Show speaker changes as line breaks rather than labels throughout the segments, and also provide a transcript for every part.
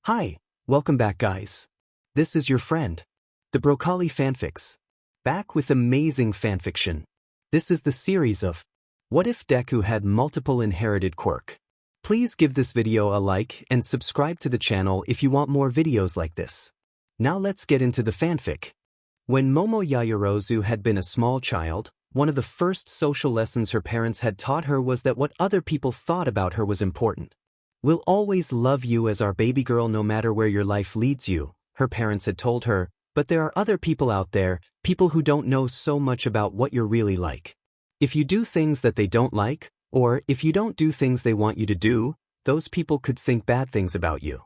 Hi, welcome back guys. This is your friend, the Broccoli Fanfics. Back with amazing fanfiction. This is the series of What If Deku Had Multiple Inherited Quirk? Please give this video a like and subscribe to the channel if you want more videos like this. Now let's get into the fanfic. When Momo Yaoyorozu had been a small child, one of the first social lessons her parents had taught her was that what other people thought about her was important. "We'll always love you as our baby girl no matter where your life leads you," her parents had told her, but there are other people out there, people who don't know so much about what you're really like. If you do things that they don't like, or if you don't do things they want you to do, those people could think bad things about you.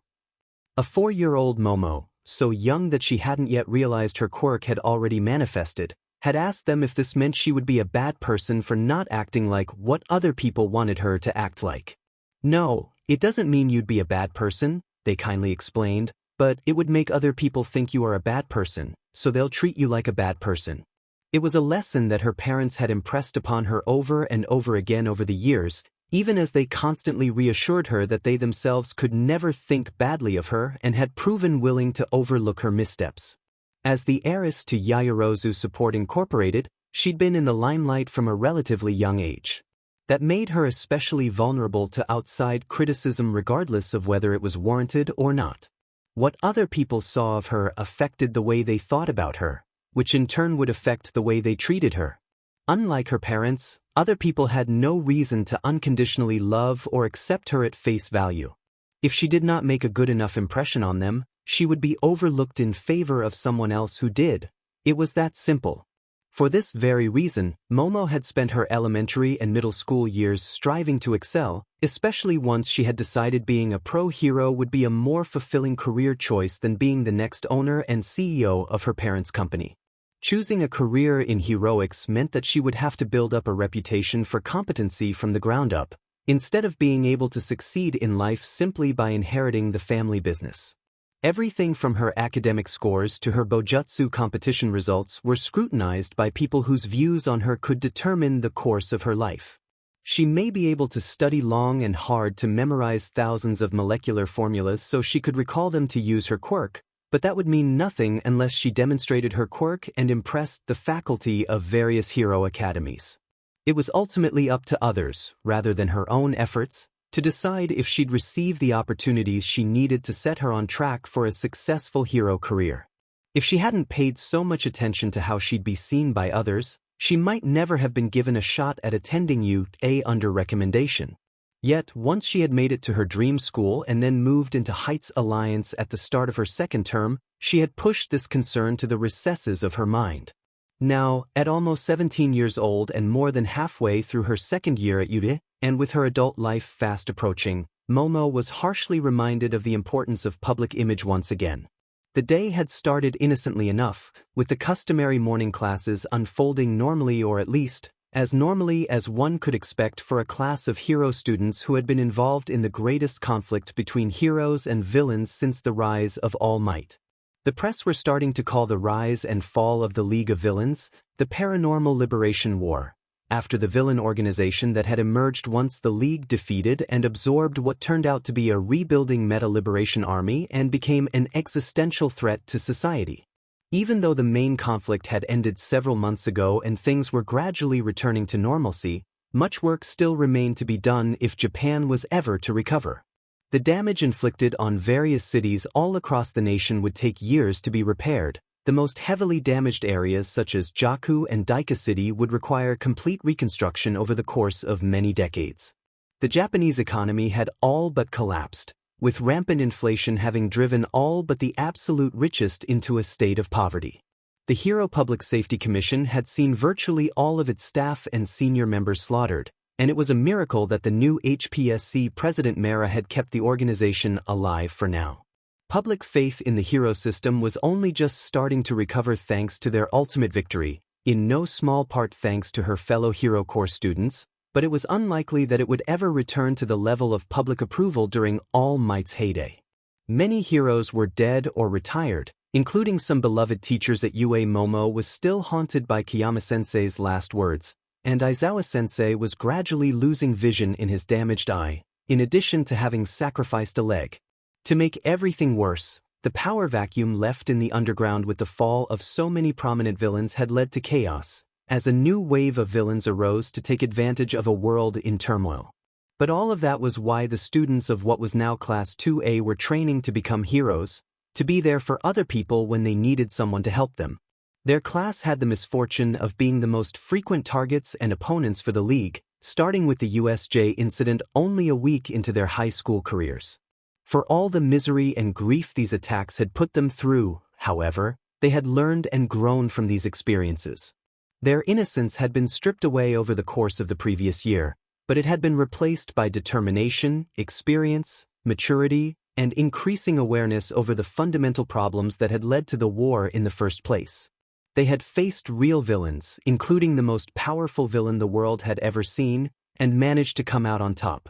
A 4-year-old Momo, so young that she hadn't yet realized her quirk had already manifested, had asked them if this meant she would be a bad person for not acting like what other people wanted her to act like. "No, it doesn't mean you'd be a bad person," they kindly explained, "but it would make other people think you are a bad person, so they'll treat you like a bad person." It was a lesson that her parents had impressed upon her over and over again over the years, even as they constantly reassured her that they themselves could never think badly of her and had proven willing to overlook her missteps. As the heiress to Yaoyorozu Support Incorporated, she'd been in the limelight from a relatively young age. That made her especially vulnerable to outside criticism regardless of whether it was warranted or not. What other people saw of her affected the way they thought about her, which in turn would affect the way they treated her. Unlike her parents, other people had no reason to unconditionally love or accept her at face value. If she did not make a good enough impression on them, she would be overlooked in favor of someone else who did. It was that simple. For this very reason, Momo had spent her elementary and middle school years striving to excel, especially once she had decided being a pro-hero would be a more fulfilling career choice than being the next owner and CEO of her parents' company. Choosing a career in heroics meant that she would have to build up a reputation for competency from the ground up, instead of being able to succeed in life simply by inheriting the family business. Everything from her academic scores to her bojutsu competition results were scrutinized by people whose views on her could determine the course of her life. She may be able to study long and hard to memorize thousands of molecular formulas so she could recall them to use her quirk, but that would mean nothing unless she demonstrated her quirk and impressed the faculty of various hero academies. It was ultimately up to others, rather than her own efforts, to decide if she'd receive the opportunities she needed to set her on track for a successful hero career. If she hadn't paid so much attention to how she'd be seen by others, she might never have been given a shot at attending UA under recommendation. Yet, once she had made it to her dream school and then moved into Heights Alliance at the start of her second term, she had pushed this concern to the recesses of her mind. Now, at almost 17 years old and more than halfway through her second year at UA, and with her adult life fast approaching, Momo was harshly reminded of the importance of public image once again. The day had started innocently enough, with the customary morning classes unfolding normally, or at least as normally as one could expect for a class of hero students who had been involved in the greatest conflict between heroes and villains since the rise of All Might. The press were starting to call the rise and fall of the League of Villains the Paranormal Liberation War, after the villain organization that had emerged once the League defeated and absorbed what turned out to be a rebuilding meta-liberation army and became an existential threat to society. Even though the main conflict had ended several months ago and things were gradually returning to normalcy, much work still remained to be done if Japan was ever to recover. The damage inflicted on various cities all across the nation would take years to be repaired. The most heavily damaged areas such as Jaku and Daika City would require complete reconstruction over the course of many decades. The Japanese economy had all but collapsed, with rampant inflation having driven all but the absolute richest into a state of poverty. The Hero Public Safety Commission had seen virtually all of its staff and senior members slaughtered, and it was a miracle that the new HPSC President Mera had kept the organization alive for now. Public faith in the hero system was only just starting to recover thanks to their ultimate victory, in no small part thanks to her fellow Hero Corps students, but it was unlikely that it would ever return to the level of public approval during All Might's heyday. Many heroes were dead or retired, including some beloved teachers at UA. Momo was still haunted by Kiyama-sensei's last words, and Aizawa-sensei was gradually losing vision in his damaged eye, in addition to having sacrificed a leg. To make everything worse, the power vacuum left in the underground with the fall of so many prominent villains had led to chaos, as a new wave of villains arose to take advantage of a world in turmoil. But all of that was why the students of what was now Class 2A were training to become heroes, to be there for other people when they needed someone to help them. Their class had the misfortune of being the most frequent targets and opponents for the league, starting with the USJ incident only a week into their high school careers. For all the misery and grief these attacks had put them through, however, they had learned and grown from these experiences. Their innocence had been stripped away over the course of the previous year, but it had been replaced by determination, experience, maturity, and increasing awareness over the fundamental problems that had led to the war in the first place. They had faced real villains, including the most powerful villain the world had ever seen, and managed to come out on top.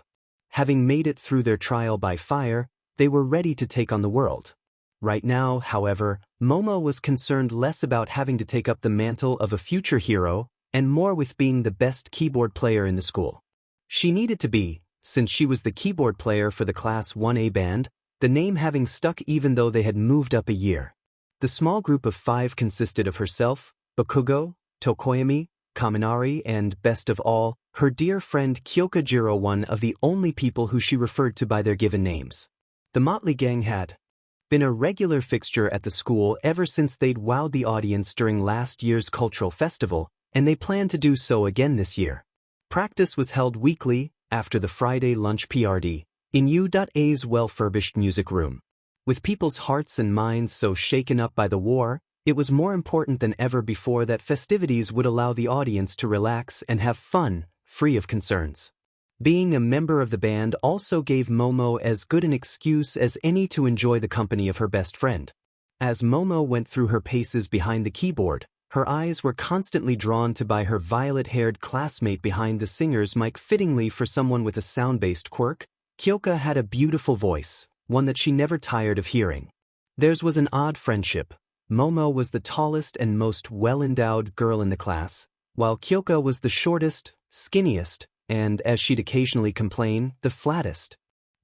Having made it through their trial by fire, they were ready to take on the world. Right now, however, Momo was concerned less about having to take up the mantle of a future hero, and more with being the best keyboard player in the school. She needed to be, since she was the keyboard player for the Class 1A band, the name having stuck even though they had moved up a year. The small group of 5 consisted of herself, Bakugo, Tokoyami, Kaminari, and, best of all, her dear friend Kyokajiro, one of the only people who she referred to by their given names. The motley gang had been a regular fixture at the school ever since they'd wowed the audience during last year's cultural festival, and they planned to do so again this year. Practice was held weekly, after the Friday lunch PRD, in U.A's well-furbished music room. With people's hearts and minds so shaken up by the war, it was more important than ever before that festivities would allow the audience to relax and have fun, free of concerns. Being a member of the band also gave Momo as good an excuse as any to enjoy the company of her best friend. As Momo went through her paces behind the keyboard, her eyes were constantly drawn to by her violet-haired classmate behind the singer's mic. Fittingly for someone with a sound-based quirk, Kyoka had a beautiful voice, one that she never tired of hearing. Theirs was an odd friendship. Momo was the tallest and most well-endowed girl in the class, while Kyoka was the shortest, skinniest, and, as she'd occasionally complain, the flattest.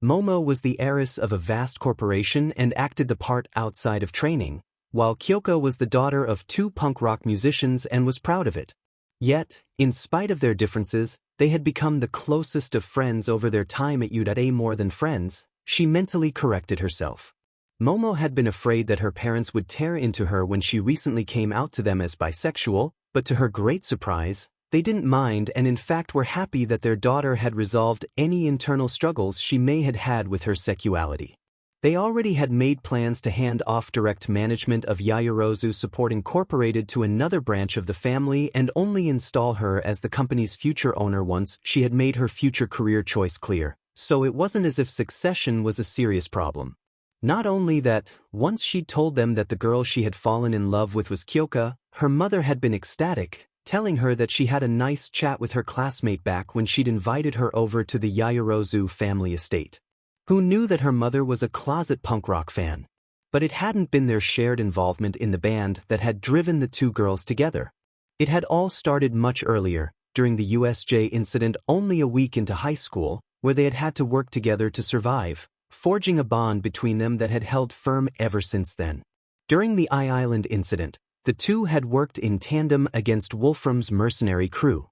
Momo was the heiress of a vast corporation and acted the part outside of training, while Kyoka was the daughter of 2 punk rock musicians and was proud of it. Yet, in spite of their differences, they had become the closest of friends over their time at U.A. More than friends, she mentally corrected herself. Momo had been afraid that her parents would tear into her when she recently came out to them as bisexual, but to her great surprise, they didn't mind and in fact were happy that their daughter had resolved any internal struggles she may have had with her sexuality. They already had made plans to hand off direct management of Yaoyorozu Support Incorporated to another branch of the family and only install her as the company's future owner once she had made her future career choice clear, so it wasn't as if succession was a serious problem. Not only that, once she'd told them that the girl she had fallen in love with was Kyoka, her mother had been ecstatic, telling her that she had a nice chat with her classmate back when she'd invited her over to the Yaoyorozu family estate. Who knew that her mother was a closet punk rock fan? But it hadn't been their shared involvement in the band that had driven the 2 girls together. It had all started much earlier, during the USJ incident only a week into high school, where they had had to work together to survive, forging a bond between them that had held firm ever since then. During the I-Island incident, the 2 had worked in tandem against Wolfram's mercenary crew.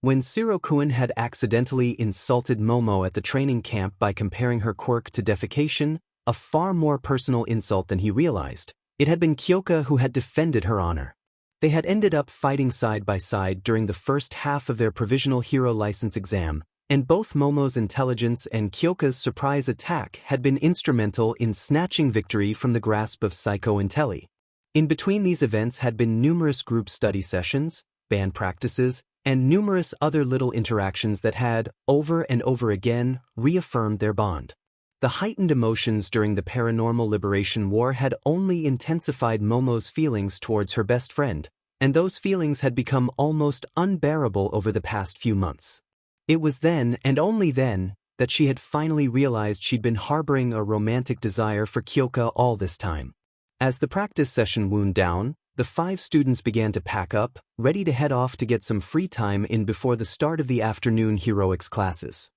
When Shirokuen had accidentally insulted Momo at the training camp by comparing her quirk to defecation, a far more personal insult than he realized, it had been Kyoka who had defended her honor. They had ended up fighting side by side during the first half of their provisional hero license exam, and both Momo's intelligence and Kyoka's surprise attack had been instrumental in snatching victory from the grasp of Psycho Intelli. In between these events had been numerous group study sessions, band practices, and numerous other little interactions that had, over and over again, reaffirmed their bond. The heightened emotions during the Paranormal Liberation War had only intensified Momo's feelings towards her best friend, and those feelings had become almost unbearable over the past few months. It was then, and only then, that she had finally realized she'd been harboring a romantic desire for Kyoka all this time. As the practice session wound down, the 5 students began to pack up, ready to head off to get some free time in before the start of the afternoon heroics classes.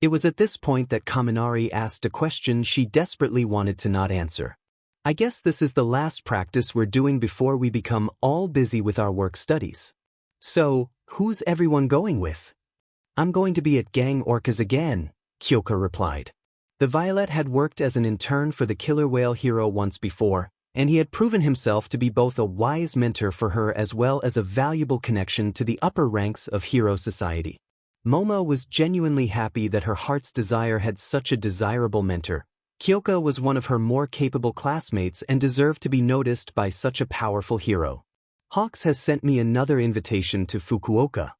It was at this point that Kaminari asked a question she desperately wanted to not answer. I guess this is the last practice we're doing before we become all busy with our work studies. So, who's everyone going with? I'm going to be at Gang Orcas again, Kyoka replied. The Violet had worked as an intern for the killer whale hero once before, and he had proven himself to be both a wise mentor for her as well as a valuable connection to the upper ranks of hero society. Momo was genuinely happy that her heart's desire had such a desirable mentor. Kyoka was one of her more capable classmates and deserved to be noticed by such a powerful hero. Hawks has sent me another invitation to Fukuoka,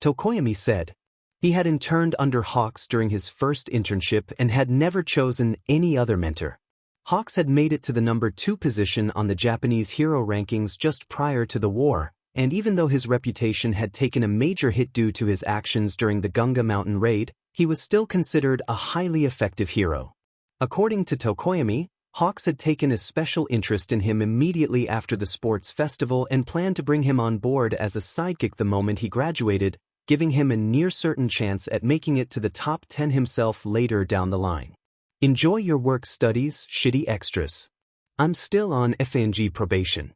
Tokoyami said. He had interned under Hawks during his first internship and had never chosen any other mentor. Hawks had made it to the number 2 position on the Japanese hero rankings just prior to the war, and even though his reputation had taken a major hit due to his actions during the Gunga Mountain raid, he was still considered a highly effective hero. According to Tokoyami, Hawks had taken a special interest in him immediately after the sports festival and planned to bring him on board as a sidekick the moment he graduated, giving him a near-certain chance at making it to the top 10 himself later down the line. Enjoy your work studies, shitty extras. I'm still on FNG probation.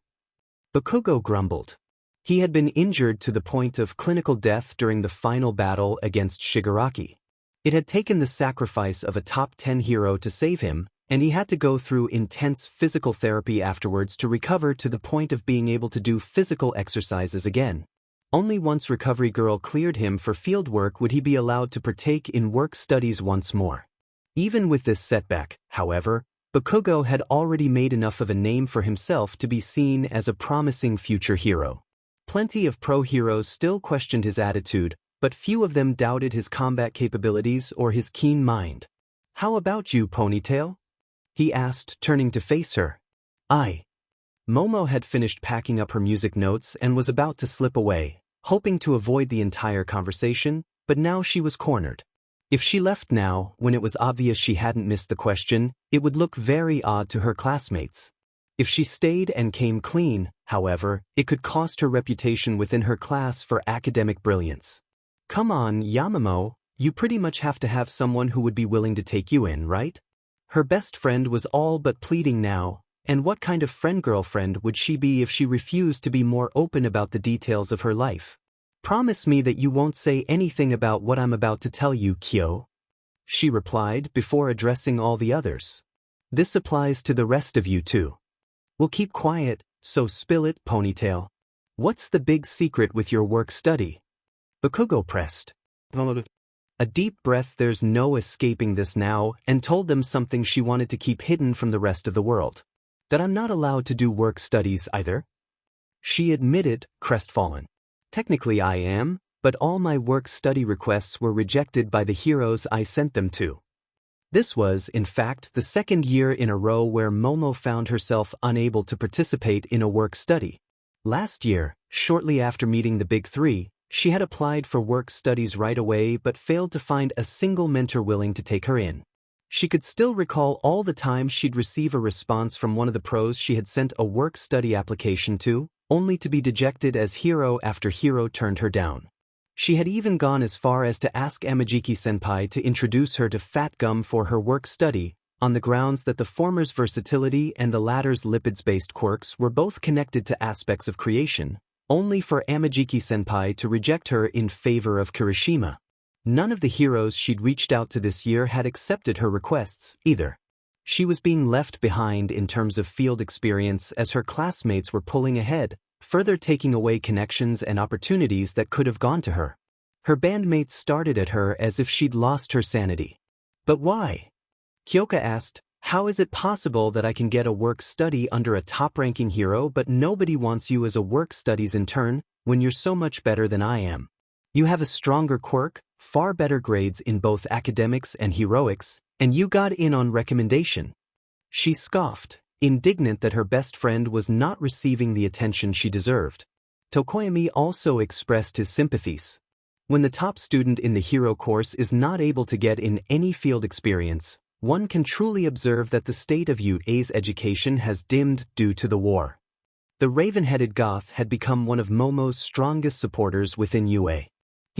Bakugo grumbled. He had been injured to the point of clinical death during the final battle against Shigaraki. It had taken the sacrifice of a top 10 hero to save him, and he had to go through intense physical therapy afterwards to recover to the point of being able to do physical exercises again. Only once Recovery Girl cleared him for field work would he be allowed to partake in work studies once more. Even with this setback, however, Bakugo had already made enough of a name for himself to be seen as a promising future hero. Plenty of pro heroes still questioned his attitude, but few of them doubted his combat capabilities or his keen mind. How about you, Ponytail? He asked, turning to face her. Momo had finished packing up her music notes and was about to slip away, hoping to avoid the entire conversation, but now she was cornered. If she left now, when it was obvious she hadn't missed the question, it would look very odd to her classmates. If she stayed and came clean, however, it could cost her reputation within her class for academic brilliance. Come on, Yamamo, you pretty much have to have someone who would be willing to take you in, right? Her best friend was all but pleading now, and what kind of friend-girlfriend would she be if she refused to be more open about the details of her life? Promise me that you won't say anything about what I'm about to tell you, Kyo, she replied before addressing all the others. This applies to the rest of you too. We'll keep quiet, so spill it, Ponytail. What's the big secret with your work study? Bakugo pressed. A deep breath, there's no escaping this now, and told them something she wanted to keep hidden from the rest of the world. That I'm not allowed to do work studies either? She admitted, crestfallen. Technically I am, but all my work study requests were rejected by the heroes I sent them to. This was, in fact, the second year in a row where Momo found herself unable to participate in a work study. Last year, shortly after meeting the Big Three, she had applied for work studies right away but failed to find a single mentor willing to take her in. She could still recall all the times she'd receive a response from one of the pros she had sent a work study application to, only to be dejected as hero after hero turned her down. She had even gone as far as to ask Amajiki-senpai to introduce her to Fat Gum for her work study, on the grounds that the former's versatility and the latter's lipids-based quirks were both connected to aspects of creation, only for Amajiki-senpai to reject her in favor of Kirishima. None of the heroes she'd reached out to this year had accepted her requests, either. She was being left behind in terms of field experience as her classmates were pulling ahead, further taking away connections and opportunities that could have gone to her. Her bandmates started at her as if she'd lost her sanity. But why? Kyoka asked, how is it possible that I can get a work study under a top-ranking hero but nobody wants you as a work studies intern when you're so much better than I am? You have a stronger quirk, far better grades in both academics and heroics, and you got in on recommendation. She scoffed, indignant that her best friend was not receiving the attention she deserved. Tokoyami also expressed his sympathies. When the top student in the hero course is not able to get in any field experience, one can truly observe that the state of UA's education has dimmed due to the war. The raven-headed goth had become one of Momo's strongest supporters within UA.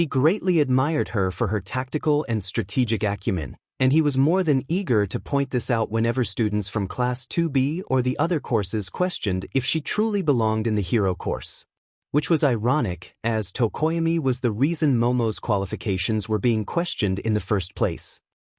He greatly admired her for her tactical and strategic acumen, and he was more than eager to point this out whenever students from Class 2B or the other courses questioned if she truly belonged in the hero course. Which was ironic, as Tokoyami was the reason Momo's qualifications were being questioned in the first place.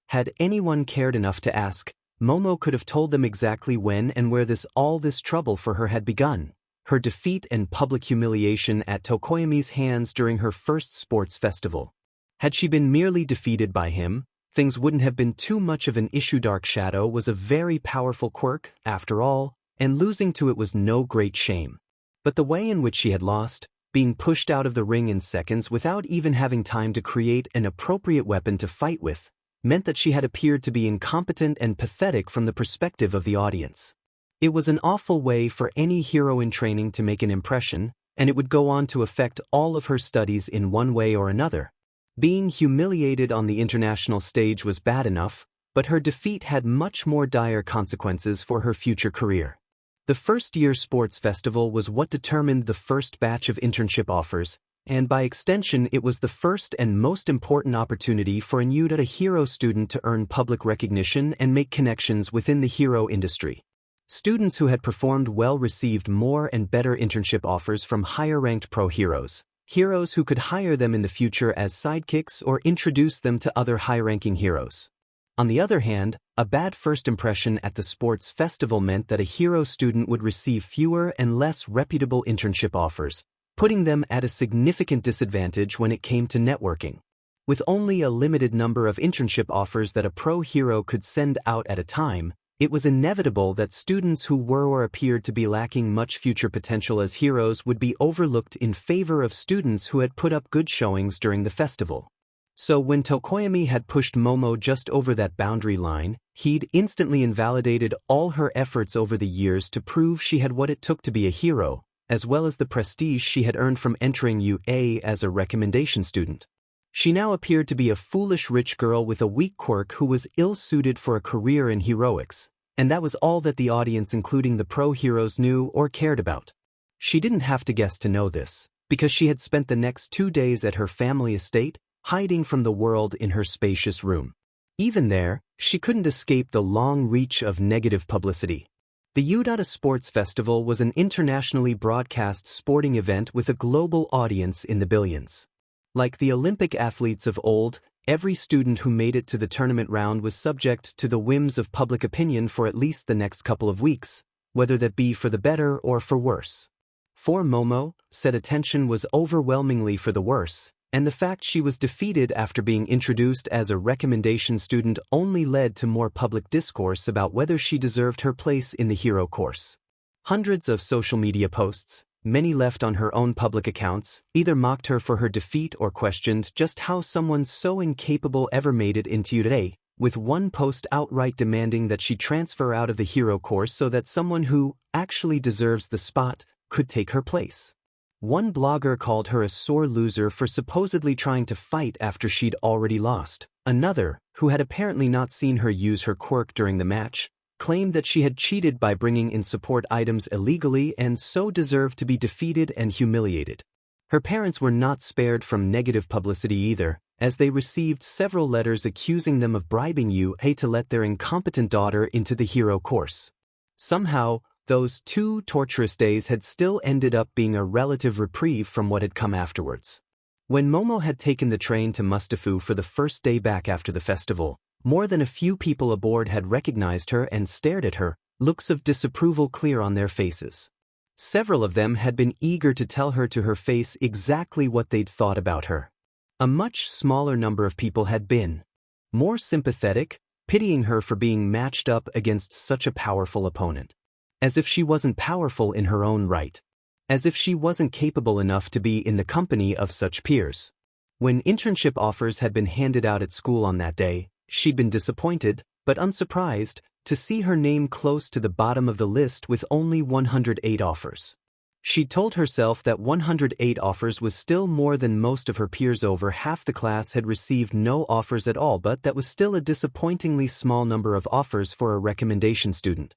Had anyone cared enough to ask, Momo could have told them exactly when and where all this trouble for her had begun. Her defeat and public humiliation at Tokoyami's hands during her first sports festival. Had she been merely defeated by him, things wouldn't have been too much of an issue. Dark Shadow was a very powerful quirk, after all, and losing to it was no great shame. But the way in which she had lost, being pushed out of the ring in seconds without even having time to create an appropriate weapon to fight with, meant that she had appeared to be incompetent and pathetic from the perspective of the audience. It was an awful way for any hero in training to make an impression, and it would go on to affect all of her studies in one way or another. Being humiliated on the international stage was bad enough, but her defeat had much more dire consequences for her future career. The first-year sports festival was what determined the first batch of internship offers, and by extension it was the first and most important opportunity for a new hero student to earn public recognition and make connections within the hero industry. Students who had performed well received more and better internship offers from higher-ranked pro heroes, heroes who could hire them in the future as sidekicks or introduce them to other high-ranking heroes. On the other hand, a bad first impression at the sports festival meant that a hero student would receive fewer and less reputable internship offers, putting them at a significant disadvantage when it came to networking. With only a limited number of internship offers that a pro hero could send out at a time, it was inevitable that students who were or appeared to be lacking much future potential as heroes would be overlooked in favor of students who had put up good showings during the festival. So when Tokoyami had pushed Momo just over that boundary line, he'd instantly invalidated all her efforts over the years to prove she had what it took to be a hero, as well as the prestige she had earned from entering UA as a recommendation student. She now appeared to be a foolish rich girl with a weak quirk who was ill-suited for a career in heroics, and that was all that the audience including the pro heroes knew or cared about. She didn't have to guess to know this, because she had spent the next 2 days at her family estate, hiding from the world in her spacious room. Even there, she couldn't escape the long reach of negative publicity. The Udata Sports Festival was an internationally broadcast sporting event with a global audience in the billions. Like the Olympic athletes of old, every student who made it to the tournament round was subject to the whims of public opinion for at least the next couple of weeks, whether that be for the better or for worse. For Momo, said attention was overwhelmingly for the worse, and the fact she was defeated after being introduced as a recommendation student only led to more public discourse about whether she deserved her place in the hero course. Hundreds of social media posts, many left on her own public accounts, either mocked her for her defeat or questioned just how someone so incapable ever made it into UA, with one post outright demanding that she transfer out of the hero course so that someone who actually deserves the spot could take her place. One blogger called her a sore loser for supposedly trying to fight after she'd already lost. Another, who had apparently not seen her use her quirk during the match, claimed that she had cheated by bringing in support items illegally and so deserved to be defeated and humiliated. Her parents were not spared from negative publicity either, as they received several letters accusing them of bribing UA to let their incompetent daughter into the hero course. Somehow, those 2 torturous days had still ended up being a relative reprieve from what had come afterwards. When Momo had taken the train to Mustafu for the first day back after the festival, more than a few people aboard had recognized her and stared at her, looks of disapproval clear on their faces. Several of them had been eager to tell her to her face exactly what they'd thought about her. A much smaller number of people had been more sympathetic, pitying her for being matched up against such a powerful opponent. As if she wasn't powerful in her own right. As if she wasn't capable enough to be in the company of such peers. When internship offers had been handed out at school on that day, she'd been disappointed, but unsurprised, to see her name close to the bottom of the list with only 108 offers. She told herself that 108 offers was still more than most of her peers. Over half the class had received no offers at all, but that was still a disappointingly small number of offers for a recommendation student.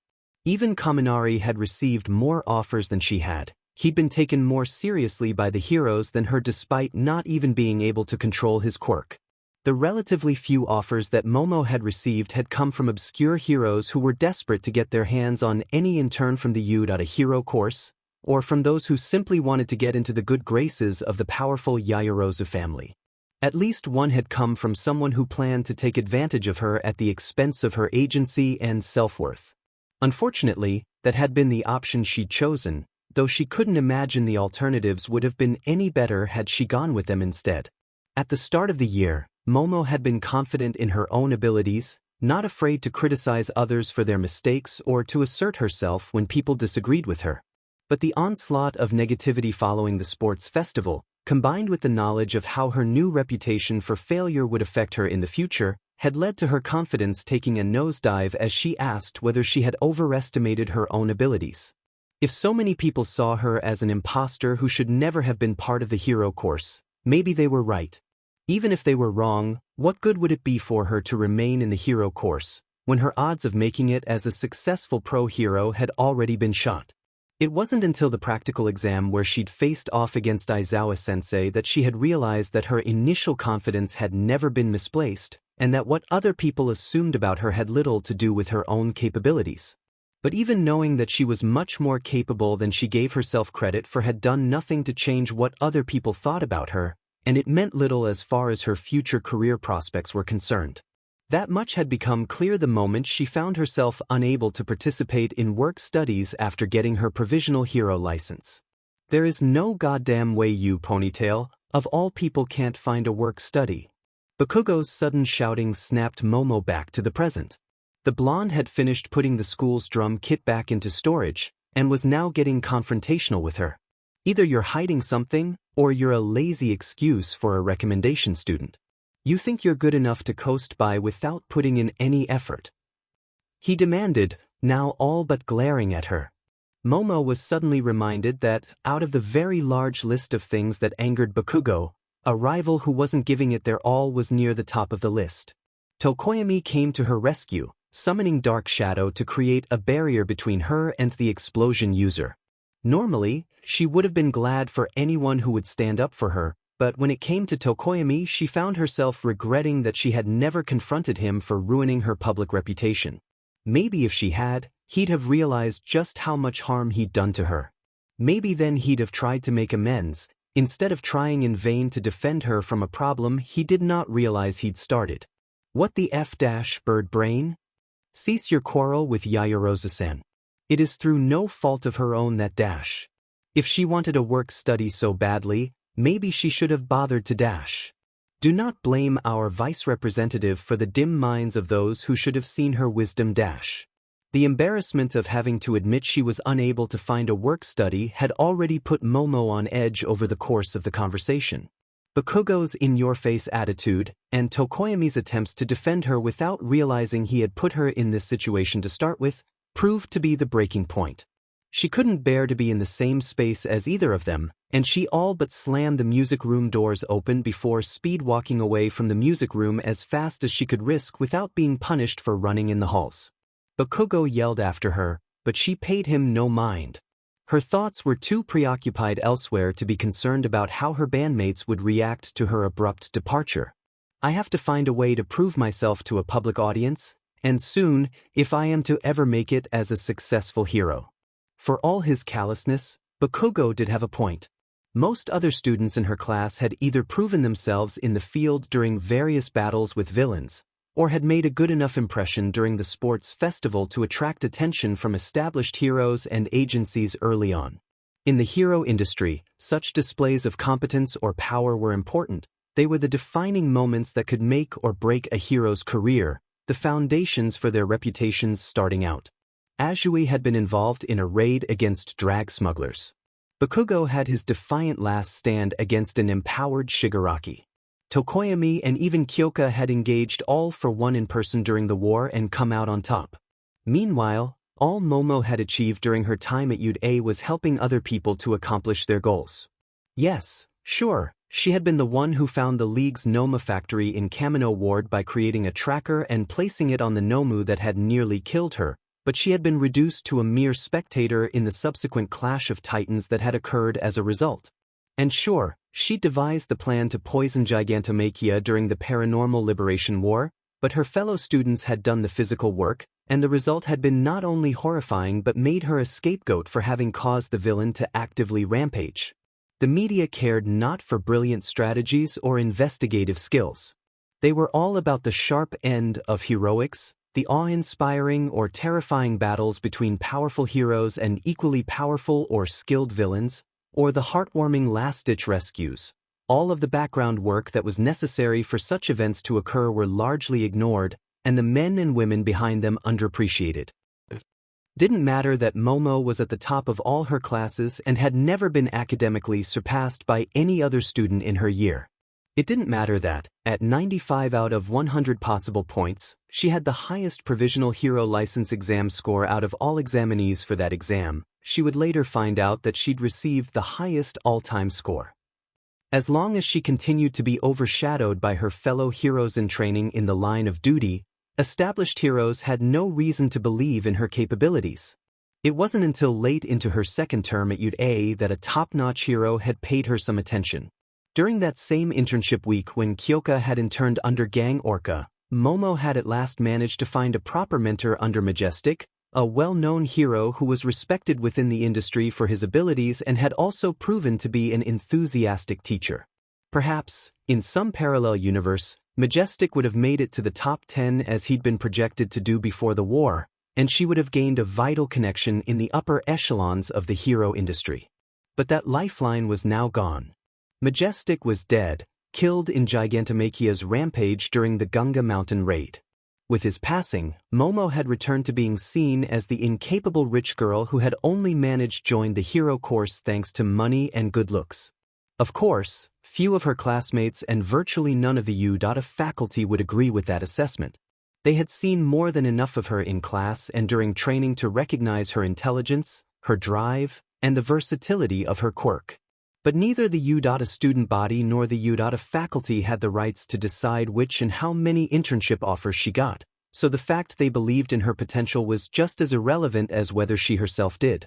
Even Kaminari had received more offers than she had, He'd been taken more seriously by the heroes than her despite not even being able to control his quirk. The relatively few offers that Momo had received had come from obscure heroes who were desperate to get their hands on any intern from the U.Hero course, or from those who simply wanted to get into the good graces of the powerful Yaoyorozu family. At least one had come from someone who planned to take advantage of her at the expense of her agency and self-worth. Unfortunately, that had been the option she'd chosen, though she couldn't imagine the alternatives would have been any better had she gone with them instead. At the start of the year, Momo had been confident in her own abilities, not afraid to criticize others for their mistakes or to assert herself when people disagreed with her. But the onslaught of negativity following the sports festival, combined with the knowledge of how her new reputation for failure would affect her in the future, had led to her confidence taking a nosedive as she asked whether she had overestimated her own abilities. If so many people saw her as an imposter who should never have been part of the hero course, maybe they were right. Even if they were wrong, what good would it be for her to remain in the hero course, when her odds of making it as a successful pro hero had already been shot? It wasn't until the practical exam where she'd faced off against Aizawa-sensei that she had realized that her initial confidence had never been misplaced, and that what other people assumed about her had little to do with her own capabilities. But even knowing that she was much more capable than she gave herself credit for had done nothing to change what other people thought about her, and it meant little as far as her future career prospects were concerned. That much had become clear the moment she found herself unable to participate in work studies after getting her provisional hero license. There is no goddamn way you, Ponytail, of all people, can't find a work study. Bakugo's sudden shouting snapped Momo back to the present. The blonde had finished putting the school's drum kit back into storage, and was now getting confrontational with her. Either you're hiding something, or you're a lazy excuse for a recommendation student. You think you're good enough to coast by without putting in any effort? He demanded, now all but glaring at her. Momo was suddenly reminded that, out of the very large list of things that angered Bakugo, a rival who wasn't giving it their all was near the top of the list. Tokoyami came to her rescue, summoning Dark Shadow to create a barrier between her and the explosion user. Normally, she would have been glad for anyone who would stand up for her, but when it came to Tokoyami, she found herself regretting that she had never confronted him for ruining her public reputation. Maybe if she had, he'd have realized just how much harm he'd done to her. Maybe then he'd have tried to make amends, instead of trying in vain to defend her from a problem he did not realize he'd started. What the bird brain? Cease your quarrel with Yaoyorozu-san. It is through no fault of her own that If she wanted a work study so badly, maybe she should have bothered to Do not blame our vice representative for the dim minds of those who should have seen her wisdom The embarrassment of having to admit she was unable to find a work study had already put Momo on edge over the course of the conversation. Bakugo's in-your-face attitude, and Tokoyami's attempts to defend her without realizing he had put her in this situation to start with, proved to be the breaking point. She couldn't bear to be in the same space as either of them, and she all but slammed the music room doors open before speed-walking away from the music room as fast as she could risk without being punished for running in the halls. Bakugo yelled after her, but she paid him no mind. Her thoughts were too preoccupied elsewhere to be concerned about how her bandmates would react to her abrupt departure. I have to find a way to prove myself to a public audience, and soon, if I am to ever make it as a successful hero. For all his callousness, Bakugo did have a point. Most other students in her class had either proven themselves in the field during various battles with villains, or had made a good enough impression during the sports festival to attract attention from established heroes and agencies early on. In the hero industry, such displays of competence or power were important. They were the defining moments that could make or break a hero's career, the foundations for their reputations starting out. Azui had been involved in a raid against drag smugglers. Bakugo had his defiant last stand against an empowered Shigaraki. Tokoyami and even Kyoka had engaged all for one in person during the war and come out on top. Meanwhile, all Momo had achieved during her time at UA was helping other people to accomplish their goals. Yes, sure, she had been the one who found the League's Noma factory in Kamino Ward by creating a tracker and placing it on the Nomu that had nearly killed her, but she had been reduced to a mere spectator in the subsequent clash of titans that had occurred as a result. And sure, she devised the plan to poison Gigantomachia during the Paranormal Liberation War, but her fellow students had done the physical work, and the result had been not only horrifying but made her a scapegoat for having caused the villain to actively rampage. The media cared not for brilliant strategies or investigative skills. They were all about the sharp end of heroics, the awe-inspiring or terrifying battles between powerful heroes and equally powerful or skilled villains, or the heartwarming last-ditch rescues. All of the background work that was necessary for such events to occur were largely ignored, and the men and women behind them underappreciated. Didn't matter that Momo was at the top of all her classes and had never been academically surpassed by any other student in her year. It didn't matter that, at 95 out of 100 possible points, she had the highest provisional hero license exam score out of all examinees for that exam. She would later find out that she'd received the highest all-time score. As long as she continued to be overshadowed by her fellow heroes in training in the line of duty, established heroes had no reason to believe in her capabilities. It wasn't until late into her second term at UA that a top-notch hero had paid her some attention. During that same internship week when Kyoka had interned under Gang Orca, Momo had at last managed to find a proper mentor under Majestic, a well-known hero who was respected within the industry for his abilities and had also proven to be an enthusiastic teacher. Perhaps, in some parallel universe, Majestic would have made it to the top 10 as he'd been projected to do before the war, and she would have gained a vital connection in the upper echelons of the hero industry. But that lifeline was now gone. Majestic was dead, killed in Gigantomachia's rampage during the Gunga Mountain raid. With his passing, Momo had returned to being seen as the incapable rich girl who had only managed to join the hero course thanks to money and good looks. Of course, few of her classmates and virtually none of the UA faculty would agree with that assessment. They had seen more than enough of her in class and during training to recognize her intelligence, her drive, and the versatility of her quirk. But neither the UA student body nor the UA faculty had the rights to decide which and how many internship offers she got, so the fact they believed in her potential was just as irrelevant as whether she herself did.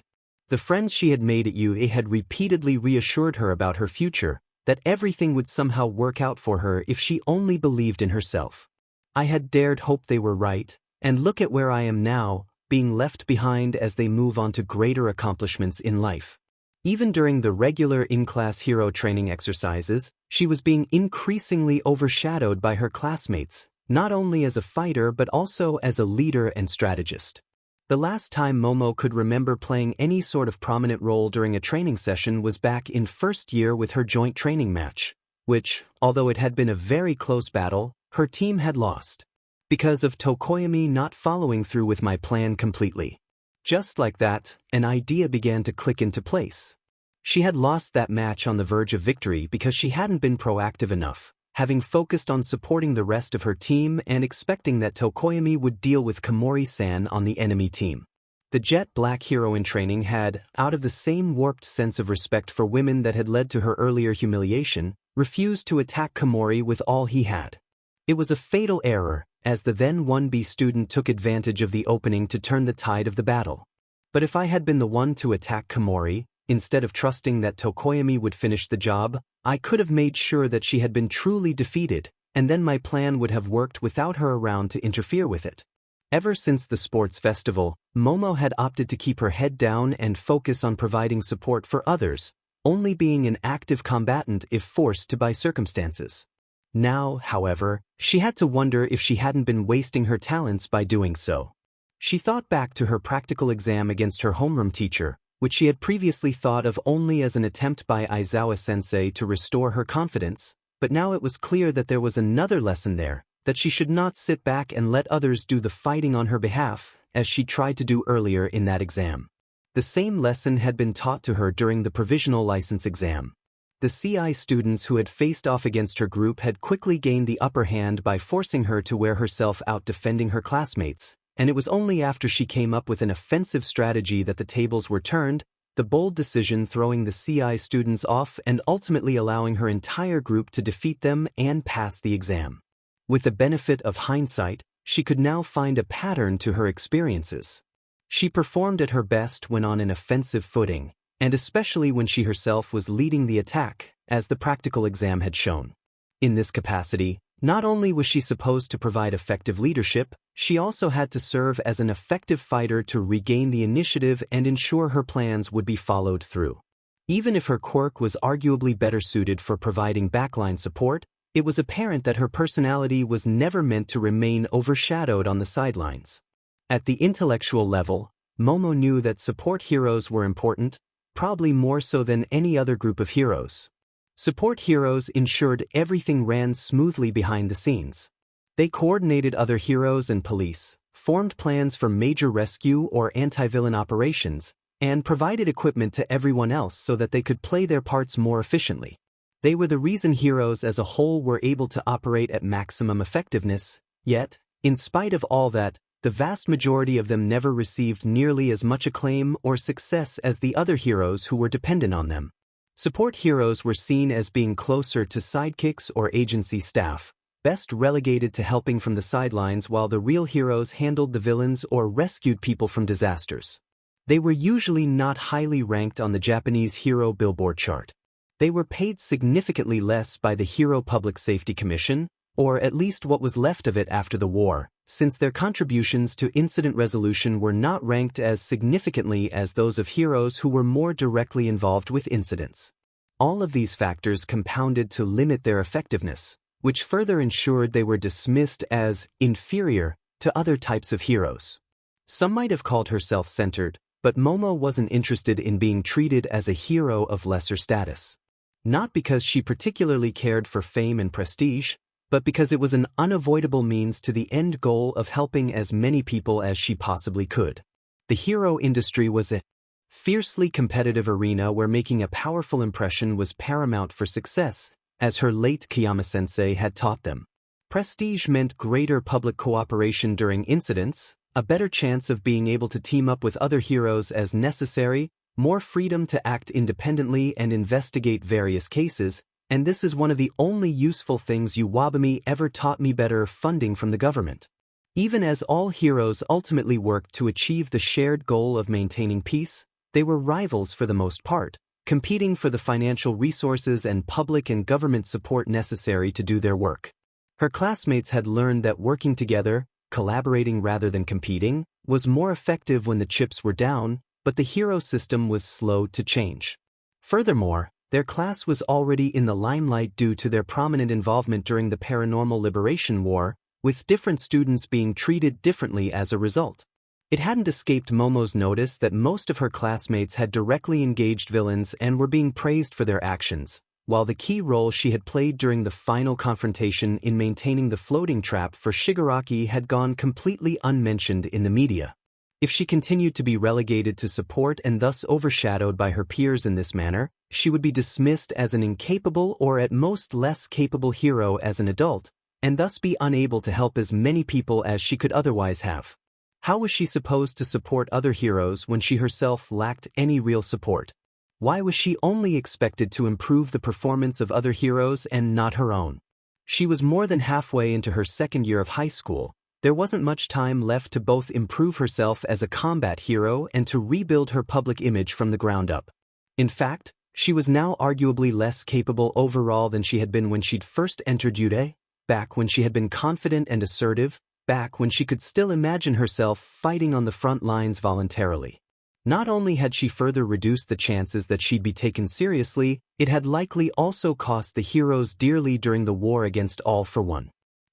The friends she had made at UA had repeatedly reassured her about her future, that everything would somehow work out for her if she only believed in herself. I had dared hope they were right, and look at where I am now, being left behind as they move on to greater accomplishments in life. Even during the regular in-class hero training exercises, she was being increasingly overshadowed by her classmates, not only as a fighter but also as a leader and strategist. The last time Momo could remember playing any sort of prominent role during a training session was back in first year with her joint training match, which, although it had been a very close battle, her team had lost. Because of Tokoyami not following through with my plan completely. Just like that, an idea began to click into place. She had lost that match on the verge of victory because she hadn't been proactive enough, having focused on supporting the rest of her team and expecting that Tokoyami would deal with Komori-san on the enemy team. The jet black hero in training had, out of the same warped sense of respect for women that had led to her earlier humiliation, refused to attack Komori with all he had. It was a fatal error, as the then 1B student took advantage of the opening to turn the tide of the battle. But if I had been the one to attack Komori, instead of trusting that Tokoyami would finish the job, I could have made sure that she had been truly defeated, and then my plan would have worked without her around to interfere with it. Ever since the sports festival, Momo had opted to keep her head down and focus on providing support for others, only being an active combatant if forced to by circumstances. Now, however, she had to wonder if she hadn't been wasting her talents by doing so. She thought back to her practical exam against her homeroom teacher, which she had previously thought of only as an attempt by Aizawa-sensei to restore her confidence, but now it was clear that there was another lesson there, that she should not sit back and let others do the fighting on her behalf, as she tried to do earlier in that exam. The same lesson had been taught to her during the provisional license exam. The CI students who had faced off against her group had quickly gained the upper hand by forcing her to wear herself out defending her classmates, and it was only after she came up with an offensive strategy that the tables were turned, the bold decision throwing the CI students off and ultimately allowing her entire group to defeat them and pass the exam. With the benefit of hindsight, she could now find a pattern to her experiences. She performed at her best when on an offensive footing, and especially when she herself was leading the attack, as the practical exam had shown. In this capacity, not only was she supposed to provide effective leadership, she also had to serve as an effective fighter to regain the initiative and ensure her plans would be followed through. Even if her quirk was arguably better suited for providing backline support, it was apparent that her personality was never meant to remain overshadowed on the sidelines. At the intellectual level, Momo knew that support heroes were important, probably more so than any other group of heroes. Support heroes ensured everything ran smoothly behind the scenes. They coordinated other heroes and police, formed plans for major rescue or anti-villain operations, and provided equipment to everyone else so that they could play their parts more efficiently. They were the reason heroes as a whole were able to operate at maximum effectiveness, yet, in spite of all that, the vast majority of them never received nearly as much acclaim or success as the other heroes who were dependent on them. Support heroes were seen as being closer to sidekicks or agency staff, best relegated to helping from the sidelines while the real heroes handled the villains or rescued people from disasters. They were usually not highly ranked on the Japanese hero billboard chart. They were paid significantly less by the Hero Public Safety Commission, or at least what was left of it after the war, since their contributions to incident resolution were not ranked as significantly as those of heroes who were more directly involved with incidents. All of these factors compounded to limit their effectiveness, which further ensured they were dismissed as inferior to other types of heroes. Some might have called her self-centered, but Momo wasn't interested in being treated as a hero of lesser status. Not because she particularly cared for fame and prestige, but because it was an unavoidable means to the end goal of helping as many people as she possibly could. The hero industry was a fiercely competitive arena where making a powerful impression was paramount for success, as her late Kiyama-sensei had taught them. Prestige meant greater public cooperation during incidents, a better chance of being able to team up with other heroes as necessary, more freedom to act independently and investigate various cases, and this is one of the only useful things Uwabami ever taught me: better funding from the government. Even as all heroes ultimately worked to achieve the shared goal of maintaining peace, they were rivals for the most part, competing for the financial resources and public and government support necessary to do their work. Her classmates had learned that working together, collaborating rather than competing, was more effective when the chips were down, but the hero system was slow to change. Furthermore, their class was already in the limelight due to their prominent involvement during the Paranormal Liberation War, with different students being treated differently as a result. It hadn't escaped Momo's notice that most of her classmates had directly engaged villains and were being praised for their actions, while the key role she had played during the final confrontation in maintaining the floating trap for Shigaraki had gone completely unmentioned in the media. If she continued to be relegated to support and thus overshadowed by her peers in this manner, she would be dismissed as an incapable or at most less capable hero as an adult, and thus be unable to help as many people as she could otherwise have. How was she supposed to support other heroes when she herself lacked any real support? Why was she only expected to improve the performance of other heroes and not her own? She was more than halfway into her second year of high school. There wasn't much time left to both improve herself as a combat hero and to rebuild her public image from the ground up. In fact, she was now arguably less capable overall than she had been when she'd first entered Yude, back when she had been confident and assertive, back when she could still imagine herself fighting on the front lines voluntarily. Not only had she further reduced the chances that she'd be taken seriously, it had likely also cost the heroes dearly during the war against All for One.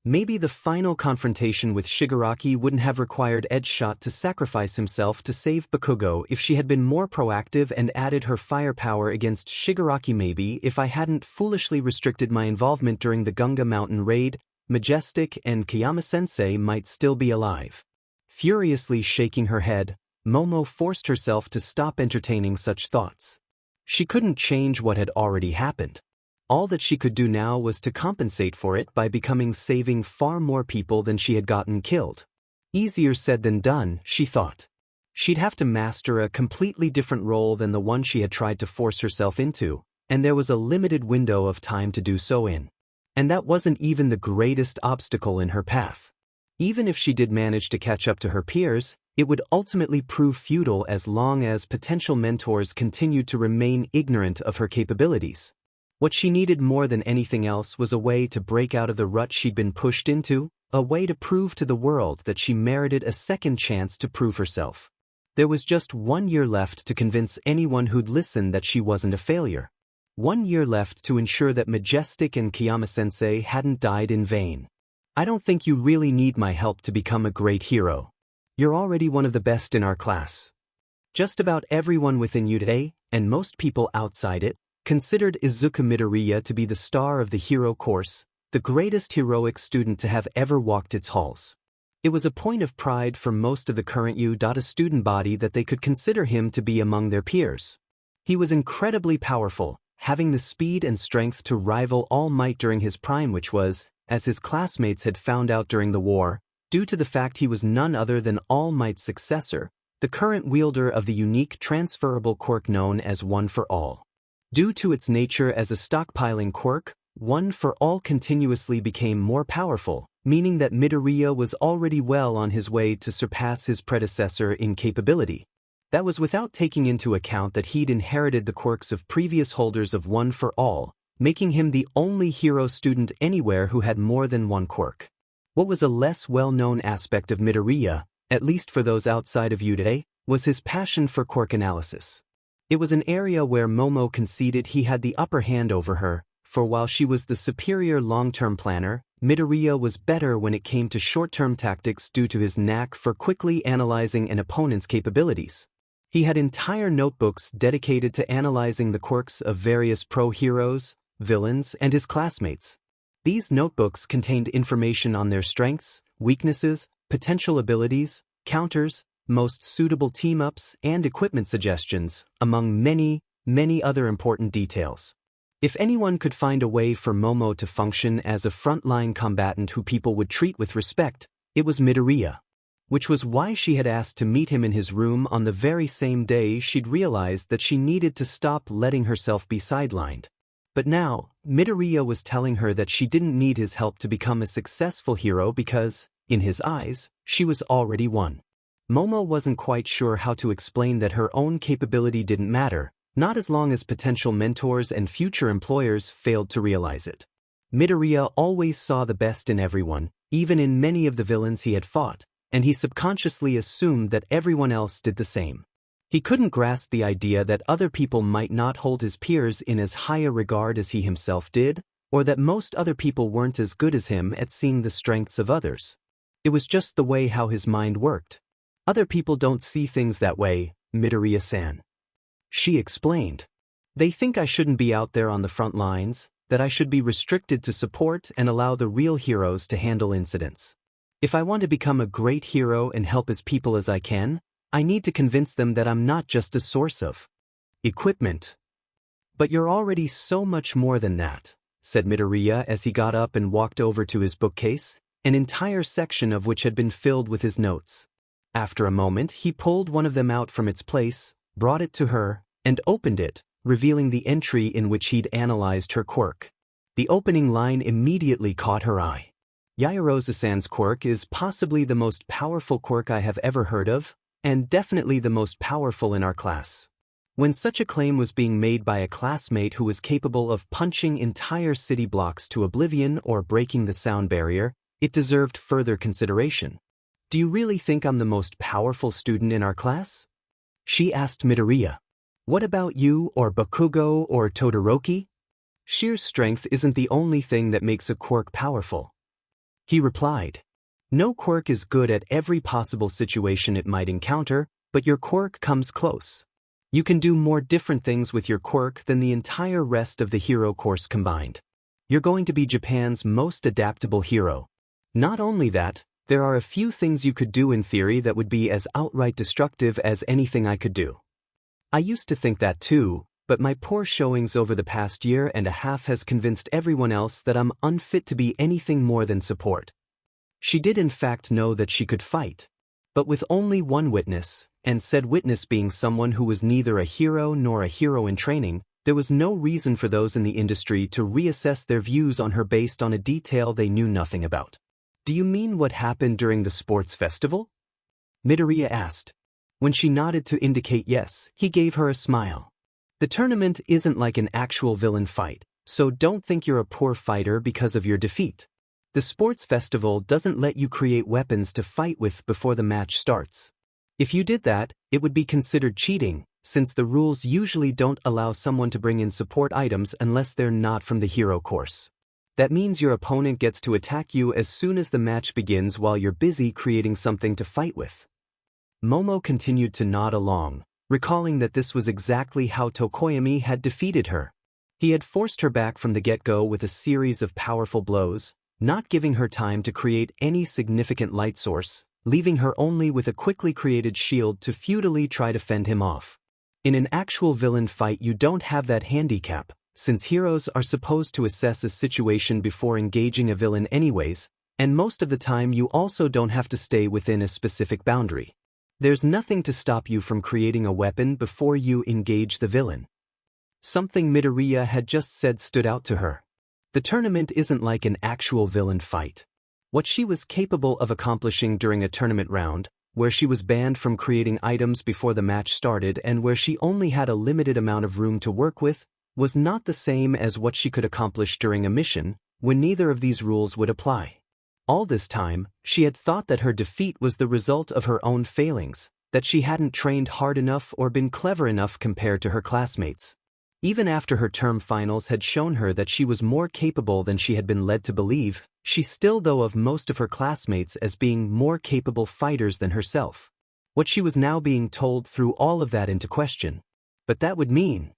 Maybe the final confrontation with Shigaraki wouldn't have required Edgeshot to sacrifice himself to save Bakugo if she had been more proactive and added her firepower against Shigaraki. Maybe if I hadn't foolishly restricted my involvement during the Gunga Mountain raid, Majestic and Kiyama-sensei might still be alive. Furiously shaking her head, Momo forced herself to stop entertaining such thoughts. She couldn't change what had already happened. All that she could do now was to compensate for it by saving far more people than she had gotten killed. Easier said than done, she thought. She'd have to master a completely different role than the one she had tried to force herself into, and there was a limited window of time to do so in. And that wasn't even the greatest obstacle in her path. Even if she did manage to catch up to her peers, It would ultimately prove futile as long as potential mentors continued to remain ignorant of her capabilities. What she needed more than anything else was a way to break out of the rut she'd been pushed into, a way to prove to the world that she merited a second chance to prove herself. There was just 1 year left to convince anyone who'd listen that she wasn't a failure. 1 year left to ensure that Majestic and Kiyama-sensei hadn't died in vain. I don't think you really need my help to become a great hero. You're already one of the best in our class. Just about everyone within you today, and most people outside it, considered Izuku Midoriya to be the star of the hero course, the greatest heroic student to have ever walked its halls. It was a point of pride for most of the current U.A student body that they could consider him to be among their peers. He was incredibly powerful, having the speed and strength to rival All Might during his prime, which was, as his classmates had found out during the war, due to the fact he was none other than All Might's successor, the current wielder of the unique transferable quirk known as One for All. Due to its nature as a stockpiling quirk, One for All continuously became more powerful, meaning that Midoriya was already well on his way to surpass his predecessor in capability. That was without taking into account that he'd inherited the quirks of previous holders of One for All, making him the only hero student anywhere who had more than one quirk. What was a less well-known aspect of Midoriya, at least for those outside of U.A, was his passion for quirk analysis. It was an area where Momo conceded he had the upper hand over her, for while she was the superior long-term planner, Midoriya was better when it came to short-term tactics due to his knack for quickly analyzing an opponent's capabilities. He had entire notebooks dedicated to analyzing the quirks of various pro-heroes, villains, and his classmates. These notebooks contained information on their strengths, weaknesses, potential abilities, counters, most suitable team-ups, and equipment suggestions, among many, many other important details. If anyone could find a way for Momo to function as a frontline combatant who people would treat with respect, it was Midoriya. Which was why she had asked to meet him in his room on the very same day she'd realized that she needed to stop letting herself be sidelined. But now, Midoriya was telling her that she didn't need his help to become a successful hero because, in his eyes, she was already one. Momo wasn't quite sure how to explain that her own capability didn't matter, not as long as potential mentors and future employers failed to realize it. Midoriya always saw the best in everyone, even in many of the villains he had fought, and he subconsciously assumed that everyone else did the same. He couldn't grasp the idea that other people might not hold his peers in as high a regard as he himself did, or that most other people weren't as good as him at seeing the strengths of others. It was just the way how his mind worked. Other people don't see things that way, Midoriya-san. She explained. They think I shouldn't be out there on the front lines, that I should be restricted to support and allow the real heroes to handle incidents. If I want to become a great hero and help as people as I can, I need to convince them that I'm not just a source of equipment. But you're already so much more than that, said Midoriya as he got up and walked over to his bookcase, an entire section of which had been filled with his notes. After a moment, he pulled one of them out from its place, brought it to her, and opened it, revealing the entry in which he'd analyzed her quirk. The opening line immediately caught her eye. Yaoyorozu-san's quirk is possibly the most powerful quirk I have ever heard of, and definitely the most powerful in our class. When such a claim was being made by a classmate who was capable of punching entire city blocks to oblivion or breaking the sound barrier, it deserved further consideration. Do you really think I'm the most powerful student in our class? She asked Midoriya. What about you or Bakugo or Todoroki? Sheer strength isn't the only thing that makes a quirk powerful. He replied. No quirk is good at every possible situation it might encounter, but your quirk comes close. You can do more different things with your quirk than the entire rest of the hero course combined. You're going to be Japan's most adaptable hero. Not only that, there are a few things you could do in theory that would be as outright destructive as anything I could do. I used to think that too, but my poor showings over the past year and a half has convinced everyone else that I'm unfit to be anything more than support. She did in fact know that she could fight, but with only one witness, and said witness being someone who was neither a hero nor a hero in training, there was no reason for those in the industry to reassess their views on her based on a detail they knew nothing about. Do you mean what happened during the sports festival? Midoriya asked. When she nodded to indicate yes, he gave her a smile. The tournament isn't like an actual villain fight, so don't think you're a poor fighter because of your defeat. The sports festival doesn't let you create weapons to fight with before the match starts. If you did that, it would be considered cheating, since the rules usually don't allow someone to bring in support items unless they're not from the hero course. That means your opponent gets to attack you as soon as the match begins while you're busy creating something to fight with. Momo continued to nod along, recalling that this was exactly how Tokoyami had defeated her. He had forced her back from the get-go with a series of powerful blows, not giving her time to create any significant light source, leaving her only with a quickly created shield to futilely try to fend him off. In an actual villain fight you don't have that handicap, since heroes are supposed to assess a situation before engaging a villain anyways, and most of the time you also don't have to stay within a specific boundary. There's nothing to stop you from creating a weapon before you engage the villain. Something Midoriya had just said stood out to her. The tournament isn't like an actual villain fight. What she was capable of accomplishing during a tournament round, where she was banned from creating items before the match started and where she only had a limited amount of room to work with, was not the same as what she could accomplish during a mission, when neither of these rules would apply. All this time, she had thought that her defeat was the result of her own failings, that she hadn't trained hard enough or been clever enough compared to her classmates. Even after her term finals had shown her that she was more capable than she had been led to believe, she still thought of most of her classmates as being more capable fighters than herself. What she was now being told threw all of that into question. But that would mean...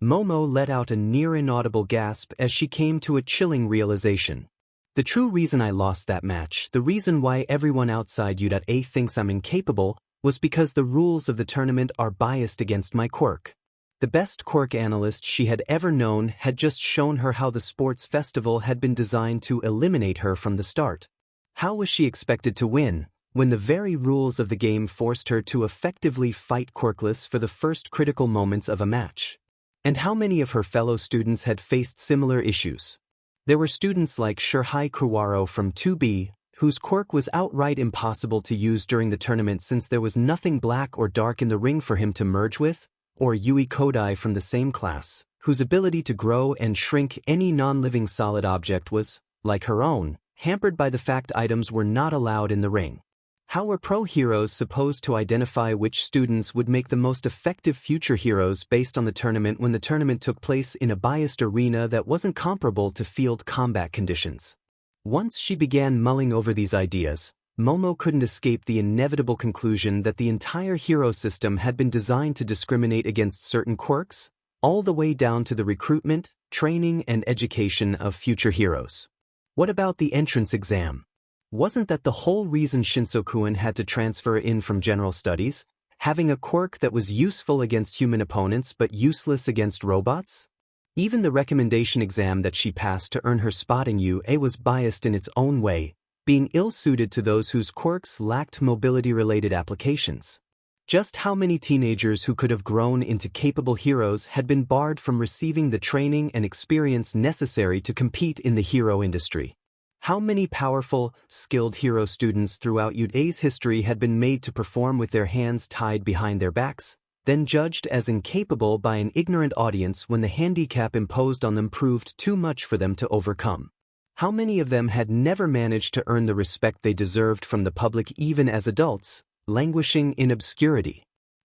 Momo let out a near-inaudible gasp as she came to a chilling realization. The true reason I lost that match, the reason why everyone outside U.A thinks I'm incapable, was because the rules of the tournament are biased against my quirk. The best quirk analyst she had ever known had just shown her how the sports festival had been designed to eliminate her from the start. How was she expected to win, when the very rules of the game forced her to effectively fight quirkless for the first critical moments of a match? And how many of her fellow students had faced similar issues? There were students like Shirhai Kuwaro from 2B, whose quirk was outright impossible to use during the tournament since there was nothing black or dark in the ring for him to merge with, or Yui Kodai from the same class, whose ability to grow and shrink any non-living solid object was, like her own, hampered by the fact items were not allowed in the ring. How were pro heroes supposed to identify which students would make the most effective future heroes based on the tournament when the tournament took place in a biased arena that wasn't comparable to field combat conditions? Once she began mulling over these ideas, Momo couldn't escape the inevitable conclusion that the entire hero system had been designed to discriminate against certain quirks, all the way down to the recruitment, training, and education of future heroes. What about the entrance exam? Wasn't that the whole reason Shinsokuin had to transfer in from general studies, having a quirk that was useful against human opponents but useless against robots? Even the recommendation exam that she passed to earn her spot in UA was biased in its own way, being ill-suited to those whose quirks lacked mobility-related applications. Just how many teenagers who could have grown into capable heroes had been barred from receiving the training and experience necessary to compete in the hero industry? How many powerful, skilled hero students throughout UA's history had been made to perform with their hands tied behind their backs, then judged as incapable by an ignorant audience when the handicap imposed on them proved too much for them to overcome? How many of them had never managed to earn the respect they deserved from the public even as adults, languishing in obscurity?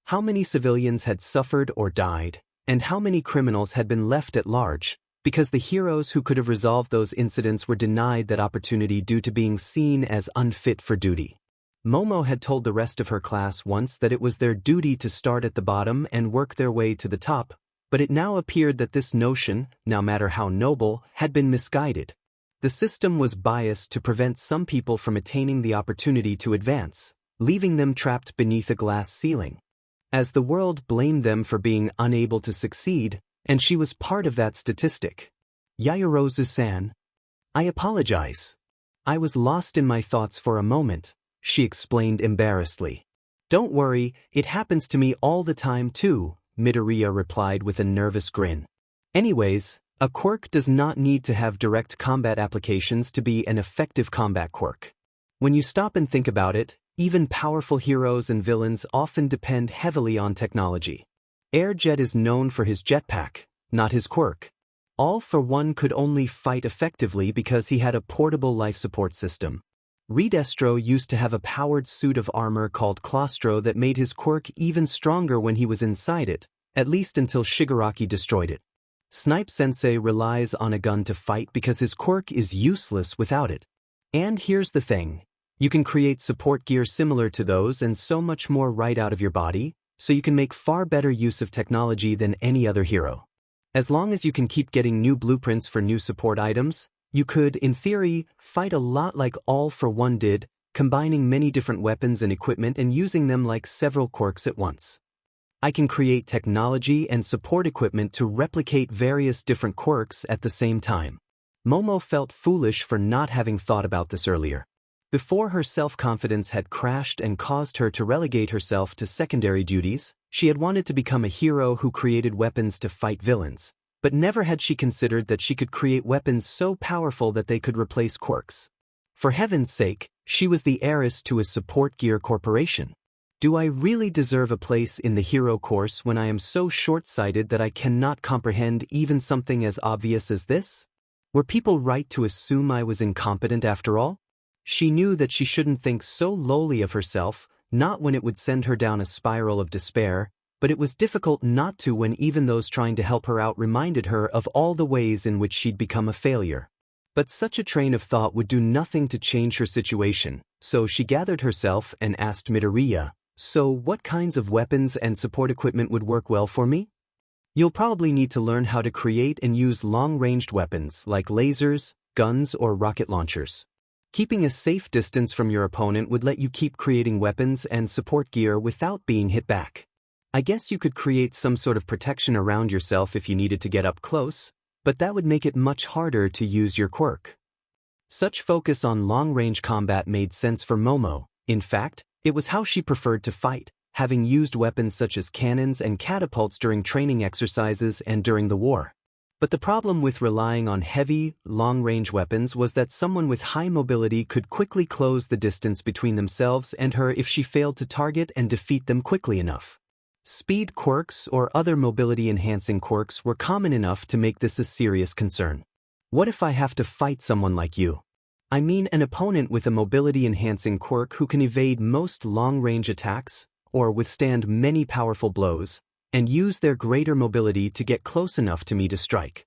How many civilians had suffered or died, and how many criminals had been left at large, because the heroes who could have resolved those incidents were denied that opportunity due to being seen as unfit for duty? Momo had told the rest of her class once that it was their duty to start at the bottom and work their way to the top, but it now appeared that this notion, no matter how noble, had been misguided. The system was biased to prevent some people from attaining the opportunity to advance, leaving them trapped beneath a glass ceiling. As the world blamed them for being unable to succeed, and she was part of that statistic. Yaoyorozu-san. I apologize. I was lost in my thoughts for a moment, she explained embarrassedly. Don't worry, it happens to me all the time too, Midoriya replied with a nervous grin. Anyways, a quirk does not need to have direct combat applications to be an effective combat quirk. When you stop and think about it, even powerful heroes and villains often depend heavily on technology. Air Jet is known for his jetpack, not his quirk. All for One could only fight effectively because he had a portable life support system. Redestro used to have a powered suit of armor called Claustro that made his quirk even stronger when he was inside it, at least until Shigaraki destroyed it. Snipe Sensei relies on a gun to fight because his quirk is useless without it. And here's the thing. You can create support gear similar to those and so much more right out of your body, so you can make far better use of technology than any other hero. As long as you can keep getting new blueprints for new support items, you could, in theory, fight a lot like All for One did, combining many different weapons and equipment and using them like several quirks at once. I can create technology and support equipment to replicate various different quirks at the same time. Momo felt foolish for not having thought about this earlier. Before her self-confidence had crashed and caused her to relegate herself to secondary duties, she had wanted to become a hero who created weapons to fight villains, but never had she considered that she could create weapons so powerful that they could replace quirks. For heaven's sake, she was the heiress to a support gear corporation. Do I really deserve a place in the hero course when I am so short-sighted that I cannot comprehend even something as obvious as this? Were people right to assume I was incompetent after all? She knew that she shouldn't think so lowly of herself, not when it would send her down a spiral of despair, but it was difficult not to when even those trying to help her out reminded her of all the ways in which she'd become a failure. But such a train of thought would do nothing to change her situation, so she gathered herself and asked Midoriya, "So what kinds of weapons and support equipment would work well for me?" "You'll probably need to learn how to create and use long-ranged weapons like lasers, guns, or rocket launchers. Keeping a safe distance from your opponent would let you keep creating weapons and support gear without being hit back. I guess you could create some sort of protection around yourself if you needed to get up close, but that would make it much harder to use your quirk." Such focus on long-range combat made sense for Momo. In fact, it was how she preferred to fight, having used weapons such as cannons and catapults during training exercises and during the war. But the problem with relying on heavy, long-range weapons was that someone with high mobility could quickly close the distance between themselves and her if she failed to target and defeat them quickly enough. Speed quirks or other mobility-enhancing quirks were common enough to make this a serious concern. What if I have to fight someone like you? I mean an opponent with a mobility-enhancing quirk who can evade most long-range attacks, or withstand many powerful blows, and use their greater mobility to get close enough to me to strike.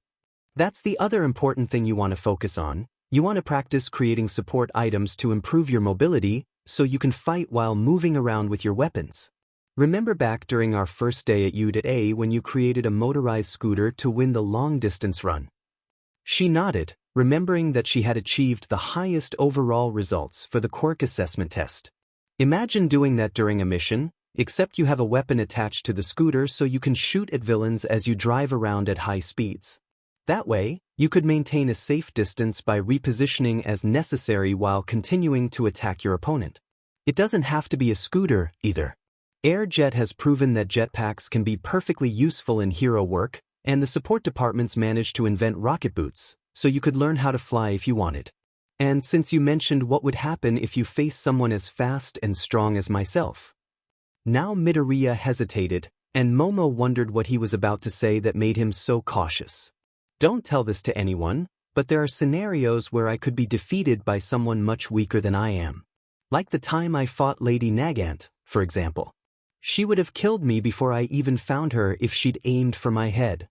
That's the other important thing you want to focus on. You want to practice creating support items to improve your mobility so you can fight while moving around with your weapons. Remember back during our first day at UDA when you created a motorized scooter to win the long-distance run? She nodded, remembering that she had achieved the highest overall results for the quirk assessment test. Imagine doing that during a mission, except you have a weapon attached to the scooter so you can shoot at villains as you drive around at high speeds. That way, you could maintain a safe distance by repositioning as necessary while continuing to attack your opponent. It doesn't have to be a scooter, either. Air Jet has proven that jetpacks can be perfectly useful in hero work, and the support departments managed to invent rocket boots, so you could learn how to fly if you wanted. And since you mentioned what would happen if you face someone as fast and strong as myself. Now Midoriya hesitated, and Momo wondered what he was about to say that made him so cautious. "Don't tell this to anyone, but there are scenarios where I could be defeated by someone much weaker than I am. Like the time I fought Lady Nagant, for example. She would have killed me before I even found her if she'd aimed for my head.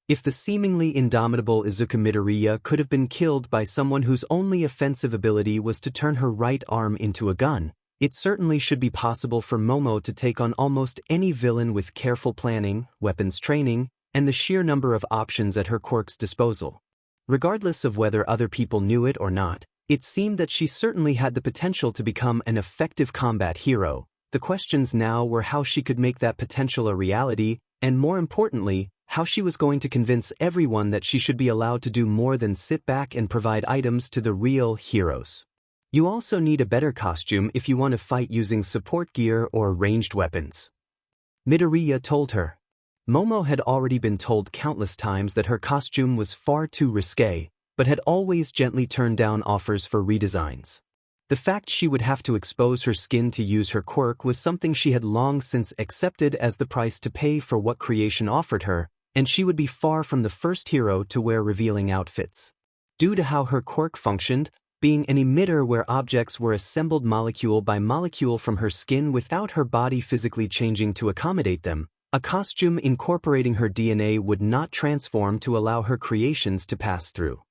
If the seemingly indomitable Izuku Midoriya could have been killed by someone whose only offensive ability was to turn her right arm into a gun, it certainly should be possible for Momo to take on almost any villain with careful planning, weapons training, and the sheer number of options at her quirk's disposal. Regardless of whether other people knew it or not, it seemed that she certainly had the potential to become an effective combat hero. The questions now were how she could make that potential a reality, and more importantly, how she was going to convince everyone that she should be allowed to do more than sit back and provide items to the real heroes. You also need a better costume if you want to fight using support gear or ranged weapons. Midoriya told her. Momo had already been told countless times that her costume was far too risque, but had always gently turned down offers for redesigns. The fact she would have to expose her skin to use her quirk was something she had long since accepted as the price to pay for what creation offered her, and she would be far from the first hero to wear revealing outfits. Due to how her quirk functioned, being an emitter where objects were assembled molecule by molecule from her skin without her body physically changing to accommodate them, a costume incorporating her DNA would not transform to allow her creations to pass through.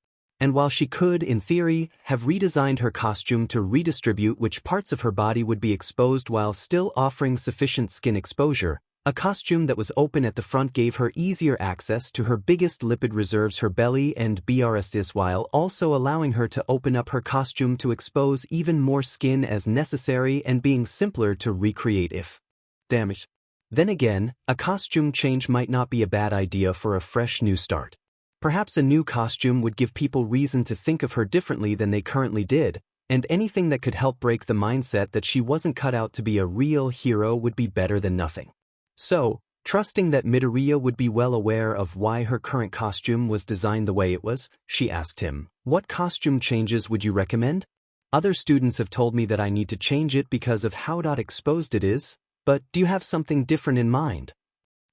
And while she could, in theory, have redesigned her costume to redistribute which parts of her body would be exposed while still offering sufficient skin exposure, a costume that was open at the front gave her easier access to her biggest lipid reserves, her belly and breasts, while also allowing her to open up her costume to expose even more skin as necessary and being simpler to recreate if damaged. Then again, a costume change might not be a bad idea for a fresh new start. Perhaps a new costume would give people reason to think of her differently than they currently did, and anything that could help break the mindset that she wasn't cut out to be a real hero would be better than nothing. So, trusting that Midoriya would be well aware of why her current costume was designed the way it was, she asked him, "What costume changes would you recommend? Other students have told me that I need to change it because of how exposed it is, but do you have something different in mind?"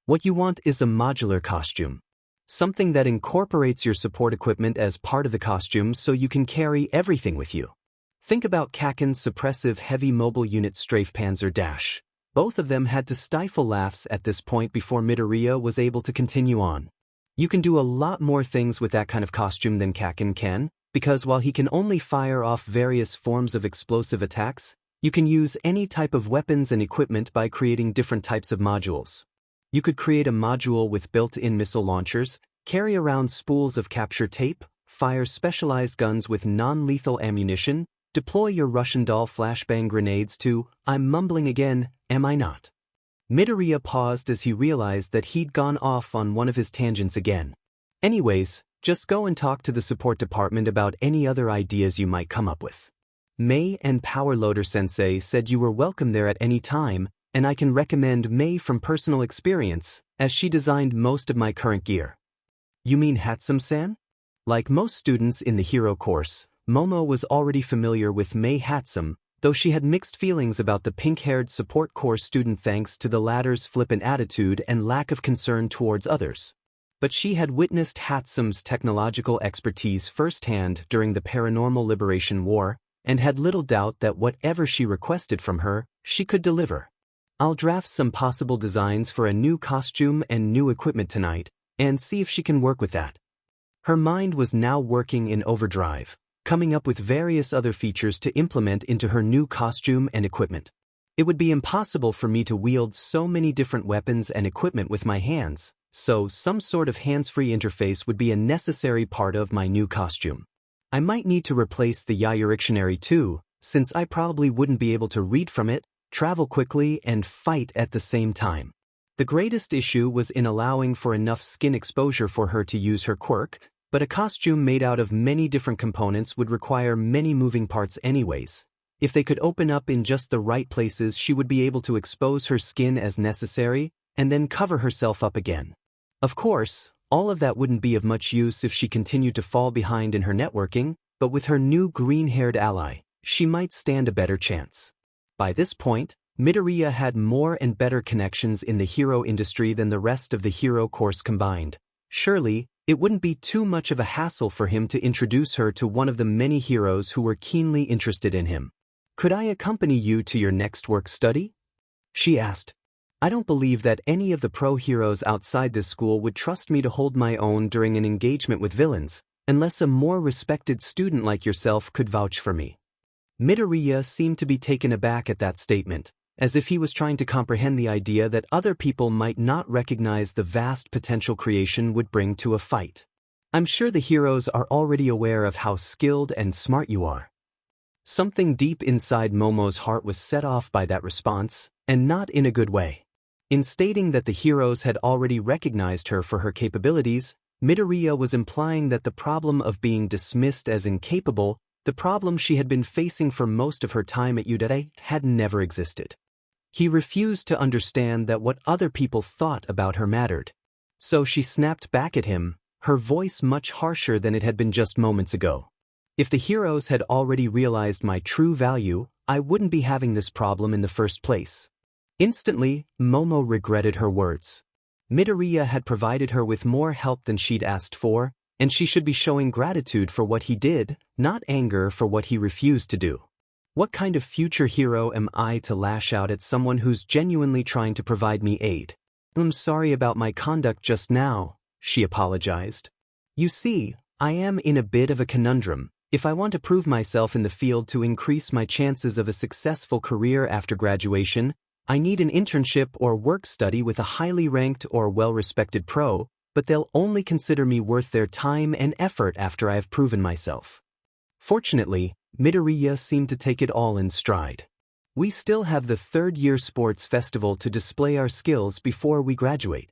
What you want is a modular costume. Something that incorporates your support equipment as part of the costume so you can carry everything with you. Think about Kaken's suppressive heavy mobile unit Strafe Panzer Dash. Both of them had to stifle laughs at this point before Midoriya was able to continue on. You can do a lot more things with that kind of costume than Kaken can, because while he can only fire off various forms of explosive attacks, you can use any type of weapons and equipment by creating different types of modules. You could create a module with built-in missile launchers, carry around spools of capture tape, fire specialized guns with non-lethal ammunition, deploy your Russian doll flashbang grenades to, I'm mumbling again, am I not? Midoriya paused as he realized that he'd gone off on one of his tangents again. Anyways, just go and talk to the support department about any other ideas you might come up with. Mei and Power Loader Sensei said you were welcome there at any time, and I can recommend Mei from personal experience, as she designed most of my current gear. You mean Hatsum-san? Like most students in the hero course, Momo was already familiar with Mei Hatsum, though she had mixed feelings about the pink-haired support course student thanks to the latter's flippant attitude and lack of concern towards others. But she had witnessed Hatsum's technological expertise firsthand during the Paranormal Liberation War, and had little doubt that whatever she requested from her, she could deliver. I'll draft some possible designs for a new costume and new equipment tonight, and see if she can work with that. Her mind was now working in overdrive, coming up with various other features to implement into her new costume and equipment. It would be impossible for me to wield so many different weapons and equipment with my hands, so some sort of hands-free interface would be a necessary part of my new costume. I might need to replace the Yaoyorozu too, since I probably wouldn't be able to read from it, travel quickly, and fight at the same time. The greatest issue was in allowing for enough skin exposure for her to use her quirk, but a costume made out of many different components would require many moving parts anyways. If they could open up in just the right places, she would be able to expose her skin as necessary, and then cover herself up again. Of course, all of that wouldn't be of much use if she continued to fall behind in her networking, but with her new green-haired ally, she might stand a better chance. By this point, Midoriya had more and better connections in the hero industry than the rest of the hero course combined. Surely, it wouldn't be too much of a hassle for him to introduce her to one of the many heroes who were keenly interested in him. Could I accompany you to your next work study? She asked. I don't believe that any of the pro heroes outside this school would trust me to hold my own during an engagement with villains, unless a more respected student like yourself could vouch for me. Midoriya seemed to be taken aback at that statement, as if he was trying to comprehend the idea that other people might not recognize the vast potential creation would bring to a fight. I'm sure the heroes are already aware of how skilled and smart you are. Something deep inside Momo's heart was set off by that response, and not in a good way. In stating that the heroes had already recognized her for her capabilities, Midoriya was implying that the problem of being dismissed as incapable, the problem she had been facing for most of her time at Udare, had never existed. He refused to understand that what other people thought about her mattered. So she snapped back at him, her voice much harsher than it had been just moments ago. If the heroes had already realized my true value, I wouldn't be having this problem in the first place. Instantly, Momo regretted her words. Midoriya had provided her with more help than she'd asked for, and she should be showing gratitude for what he did, not anger for what he refused to do. What kind of future hero am I to lash out at someone who's genuinely trying to provide me aid? I'm sorry about my conduct just now, she apologized. You see, I am in a bit of a conundrum. If I want to prove myself in the field to increase my chances of a successful career after graduation, I need an internship or work study with a highly ranked or well-respected pro, but they'll only consider me worth their time and effort after I have proven myself. Fortunately, Midoriya seemed to take it all in stride. We still have the third-year sports festival to display our skills before we graduate.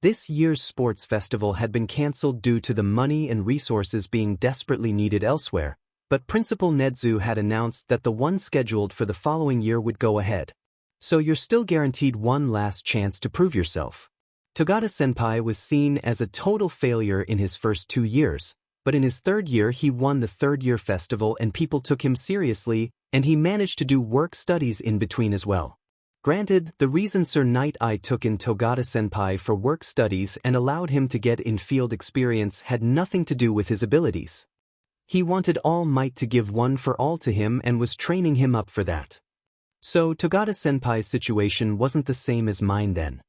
This year's sports festival had been cancelled due to the money and resources being desperately needed elsewhere, but Principal Nedzu had announced that the one scheduled for the following year would go ahead. So you're still guaranteed one last chance to prove yourself. Togata-senpai was seen as a total failure in his first 2 years, but in his third year he won the third-year festival and people took him seriously, and he managed to do work studies in between as well. Granted, the reason Sir Night-Eye took in Togata-senpai for work studies and allowed him to get in-field experience had nothing to do with his abilities. He wanted All Might to give one for all to him and was training him up for that. So Togata-senpai's situation wasn't the same as mine then.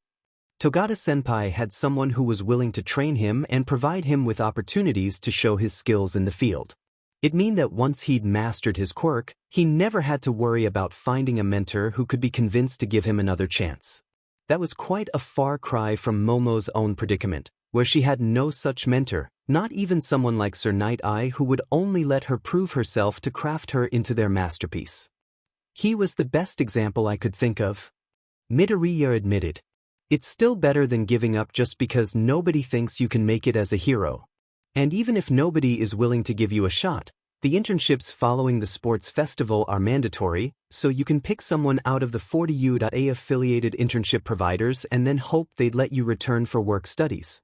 Togata-senpai had someone who was willing to train him and provide him with opportunities to show his skills in the field. It meant that once he'd mastered his quirk, he never had to worry about finding a mentor who could be convinced to give him another chance. That was quite a far cry from Momo's own predicament, where she had no such mentor, not even someone like Sir Night-Eye who would only let her prove herself to craft her into their masterpiece. He was the best example I could think of. Midoriya admitted. It's still better than giving up just because nobody thinks you can make it as a hero. And even if nobody is willing to give you a shot, the internships following the sports festival are mandatory, so you can pick someone out of the 40U.A affiliated internship providers and then hope they'd let you return for work studies.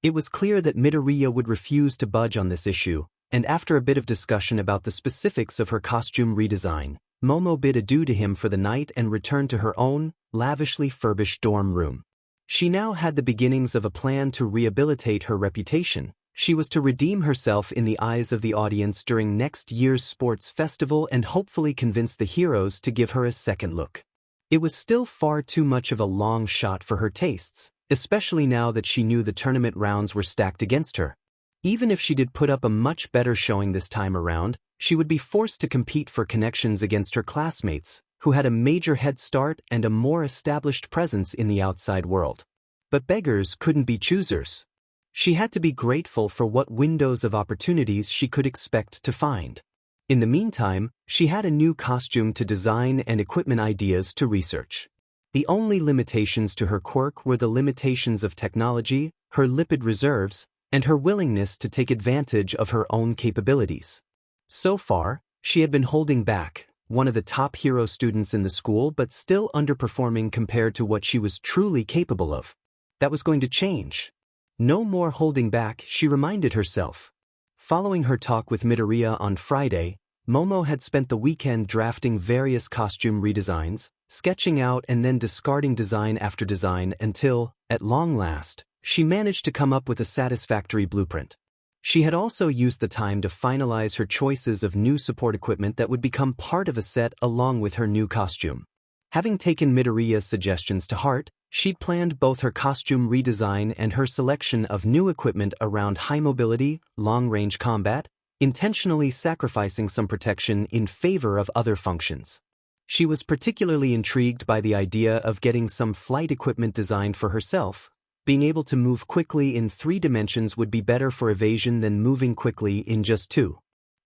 It was clear that Midoriya would refuse to budge on this issue, and after a bit of discussion about the specifics of her costume redesign, Momo bid adieu to him for the night and returned to her own, lavishly furbished dorm room. She now had the beginnings of a plan to rehabilitate her reputation. She was to redeem herself in the eyes of the audience during next year's sports festival and hopefully convince the heroes to give her a second look. It was still far too much of a long shot for her tastes, especially now that she knew the tournament rounds were stacked against her. Even if she did put up a much better showing this time around, she would be forced to compete for connections against her classmates, who had a major head start and a more established presence in the outside world. But beggars couldn't be choosers. She had to be grateful for what windows of opportunities she could expect to find. In the meantime, she had a new costume to design and equipment ideas to research. The only limitations to her quirk were the limitations of technology, her lipid reserves, and her willingness to take advantage of her own capabilities. So far, she had been holding back, one of the top hero students in the school but still underperforming compared to what she was truly capable of. That was going to change. No more holding back, she reminded herself. Following her talk with Midoriya on Friday, Momo had spent the weekend drafting various costume redesigns, sketching out and then discarding design after design until, at long last, she managed to come up with a satisfactory blueprint. She had also used the time to finalize her choices of new support equipment that would become part of a set along with her new costume. Having taken Midoriya's suggestions to heart, she'd planned both her costume redesign and her selection of new equipment around high mobility, long-range combat, intentionally sacrificing some protection in favor of other functions. She was particularly intrigued by the idea of getting some flight equipment designed for herself. Being able to move quickly in 3 dimensions would be better for evasion than moving quickly in just 2.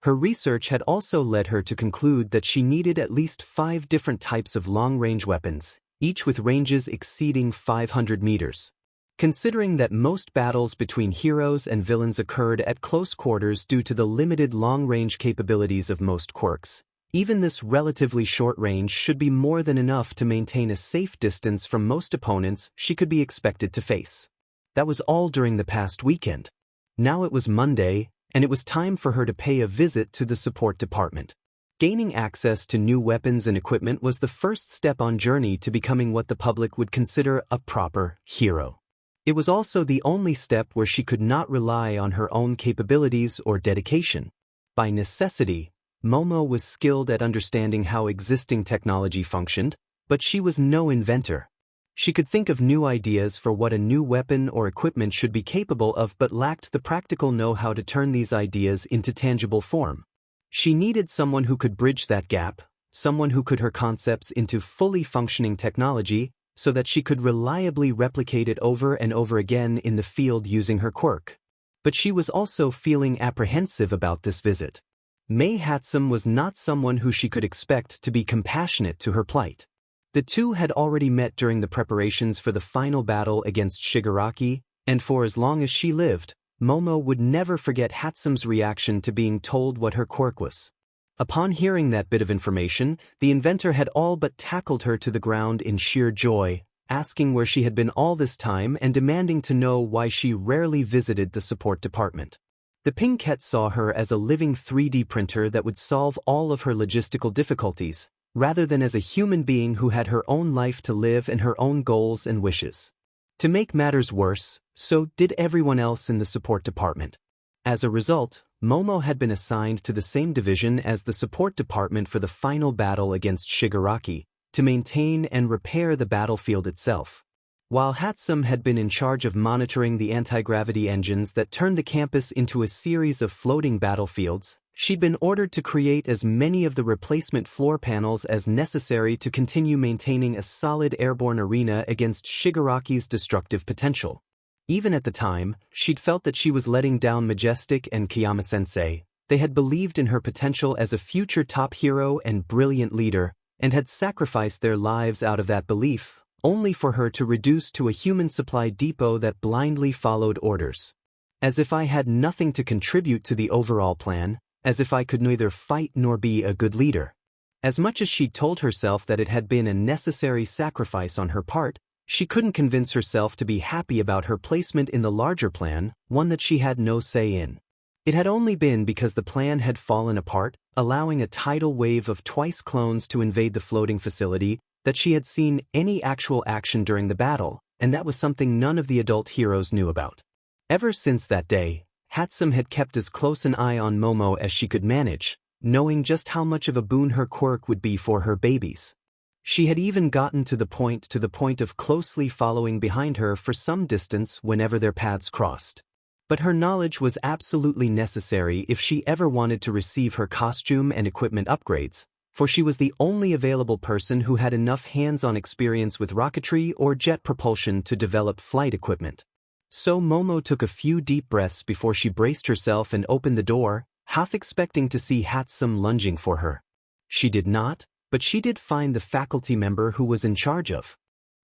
Her research had also led her to conclude that she needed at least 5 different types of long-range weapons, each with ranges exceeding 500 meters. Considering that most battles between heroes and villains occurred at close quarters due to the limited long-range capabilities of most quirks, even this relatively short range should be more than enough to maintain a safe distance from most opponents she could be expected to face. That was all during the past weekend. Now it was Monday, and it was time for her to pay a visit to the support department. Gaining access to new weapons and equipment was the first step on journey to becoming what the public would consider a proper hero. It was also the only step where she could not rely on her own capabilities or dedication. By necessity, Momo was skilled at understanding how existing technology functioned, but she was no inventor. She could think of new ideas for what a new weapon or equipment should be capable of but lacked the practical know-how to turn these ideas into tangible form. She needed someone who could bridge that gap, someone who could turn her concepts into fully functioning technology so that she could reliably replicate it over and over again in the field using her quirk. But she was also feeling apprehensive about this visit. Mei Hatsum was not someone who she could expect to be compassionate to her plight. The two had already met during the preparations for the final battle against Shigaraki, and for as long as she lived, Momo would never forget Hatsum's reaction to being told what her quirk was. Upon hearing that bit of information, the inventor had all but tackled her to the ground in sheer joy, asking where she had been all this time and demanding to know why she rarely visited the support department. The Pinkette saw her as a living 3D printer that would solve all of her logistical difficulties, rather than as a human being who had her own life to live and her own goals and wishes. To make matters worse, so did everyone else in the support department. As a result, Momo had been assigned to the same division as the support department for the final battle against Shigaraki, to maintain and repair the battlefield itself. While Hatsum had been in charge of monitoring the anti-gravity engines that turned the campus into a series of floating battlefields, she'd been ordered to create as many of the replacement floor panels as necessary to continue maintaining a solid airborne arena against Shigaraki's destructive potential. Even at the time, she'd felt that she was letting down Majestic and Kiyama-sensei. They had believed in her potential as a future top hero and brilliant leader, and had sacrificed their lives out of that belief, only for her to reduce to a human supply depot that blindly followed orders. As if I had nothing to contribute to the overall plan, as if I could neither fight nor be a good leader. As much as she'd told herself that it had been a necessary sacrifice on her part, she couldn't convince herself to be happy about her placement in the larger plan, one that she had no say in. It had only been because the plan had fallen apart, allowing a tidal wave of twice clones to invade the floating facility, that she had seen any actual action during the battle, and that was something none of the adult heroes knew about. Ever since that day, Hatsum had kept as close an eye on Momo as she could manage, knowing just how much of a boon her quirk would be for her babies. She had even gotten to the point of closely following behind her for some distance whenever their paths crossed. But her knowledge was absolutely necessary if she ever wanted to receive her costume and equipment upgrades, for she was the only available person who had enough hands-on experience with rocketry or jet propulsion to develop flight equipment. So Momo took a few deep breaths before she braced herself and opened the door, half expecting to see Hatsum lunging for her. She did not, but she did find the faculty member who was in charge of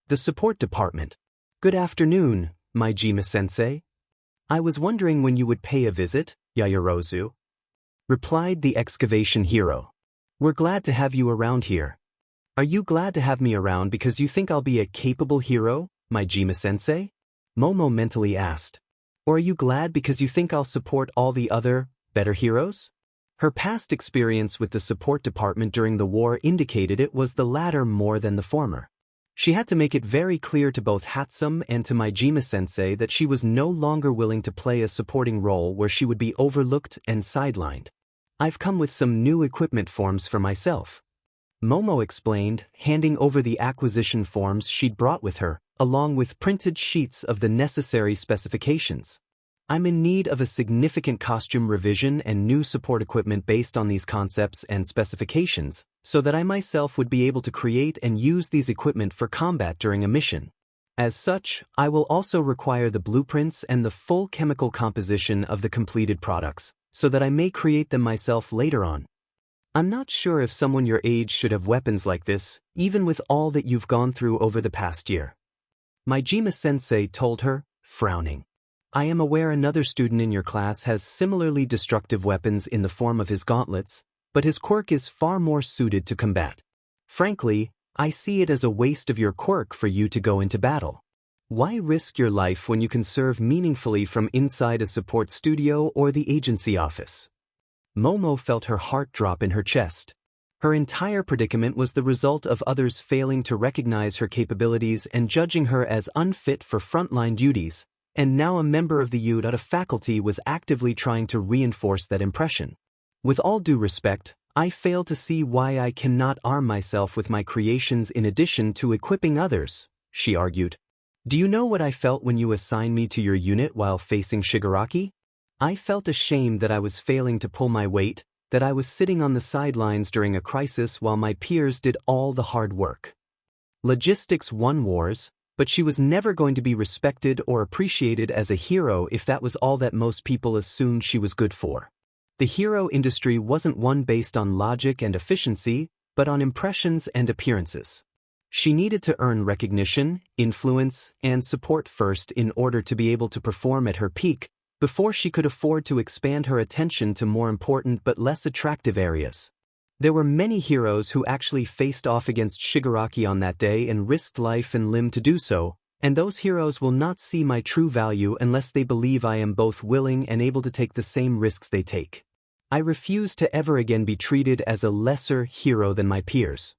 the support department. "Good afternoon, Maijima-sensei. I was wondering when you would pay a visit, Yaoyorozu," replied the excavation hero. "We're glad to have you around here." "Are you glad to have me around because you think I'll be a capable hero, Maijima-sensei?" Momo mentally asked. "Or are you glad because you think I'll support all the other, better heroes?" Her past experience with the support department during the war indicated it was the latter more than the former. She had to make it very clear to both Hatsum and to Maijima-sensei that she was no longer willing to play a supporting role where she would be overlooked and sidelined. "I've come with some new equipment forms for myself," Momo explained, handing over the acquisition forms she'd brought with her, along with printed sheets of the necessary specifications. "I'm in need of a significant costume revision and new support equipment based on these concepts and specifications, so that I myself would be able to create and use these equipment for combat during a mission. As such, I will also require the blueprints and the full chemical composition of the completed products, so that I may create them myself later on. I'm not sure if someone your age should have weapons like this, even with all that you've gone through over the past year," Maijima-sensei told her, frowning. "I am aware another student in your class has similarly destructive weapons in the form of his gauntlets, but his quirk is far more suited to combat. Frankly, I see it as a waste of your quirk for you to go into battle." Why risk your life when you can serve meaningfully from inside a support studio or the agency office? Momo felt her heart drop in her chest. Her entire predicament was the result of others failing to recognize her capabilities and judging her as unfit for frontline duties, and now a member of the UDA faculty was actively trying to reinforce that impression. With all due respect, I fail to see why I cannot arm myself with my creations in addition to equipping others, she argued. Do you know what I felt when you assigned me to your unit while facing Shigaraki? I felt ashamed that I was failing to pull my weight, that I was sitting on the sidelines during a crisis while my peers did all the hard work. Logistics won wars, but she was never going to be respected or appreciated as a hero if that was all that most people assumed she was good for. The hero industry wasn't one based on logic and efficiency, but on impressions and appearances. She needed to earn recognition, influence, and support first in order to be able to perform at her peak, before she could afford to expand her attention to more important but less attractive areas. There were many heroes who actually faced off against Shigaraki on that day and risked life and limb to do so, and those heroes will not see my true value unless they believe I am both willing and able to take the same risks they take. I refuse to ever again be treated as a lesser hero than my peers.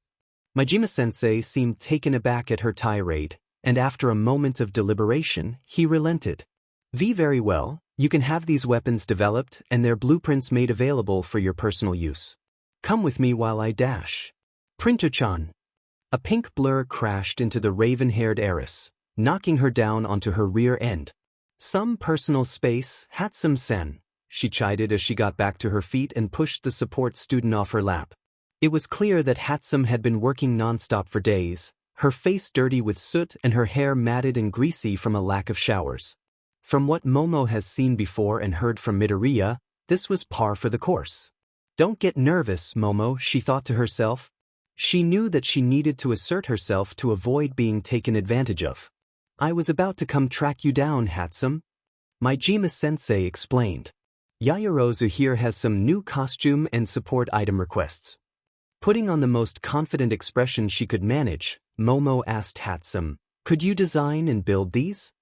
Majima-sensei seemed taken aback at her tirade, and after a moment of deliberation, he relented. Very well, you can have these weapons developed and their blueprints made available for your personal use. Come with me while I dash. Printer-chan. A pink blur crashed into the raven-haired heiress, knocking her down onto her rear end. Some personal space, Hatsum-sen, she chided as she got back to her feet and pushed the support student off her lap. It was clear that Hatsum had been working non-stop for days, her face dirty with soot and her hair matted and greasy from a lack of showers. From what Momo has seen before and heard from Midoriya, this was par for the course. Don't get nervous, Momo, she thought to herself. She knew that she needed to assert herself to avoid being taken advantage of. I was about to come track you down, Hatsum. Majima-sensei explained. Yaoyorozu here has some new costume and support item requests. Putting on the most confident expression she could manage, Momo asked Hatsum, could you design and build these?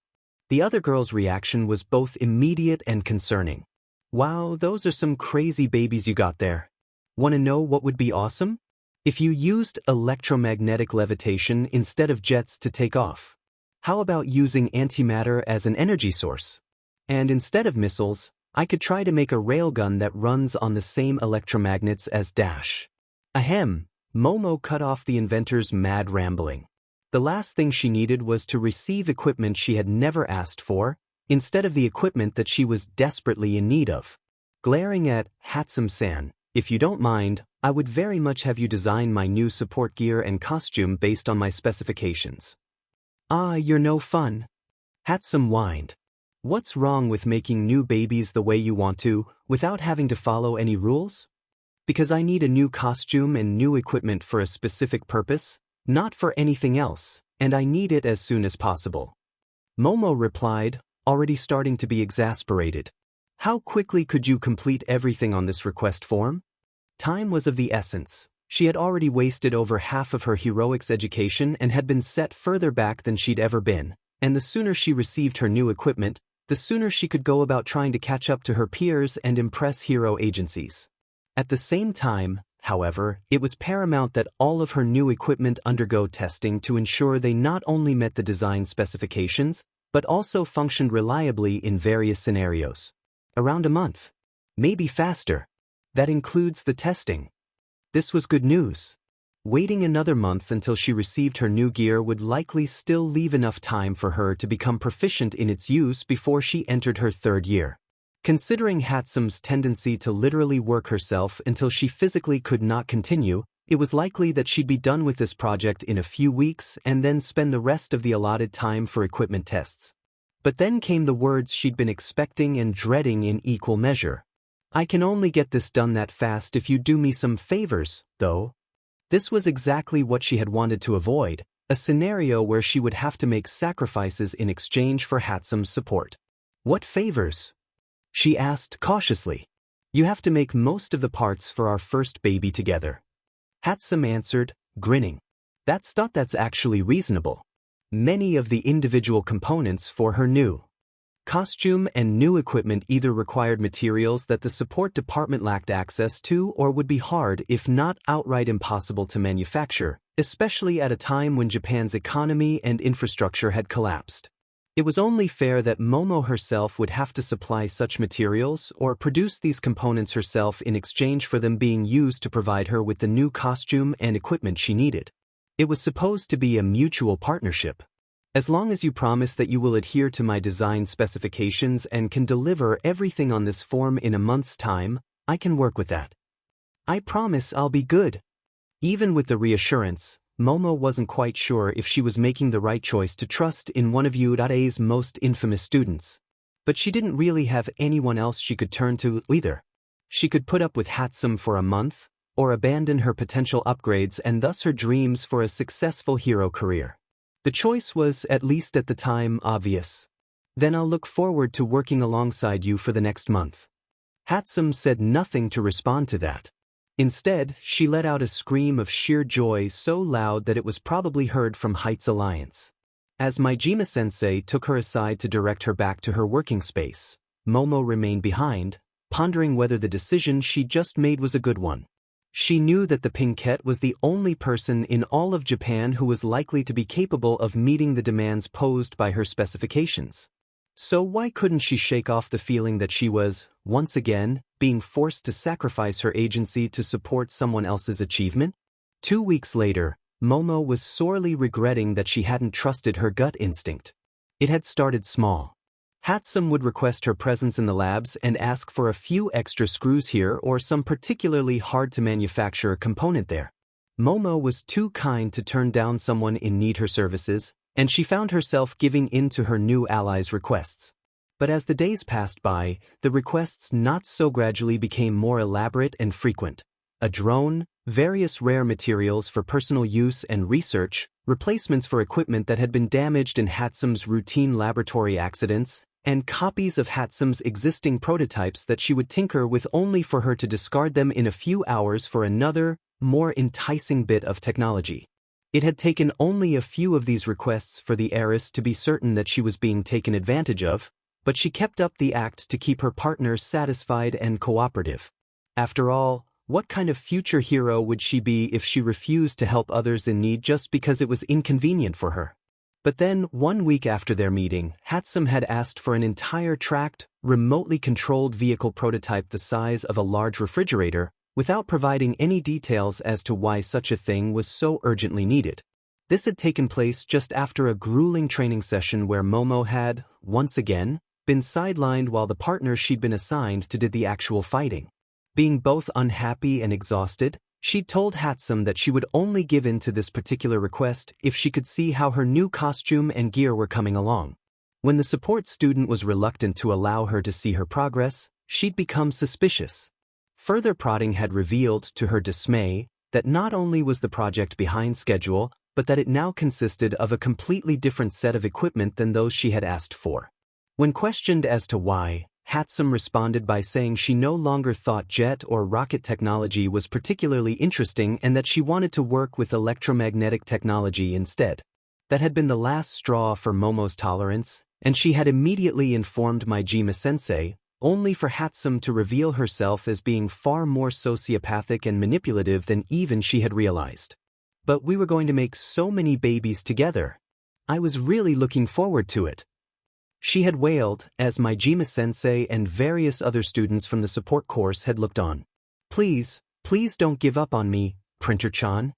The other girl's reaction was both immediate and concerning. Wow, those are some crazy babies you got there. Want to know what would be awesome? If you used electromagnetic levitation instead of jets to take off. How about using antimatter as an energy source? And instead of missiles, I could try to make a railgun that runs on the same electromagnets as Dash. Ahem, Momo cut off the inventor's mad rambling. The last thing she needed was to receive equipment she had never asked for, instead of the equipment that she was desperately in need of. Glaring at Hatsum-san, if you don't mind, I would very much have you design my new support gear and costume based on my specifications. Ah, you're no fun. Hatsum whined. What's wrong with making new babies the way you want to, without having to follow any rules? Because I need a new costume and new equipment for a specific purpose, not for anything else, and I need it as soon as possible. Momo replied, already starting to be exasperated. How quickly could you complete everything on this request form? Time was of the essence. She had already wasted over half of her heroics education and had been set further back than she'd ever been, and the sooner she received her new equipment, the sooner she could go about trying to catch up to her peers and impress hero agencies. At the same time, however, it was paramount that all of her new equipment undergo testing to ensure they not only met the design specifications, but also functioned reliably in various scenarios. Around a month. Maybe faster. That includes the testing. This was good news. Waiting another month until she received her new gear would likely still leave enough time for her to become proficient in its use before she entered her third year. Considering Hatsum's tendency to literally work herself until she physically could not continue, it was likely that she'd be done with this project in a few weeks and then spend the rest of the allotted time for equipment tests. But then came the words she'd been expecting and dreading in equal measure. I can only get this done that fast if you do me some favors, though. This was exactly what she had wanted to avoid, a scenario where she would have to make sacrifices in exchange for Hatsum's support. What favors? She asked cautiously. You have to make most of the parts for our first baby together. Hatsum answered, grinning. That's actually reasonable. many of the individual components for her new costume and new equipment either required materials that the support department lacked access to or would be hard, if not outright impossible, to manufacture, especially at a time when Japan's economy and infrastructure had collapsed. It was only fair that Momo herself would have to supply such materials or produce these components herself in exchange for them being used to provide her with the new costume and equipment she needed. It was supposed to be a mutual partnership. As long as you promise that you will adhere to my design specifications and can deliver everything on this form in a month's time, I can work with that. I promise I'll be good. Even with the reassurance, Momo wasn't quite sure if she was making the right choice to trust in one of Yudare's most infamous students. But she didn't really have anyone else she could turn to either. She could put up with Hatsum for a month, or abandon her potential upgrades and thus her dreams for a successful hero career. The choice was, at least at the time, obvious. Then I'll look forward to working alongside you for the next month. Hatsum said nothing to respond to that. Instead, she let out a scream of sheer joy so loud that it was probably heard from Heights Alliance. As Majima-sensei took her aside to direct her back to her working space, Momo remained behind, pondering whether the decision she just made was a good one. She knew that the Pinkette was the only person in all of Japan who was likely to be capable of meeting the demands posed by her specifications. So why couldn't she shake off the feeling that she was, once again, being forced to sacrifice her agency to support someone else's achievement? 2 weeks later, Momo was sorely regretting that she hadn't trusted her gut instinct. It had started small. Hatsum would request her presence in the labs and ask for a few extra screws here or some particularly hard-to-manufacture component there. Momo was too kind to turn down someone in need her services, and she found herself giving in to her new allies' requests. But as the days passed by, the requests not so gradually became more elaborate and frequent. A drone, various rare materials for personal use and research, replacements for equipment that had been damaged in Hatsum's routine laboratory accidents, and copies of Hatsum's existing prototypes that she would tinker with only for her to discard them in a few hours for another, more enticing bit of technology. It had taken only a few of these requests for the heiress to be certain that she was being taken advantage of, but she kept up the act to keep her partner satisfied and cooperative. After all, what kind of future hero would she be if she refused to help others in need just because it was inconvenient for her? But then, 1 week after their meeting, Hatsum had asked for an entire tracked, remotely controlled vehicle prototype the size of a large refrigerator, without providing any details as to why such a thing was so urgently needed. This had taken place just after a grueling training session where Momo had, once again, been sidelined while the partner she'd been assigned to did the actual fighting. Being both unhappy and exhausted, she'd told Hatsum that she would only give in to this particular request if she could see how her new costume and gear were coming along. When the support student was reluctant to allow her to see her progress, she'd become suspicious. Further prodding had revealed, to her dismay, that not only was the project behind schedule, but that it now consisted of a completely different set of equipment than those she had asked for. When questioned as to why, Hatsum responded by saying she no longer thought jet or rocket technology was particularly interesting and that she wanted to work with electromagnetic technology instead. That had been the last straw for Momo's tolerance, and she had immediately informed Majima-sensei, only for Hatsum to reveal herself as being far more sociopathic and manipulative than even she had realized. But we were going to make so many babies together. I was really looking forward to it. She had wailed, as Majima-sensei and various other students from the support course had looked on. Please, please don't give up on me, Printer-chan.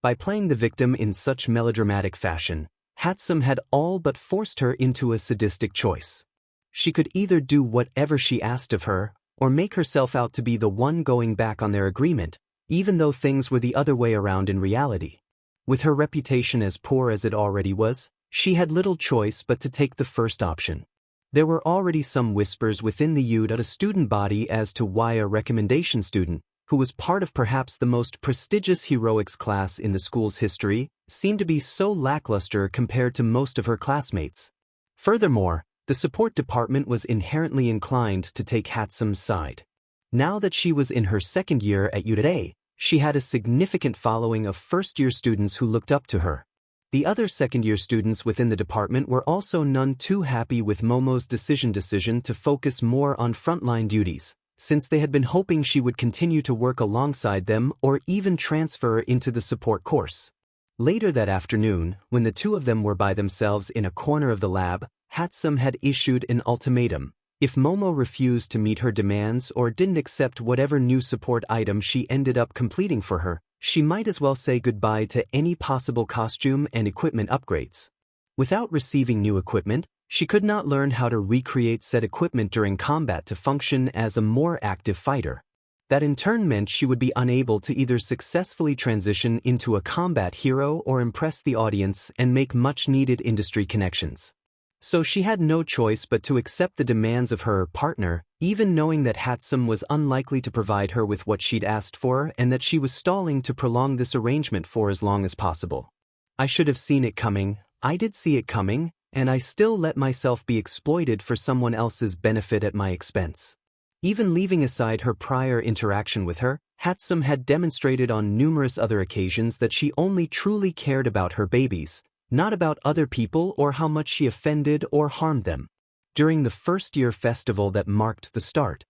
By playing the victim in such melodramatic fashion, Hatsum had all but forced her into a sadistic choice. She could either do whatever she asked of her, or make herself out to be the one going back on their agreement, even though things were the other way around in reality. With her reputation as poor as it already was, she had little choice but to take the first option. There were already some whispers within the Yuda student body as to why a recommendation student, who was part of perhaps the most prestigious heroics class in the school's history, seemed to be so lackluster compared to most of her classmates. Furthermore, the support department was inherently inclined to take Hatsum's side. Now that she was in her second year at Yudere, she had a significant following of first-year students who looked up to her. The other second-year students within the department were also none too happy with Momo's decision to focus more on frontline duties, since they had been hoping she would continue to work alongside them or even transfer into the support course. Later that afternoon, when the two of them were by themselves in a corner of the lab, Hatsum had issued an ultimatum. If Momo refused to meet her demands or didn't accept whatever new support item she ended up completing for her, she might as well say goodbye to any possible costume and equipment upgrades. Without receiving new equipment, she could not learn how to recreate said equipment during combat to function as a more active fighter. That in turn meant she would be unable to either successfully transition into a combat hero or impress the audience and make much-needed industry connections. So she had no choice but to accept the demands of her partner, even knowing that Hatsum was unlikely to provide her with what she'd asked for and that she was stalling to prolong this arrangement for as long as possible. I should have seen it coming, I did see it coming, and I still let myself be exploited for someone else's benefit at my expense. Even leaving aside her prior interaction with her, Hatsum had demonstrated on numerous other occasions that she only truly cared about her babies, not about other people or how much she offended or harmed them. During the first-year festival that marked the start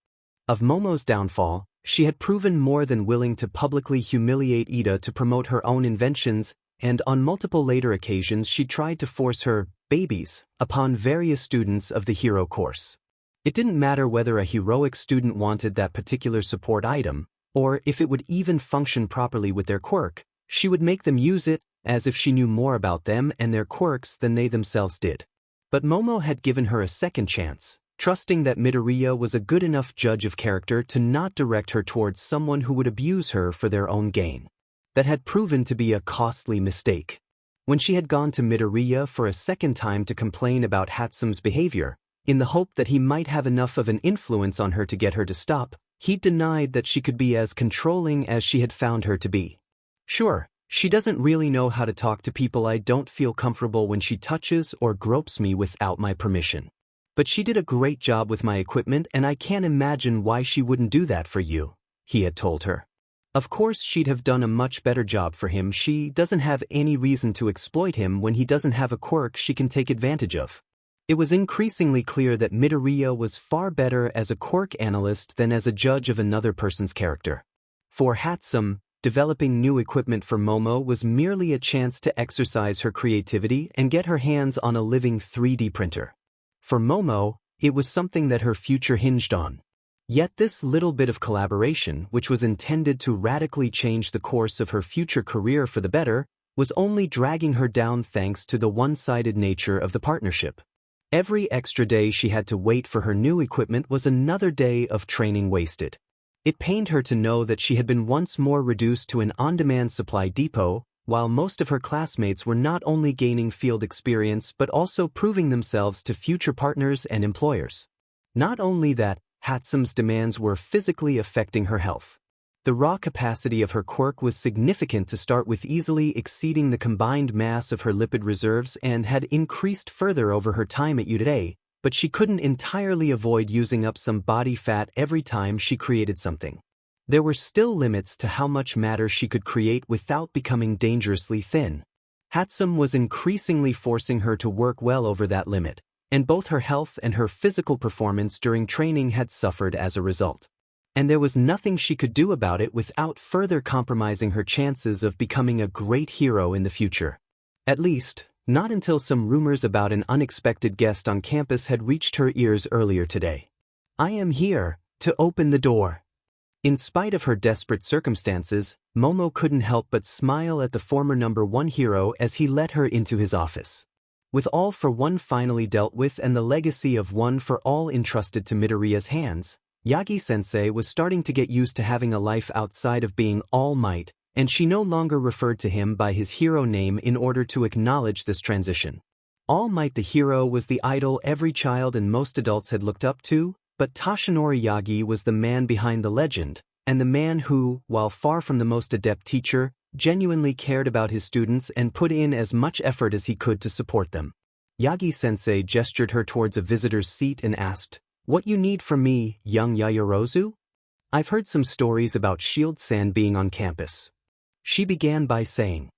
of Momo's downfall, she had proven more than willing to publicly humiliate Ida to promote her own inventions, and on multiple later occasions she tried to force her babies upon various students of the hero course. It didn't matter whether a heroic student wanted that particular support item, or if it would even function properly with their quirk, she would make them use it, as if she knew more about them and their quirks than they themselves did. But Momo had given her a second chance, trusting that Midoriya was a good enough judge of character to not direct her towards someone who would abuse her for their own gain. That had proven to be a costly mistake. When she had gone to Midoriya for a second time to complain about Hatsum's behavior, in the hope that he might have enough of an influence on her to get her to stop, he denied that she could be as controlling as she had found her to be. Sure, she doesn't really know how to talk to people. I don't feel comfortable when she touches or gropes me without my permission. But she did a great job with my equipment and I can't imagine why she wouldn't do that for you, he had told her. Of course she'd have done a much better job for him. She doesn't have any reason to exploit him when he doesn't have a quirk she can take advantage of. It was increasingly clear that Midoriya was far better as a quirk analyst than as a judge of another person's character. For Hatsum, developing new equipment for Momo was merely a chance to exercise her creativity and get her hands on a living 3D printer. For Momo, it was something that her future hinged on. Yet this little bit of collaboration, which was intended to radically change the course of her future career for the better, was only dragging her down thanks to the one-sided nature of the partnership. Every extra day she had to wait for her new equipment was another day of training wasted. It pained her to know that she had been once more reduced to an on-demand supply depot, while most of her classmates were not only gaining field experience but also proving themselves to future partners and employers. Not only that, Hatsum's demands were physically affecting her health. The raw capacity of her quirk was significant to start with, easily exceeding the combined mass of her lipid reserves, and had increased further over her time at UTA, but she couldn't entirely avoid using up some body fat every time she created something. There were still limits to how much matter she could create without becoming dangerously thin. Hatsum was increasingly forcing her to work well over that limit, and both her health and her physical performance during training had suffered as a result. And there was nothing she could do about it without further compromising her chances of becoming a great hero in the future. At least, not until some rumors about an unexpected guest on campus had reached her ears earlier today. "I am here to open the door." In spite of her desperate circumstances, Momo couldn't help but smile at the former #1 hero as he let her into his office. With All for One finally dealt with and the legacy of One for All entrusted to Midoriya's hands, Yagi-sensei was starting to get used to having a life outside of being All Might, and she no longer referred to him by his hero name in order to acknowledge this transition. All Might the hero was the idol every child and most adults had looked up to, but Toshinori Yagi was the man behind the legend, and the man who, while far from the most adept teacher, genuinely cared about his students and put in as much effort as he could to support them. Yagi-sensei gestured her towards a visitor's seat and asked, "What you need from me, young Yaoyorozu?" "I've heard some stories about Shield-san being on campus," she began by saying.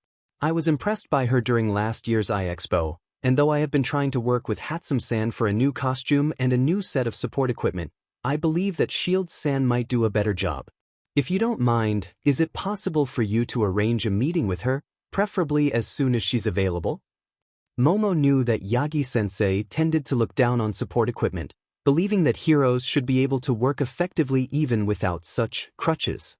I was impressed by her during last year's Expo, and though I have been trying to work with Hatsum-san for a new costume and a new set of support equipment, I believe that Shield-san might do a better job. If you don't mind, is it possible for you to arrange a meeting with her, preferably as soon as she's available? Momo knew that Yagi-sensei tended to look down on support equipment, believing that heroes should be able to work effectively even without such crutches.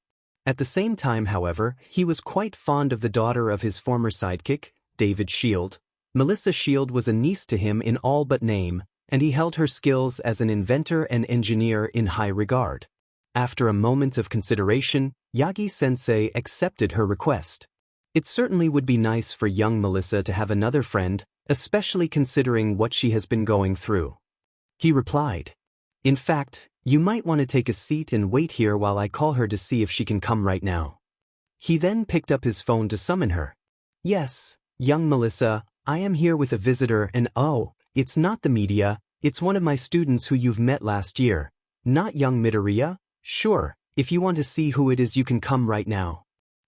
At the same time, however, he was quite fond of the daughter of his former sidekick, David Shield. Melissa Shield was a niece to him in all but name, and he held her skills as an inventor and engineer in high regard. After a moment of consideration, Yagi-sensei accepted her request. It certainly would be nice for young Melissa to have another friend, especially considering what she has been going through. He replied. In fact, you might want to take a seat and wait here while I call her to see if she can come right now. He then picked up his phone to summon her. Yes, young Melissa, I am here with a visitor and oh, it's not the media, it's one of my students who you've met last year. Not young Midoriya? Sure, if you want to see who it is you can come right now.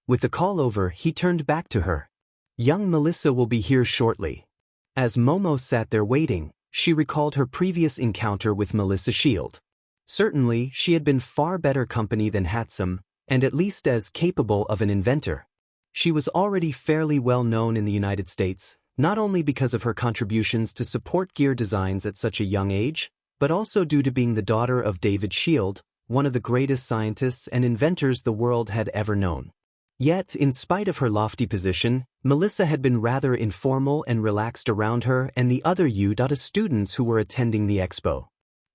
With the call over, he turned back to her. Young Melissa will be here shortly. As Momo sat there waiting, she recalled her previous encounter with Melissa Shield. Certainly, she had been far better company than Hatsum, and at least as capable of an inventor. She was already fairly well known in the United States, not only because of her contributions to support gear designs at such a young age, but also due to being the daughter of David Shield, one of the greatest scientists and inventors the world had ever known. Yet, in spite of her lofty position, Melissa had been rather informal and relaxed around her and the other students who were attending the expo.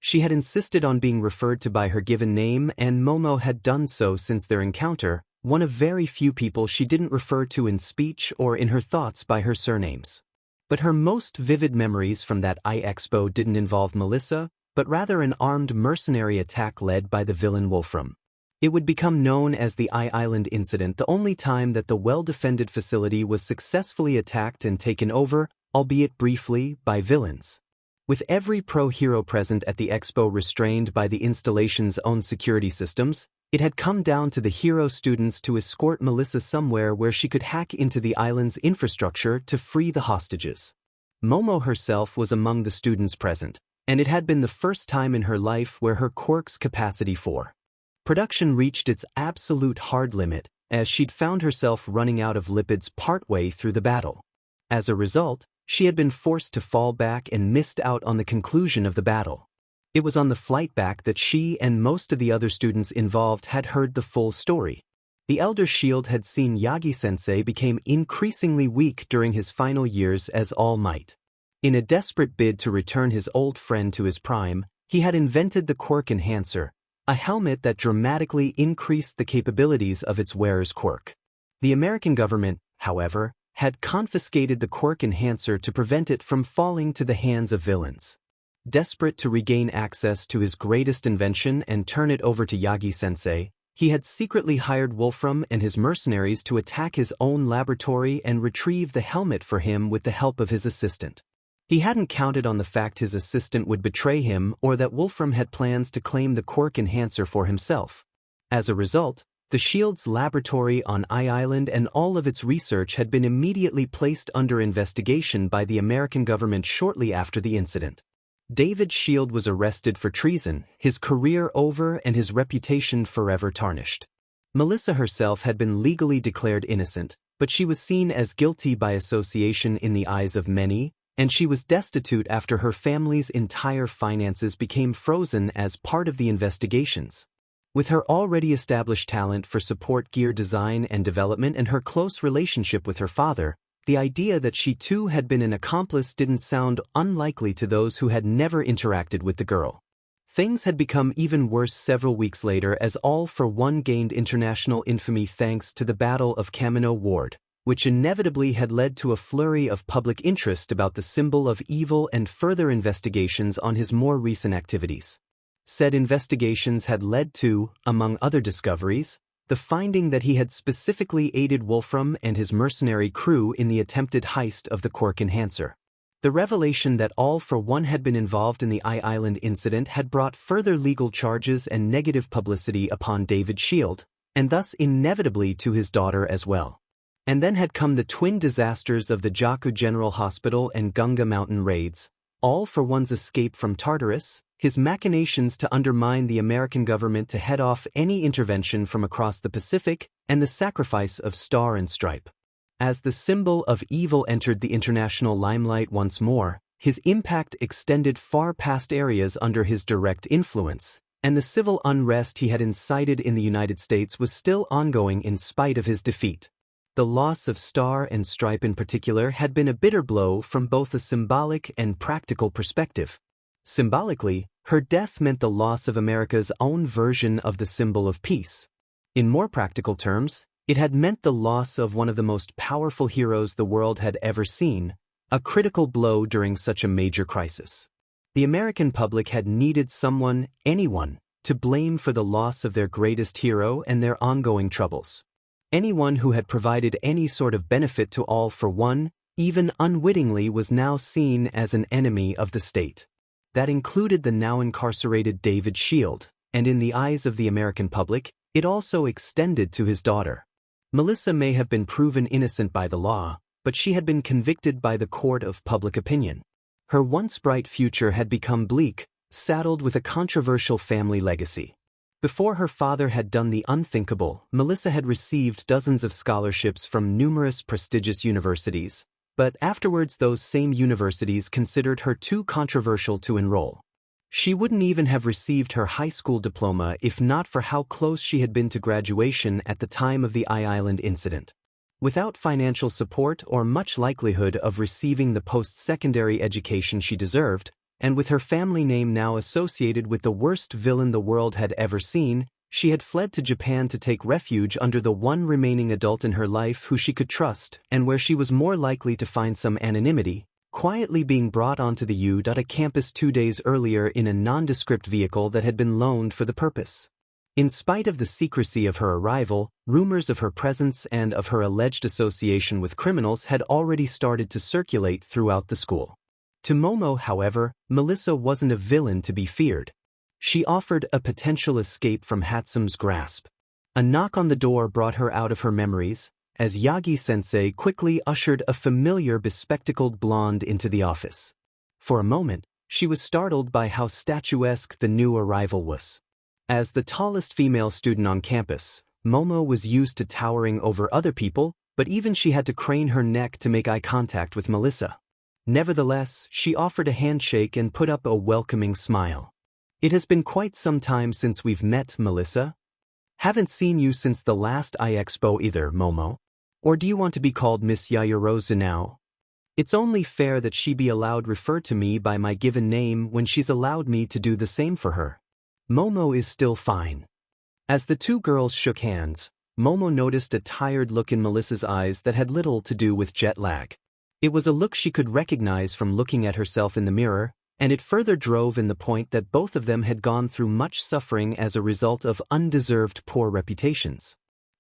She had insisted on being referred to by her given name, and Momo had done so since their encounter, one of very few people she didn't refer to in speech or in her thoughts by her surnames. But her most vivid memories from that expo didn't involve Melissa, but rather an armed mercenary attack led by the villain Wolfram. It would become known as the Island incident, the only time that the well-defended facility was successfully attacked and taken over, albeit briefly, by villains. With every pro-hero present at the expo restrained by the installation's own security systems, it had come down to the hero students to escort Melissa somewhere where she could hack into the island's infrastructure to free the hostages. Momo herself was among the students present, and it had been the first time in her life where her Quirk's capacity for production reached its absolute hard limit, as she'd found herself running out of lipids partway through the battle. As a result, she had been forced to fall back and missed out on the conclusion of the battle. It was on the flight back that she and most of the other students involved had heard the full story. The Elder Shield had seen Yagi-sensei became increasingly weak during his final years as All Might. In a desperate bid to return his old friend to his prime, he had invented the Quirk Enhancer, a helmet that dramatically increased the capabilities of its wearer's quirk. The American government, however, had confiscated the Quirk Enhancer to prevent it from falling to the hands of villains. Desperate to regain access to his greatest invention and turn it over to Yagi-sensei, he had secretly hired Wolfram and his mercenaries to attack his own laboratory and retrieve the helmet for him with the help of his assistant. He hadn't counted on the fact his assistant would betray him or that Wolfram had plans to claim the Quirk Enhancer for himself. As a result, the Shield's laboratory on Island and all of its research had been immediately placed under investigation by the American government shortly after the incident. David Shield was arrested for treason, his career over and his reputation forever tarnished. Melissa herself had been legally declared innocent, but she was seen as guilty by association in the eyes of many, and she was destitute after her family's entire finances became frozen as part of the investigations. With her already established talent for support gear design and development and her close relationship with her father, the idea that she too had been an accomplice didn't sound unlikely to those who had never interacted with the girl. Things had become even worse several weeks later as All for One gained international infamy thanks to the Battle of Kamino Ward, which inevitably had led to a flurry of public interest about the symbol of evil and further investigations on his more recent activities. Said investigations had led to, among other discoveries, the finding that he had specifically aided Wolfram and his mercenary crew in the attempted heist of the Quirk Enhancer. The revelation that All for One had been involved in the Island incident had brought further legal charges and negative publicity upon David Shield, and thus inevitably to his daughter as well. And then had come the twin disasters of the Jaku General Hospital and Gunga Mountain raids, all for one's escape from Tartarus, his machinations to undermine the American government to head off any intervention from across the Pacific, and the sacrifice of Star and Stripe. As the symbol of evil entered the international limelight once more, his impact extended far past areas under his direct influence, and the civil unrest he had incited in the United States was still ongoing in spite of his defeat. The loss of Star and Stripe in particular had been a bitter blow from both a symbolic and practical perspective. Symbolically, her death meant the loss of America's own version of the symbol of peace. In more practical terms, it had meant the loss of one of the most powerful heroes the world had ever seen, a critical blow during such a major crisis. The American public had needed someone, anyone, to blame for the loss of their greatest hero and their ongoing troubles. Anyone who had provided any sort of benefit to all for one, even unwittingly, was now seen as an enemy of the state. That included the now incarcerated David Shield, and in the eyes of the American public, it also extended to his daughter. Melissa may have been proven innocent by the law, but she had been convicted by the court of public opinion. Her once bright future had become bleak, saddled with a controversial family legacy. Before her father had done the unthinkable, Melissa had received dozens of scholarships from numerous prestigious universities, but afterwards those same universities considered her too controversial to enroll. She wouldn't even have received her high school diploma if not for how close she had been to graduation at the time of the I-Island incident. Without financial support or much likelihood of receiving the post-secondary education she deserved, and with her family name now associated with the worst villain the world had ever seen, she had fled to Japan to take refuge under the one remaining adult in her life who she could trust and where she was more likely to find some anonymity, quietly being brought onto the U.A campus 2 days earlier in a nondescript vehicle that had been loaned for the purpose. In spite of the secrecy of her arrival, rumors of her presence and of her alleged association with criminals had already started to circulate throughout the school. To Momo, however, Melissa wasn't a villain to be feared. She offered a potential escape from Hatsum's grasp. A knock on the door brought her out of her memories, as Yagi-sensei quickly ushered a familiar bespectacled blonde into the office. For a moment, she was startled by how statuesque the new arrival was. As the tallest female student on campus, Momo was used to towering over other people, but even she had to crane her neck to make eye contact with Melissa. Nevertheless, she offered a handshake and put up a welcoming smile. "It has been quite some time since we've met, Melissa. Haven't seen you since the last I-Expo either, Momo. Or do you want to be called Miss Yaoyorozu now? It's only fair that she be allowed refer to me by my given name when she's allowed me to do the same for her. Momo is still fine." As the two girls shook hands, Momo noticed a tired look in Melissa's eyes that had little to do with jet lag. It was a look she could recognize from looking at herself in the mirror, and it further drove in the point that both of them had gone through much suffering as a result of undeserved poor reputations.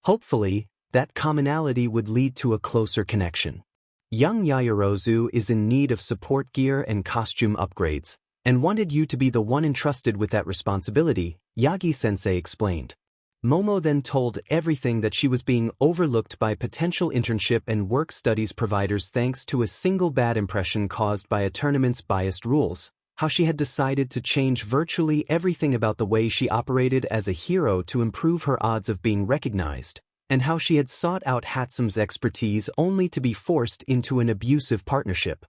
Hopefully, that commonality would lead to a closer connection. Young Yaoyorozu is in need of support gear and costume upgrades, and wanted you to be the one entrusted with that responsibility, Yagi-sensei explained. Momo then told everything that she was being overlooked by potential internship and work studies providers thanks to a single bad impression caused by a tournament's biased rules, how she had decided to change virtually everything about the way she operated as a hero to improve her odds of being recognized, and how she had sought out Hatsum's expertise only to be forced into an abusive partnership.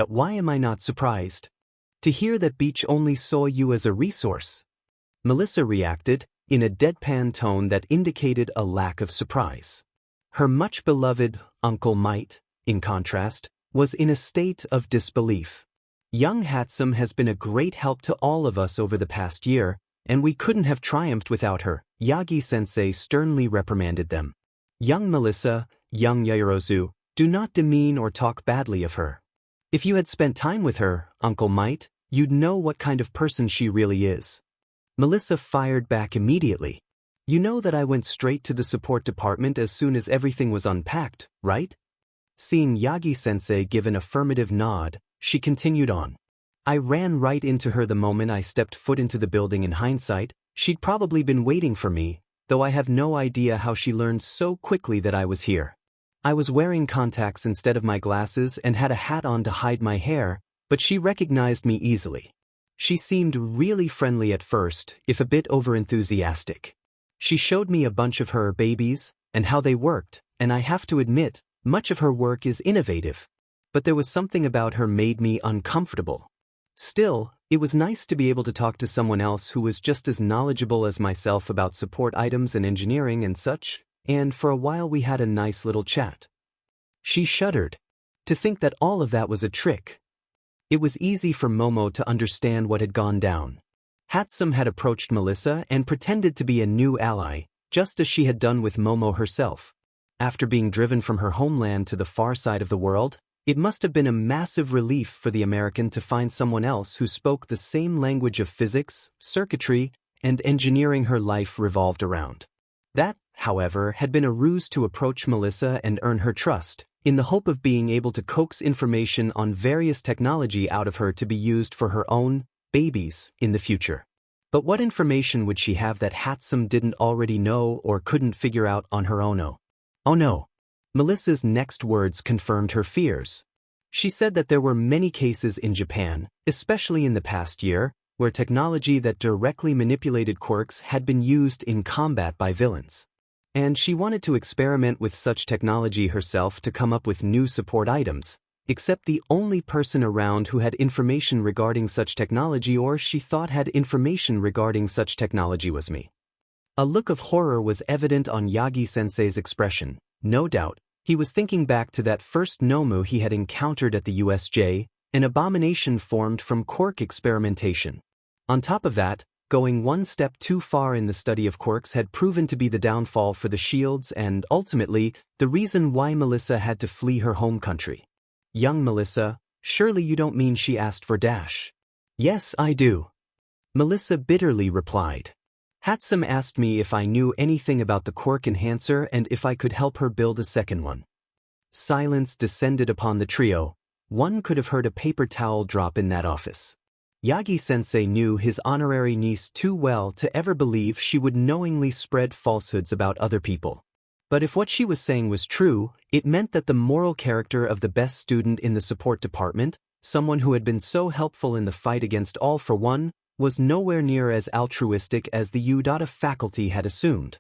Why am I not surprised to hear that Beach only saw you as a resource? Melissa reacted, in a deadpan tone that indicated a lack of surprise. Her much-beloved Uncle Might, in contrast, was in a state of disbelief. Young Hatsum has been a great help to all of us over the past year, and we couldn't have triumphed without her, Yagi-sensei sternly reprimanded them. Young Melissa, young Yaoyorozu, do not demean or talk badly of her. If you had spent time with her, Uncle Might, you'd know what kind of person she really is. Melissa fired back immediately. You know that I went straight to the support department as soon as everything was unpacked, right? Seeing Yagi-sensei give an affirmative nod, she continued on. I ran right into her the moment I stepped foot into the building. In hindsight, she'd probably been waiting for me, though I have no idea how she learned so quickly that I was here. I was wearing contacts instead of my glasses and had a hat on to hide my hair, but she recognized me easily. She seemed really friendly at first, if a bit overenthusiastic. She showed me a bunch of her babies and how they worked, and I have to admit, much of her work is innovative. But there was something about her made me uncomfortable. Still, it was nice to be able to talk to someone else who was just as knowledgeable as myself about support items and engineering and such, and for a while we had a nice little chat. She shuddered. To think that all of that was a trick. It was easy for Momo to understand what had gone down. Hatsum had approached Melissa and pretended to be a new ally, just as she had done with Momo herself. After being driven from her homeland to the far side of the world, it must have been a massive relief for the American to find someone else who spoke the same language of physics, circuitry, and engineering her life revolved around. That, however, had been a ruse to approach Melissa and earn her trust, in the hope of being able to coax information on various technology out of her to be used for her own babies in the future. But what information would she have that Hatsum didn't already know or couldn't figure out on her own? Oh no. Melissa's next words confirmed her fears. She said that there were many cases in Japan, especially in the past year, where technology that directly manipulated quirks had been used in combat by villains. And she wanted to experiment with such technology herself to come up with new support items, except the only person around who had information regarding such technology or she thought had information regarding such technology was me. A look of horror was evident on Yagi-sensei's expression. No doubt, he was thinking back to that first Nomu he had encountered at the USJ, an abomination formed from quirk experimentation. On top of that, going one step too far in the study of quirks had proven to be the downfall for the Shields and, ultimately, the reason why Melissa had to flee her home country. Young Melissa, surely you don't mean she asked for Dash? Yes, I do. Melissa bitterly replied. Hatsum asked me if I knew anything about the quirk enhancer and if I could help her build a second one. Silence descended upon the trio. One could have heard a paper towel drop in that office. Yagi-sensei knew his honorary niece too well to ever believe she would knowingly spread falsehoods about other people. But if what she was saying was true, it meant that the moral character of the best student in the support department, someone who had been so helpful in the fight against All for One, was nowhere near as altruistic as the U.A faculty had assumed.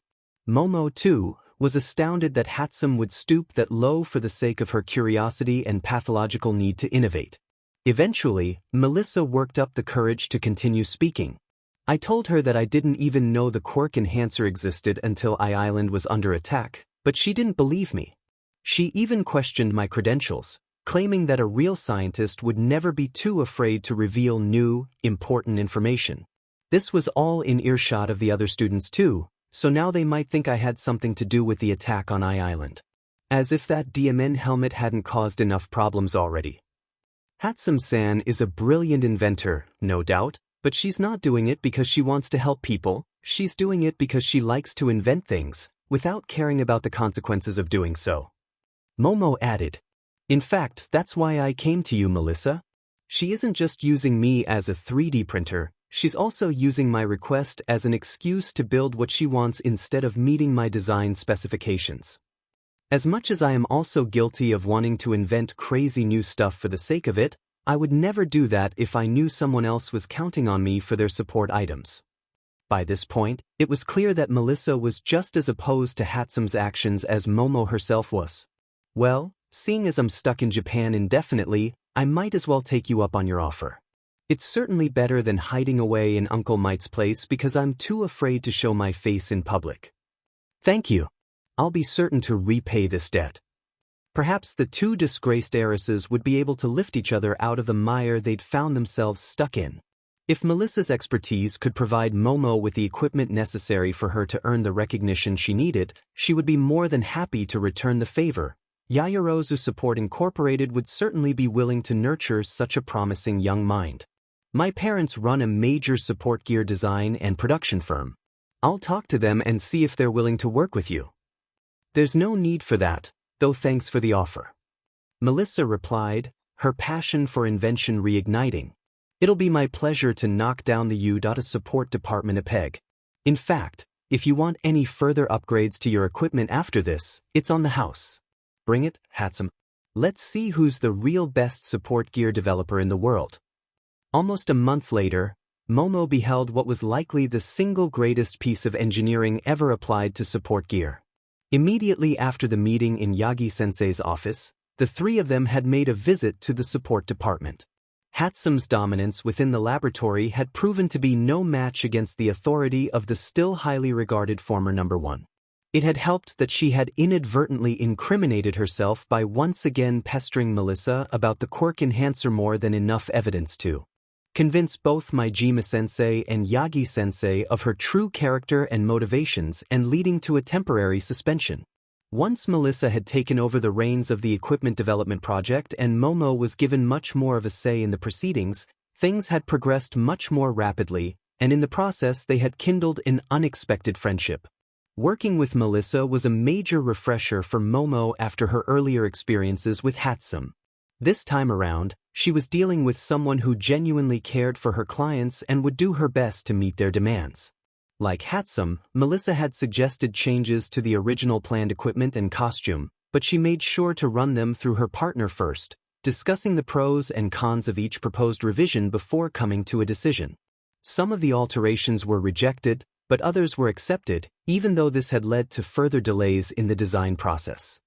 Momo, too, was astounded that Hatsum would stoop that low for the sake of her curiosity and pathological need to innovate. Eventually, Melissa worked up the courage to continue speaking. I told her that I didn't even know the quirk enhancer existed until I-Island was under attack, but she didn't believe me. She even questioned my credentials, claiming that a real scientist would never be too afraid to reveal new, important information. This was all in earshot of the other students too, so now they might think I had something to do with the attack on I-Island. As if that DMN helmet hadn't caused enough problems already. Hatsum-san is a brilliant inventor, no doubt, but she's not doing it because she wants to help people, she's doing it because she likes to invent things, without caring about the consequences of doing so. Momo added. In fact, that's why I came to you, Melissa. She isn't just using me as a 3D printer, she's also using my request as an excuse to build what she wants instead of meeting my design specifications. As much as I am also guilty of wanting to invent crazy new stuff for the sake of it, I would never do that if I knew someone else was counting on me for their support items. By this point, it was clear that Melissa was just as opposed to Hatsum's actions as Momo herself was. Well, seeing as I'm stuck in Japan indefinitely, I might as well take you up on your offer. It's certainly better than hiding away in Uncle Mite's place because I'm too afraid to show my face in public. Thank you. I'll be certain to repay this debt. Perhaps the two disgraced heiresses would be able to lift each other out of the mire they'd found themselves stuck in. If Melissa's expertise could provide Momo with the equipment necessary for her to earn the recognition she needed, she would be more than happy to return the favor. Yaoyorozu Support Incorporated would certainly be willing to nurture such a promising young mind. My parents run a major support gear design and production firm. I'll talk to them and see if they're willing to work with you. There's no need for that, though thanks for the offer. Melissa replied, her passion for invention reigniting. It'll be my pleasure to knock down the U.A support department a peg. In fact, if you want any further upgrades to your equipment after this, it's on the house. Bring it, Hatsum. Let's see who's the real best support gear developer in the world. Almost a month later, Momo beheld what was likely the single greatest piece of engineering ever applied to support gear. Immediately after the meeting in Yagi-sensei's office, the three of them had made a visit to the support department. Hatsum's dominance within the laboratory had proven to be no match against the authority of the still highly regarded former number one. It had helped that she had inadvertently incriminated herself by once again pestering Melissa about the Quirk enhancer more than enough evidence to convince both Maijima-sensei and Yagi-sensei of her true character and motivations and leading to a temporary suspension. Once Melissa had taken over the reins of the equipment development project and Momo was given much more of a say in the proceedings, things had progressed much more rapidly, and in the process they had kindled an unexpected friendship. Working with Melissa was a major refresher for Momo after her earlier experiences with Hatsum. This time around, she was dealing with someone who genuinely cared for her clients and would do her best to meet their demands. Like Hatsum, Melissa had suggested changes to the original planned equipment and costume, but she made sure to run them through her partner first, discussing the pros and cons of each proposed revision before coming to a decision. Some of the alterations were rejected, but others were accepted, even though this had led to further delays in the design process.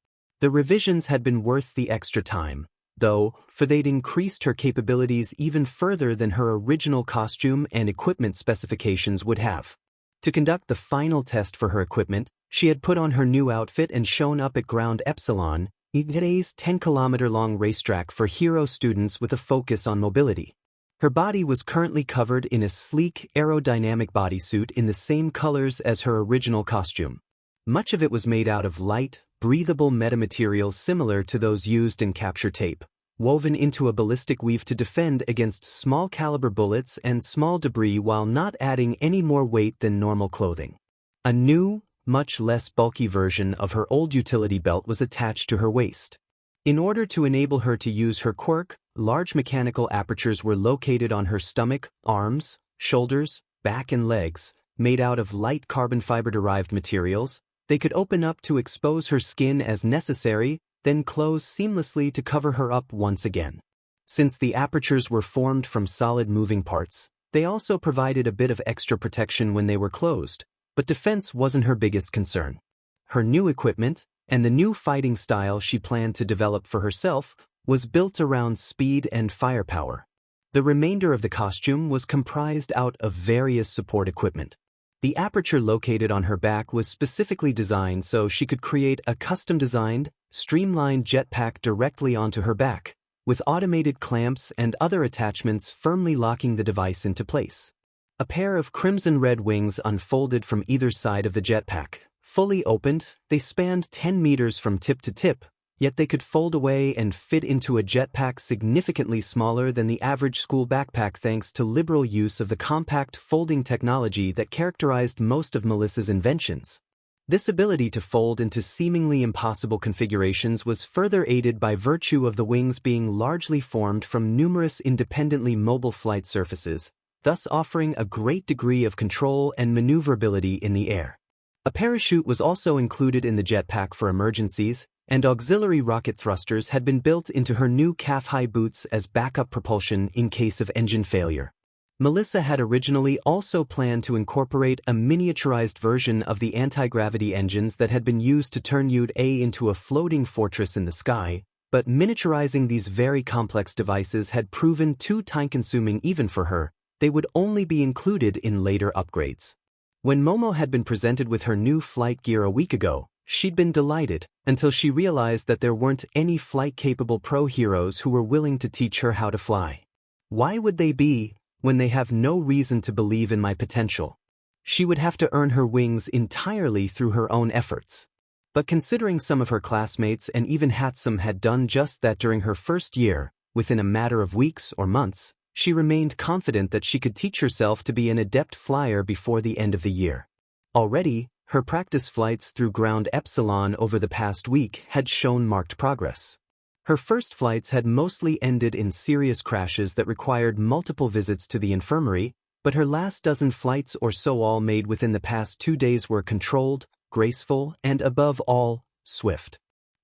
The revisions had been worth the extra time, though, for they'd increased her capabilities even further than her original costume and equipment specifications would have. To conduct the final test for her equipment, she had put on her new outfit and shown up at Ground Epsilon, today's 10-kilometer-long racetrack for hero students with a focus on mobility. Her body was currently covered in a sleek, aerodynamic bodysuit in the same colors as her original costume. Much of it was made out of light, breathable metamaterials similar to those used in capture tape, woven into a ballistic weave to defend against small-caliber bullets and small debris while not adding any more weight than normal clothing. A new, much less bulky version of her old utility belt was attached to her waist. In order to enable her to use her quirk, large mechanical apertures were located on her stomach, arms, shoulders, back and legs, made out of light carbon fiber-derived materials. They could open up to expose her skin as necessary, then close seamlessly to cover her up once again. Since the apertures were formed from solid moving parts, they also provided a bit of extra protection when they were closed, but defense wasn't her biggest concern. Her new equipment, and the new fighting style she planned to develop for herself, was built around speed and firepower. The remainder of the costume was comprised out of various support equipment. The aperture located on her back was specifically designed so she could create a custom-designed, streamlined jetpack directly onto her back, with automated clamps and other attachments firmly locking the device into place. A pair of crimson-red wings unfolded from either side of the jetpack. Fully opened, they spanned 10 meters from tip to tip, yet they could fold away and fit into a jetpack significantly smaller than the average school backpack thanks to liberal use of the compact folding technology that characterized most of Melissa's inventions. This ability to fold into seemingly impossible configurations was further aided by virtue of the wings being largely formed from numerous independently mobile flight surfaces, thus offering a great degree of control and maneuverability in the air. A parachute was also included in the jetpack for emergencies, and auxiliary rocket thrusters had been built into her new calf-high boots as backup propulsion in case of engine failure. Melissa had originally also planned to incorporate a miniaturized version of the anti-gravity engines that had been used to turn UA into a floating fortress in the sky, but miniaturizing these very complex devices had proven too time-consuming even for her. They would only be included in later upgrades. When Momo had been presented with her new flight gear a week ago, she'd been delighted, until she realized that there weren't any flight-capable pro heroes who were willing to teach her how to fly. Why would they be, when they have no reason to believe in my potential? She would have to earn her wings entirely through her own efforts. But considering some of her classmates and even Hatsum had done just that during her first year, within a matter of weeks or months, she remained confident that she could teach herself to be an adept flyer before the end of the year. Already, her practice flights through Ground Epsilon over the past week had shown marked progress. Her first flights had mostly ended in serious crashes that required multiple visits to the infirmary, but her last dozen flights or so all made within the past 2 days were controlled, graceful, and above all, swift.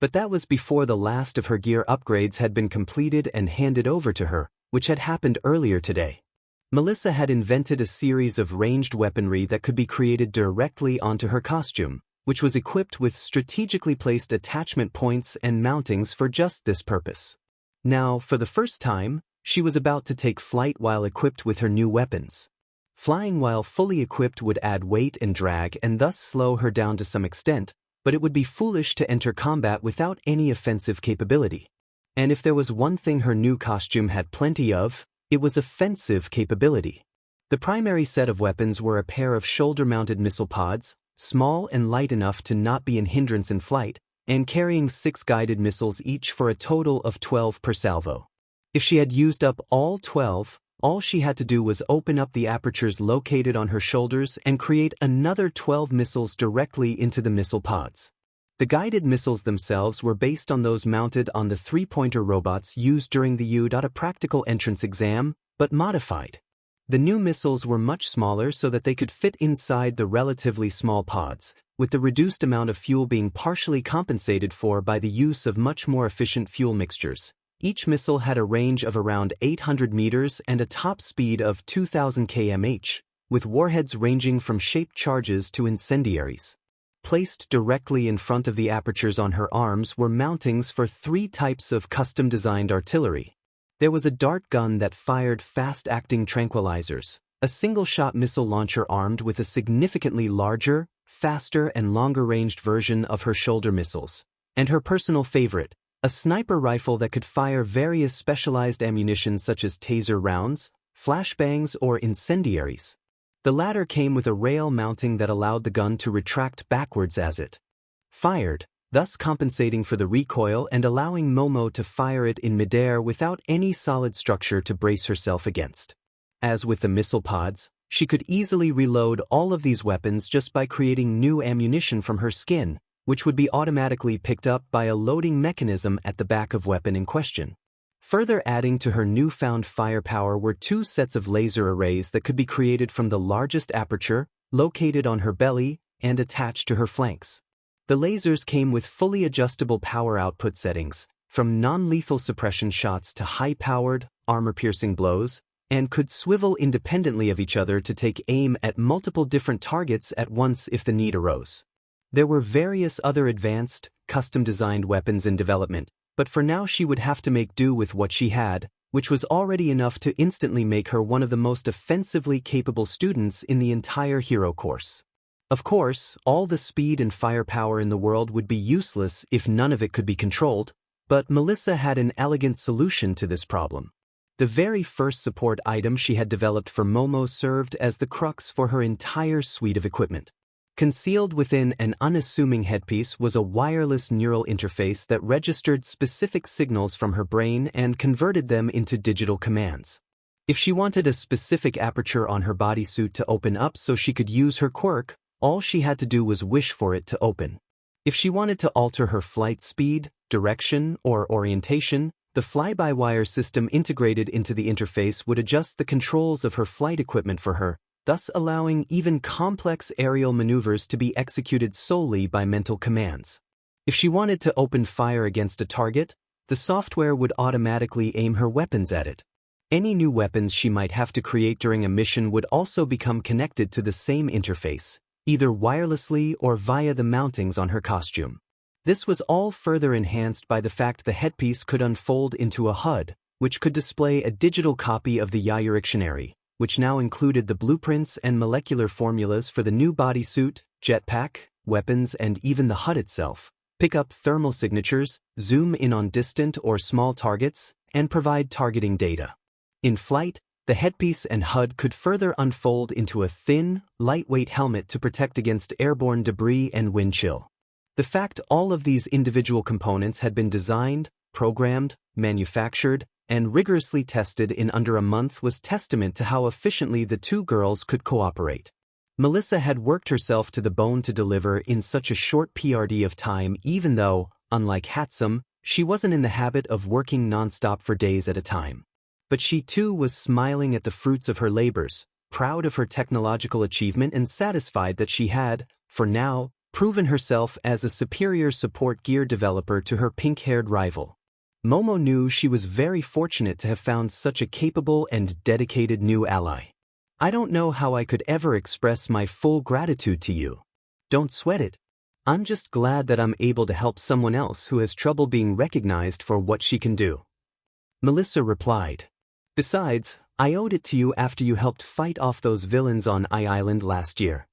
But that was before the last of her gear upgrades had been completed and handed over to her, which had happened earlier today. Melissa had invented a series of ranged weaponry that could be created directly onto her costume, which was equipped with strategically placed attachment points and mountings for just this purpose. Now, for the first time, she was about to take flight while equipped with her new weapons. Flying while fully equipped would add weight and drag and thus slow her down to some extent, but it would be foolish to enter combat without any offensive capability. And if there was one thing her new costume had plenty of, it was offensive capability. The primary set of weapons were a pair of shoulder-mounted missile pods, small and light enough to not be an hindrance in flight, and carrying 6 guided missiles each for a total of 12 per salvo. If she had used up all 12, all she had to do was open up the apertures located on her shoulders and create another 12 missiles directly into the missile pods. The guided missiles themselves were based on those mounted on the 3-pointer robots used during the practical entrance exam, but modified. The new missiles were much smaller so that they could fit inside the relatively small pods, with the reduced amount of fuel being partially compensated for by the use of much more efficient fuel mixtures. Each missile had a range of around 800 meters and a top speed of 2,000 km/h, with warheads ranging from shaped charges to incendiaries. Placed directly in front of the apertures on her arms were mountings for 3 types of custom-designed artillery. There was a dart gun that fired fast-acting tranquilizers, a single-shot missile launcher armed with a significantly larger, faster and longer-ranged version of her shoulder missiles, and her personal favorite, a sniper rifle that could fire various specialized ammunition such as taser rounds, flashbangs, or incendiaries. The latter came with a rail mounting that allowed the gun to retract backwards as it fired, thus compensating for the recoil and allowing Momo to fire it in midair without any solid structure to brace herself against. As with the missile pods, she could easily reload all of these weapons just by creating new ammunition from her skin, which would be automatically picked up by a loading mechanism at the back of weapon in question. Further adding to her newfound firepower were 2 sets of laser arrays that could be created from the largest aperture, located on her belly, and attached to her flanks. The lasers came with fully adjustable power output settings, from non-lethal suppression shots to high-powered, armor-piercing blows, and could swivel independently of each other to take aim at multiple different targets at once if the need arose. There were various other advanced, custom-designed weapons in development, but for now she would have to make do with what she had, which was already enough to instantly make her one of the most offensively capable students in the entire hero course. Of course, all the speed and firepower in the world would be useless if none of it could be controlled, but Melissa had an elegant solution to this problem. The very first support item she had developed for Momo served as the crux for her entire suite of equipment. Concealed within an unassuming headpiece was a wireless neural interface that registered specific signals from her brain and converted them into digital commands. If she wanted a specific aperture on her bodysuit to open up so she could use her quirk, all she had to do was wish for it to open. If she wanted to alter her flight speed, direction, or orientation, the fly-by-wire system integrated into the interface would adjust the controls of her flight equipment for her, thus allowing even complex aerial maneuvers to be executed solely by mental commands. If she wanted to open fire against a target, the software would automatically aim her weapons at it. Any new weapons she might have to create during a mission would also become connected to the same interface, either wirelessly or via the mountings on her costume. This was all further enhanced by the fact the headpiece could unfold into a HUD, which could display a digital copy of the Yaoyorozu, which now included the blueprints and molecular formulas for the new bodysuit, jetpack, weapons, and even the HUD itself, pick up thermal signatures, zoom in on distant or small targets, and provide targeting data. In flight, the headpiece and HUD could further unfold into a thin, lightweight helmet to protect against airborne debris and wind chill. The fact all of these individual components had been designed, programmed, manufactured, and rigorously tested in under a month was testament to how efficiently the 2 girls could cooperate. Melissa had worked herself to the bone to deliver in such a short PRD of time, even though, unlike Hatsum, she wasn't in the habit of working nonstop for days at a time. But she too was smiling at the fruits of her labors, proud of her technological achievement and satisfied that she had, for now, proven herself as a superior support gear developer to her pink-haired rival. Momo knew she was very fortunate to have found such a capable and dedicated new ally. I don't know how I could ever express my full gratitude to you. Don't sweat it. I'm just glad that I'm able to help someone else who has trouble being recognized for what she can do. Melissa replied. Besides, I owed it to you after you helped fight off those villains on Island last year.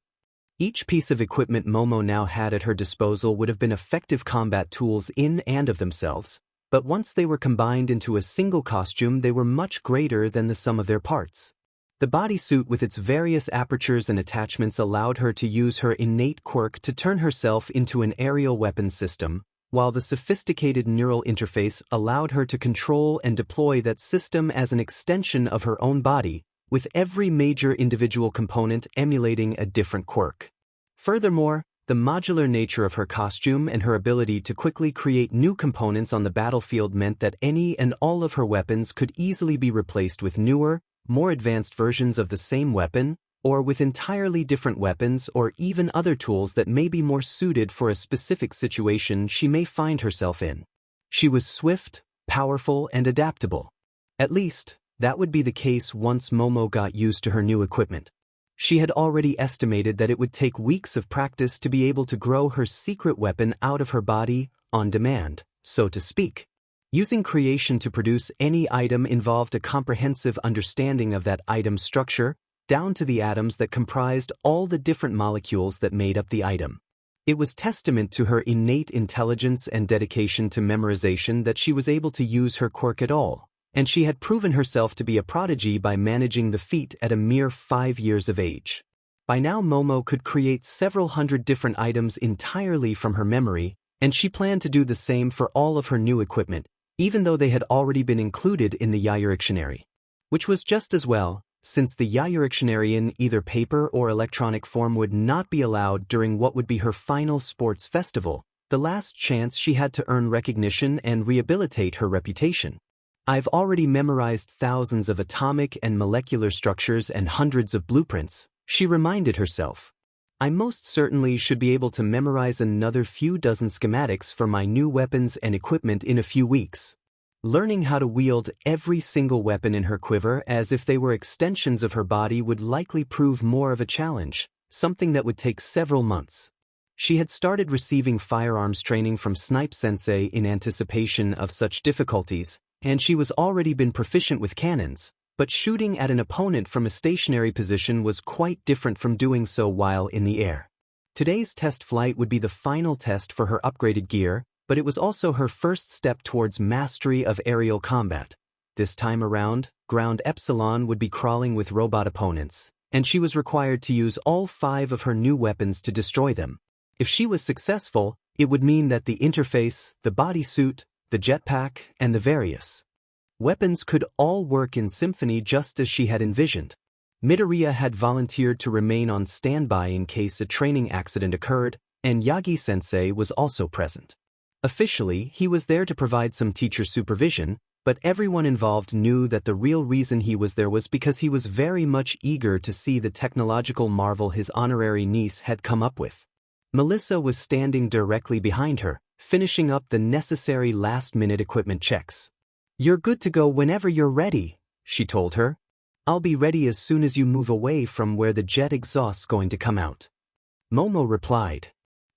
Each piece of equipment Momo now had at her disposal would have been effective combat tools in and of themselves, but once they were combined into a single costume they were much greater than the sum of their parts. The bodysuit with its various apertures and attachments allowed her to use her innate quirk to turn herself into an aerial weapons system, while the sophisticated neural interface allowed her to control and deploy that system as an extension of her own body, with every major individual component emulating a different quirk. Furthermore, the modular nature of her costume and her ability to quickly create new components on the battlefield meant that any and all of her weapons could easily be replaced with newer, more advanced versions of the same weapon, or with entirely different weapons or even other tools that may be more suited for a specific situation she may find herself in. She was swift, powerful, and adaptable. At least, that would be the case once Momo got used to her new equipment. She had already estimated that it would take weeks of practice to be able to grow her secret weapon out of her body, on demand, so to speak. Using creation to produce any item involved a comprehensive understanding of that item's structure, down to the atoms that comprised all the different molecules that made up the item. It was testament to her innate intelligence and dedication to memorization that she was able to use her quirk at all, and she had proven herself to be a prodigy by managing the feat at a mere 5 years of age. By now Momo could create several hundred different items entirely from her memory, and she planned to do the same for all of her new equipment, even though they had already been included in the Yaoyorozu, which was just as well, since the Yaoyorozu in either paper or electronic form would not be allowed during what would be her final sports festival, the last chance she had to earn recognition and rehabilitate her reputation. I've already memorized thousands of atomic and molecular structures and hundreds of blueprints, she reminded herself. I most certainly should be able to memorize another few dozen schematics for my new weapons and equipment in a few weeks. Learning how to wield every single weapon in her quiver as if they were extensions of her body would likely prove more of a challenge, something that would take several months. She had started receiving firearms training from Snipe Sensei in anticipation of such difficulties, and she was already been proficient with cannons, but shooting at an opponent from a stationary position was quite different from doing so while in the air. Today's test flight would be the final test for her upgraded gear, but it was also her first step towards mastery of aerial combat. This time around, Ground Epsilon would be crawling with robot opponents, and she was required to use all 5 of her new weapons to destroy them. If she was successful, it would mean that the interface, the bodysuit, the jetpack, and the various weapons could all work in symphony just as she had envisioned. Midoriya had volunteered to remain on standby in case a training accident occurred, and Yagi-sensei was also present. Officially, he was there to provide some teacher supervision, but everyone involved knew that the real reason he was there was because he was very much eager to see the technological marvel his honorary niece had come up with. Melissa was standing directly behind her, finishing up the necessary last-minute equipment checks. "You're good to go whenever you're ready," she told her. "I'll be ready as soon as you move away from where the jet exhaust's going to come out." Momo replied.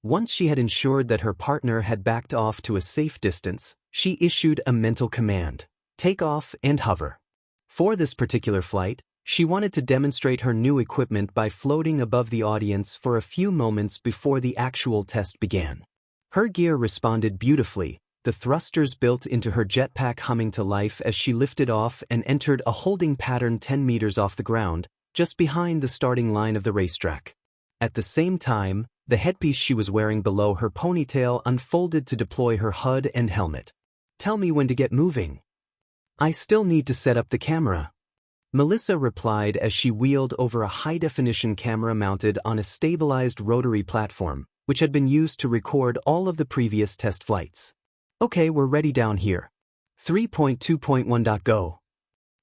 Once she had ensured that her partner had backed off to a safe distance, she issued a mental command: take off and hover. For this particular flight, she wanted to demonstrate her new equipment by floating above the audience for a few moments before the actual test began. Her gear responded beautifully, the thrusters built into her jetpack humming to life as she lifted off and entered a holding pattern 10 meters off the ground, just behind the starting line of the racetrack. At the same time, the headpiece she was wearing below her ponytail unfolded to deploy her HUD and helmet. "Tell me when to get moving." "I still need to set up the camera," Melissa replied as she wheeled over a high-definition camera mounted on a stabilized rotary platform, which had been used to record all of the previous test flights. "Okay, we're ready down here. 3.2.1. Go."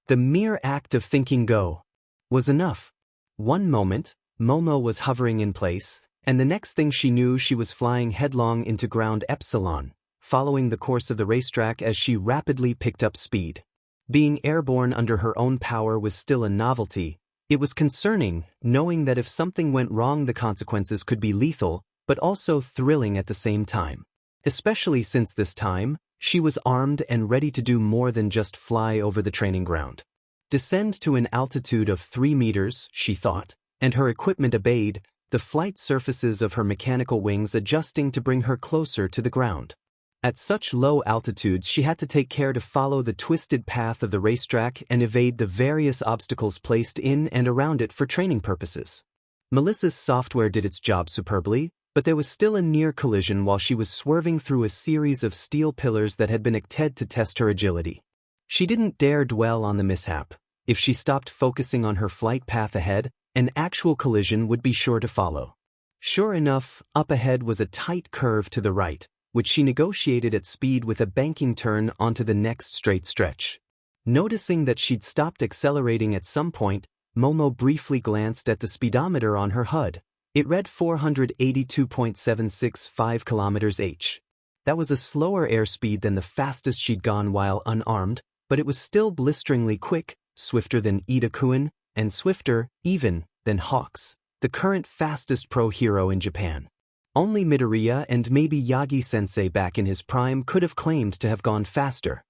The mere act of thinking go was enough. One moment, Momo was hovering in place, And the next thing she knew, she was flying headlong into ground epsilon, following the course of the racetrack as she rapidly picked up speed. Being airborne under her own power was still a novelty. It was concerning, knowing that if something went wrong the consequences could be lethal, but also thrilling at the same time. Especially since this time, she was armed and ready to do more than just fly over the training ground. Descend to an altitude of 3 meters, she thought, and her equipment obeyed, the flight surfaces of her mechanical wings adjusting to bring her closer to the ground. At such low altitudes she had to take care to follow the twisted path of the racetrack and evade the various obstacles placed in and around it for training purposes. Melissa's software did its job superbly, but there was still a near collision while she was swerving through a series of steel pillars that had been erected to test her agility. She didn't dare dwell on the mishap. If she stopped focusing on her flight path ahead, an actual collision would be sure to follow. Sure enough, up ahead was a tight curve to the right, which she negotiated at speed with a banking turn onto the next straight stretch. Noticing that she'd stopped accelerating at some point, Momo briefly glanced at the speedometer on her HUD. It read 482.765 km/h. That was a slower airspeed than the fastest she'd gone while unarmed, but it was still blisteringly quick, swifter than Deku, and swifter, even, than Hawks, the current fastest pro hero in Japan. Only Midoriya and maybe Yagi-sensei back in his prime could have claimed to have gone faster.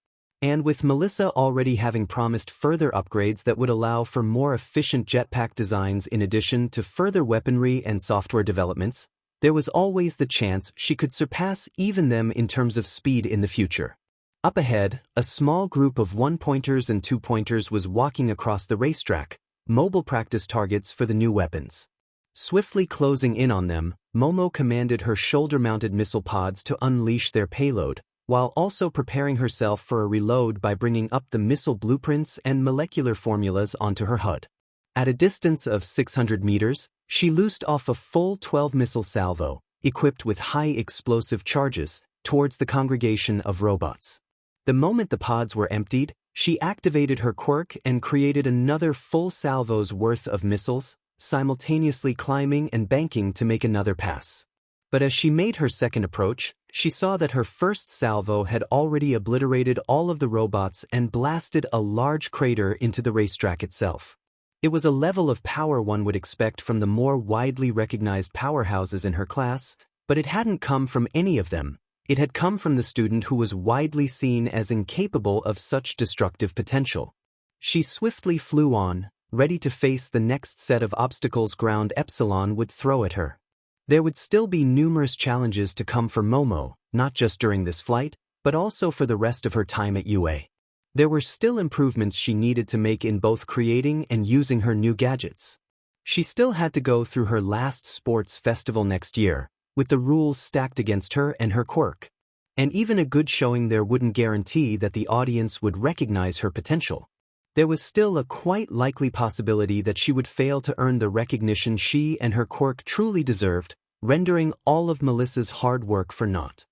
And with Melissa already having promised further upgrades that would allow for more efficient jetpack designs in addition to further weaponry and software developments, there was always the chance she could surpass even them in terms of speed in the future. Up ahead, a small group of 1-pointers and 2-pointers was walking across the racetrack, mobile practice targets for the new weapons. Swiftly closing in on them, Momo commanded her shoulder-mounted missile pods to unleash their payload, while also preparing herself for a reload by bringing up the missile blueprints and molecular formulas onto her HUD. At a distance of 600 meters, she loosed off a full 12-missile salvo, equipped with high explosive charges, towards the congregation of robots. The moment the pods were emptied, she activated her quirk and created another full salvo's worth of missiles, simultaneously climbing and banking to make another pass. But as she made her second approach, she saw that her first salvo had already obliterated all of the robots and blasted a large crater into the racetrack itself. It was a level of power one would expect from the more widely recognized powerhouses in her class, but it hadn't come from any of them. It had come from the student who was widely seen as incapable of such destructive potential. She swiftly flew on, ready to face the next set of obstacles ground epsilon would throw at her. There would still be numerous challenges to come for Momo, not just during this flight, but also for the rest of her time at UA. There were still improvements she needed to make in both creating and using her new gadgets. She still had to go through her last sports festival next year, with the rules stacked against her and her quirk. And even a good showing there wouldn't guarantee that the audience would recognize her potential. There was still a quite likely possibility that she would fail to earn the recognition she and her quirk truly deserved, rendering all of Melissa's hard work for naught.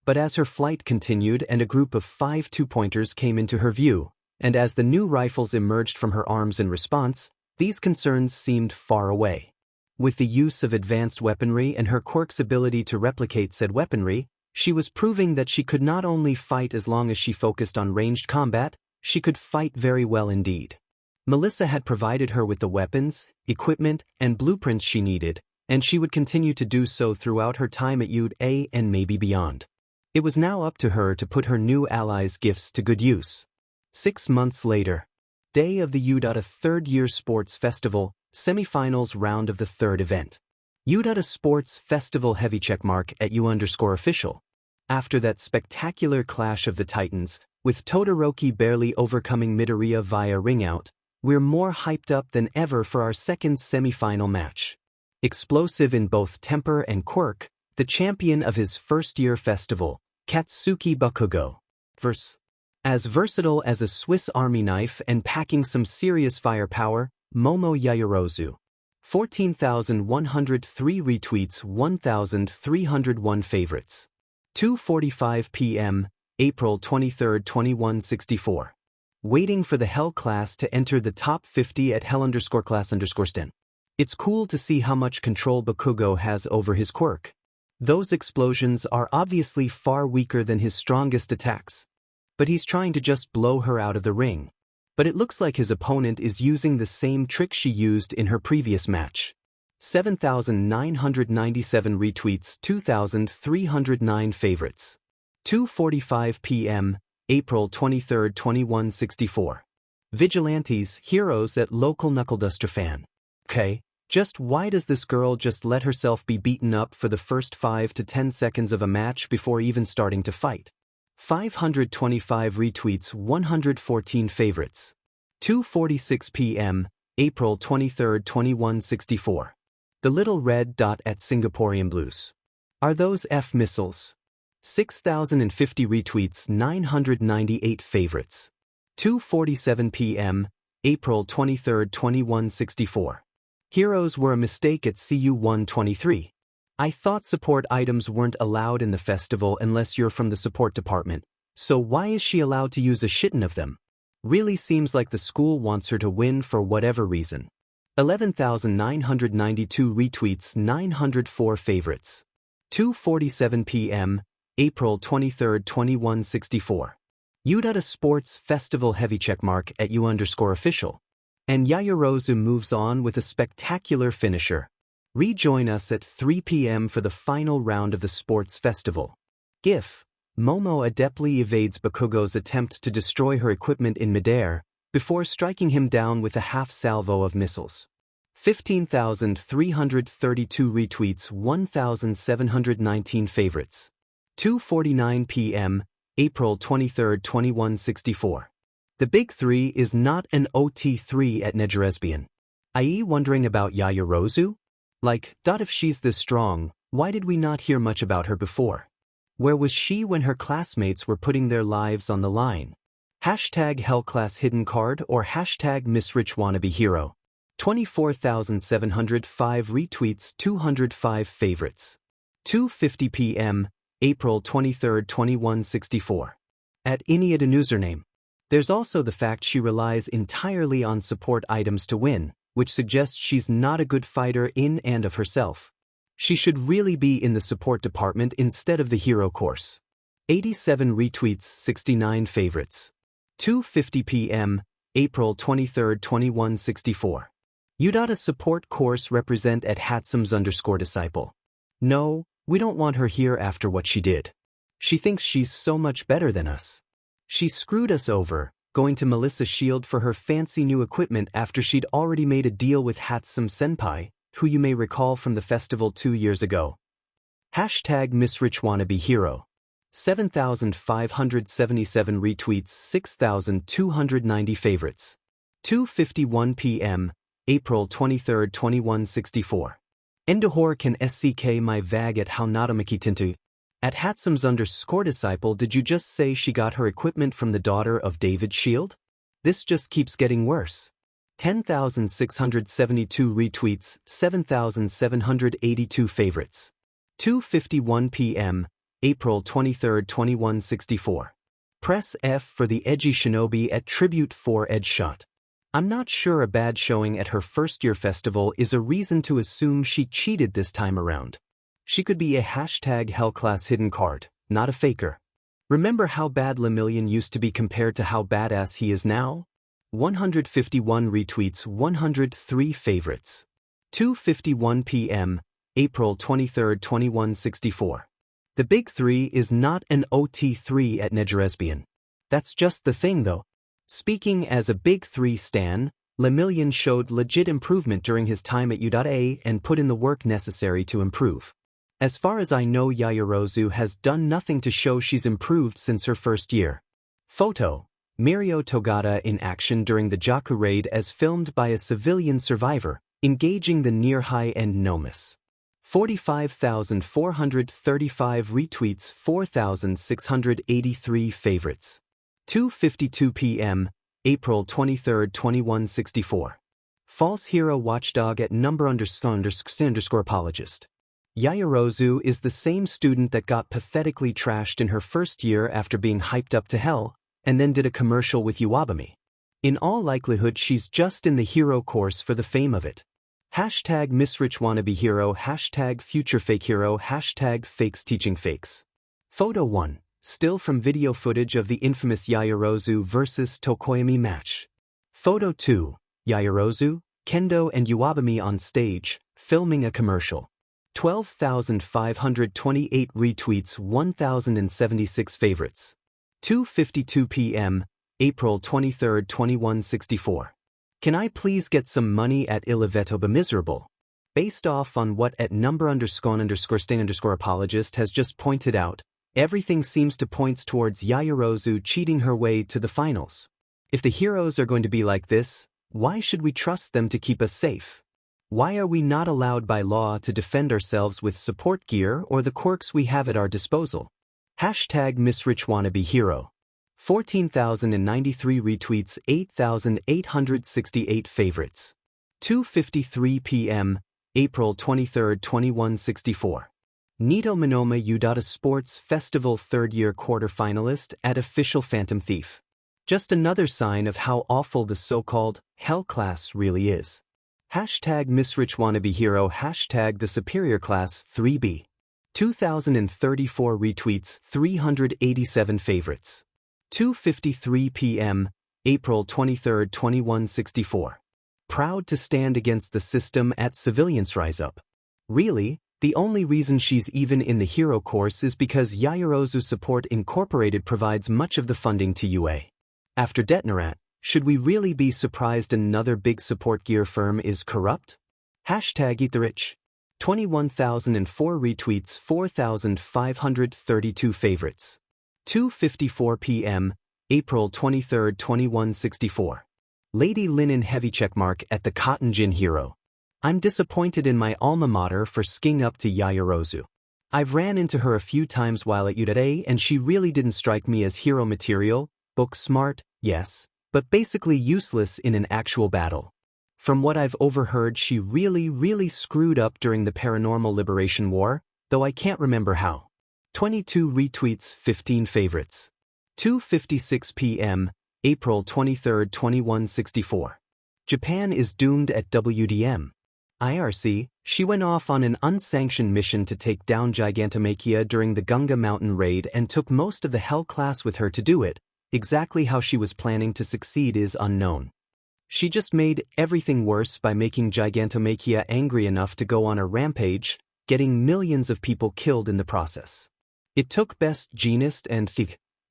But as her flight continued and a group of 5 2-pointers came into her view, and as the new rifles emerged from her arms in response, these concerns seemed far away. With the use of advanced weaponry and her quirk's ability to replicate said weaponry, she was proving that she could not only fight as long as she focused on ranged combat, she could fight very well indeed. Melissa had provided her with the weapons, equipment, and blueprints she needed, and she would continue to do so throughout her time at UA and maybe beyond. It was now up to her to put her new allies' gifts to good use. 6 months later. Day of the UA third-year sports festival, semifinals round of the third event. UA Sports Festival heavy checkmark at U_official. After that spectacular clash of the Titans, with Todoroki barely overcoming Midoriya via ringout, we're more hyped up than ever for our second semi-final match. Explosive in both temper and quirk, the champion of his first-year festival, Katsuki Bakugo, vs. As versatile as a Swiss Army knife and packing some serious firepower, Momo Yaoyorozu. 14,103 retweets, 1,301 favorites. 2:45 p.m., April 23, 2164. Waiting for the Hell class to enter the top 50 at Hell_class_STEN. It's cool to see how much control Bakugo has over his quirk. Those explosions are obviously far weaker than his strongest attacks. But he's trying to just blow her out of the ring. But it looks like his opponent is using the same trick she used in her previous match. 7,997 retweets, 2,309 favorites. 2:45 p.m., April 23, 2164. Vigilantes, heroes at local Knuckleduster fan. Okay, just why does this girl just let herself be beaten up for the first 5 to 10 seconds of a match before even starting to fight? 525 retweets, 114 favorites. 2:46 p.m., April 23, 2164. The little red dot at Singaporean blues. Are those F missiles? 6,050 retweets, 998 favorites. 2:47 p.m., April 23, 2164. Heroes were a mistake at CU123. I thought support items weren't allowed in the festival unless you're from the support department, so why is she allowed to use a shitton of them? Really seems like the school wants her to win for whatever reason. 11,992 retweets, 904 favorites. 2:47 p.m., April 23, 2164. U. Sports Festival heavy checkmark at U_official. And Yaoyorozu moves on with a spectacular finisher. Rejoin us at 3 p.m. for the final round of the sports festival. GIF: Momo adeptly evades Bakugo's attempt to destroy her equipment in midair, before striking him down with a half salvo of missiles. 15,332 retweets, 1,719 favorites. 2:49 p.m., April 23, 2164. The Big Three is not an OT3 at Negeresbian. I.e. wondering about Yaoyorozu? Like, if she's this strong, why did we not hear much about her before? Where was she when her classmates were putting their lives on the line? Hashtag Hellclass Hidden Card or hashtag Miss Rich Wannabe Hero. 24,705 retweets, 205 favorites. 2:50 p.m., April 23, 2164. At Inead an username. There's also the fact she relies entirely on support items to win, which suggests she's not a good fighter in and of herself. She should really be in the support department instead of the hero course. 87 retweets, 69 favorites. 2:50 p.m., April 23, 2164. Udata support course represent at Hatsums_disciple. No, we don't want her here after what she did. She thinks she's so much better than us. She screwed us over, going to Melissa Shield for her fancy new equipment after she'd already made a deal with Hatsum Senpai, who you may recall from the festival 2 years ago. Hashtag Miss Rich Wannabe Hero. 7,577 retweets, 6,290 favorites. 2:51 p.m., April 23, 2164. Endahor can SCK my vag at Haunatamakitintu. At Hatsums_disciple, did you just say she got her equipment from the daughter of David Shield? This just keeps getting worse. 10,672 retweets, 7,782 favorites. 2:51 p.m., April 23, 2164. Press F for the edgy shinobi at Tribute 4 Edge Shot. I'm not sure a bad showing at her first-year festival is a reason to assume she cheated this time around. She could be a hashtag Hellclass Hidden Card, not a faker. Remember how bad Lemillion used to be compared to how badass he is now? 151 retweets, 103 favorites. 2:51 p.m., April 23, 2164. The Big Three is not an OT3 at Negeresbian. That's just the thing though. Speaking as a Big Three stan, Lemillion showed legit improvement during his time at U.A and put in the work necessary to improve. As far as I know, Yaoyorozu has done nothing to show she's improved since her first year. Photo: Mirio Togata in action during the Jaku raid as filmed by a civilian survivor, engaging the near high-end Nomus. 45,435 retweets, 4,683 favorites. 2:52 p.m., April 23, 2164. False hero watchdog at _apologist. Yaoyorozu is the same student that got pathetically trashed in her first year after being hyped up to hell, and then did a commercial with Iwabami. In all likelihood she's just in the hero course for the fame of it. Hashtag misrich wannabe hero, hashtag future fake hero, hashtag fakes teaching fakes. Photo 1. Still from video footage of the infamous Yaoyorozu vs Tokoyami match. Photo 2. Yaoyorozu, Kendo and Iwabumi on stage, filming a commercial. 12,528 retweets, 1,076 favorites. 2:52 p.m., April 23, 2164. Can I please get some money at Ilivetoba miserable? Based off on what at @number_stain_apologist has just pointed out, everything seems to point towards Yaoyorozu cheating her way to the finals. If the heroes are going to be like this, why should we trust them to keep us safe? Why are we not allowed by law to defend ourselves with support gear or the quirks we have at our disposal? Hashtag misrich wannabe hero. 14,093 retweets, 8,868 favorites. 2:53 p.m., April 23, 2164. Nito Monoma Udata Sports Festival third-year quarter-finalist at official Phantom Thief. Just another sign of how awful the so-called hell class really is. Hashtag misrich wannabe hero, hashtag the superior class 3B. 2,034 retweets, 387 favorites. 2:53 p.m., April 23, 2164. Proud to stand against the system at Civilians Rise Up. Really, the only reason she's even in the hero course is because Yaoyorozu Support Incorporated provides much of the funding to UA. After Detnerat, should we really be surprised another big support gear firm is corrupt? Hashtag eat the rich. 21,004 retweets, 4,532 favorites. 2:54 p.m., April 23, 2164. Lady Linen heavy checkmark at the Cotton Gin Hero. I'm disappointed in my alma mater for skinging up to Yaoyorozu. I've ran into her a few times while at UA and she really didn't strike me as hero material, book smart, yes, but basically useless in an actual battle. From what I've overheard, she really screwed up during the Paranormal Liberation War, though I can't remember how. 22 retweets, 15 favorites. 2:56 p.m., April 23, 2164. Japan is doomed at WDM. IRC, she went off on an unsanctioned mission to take down Gigantomachia during the Gunga Mountain raid and took most of the Hell class with her to do it. Exactly how she was planning to succeed is unknown. She just made everything worse by making Gigantomachia angry enough to go on a rampage, getting millions of people killed in the process. It took best genist and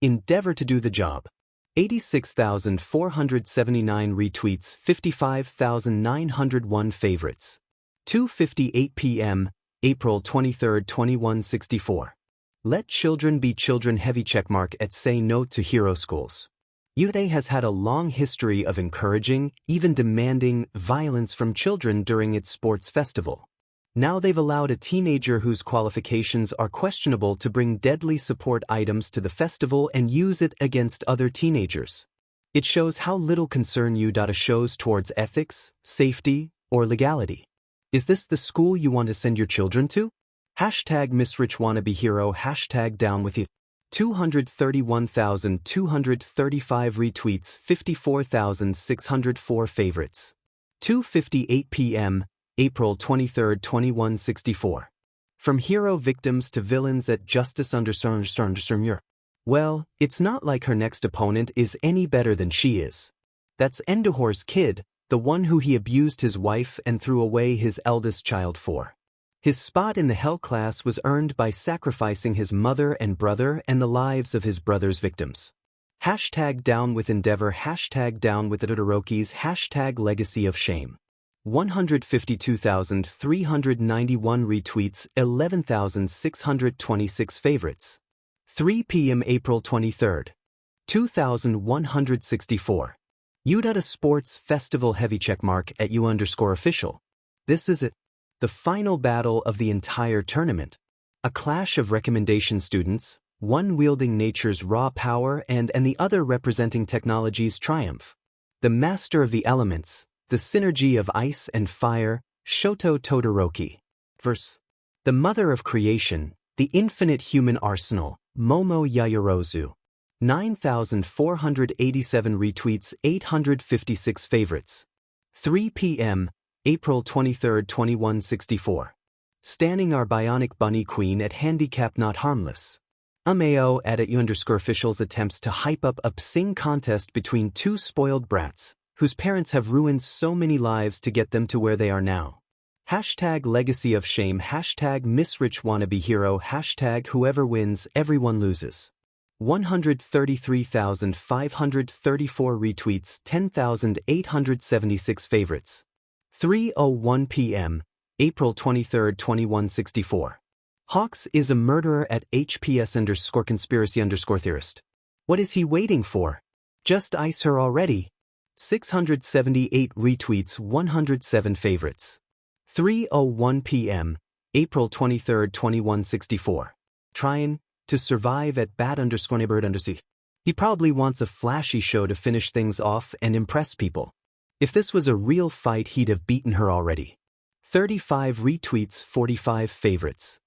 endeavor to do the job. 86,479 retweets, 55,901 favorites. 2:58 p.m., April 23, 2164. Let children be children heavy checkmark at say no to hero schools. UA has had a long history of encouraging, even demanding, violence from children during its sports festival. Now they've allowed a teenager whose qualifications are questionable to bring deadly support items to the festival and use it against other teenagers. It shows how little concern UA shows towards ethics, safety, or legality. Is this the school you want to send your children to? Hashtag misrich wannabe hero, hashtag down with you. 231,235 retweets, 54,604 favorites. 2:58 p.m., April 23, 2164. From hero victims to villains at Justice __. Well, it's not like her next opponent is any better than she is. That's Endohor's kid, the one who he abused his wife and threw away his eldest child for. His spot in the Hell class was earned by sacrificing his mother and brother and the lives of his brother's victims. Hashtag down with endeavor, hashtag down with the Todorokis, hashtag legacy of shame. 152,391 retweets, 11,626 favorites. 3 p.m. April 23. 2,164. UA Sports Festival heavy checkmark at U_official. This is it. The final battle of the entire tournament. A clash of recommendation students, one wielding nature's raw power and the other representing technology's triumph. The master of the elements, the synergy of ice and fire, Shoto Todoroki. Verse. The mother of creation, the infinite human arsenal, Momo Yaoyorozu. 9,487 retweets, 856 favorites. 3 p.m., April 23, 2164. Standing our bionic bunny queen at handicap not harmless. AO at @U_officials attempts to hype up a sing contest between two spoiled brats, whose parents have ruined so many lives to get them to where they are now. Hashtag legacy of shame, hashtag Miss Rich wannabe hero, hashtag whoever wins, everyone loses. 133,534 retweets, 10,876 favorites. 3:01 p.m., April 23, 2164. Hawks is a murderer at HPS_conspiracy_theorist. What is he waiting for? Just ice her already. 678 retweets, 107 favorites. 3:01 p.m., April 23, 2164. Trying to survive at bad_neighborhood_. He probably wants a flashy show to finish things off and impress people. If this was a real fight, he'd have beaten her already. 35 retweets, 45 favorites.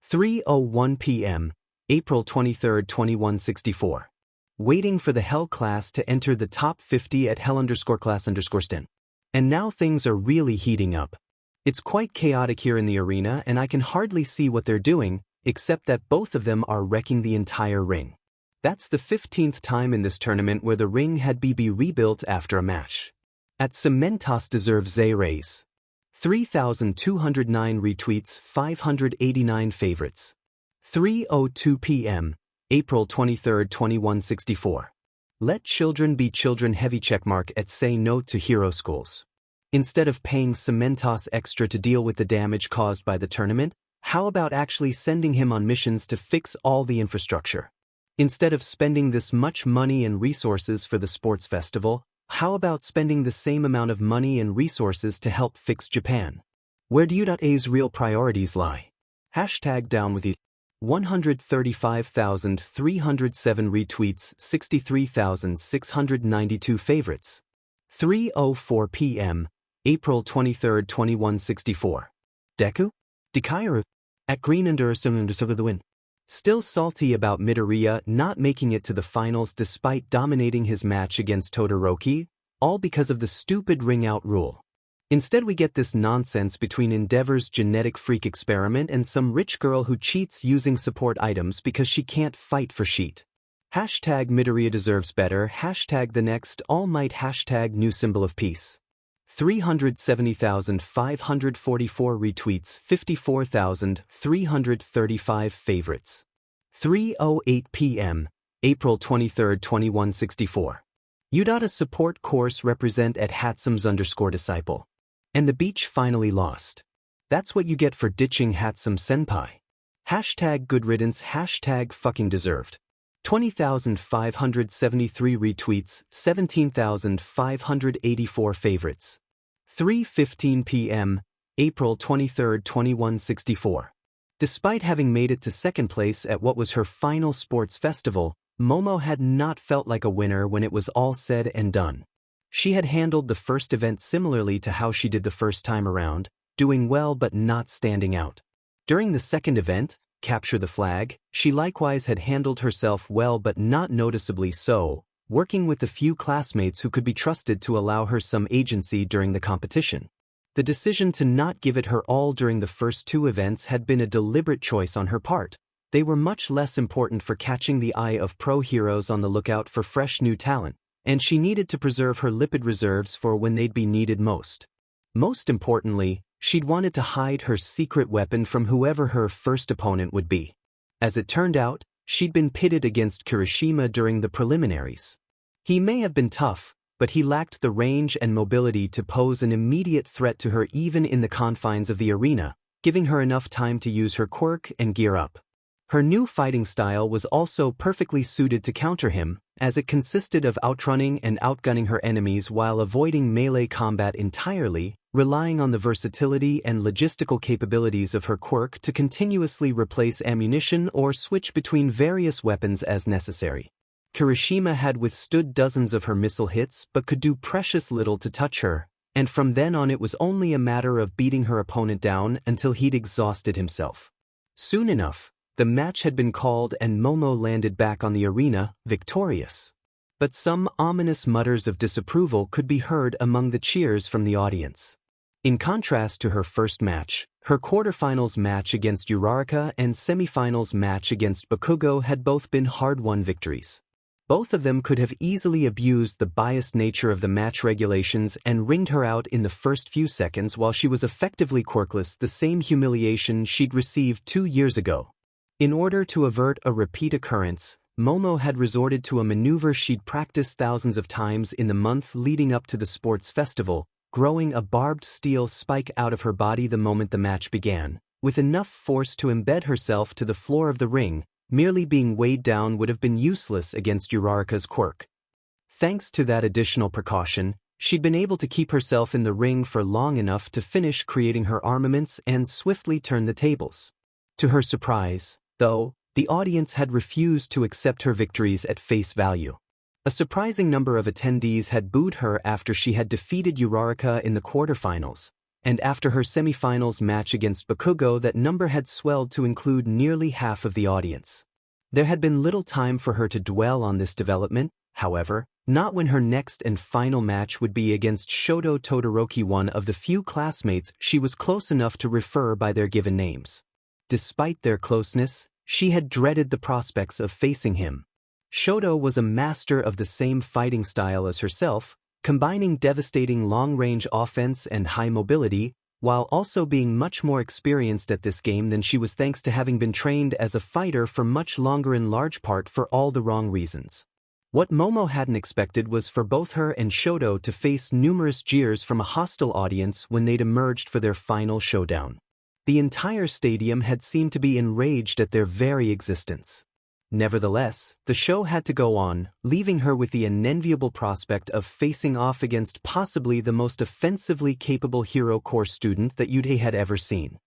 3:01 p.m., April 23, 2164. Waiting for the Hell class to enter the top 50 at Hell_class_stin. And now things are really heating up. It's quite chaotic here in the arena, and I can hardly see what they're doing, except that both of them are wrecking the entire ring. That's the 15th time in this tournament where the ring had be rebuilt after a match. At Cementos deserves a raise. 3,209 retweets, 589 favorites. 3:02 p.m., April 23, 2164. Let children be children, heavy checkmark at say no to hero schools. Instead of paying Cementos extra to deal with the damage caused by the tournament, how about actually sending him on missions to fix all the infrastructure? Instead of spending this much money and resources for the sports festival, how about spending the same amount of money and resources to help fix Japan? Where do A's real priorities lie? Hashtag down with you. 135,307 retweets, 63,692 favorites. 3:04 p.m., April 23, 2164. Deku? Dikairu? At Green under the win. Still salty about Midoriya not making it to the finals despite dominating his match against Todoroki, all because of the stupid ring-out rule. Instead we get this nonsense between Endeavor's genetic freak experiment and some rich girl who cheats using support items because she can't fight for sheet. Hashtag Midoriya deserves better, hashtag the next All Might, hashtag new symbol of peace. 370,544 retweets, 54,335 favorites. 3:08 p.m., April 23, 2164. Udata support course represent at Hatsums_disciple. And the beach finally lost. That's what you get for ditching Hatsum senpai. Hashtag good riddance, hashtag fucking deserved. 20,573 retweets, 17,584 favorites. 3:15 p.m., April 23, 2164. Despite having made it to second place at what was her final sports festival, Momo had not felt like a winner when it was all said and done. She had handled the first event similarly to how she did the first time around, doing well but not standing out. During the second event, Capture the Flag, she likewise had handled herself well but not noticeably so, working with the few classmates who could be trusted to allow her some agency during the competition. The decision to not give it her all during the first two events had been a deliberate choice on her part. They were much less important for catching the eye of pro heroes on the lookout for fresh new talent, and she needed to preserve her lipid reserves for when they'd be needed most. Most importantly, she'd wanted to hide her secret weapon from whoever her first opponent would be. As it turned out, she'd been pitted against Kirishima during the preliminaries. He may have been tough, but he lacked the range and mobility to pose an immediate threat to her even in the confines of the arena, giving her enough time to use her quirk and gear up. Her new fighting style was also perfectly suited to counter him, as it consisted of outrunning and outgunning her enemies while avoiding melee combat entirely, relying on the versatility and logistical capabilities of her quirk to continuously replace ammunition or switch between various weapons as necessary. Kirishima had withstood dozens of her missile hits but could do precious little to touch her, and from then on it was only a matter of beating her opponent down until he'd exhausted himself. Soon enough, the match had been called and Momo landed back on the arena, victorious. But some ominous mutters of disapproval could be heard among the cheers from the audience. In contrast to her first match, her quarterfinals match against Uraraka and semifinals match against Bakugo had both been hard-won victories. Both of them could have easily abused the biased nature of the match regulations and ringed her out in the first few seconds while she was effectively quirkless, the same humiliation she'd received 2 years ago. In order to avert a repeat occurrence, Momo had resorted to a maneuver she'd practiced thousands of times in the month leading up to the sports festival, growing a barbed steel spike out of her body the moment the match began, with enough force to embed herself to the floor of the ring. Merely being weighed down would have been useless against Uraraka's Quirk. Thanks to that additional precaution, she'd been able to keep herself in the ring for long enough to finish creating her armaments and swiftly turn the tables. To her surprise, though, the audience had refused to accept her victories at face value. A surprising number of attendees had booed her after she had defeated Uraraka in the quarterfinals, and after her semifinals match against Bakugo that number had swelled to include nearly half of the audience. There had been little time for her to dwell on this development, however, not when her next and final match would be against Shoto Todoroki, one of the few classmates she was close enough to refer by their given names. Despite their closeness, she had dreaded the prospects of facing him. Shoto was a master of the same fighting style as herself, combining devastating long-range offense and high mobility, while also being much more experienced at this game than she was thanks to having been trained as a fighter for much longer, in large part for all the wrong reasons. What Momo hadn't expected was for both her and Shoto to face numerous jeers from a hostile audience when they'd emerged for their final showdown. The entire stadium had seemed to be enraged at their very existence. Nevertheless, the show had to go on, leaving her with the unenviable prospect of facing off against possibly the most offensively capable hero corps student that Yude had ever seen.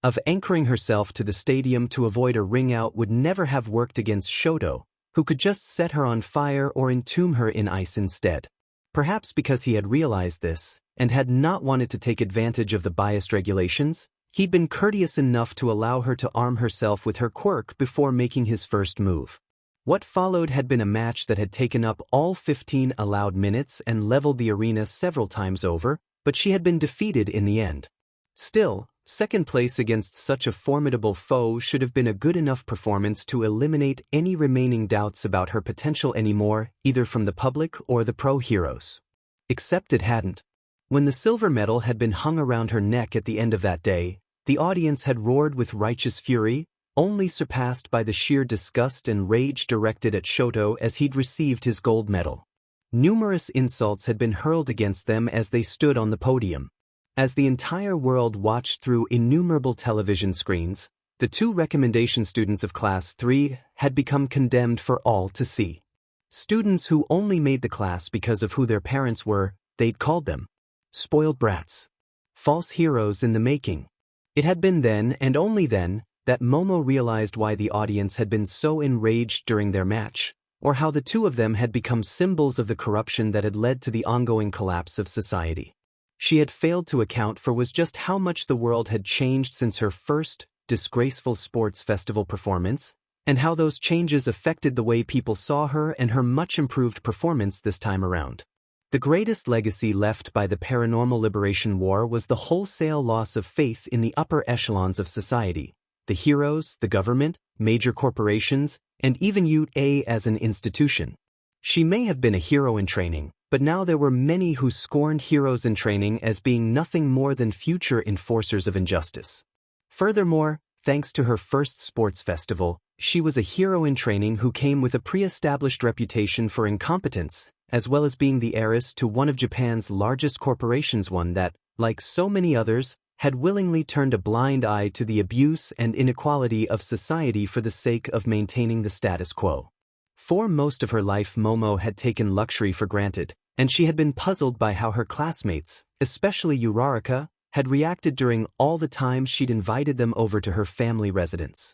Of anchoring herself to the stadium to avoid a ring-out would never have worked against Shoto, who could just set her on fire or entomb her in ice instead. Perhaps because he had realized this, and had not wanted to take advantage of the biased regulations, he'd been courteous enough to allow her to arm herself with her quirk before making his first move. What followed had been a match that had taken up all 15 allowed minutes and leveled the arena several times over, but she had been defeated in the end. Still, second place against such a formidable foe should have been a good enough performance to eliminate any remaining doubts about her potential anymore, either from the public or the pro heroes. Except it hadn't. When the silver medal had been hung around her neck at the end of that day, the audience had roared with righteous fury, only surpassed by the sheer disgust and rage directed at Shoto as he'd received his gold medal. Numerous insults had been hurled against them as they stood on the podium. As the entire world watched through innumerable television screens, the 2 recommendation students of Class 3 had become condemned for all to see. Students who only made the class because of who their parents were, they'd called them spoiled brats. False heroes in the making. It had been then, and only then, that Momo realized why the audience had been so enraged during their match, or how the 2 of them had become symbols of the corruption that had led to the ongoing collapse of society. She had failed to account for was just how much the world had changed since her first, disgraceful sports festival performance, and how those changes affected the way people saw her and her much improved performance this time around. The greatest legacy left by the Paranormal Liberation War was the wholesale loss of faith in the upper echelons of society, the heroes, the government, major corporations, and even UA as an institution. She may have been a hero in training, but now there were many who scorned heroes in training as being nothing more than future enforcers of injustice. Furthermore, thanks to her first sports festival, she was a hero in training who came with a pre-established reputation for incompetence, as well as being the heiress to one of Japan's largest corporations, one that, like so many others, had willingly turned a blind eye to the abuse and inequality of society for the sake of maintaining the status quo. For most of her life, Momo had taken luxury for granted, and she had been puzzled by how her classmates, especially Uraraka, had reacted during all the time she'd invited them over to her family residence.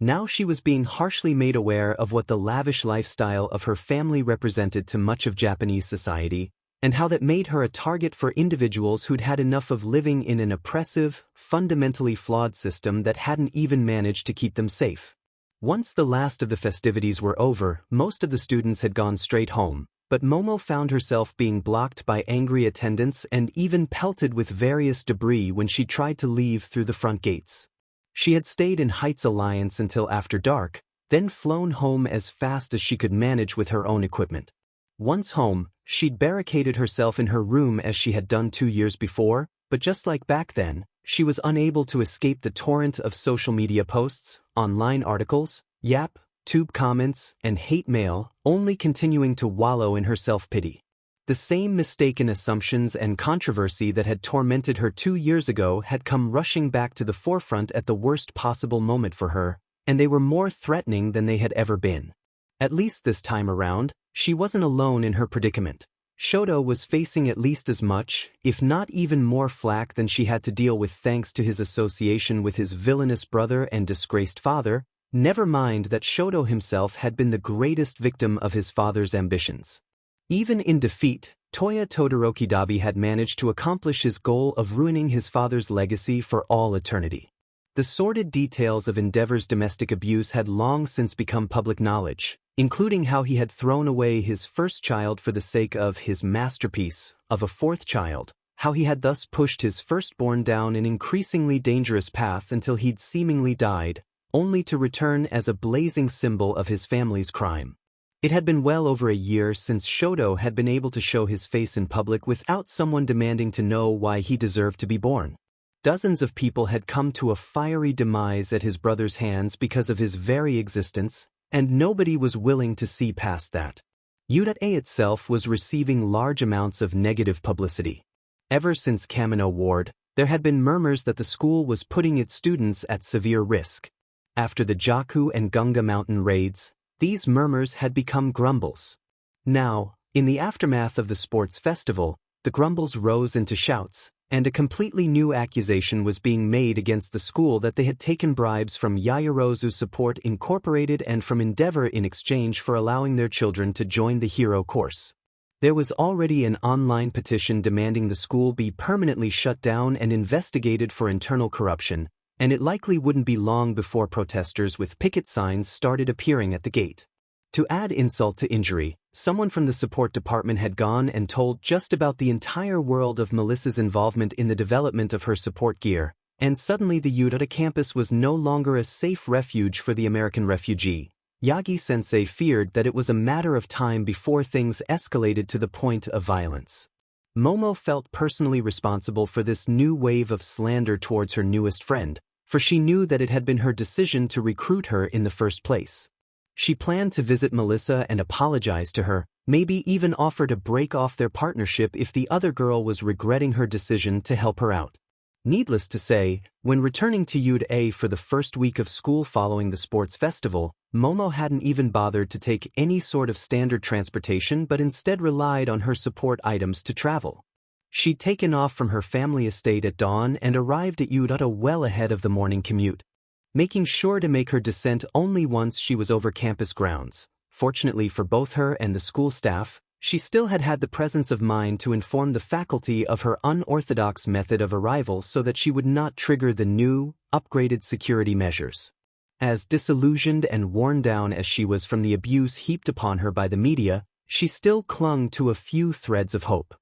Now she was being harshly made aware of what the lavish lifestyle of her family represented to much of Japanese society, and how that made her a target for individuals who'd had enough of living in an oppressive, fundamentally flawed system that hadn't even managed to keep them safe. Once the last of the festivities were over, most of the students had gone straight home, but Momo found herself being blocked by angry attendants and even pelted with various debris when she tried to leave through the front gates. She had stayed in Heights Alliance until after dark, then flown home as fast as she could manage with her own equipment. Once home, she'd barricaded herself in her room as she had done 2 years before, but just like back then, she was unable to escape the torrent of social media posts, online articles, tube comments, and hate mail, only continuing to wallow in her self-pity. The same mistaken assumptions and controversy that had tormented her 2 years ago had come rushing back to the forefront at the worst possible moment for her, and they were more threatening than they had ever been. At least this time around, she wasn't alone in her predicament. Shoto was facing at least as much, if not even more flack than she had to deal with thanks to his association with his villainous brother and disgraced father, never mind that Shoto himself had been the greatest victim of his father's ambitions. Even in defeat, Toya Todorokidabi had managed to accomplish his goal of ruining his father's legacy for all eternity. The sordid details of Endeavor's domestic abuse had long since become public knowledge, including how he had thrown away his first child for the sake of his masterpiece of a fourth child, how he had thus pushed his firstborn down an increasingly dangerous path until he'd seemingly died, only to return as a blazing symbol of his family's crime. It had been well over a year since Shoto had been able to show his face in public without someone demanding to know why he deserved to be born. Dozens of people had come to a fiery demise at his brother's hands because of his very existence, and nobody was willing to see past that. Yuta itself was receiving large amounts of negative publicity. Ever since Kamino Ward, there had been murmurs that the school was putting its students at severe risk. After the Jaku and Gunga mountain raids, these murmurs had become grumbles. Now, in the aftermath of the sports festival, the grumbles rose into shouts, and a completely new accusation was being made against the school that they had taken bribes from Yaoyorozu Support Incorporated and from Endeavor in exchange for allowing their children to join the hero course. There was already an online petition demanding the school be permanently shut down and investigated for internal corruption, and it likely wouldn't be long before protesters with picket signs started appearing at the gate. To add insult to injury, someone from the support department had gone and told just about the entire world of Melissa's involvement in the development of her support gear, and suddenly the Yurata campus was no longer a safe refuge for the American refugee. Yagi-sensei feared that it was a matter of time before things escalated to the point of violence. Momo felt personally responsible for this new wave of slander towards her newest friend, for she knew that it had been her decision to recruit her in the first place. She planned to visit Melissa and apologize to her, maybe even offer to break off their partnership if the other girl was regretting her decision to help her out. Needless to say, when returning to Yuda for the first week of school following the sports festival, Momo hadn't even bothered to take any sort of standard transportation but instead relied on her support items to travel. She'd taken off from her family estate at dawn and arrived at Yuda well ahead of the morning commute, making sure to make her descent only once she was over campus grounds. Fortunately for both her and the school staff, she still had the presence of mind to inform the faculty of her unorthodox method of arrival so that she would not trigger the new, upgraded security measures. As disillusioned and worn down as she was from the abuse heaped upon her by the media, she still clung to a few threads of hope.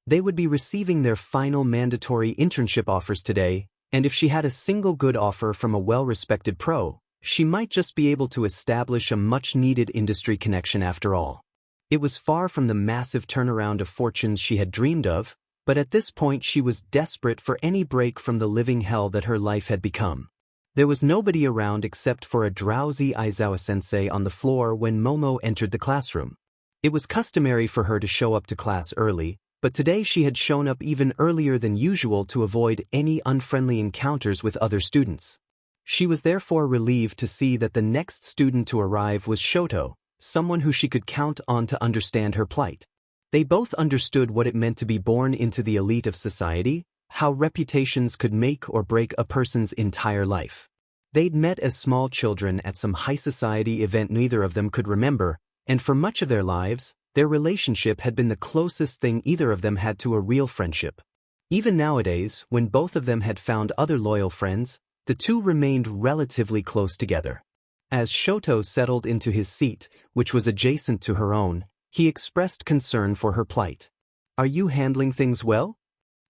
They would be receiving their final mandatory internship offers today, and if she had a single good offer from a well-respected pro, she might just be able to establish a much-needed industry connection after all. It was far from the massive turnaround of fortunes she had dreamed of, but at this point she was desperate for any break from the living hell that her life had become. There was nobody around except for a drowsy Aizawa-sensei on the floor when Momo entered the classroom. It was customary for her to show up to class early, but today she had shown up even earlier than usual to avoid any unfriendly encounters with other students. She was therefore relieved to see that the next student to arrive was Shoto, someone who she could count on to understand her plight. They both understood what it meant to be born into the elite of society, how reputations could make or break a person's entire life. They'd met as small children at some high society event neither of them could remember, and for much of their lives, their relationship had been the closest thing either of them had to a real friendship. Even nowadays, when both of them had found other loyal friends, the two remained relatively close together. As Shoto settled into his seat, which was adjacent to her own, He expressed concern for her plight. "Are you handling things well?"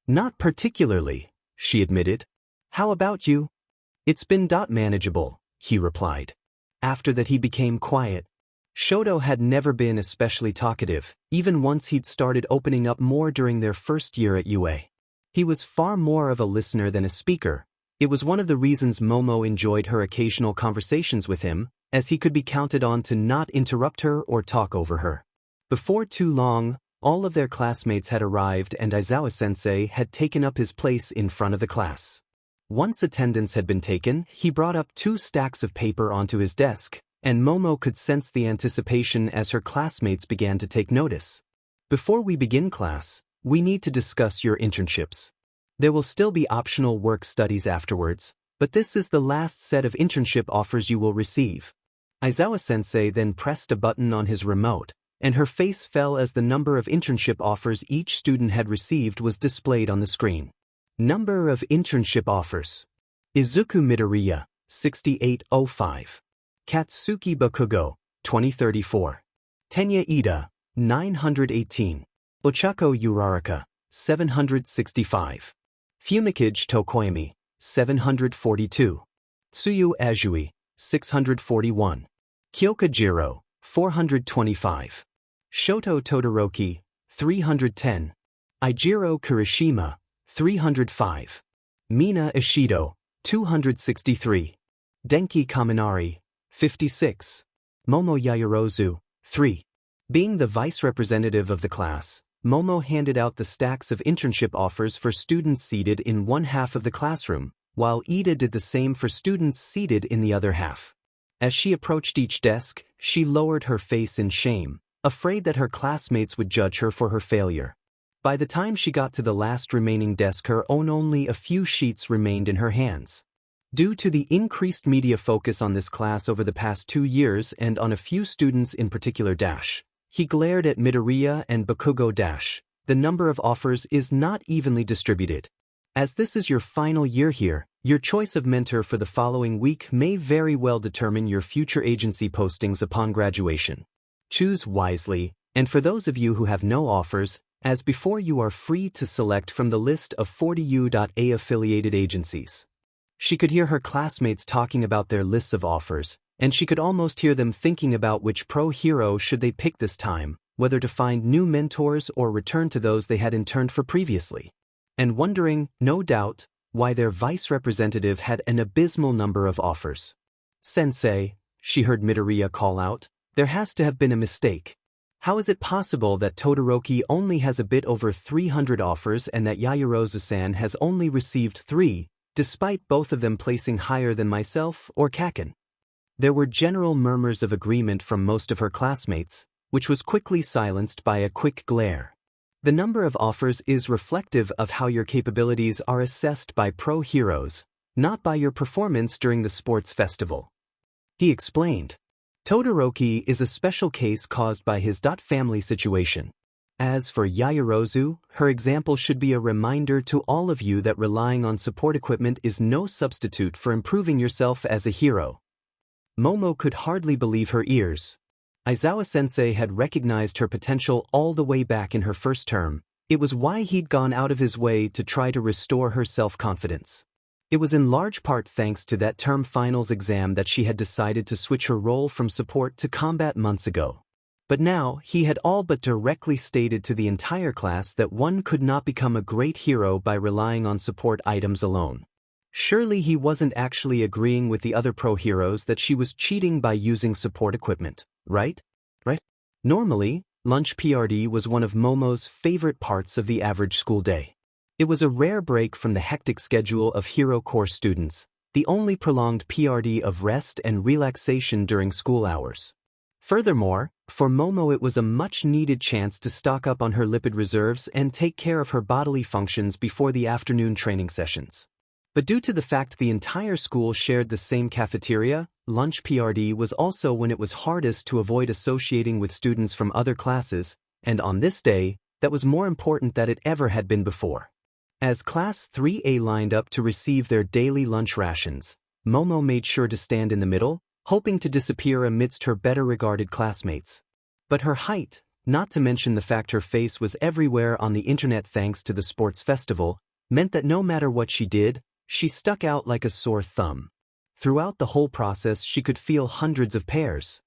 "Not particularly," she admitted. "How about you?" "It's been manageable," he replied. After that he became quiet. Shoto had never been especially talkative, even once he'd started opening up more during their first year at UA. He was far more of a listener than a speaker. It was one of the reasons Momo enjoyed her occasional conversations with him, as he could be counted on to not interrupt her or talk over her. Before too long, all of their classmates had arrived and Aizawa-sensei had taken up his place in front of the class. Once attendance had been taken, he brought up 2 stacks of paper onto his desk, and Momo could sense the anticipation as her classmates began to take notice. "Before we begin class, we need to discuss your internships. There will still be optional work studies afterwards, but this is the last set of internship offers you will receive." Aizawa-sensei then pressed a button on his remote, and her face fell as the number of internship offers each student had received was displayed on the screen. Number of internship offers. Izuku Midoriya, 6805. Katsuki Bakugo, 2034. Tenya Ida, 918. Ochako Uraraka, 765. Fumikage Tokoyami, 742. Tsuyu Azui, 641. Kyoka Jiro, 425. Shoto Todoroki, 310. Eijiro Kirishima, 305. Mina Ishido, 263. Denki Kaminari, 56. Momo Yaoyorozu, 3. Being the vice representative of the class, Momo handed out the stacks of internship offers for students seated in one half of the classroom, while Ida did the same for students seated in the other half. As she approached each desk, she lowered her face in shame, afraid that her classmates would judge her for her failure. By the time she got to the last remaining desk, her own only a few sheets remained in her hands. Due to the increased media focus on this class over the past 2 years and on a few students in particular he glared at Midoriya and Bakugo the number of offers is not evenly distributed. As this is your final year here, your choice of mentor for the following week may very well determine your future agency postings upon graduation. Choose wisely, and for those of you who have no offers, as before, you are free to select from the list of 40 U.A affiliated agencies. She could hear her classmates talking about their lists of offers, and she could almost hear them thinking about which pro-hero should they pick this time, whether to find new mentors or return to those they had interned for previously. And wondering, no doubt, why their vice representative had an abysmal number of offers. "Sensei," she heard Midoriya call out, "there has to have been a mistake. How is it possible that Todoroki only has a bit over 300 offers and that Yaoyorozu-san has only received 3, despite both of them placing higher than myself or Kaken?" There were general murmurs of agreement from most of her classmates, which was quickly silenced by a quick glare. The number of offers is reflective of how your capabilities are assessed by pro-heroes, not by your performance during the sports festival. He explained. Todoroki is a special case caused by his family situation. As for Yaoyorozu, her example should be a reminder to all of you that relying on support equipment is no substitute for improving yourself as a hero. Momo could hardly believe her ears. Aizawa-sensei had recognized her potential all the way back in her first term. It was why he'd gone out of his way to try to restore her self-confidence. It was in large part thanks to that term finals exam that she had decided to switch her role from support to combat months ago. But now, he had all but directly stated to the entire class that one could not become a great hero by relying on support items alone. Surely he wasn't actually agreeing with the other pro-heroes that she was cheating by using support equipment, right? Normally, lunch PRD was one of Momo's favorite parts of the average school day. It was a rare break from the hectic schedule of Hero Corps students, the only prolonged PRD of rest and relaxation during school hours. Furthermore, for Momo it was a much-needed chance to stock up on her lipid reserves and take care of her bodily functions before the afternoon training sessions. But due to the fact the entire school shared the same cafeteria, lunch PRD was also when it was hardest to avoid associating with students from other classes, and on this day, that was more important than it ever had been before. As Class 3A lined up to receive their daily lunch rations, Momo made sure to stand in the middle, hoping to disappear amidst her better-regarded classmates. But her height, not to mention the fact her face was everywhere on the internet thanks to the sports festival, meant that no matter what she did, she stuck out like a sore thumb. Throughout the whole process she could feel hundreds of pairs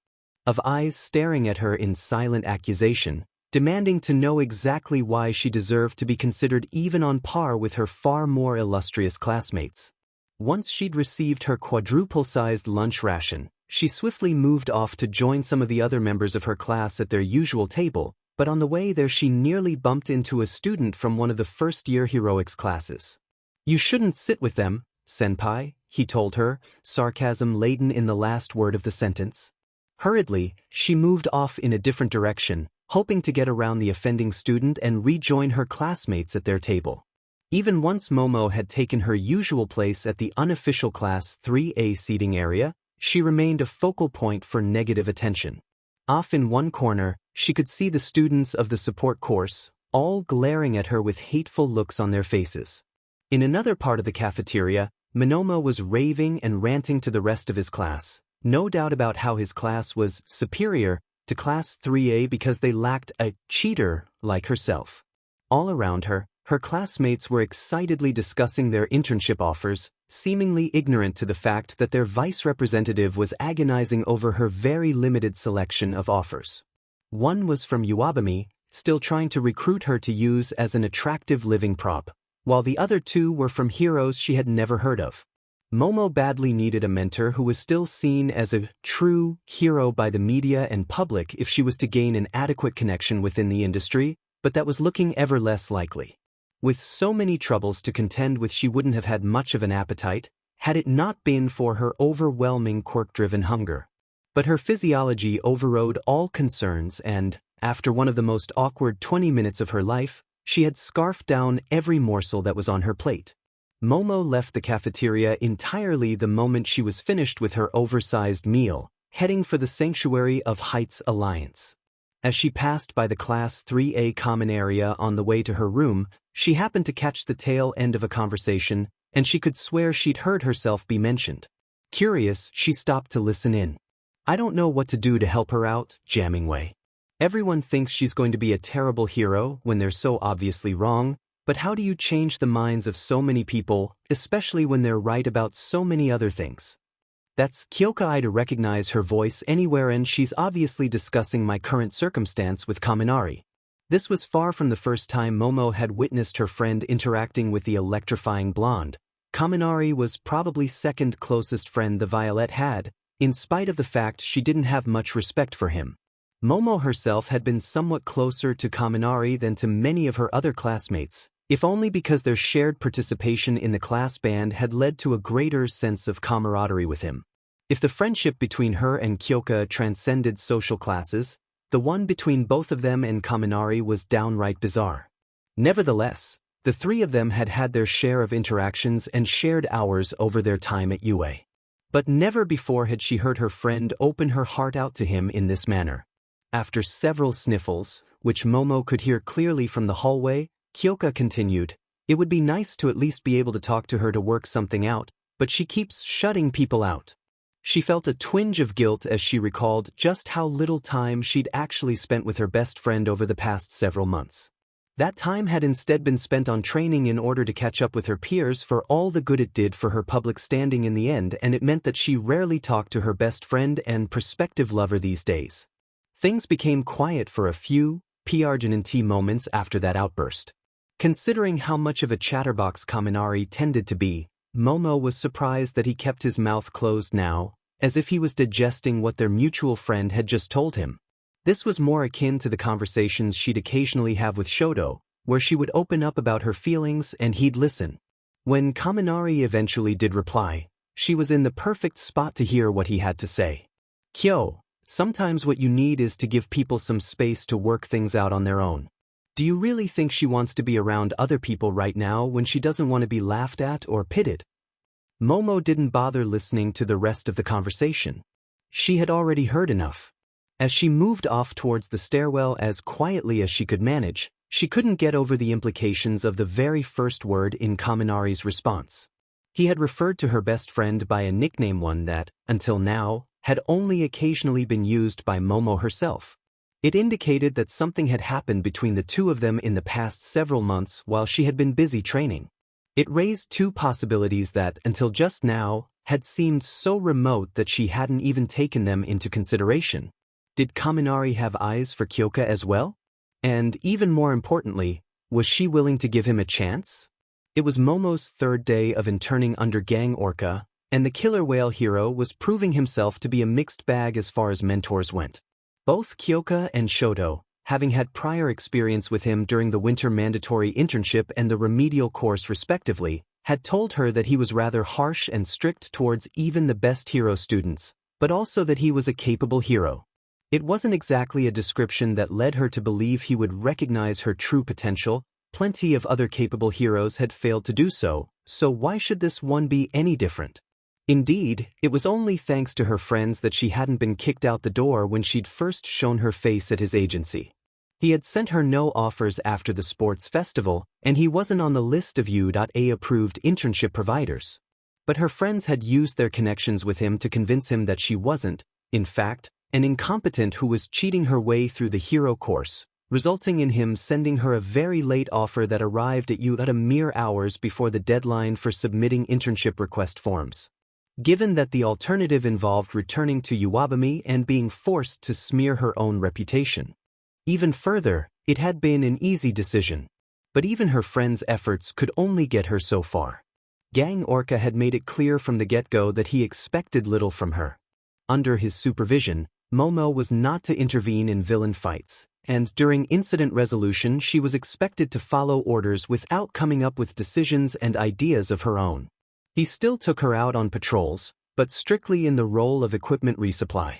of eyes staring at her in silent accusation, demanding to know exactly why she deserved to be considered even on par with her far more illustrious classmates. Once she'd received her quadruple-sized lunch ration, she swiftly moved off to join some of the other members of her class at their usual table, but on the way there she nearly bumped into a student from one of the first-year heroics classes. "You shouldn't sit with them, senpai," he told her, sarcasm laden in the last word of the sentence. Hurriedly, she moved off in a different direction, hoping to get around the offending student and rejoin her classmates at their table. Even once Momo had taken her usual place at the unofficial Class 3A seating area, she remained a focal point for negative attention. Off in one corner, she could see the students of the support course, all glaring at her with hateful looks on their faces. In another part of the cafeteria, Momo was raving and ranting to the rest of his class, no doubt about how his class was superior to Class 3A because they lacked a cheater like herself. All around her, her classmates were excitedly discussing their internship offers, seemingly ignorant to the fact that their vice representative was agonizing over her very limited selection of offers. One was from Uwabami, still trying to recruit her to use as an attractive living prop, while the other two were from heroes she had never heard of. Momo badly needed a mentor who was still seen as a true hero by the media and public if she was to gain an adequate connection within the industry, but that was looking ever less likely. With so many troubles to contend with, she wouldn't have had much of an appetite, had it not been for her overwhelming quirk-driven hunger. But her physiology overrode all concerns and, after one of the most awkward 20 minutes of her life, she had scarfed down every morsel that was on her plate. Momo left the cafeteria entirely the moment she was finished with her oversized meal, heading for the Sanctuary of Heights Alliance. As she passed by the Class 3A common area on the way to her room, she happened to catch the tail end of a conversation, and she could swear she'd heard herself be mentioned. Curious, she stopped to listen in. "I don't know what to do to help her out," jamming way. "Everyone thinks she's going to be a terrible hero when they're so obviously wrong, but how do you change the minds of so many people, especially when they're right about so many other things?" "That's Kyoka." I to recognize her voice anywhere, and she's obviously discussing my current circumstance with Kaminari. This was far from the first time Momo had witnessed her friend interacting with the electrifying blonde. Kaminari was probably second closest friend the Violet had, in spite of the fact she didn't have much respect for him. Momo herself had been somewhat closer to Kaminari than to many of her other classmates, if only because their shared participation in the class band had led to a greater sense of camaraderie with him. If the friendship between her and Kyoka transcended social classes, the one between both of them and Kaminari was downright bizarre. Nevertheless, the three of them had had their share of interactions and shared hours over their time at UA. But never before had she heard her friend open her heart out to him in this manner. After several sniffles, which Momo could hear clearly from the hallway, Kyoka continued, "It would be nice to at least be able to talk to her to work something out, but she keeps shutting people out." She felt a twinge of guilt as she recalled just how little time she'd actually spent with her best friend over the past several months. That time had instead been spent on training in order to catch up with her peers for all the good it did for her public standing in the end, and it meant that she rarely talked to her best friend and prospective lover these days. Things became quiet for a few PRGNT moments after that outburst. Considering how much of a chatterbox Kaminari tended to be, Momo was surprised that he kept his mouth closed now, as if he was digesting what their mutual friend had just told him. This was more akin to the conversations she'd occasionally have with Shoto, where she would open up about her feelings and he'd listen. When Kaminari eventually did reply, she was in the perfect spot to hear what he had to say. "Kyo, sometimes what you need is to give people some space to work things out on their own. Do you really think she wants to be around other people right now when she doesn't want to be laughed at or pitted?" Momo didn't bother listening to the rest of the conversation. She had already heard enough. As she moved off towards the stairwell as quietly as she could manage, she couldn't get over the implications of the very first word in Kaminari's response. He had referred to her best friend by a nickname, one that, until now, had only occasionally been used by Momo herself. It indicated that something had happened between the two of them in the past several months while she had been busy training. It raised two possibilities that, until just now, had seemed so remote that she hadn't even taken them into consideration. Did Kaminari have eyes for Kyoka as well? And, even more importantly, was she willing to give him a chance? It was Momo's third day of interning under Gang Orca, and the killer whale hero was proving himself to be a mixed bag as far as mentors went. Both Kyoka and Shoto, having had prior experience with him during the winter mandatory internship and the remedial course respectively, had told her that he was rather harsh and strict towards even the best hero students, but also that he was a capable hero. It wasn't exactly a description that led her to believe he would recognize her true potential. Plenty of other capable heroes had failed to do so, so why should this one be any different? Indeed, it was only thanks to her friends that she hadn't been kicked out the door when she'd first shown her face at his agency. He had sent her no offers after the sports festival, and he wasn't on the list of U.A-approved internship providers. But her friends had used their connections with him to convince him that she wasn't, in fact, an incompetent who was cheating her way through the hero course, resulting in him sending her a very late offer that arrived at U.A mere hours before the deadline for submitting internship request forms. Given that the alternative involved returning to Uwabami and being forced to smear her own reputation. Even further, it had been an easy decision. But even her friends' efforts could only get her so far. Gang Orca had made it clear from the get-go that he expected little from her. Under his supervision, Momo was not to intervene in villain fights, and during incident resolution she was expected to follow orders without coming up with decisions and ideas of her own. He still took her out on patrols, but strictly in the role of equipment resupply.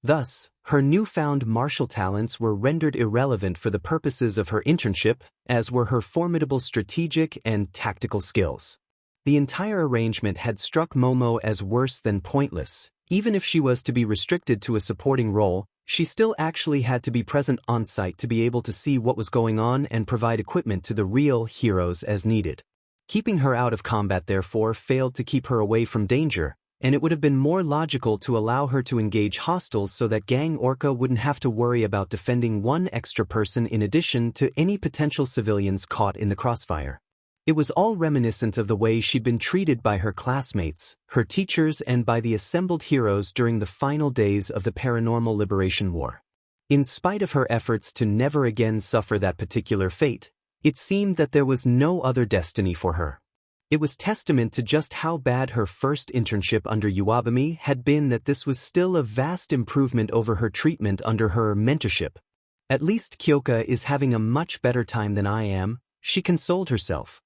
Thus, her newfound martial talents were rendered irrelevant for the purposes of her internship, as were her formidable strategic and tactical skills. The entire arrangement had struck Momo as worse than pointless. Even if she was to be restricted to a supporting role, she still actually had to be present on site to be able to see what was going on and provide equipment to the real heroes as needed. Keeping her out of combat therefore failed to keep her away from danger, and it would have been more logical to allow her to engage hostiles so that Gang Orca wouldn't have to worry about defending one extra person in addition to any potential civilians caught in the crossfire. It was all reminiscent of the way she'd been treated by her classmates, her teachers, and by the assembled heroes during the final days of the Paranormal Liberation War. In spite of her efforts to never again suffer that particular fate, it seemed that there was no other destiny for her. It was testament to just how bad her first internship under Uwabami had been that this was still a vast improvement over her treatment under her mentorship. At least Kyoka is having a much better time than I am, she consoled herself.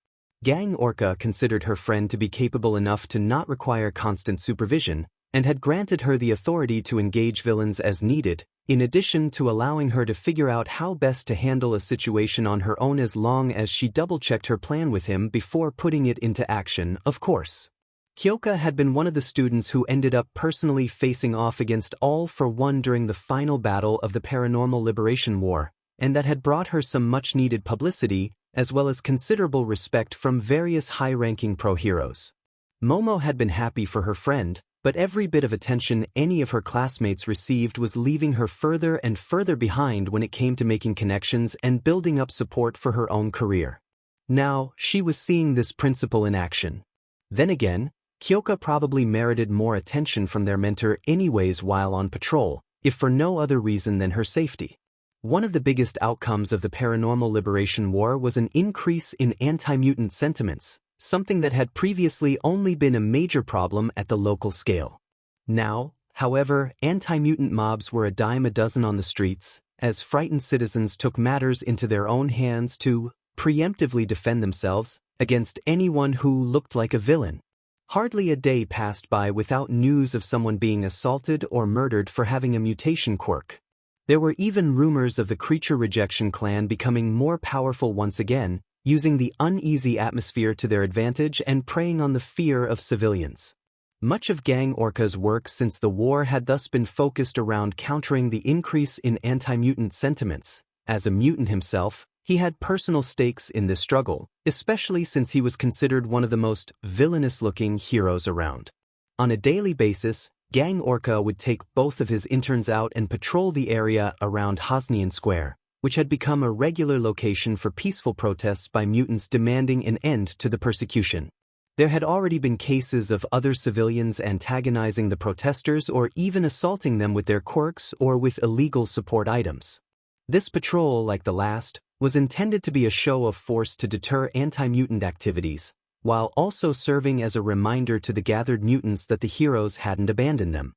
Gang Orca considered her friend to be capable enough to not require constant supervision, and had granted her the authority to engage villains as needed, in addition to allowing her to figure out how best to handle a situation on her own as long as she double-checked her plan with him before putting it into action, of course. Kyoka had been one of the students who ended up personally facing off against All for One during the final battle of the Paranormal Liberation War, and that had brought her some much-needed publicity, as well as considerable respect from various high-ranking pro-heroes. Momo had been happy for her friend, but every bit of attention any of her classmates received was leaving her further and further behind when it came to making connections and building up support for her own career. Now, she was seeing this principle in action. Then again, Kyoka probably merited more attention from their mentor anyways while on patrol, if for no other reason than her safety. One of the biggest outcomes of the Paranormal Liberation War was an increase in anti-mutant sentiments, something that had previously only been a major problem at the local scale. Now, however, anti-mutant mobs were a dime a dozen on the streets, as frightened citizens took matters into their own hands to preemptively defend themselves against anyone who looked like a villain. Hardly a day passed by without news of someone being assaulted or murdered for having a mutation quirk. There were even rumors of the creature rejection clan becoming more powerful once again, using the uneasy atmosphere to their advantage and preying on the fear of civilians. Much of Gang Orca's work since the war had thus been focused around countering the increase in anti-mutant sentiments. As a mutant himself, he had personal stakes in this struggle, especially since he was considered one of the most villainous-looking heroes around. On a daily basis, Gang Orca would take both of his interns out and patrol the area around Hosnian Square, which had become a regular location for peaceful protests by mutants demanding an end to the persecution. There had already been cases of other civilians antagonizing the protesters or even assaulting them with their quirks or with illegal support items. This patrol, like the last, was intended to be a show of force to deter anti-mutant activities, while also serving as a reminder to the gathered mutants that the heroes hadn't abandoned them.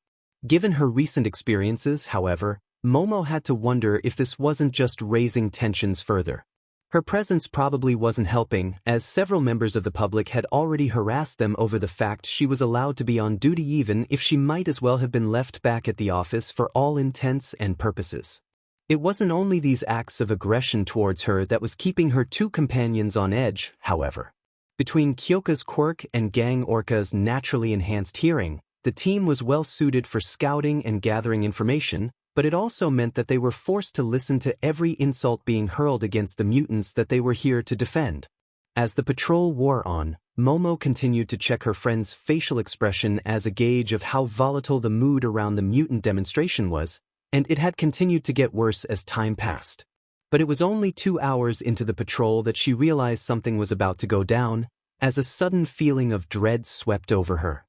Given her recent experiences, however, Momo had to wonder if this wasn't just raising tensions further. Her presence probably wasn't helping, as several members of the public had already harassed them over the fact she was allowed to be on duty even if she might as well have been left back at the office for all intents and purposes. It wasn't only these acts of aggression towards her that was keeping her two companions on edge, however. Between Kyoka's quirk and Gang Orca's naturally enhanced hearing, the team was well suited for scouting and gathering information, but it also meant that they were forced to listen to every insult being hurled against the mutants that they were here to defend. As the patrol wore on, Momo continued to check her friend's facial expression as a gauge of how volatile the mood around the mutant demonstration was, and it had continued to get worse as time passed. But it was only 2 hours into the patrol that she realized something was about to go down, as a sudden feeling of dread swept over her.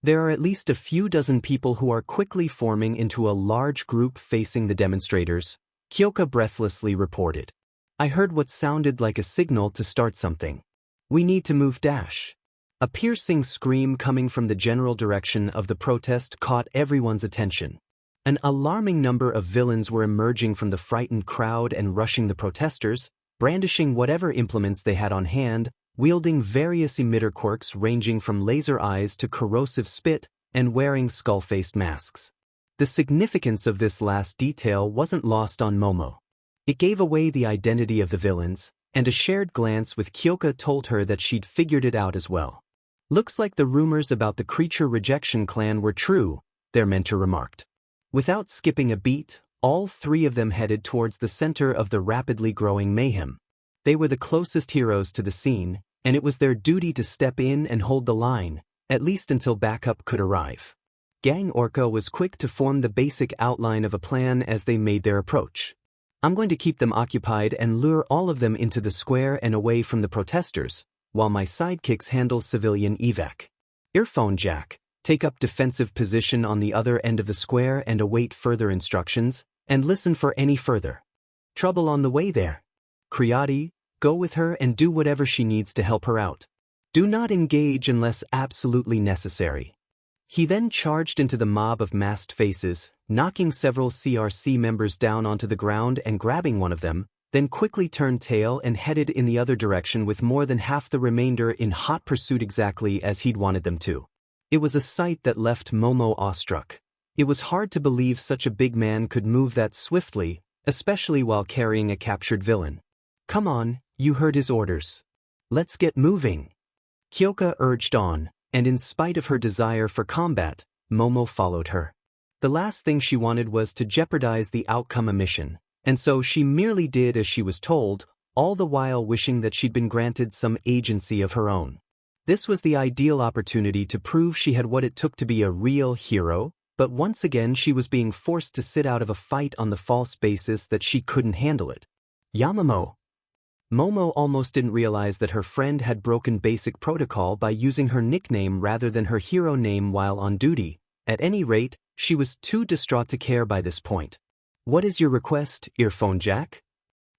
There are at least a few dozen people who are quickly forming into a large group facing the demonstrators, Kyoka breathlessly reported. I heard what sounded like a signal to start something. We need to move dash. A piercing scream coming from the general direction of the protest caught everyone's attention. An alarming number of villains were emerging from the frightened crowd and rushing the protesters, brandishing whatever implements they had on hand, wielding various emitter quirks ranging from laser eyes to corrosive spit, and wearing skull-faced masks. The significance of this last detail wasn't lost on Momo. It gave away the identity of the villains, and a shared glance with Kyoka told her that she'd figured it out as well. Looks like the rumors about the creature rejection clan were true, their mentor remarked. Without skipping a beat, all three of them headed towards the center of the rapidly growing mayhem. They were the closest heroes to the scene, and it was their duty to step in and hold the line, at least until backup could arrive. Gang Orca was quick to form the basic outline of a plan as they made their approach. I'm going to keep them occupied and lure all of them into the square and away from the protesters, while my sidekicks handle civilian evac. Earphone Jack, take up defensive position on the other end of the square and await further instructions, and listen for any further trouble on the way there. Creati, go with her and do whatever she needs to help her out. Do not engage unless absolutely necessary. He then charged into the mob of masked faces, knocking several CRC members down onto the ground and grabbing one of them, then quickly turned tail and headed in the other direction with more than half the remainder in hot pursuit exactly as he'd wanted them to. It was a sight that left Momo awestruck. It was hard to believe such a big man could move that swiftly, especially while carrying a captured villain. Come on, you heard his orders. Let's get moving. Kyoka urged on, and in spite of her desire for combat, Momo followed her. The last thing she wanted was to jeopardize the outcome of mission, and so she merely did as she was told, all the while wishing that she'd been granted some agency of her own. This was the ideal opportunity to prove she had what it took to be a real hero, but once again she was being forced to sit out of a fight on the false basis that she couldn't handle it. Yamamo. Momo almost didn't realize that her friend had broken basic protocol by using her nickname rather than her hero name while on duty. At any rate, she was too distraught to care by this point. What is your request, Earphone Jack?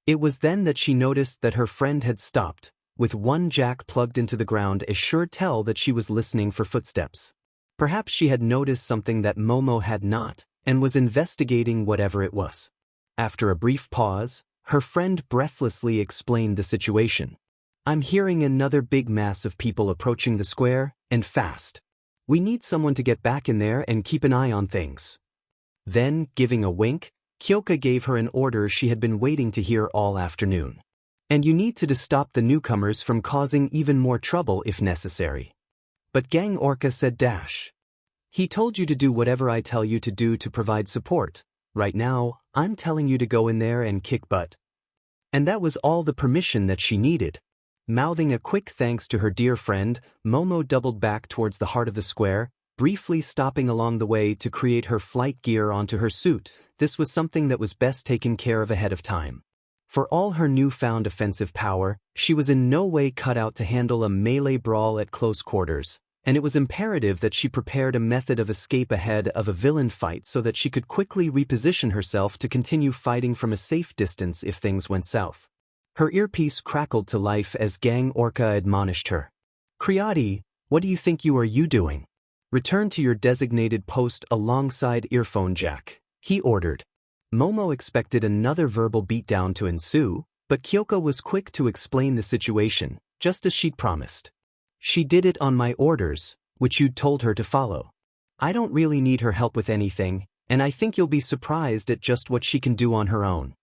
It was then that she noticed that her friend had stopped, with one jack plugged into the ground, a sure tell that she was listening for footsteps. Perhaps she had noticed something that Momo had not, and was investigating whatever it was. After a brief pause, her friend breathlessly explained the situation. I'm hearing another big mass of people approaching the square, and fast. We need someone to get back in there and keep an eye on things. Then, giving a wink, Kyoka gave her an order she had been waiting to hear all afternoon. And you need to stop the newcomers from causing even more trouble if necessary. But Gang Orca said dash. He told you to do whatever I tell you to do to provide support. Right now, I'm telling you to go in there and kick butt. And that was all the permission that she needed. Mouthing a quick thanks to her dear friend, Momo doubled back towards the heart of the square, briefly stopping along the way to create her flight gear onto her suit. This was something that was best taken care of ahead of time. For all her newfound offensive power, she was in no way cut out to handle a melee brawl at close quarters, and it was imperative that she prepared a method of escape ahead of a villain fight so that she could quickly reposition herself to continue fighting from a safe distance if things went south. Her earpiece crackled to life as Gang Orca admonished her. "Creati, what do you think you are doing? Return to your designated post alongside earphone jack," he ordered. Momo expected another verbal beatdown to ensue, but Kyoka was quick to explain the situation, just as she'd promised. "She did it on my orders, which you'd told her to follow. I don't really need her help with anything, and I think you'll be surprised at just what she can do on her own."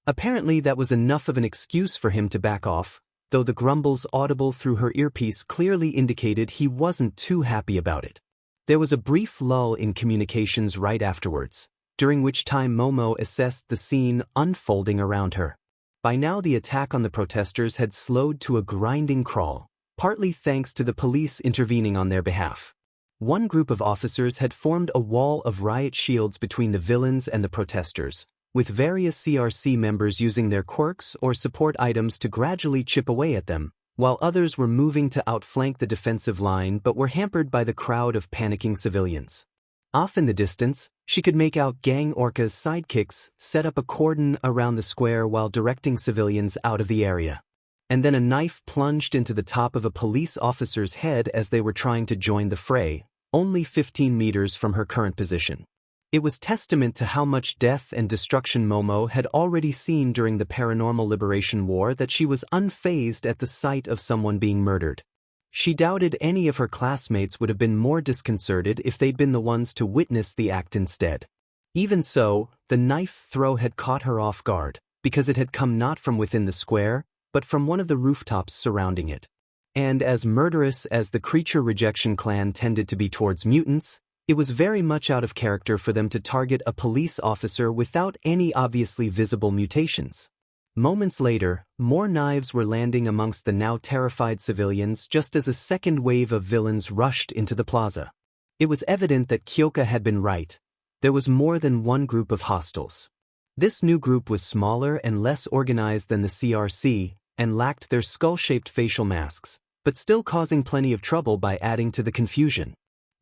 Apparently that was enough of an excuse for him to back off, though the grumbles audible through her earpiece clearly indicated he wasn't too happy about it. There was a brief lull in communications right afterwards, during which time Momo assessed the scene unfolding around her. By now the attack on the protesters had slowed to a grinding crawl, partly thanks to the police intervening on their behalf. One group of officers had formed a wall of riot shields between the villains and the protesters, with various CRC members using their quirks or support items to gradually chip away at them, while others were moving to outflank the defensive line but were hampered by the crowd of panicking civilians. Off in the distance, she could make out Gang Orca's sidekicks set up a cordon around the square while directing civilians out of the area. And then a knife plunged into the top of a police officer's head as they were trying to join the fray, only 15 meters from her current position. It was testament to how much death and destruction Momo had already seen during the Paranormal Liberation War that she was unfazed at the sight of someone being murdered. She doubted any of her classmates would have been more disconcerted if they'd been the ones to witness the act instead. Even so, the knife throw had caught her off guard, because it had come not from within the square, but from one of the rooftops surrounding it. And as murderous as the creature rejection clan tended to be towards mutants, it was very much out of character for them to target a police officer without any obviously visible mutations. Moments later, more knives were landing amongst the now terrified civilians just as a second wave of villains rushed into the plaza. It was evident that Kyoka had been right. There was more than one group of hostiles. This new group was smaller and less organized than the CRC, and lacked their skull-shaped facial masks, but still causing plenty of trouble by adding to the confusion.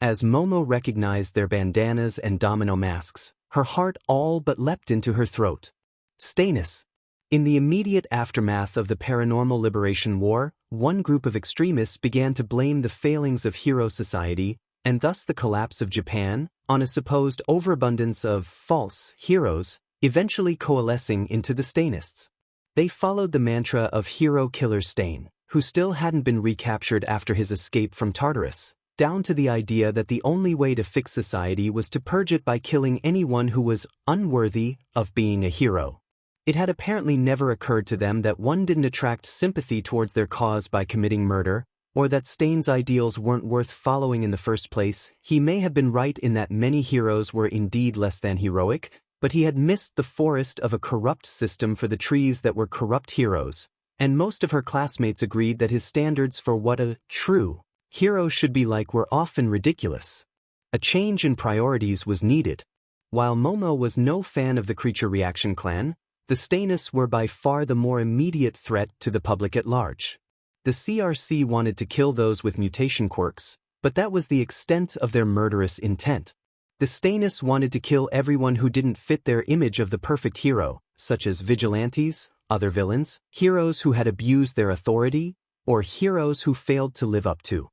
As Momo recognized their bandanas and domino masks, her heart all but leapt into her throat. Stannis. In the immediate aftermath of the Paranormal Liberation War, one group of extremists began to blame the failings of hero society, and thus the collapse of Japan, on a supposed overabundance of false heroes, eventually coalescing into the Stainists. They followed the mantra of hero killer Stain, who still hadn't been recaptured after his escape from Tartarus, down to the idea that the only way to fix society was to purge it by killing anyone who was unworthy of being a hero. It had apparently never occurred to them that one didn't attract sympathy towards their cause by committing murder, or that Stain's ideals weren't worth following in the first place. He may have been right in that many heroes were indeed less than heroic, but he had missed the forest of a corrupt system for the trees that were corrupt heroes, and most of her classmates agreed that his standards for what a true hero should be like were often ridiculous. A change in priorities was needed. While Momo was no fan of the Creature Reaction clan, the Stainis were by far the more immediate threat to the public at large. The CRC wanted to kill those with mutation quirks, but that was the extent of their murderous intent. The Stainis wanted to kill everyone who didn't fit their image of the perfect hero, such as vigilantes, other villains, heroes who had abused their authority, or heroes who failed to live up to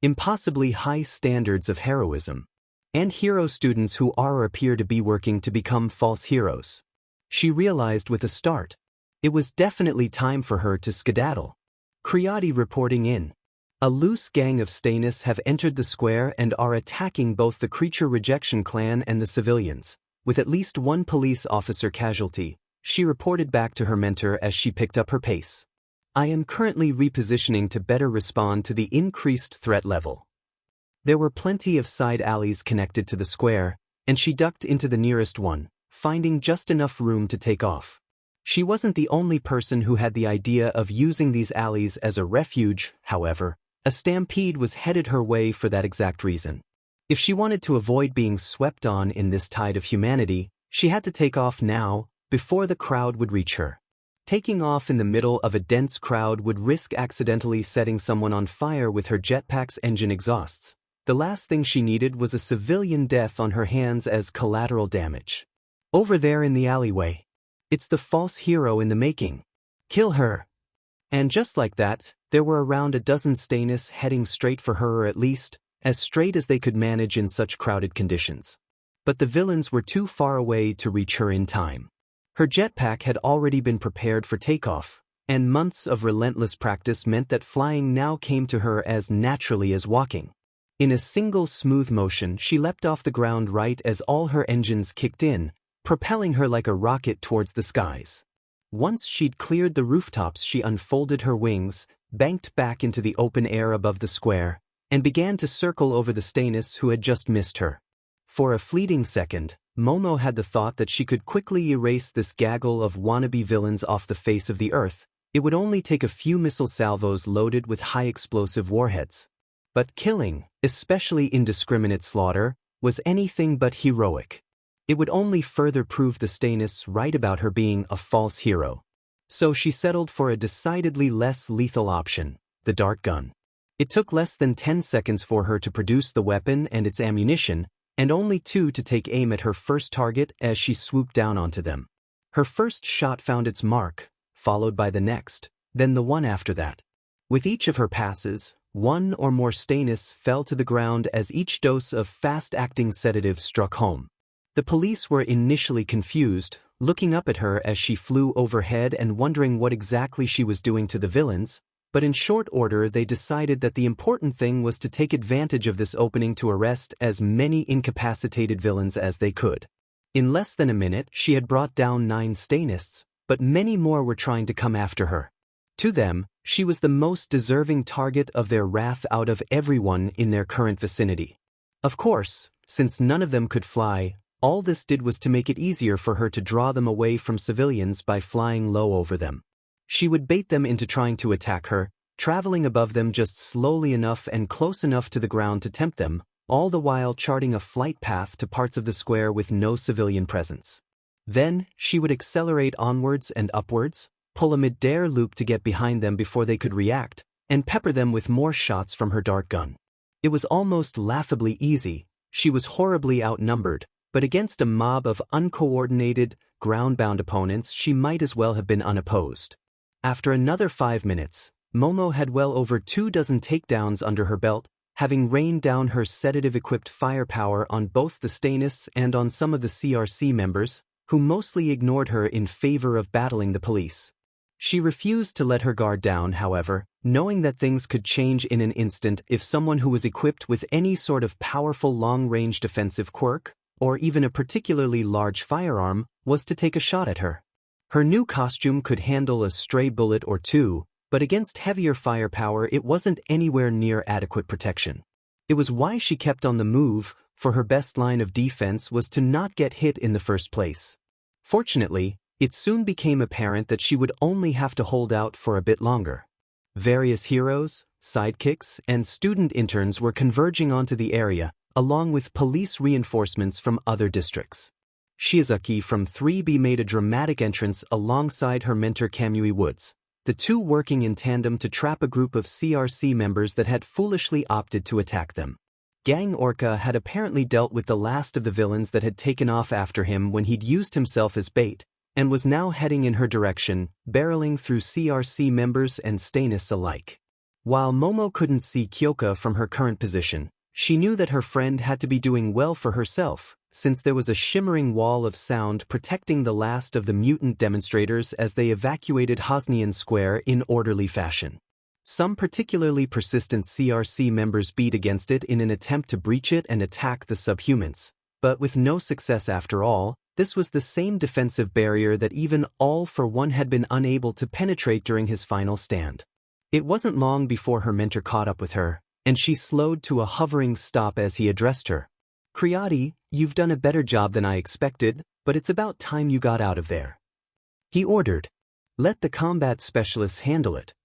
impossibly high standards of heroism, and hero students who are or appear to be working to become false heroes. She realized with a start. It was definitely time for her to skedaddle. Creati reporting in. A loose gang of Stainis have entered the square and are attacking both the Creature Rejection clan and the civilians, with at least one police officer casualty, she reported back to her mentor as she picked up her pace. I am currently repositioning to better respond to the increased threat level. There were plenty of side alleys connected to the square, and she ducked into the nearest one, finding just enough room to take off. She wasn't the only person who had the idea of using these alleys as a refuge, however. A stampede was headed her way for that exact reason. If she wanted to avoid being swept on in this tide of humanity, she had to take off now, before the crowd would reach her. Taking off in the middle of a dense crowd would risk accidentally setting someone on fire with her jetpack's engine exhausts. The last thing she needed was a civilian death on her hands as collateral damage. Over there in the alleyway. It's the false hero in the making. Kill her. And just like that, there were around a dozen Stannis heading straight for her, or at least, as straight as they could manage in such crowded conditions. But the villains were too far away to reach her in time. Her jetpack had already been prepared for takeoff, and months of relentless practice meant that flying now came to her as naturally as walking. In a single smooth motion, she leapt off the ground right as all her engines kicked in, propelling her like a rocket towards the skies. Once she'd cleared the rooftops, she unfolded her wings, banked back into the open air above the square, and began to circle over the Stannis who had just missed her. For a fleeting second, Momo had the thought that she could quickly erase this gaggle of wannabe villains off the face of the earth. It would only take a few missile salvos loaded with high-explosive warheads. But killing, especially indiscriminate slaughter, was anything but heroic. It would only further prove the Stannis right about her being a false hero. So she settled for a decidedly less lethal option, the dart gun. It took less than 10 seconds for her to produce the weapon and its ammunition, and only 2 to take aim at her first target as she swooped down onto them. Her first shot found its mark, followed by the next, then the one after that. With each of her passes, 1 or more Stannis fell to the ground as each dose of fast-acting sedative struck home. The police were initially confused, looking up at her as she flew overhead and wondering what exactly she was doing to the villains, but in short order they decided that the important thing was to take advantage of this opening to arrest as many incapacitated villains as they could. In less than a minute she had brought down 9 Stannists, but many more were trying to come after her. To them, she was the most deserving target of their wrath out of everyone in their current vicinity. Of course, since none of them could fly, all this did was to make it easier for her to draw them away from civilians by flying low over them. She would bait them into trying to attack her, traveling above them just slowly enough and close enough to the ground to tempt them, all the while charting a flight path to parts of the square with no civilian presence. Then, she would accelerate onwards and upwards, pull a mid-air loop to get behind them before they could react, and pepper them with more shots from her dart gun. It was almost laughably easy. She was horribly outnumbered, but against a mob of uncoordinated, ground-bound opponents she might as well have been unopposed. After another 5 minutes, Momo had well over 24 takedowns under her belt, having rained down her sedative-equipped firepower on both the Stannis and on some of the CRC members, who mostly ignored her in favor of battling the police. She refused to let her guard down, however, knowing that things could change in an instant if someone who was equipped with any sort of powerful long-range defensive quirk, or even a particularly large firearm, was to take a shot at her. Her new costume could handle a stray bullet or 2, but against heavier firepower it wasn't anywhere near adequate protection. It was why she kept on the move, for her best line of defense was to not get hit in the first place. Fortunately, it soon became apparent that she would only have to hold out for a bit longer. Various heroes, sidekicks, and student interns were converging onto the area, along with police reinforcements from other districts. Shizuki from 3B made a dramatic entrance alongside her mentor Kamui Woods, the two working in tandem to trap a group of CRC members that had foolishly opted to attack them. Gang Orca had apparently dealt with the last of the villains that had taken off after him when he'd used himself as bait, and was now heading in her direction, barreling through CRC members and Stannis alike. While Momo couldn't see Kyoka from her current position, she knew that her friend had to be doing well for herself, since there was a shimmering wall of sound protecting the last of the mutant demonstrators as they evacuated Hosnian Square in orderly fashion. Some particularly persistent CRC members beat against it in an attempt to breach it and attack the subhumans, but with no success after all. This was the same defensive barrier that even All for One had been unable to penetrate during his final stand. It wasn't long before her mentor caught up with her, and she slowed to a hovering stop as he addressed her. "Kriati, you've done a better job than I expected, but it's about time you got out of there," he ordered. "Let the combat specialists handle it.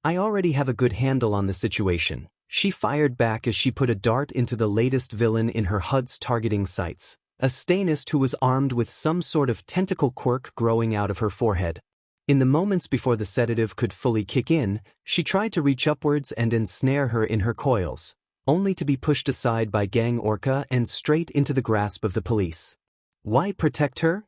I already have a good handle on the situation, She fired back as she put a dart into the latest villain in her HUD's targeting sights, a stanist who was armed with some sort of tentacle quirk growing out of her forehead. In the moments before the sedative could fully kick in, she tried to reach upwards and ensnare her in her coils, only to be pushed aside by Gang Orca and straight into the grasp of the police. Why protect her?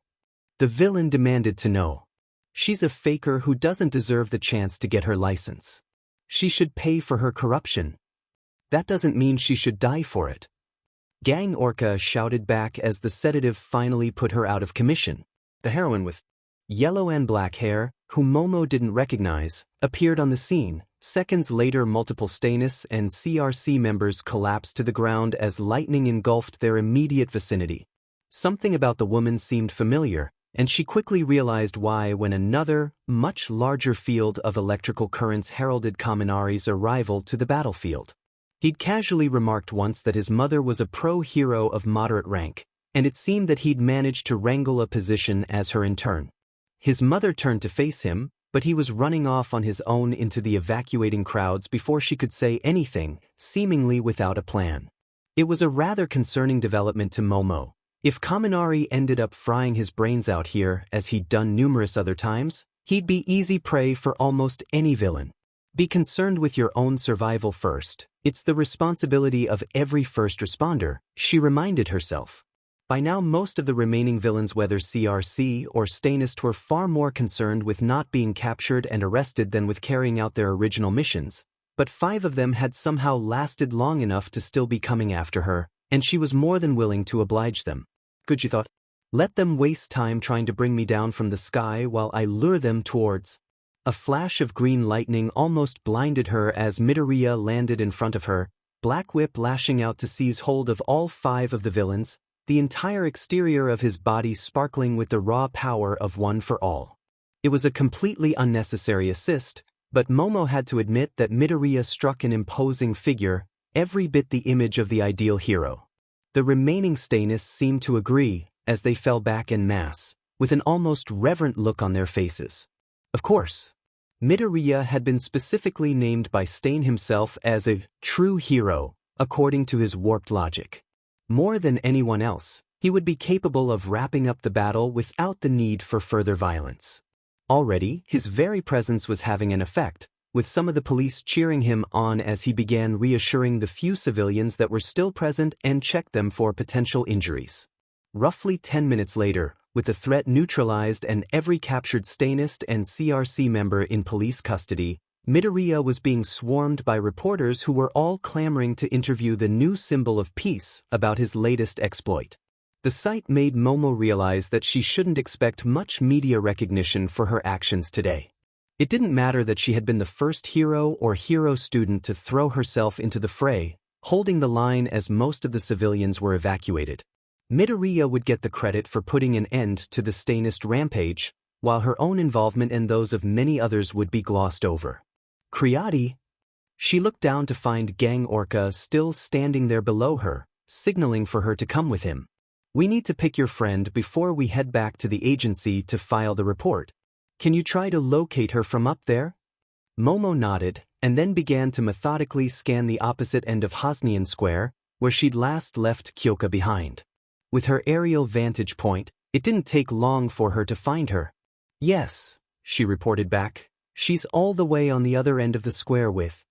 The villain demanded to know. She's a faker who doesn't deserve the chance to get her license. She should pay for her corruption. That doesn't mean she should die for it. Gang Orca shouted back as the sedative finally put her out of commission. The heroine with yellow and black hair, whom Momo didn't recognize, appeared on the scene. Seconds later, multiple Stannis and CRC members collapsed to the ground as lightning engulfed their immediate vicinity. Something about the woman seemed familiar, and she quickly realized why when another, much larger field of electrical currents heralded Kaminari's arrival to the battlefield. He'd casually remarked once that his mother was a pro-hero of moderate rank, and it seemed that he'd managed to wrangle a position as her intern. His mother turned to face him, but he was running off on his own into the evacuating crowds before she could say anything, seemingly without a plan. It was a rather concerning development to Momo. If Kaminari ended up frying his brains out here, as he'd done numerous other times, he'd be easy prey for almost any villain. Be concerned with your own survival first. It's the responsibility of every first responder, she reminded herself. By now most of the remaining villains, whether CRC or Stanist, were far more concerned with not being captured and arrested than with carrying out their original missions, but 5 of them had somehow lasted long enough to still be coming after her, and she was more than willing to oblige them. Good, she thought. Let them waste time trying to bring me down from the sky while I lure them towards. A flash of green lightning almost blinded her as Midoriya landed in front of her, Black Whip lashing out to seize hold of all 5 of the villains, the entire exterior of his body sparkling with the raw power of One for All. It was a completely unnecessary assist, but Momo had to admit that Midoriya struck an imposing figure, every bit the image of the ideal hero. The remaining Stanists seemed to agree, as they fell back en masse, with an almost reverent look on their faces. Of course, Midoriya had been specifically named by Stain himself as a true hero, according to his warped logic. More than anyone else, he would be capable of wrapping up the battle without the need for further violence. Already, his very presence was having an effect, with some of the police cheering him on as he began reassuring the few civilians that were still present and checked them for potential injuries. Roughly 10 minutes later, with the threat neutralized and every captured Stanist and CRC member in police custody, Midoriya was being swarmed by reporters who were all clamoring to interview the new symbol of peace about his latest exploit. The sight made Momo realize that she shouldn't expect much media recognition for her actions today. It didn't matter that she had been the first hero or hero student to throw herself into the fray, holding the line as most of the civilians were evacuated. Midoriya would get the credit for putting an end to the Stanist rampage, while her own involvement and those of many others would be glossed over. Creati? She looked down to find Gang Orca still standing there below her, signaling for her to come with him. We need to pick your friend before we head back to the agency to file the report. Can you try to locate her from up there? Momo nodded, and then began to methodically scan the opposite end of Hosnian Square, where she'd last left Kyoka behind. With her aerial vantage point, it didn't take long for her to find her. Yes, she reported back. She's all the way on the other end of the square with...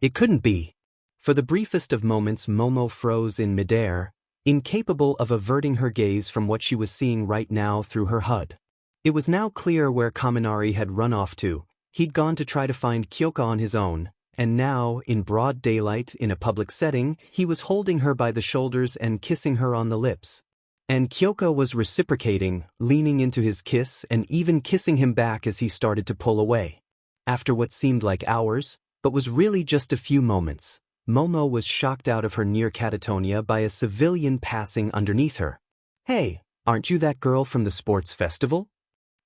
It couldn't be. For the briefest of moments Momo froze in midair, incapable of averting her gaze from what she was seeing right now through her HUD. It was now clear where Kaminari had run off to. He'd gone to try to find Kyoka on his own, and now, in broad daylight in a public setting, he was holding her by the shoulders and kissing her on the lips. And Kyoka was reciprocating, leaning into his kiss and even kissing him back as he started to pull away. After what seemed like hours, but was really just a few moments, Momo was shocked out of her near catatonia by a civilian passing underneath her. Hey, aren't you that girl from the sports festival?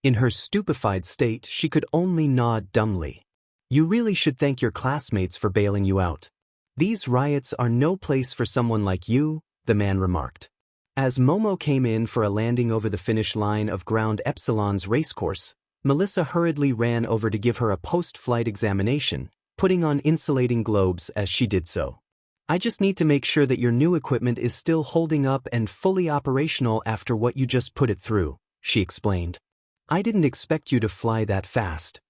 In her stupefied state, she could only nod dumbly. You really should thank your classmates for bailing you out. These riots are no place for someone like you, the man remarked. As Momo came in for a landing over the finish line of Ground Epsilon's racecourse, Melissa hurriedly ran over to give her a post-flight examination, putting on insulating globes as she did so. I just need to make sure that your new equipment is still holding up and fully operational after what you just put it through, she explained. I didn't expect you to fly that fast.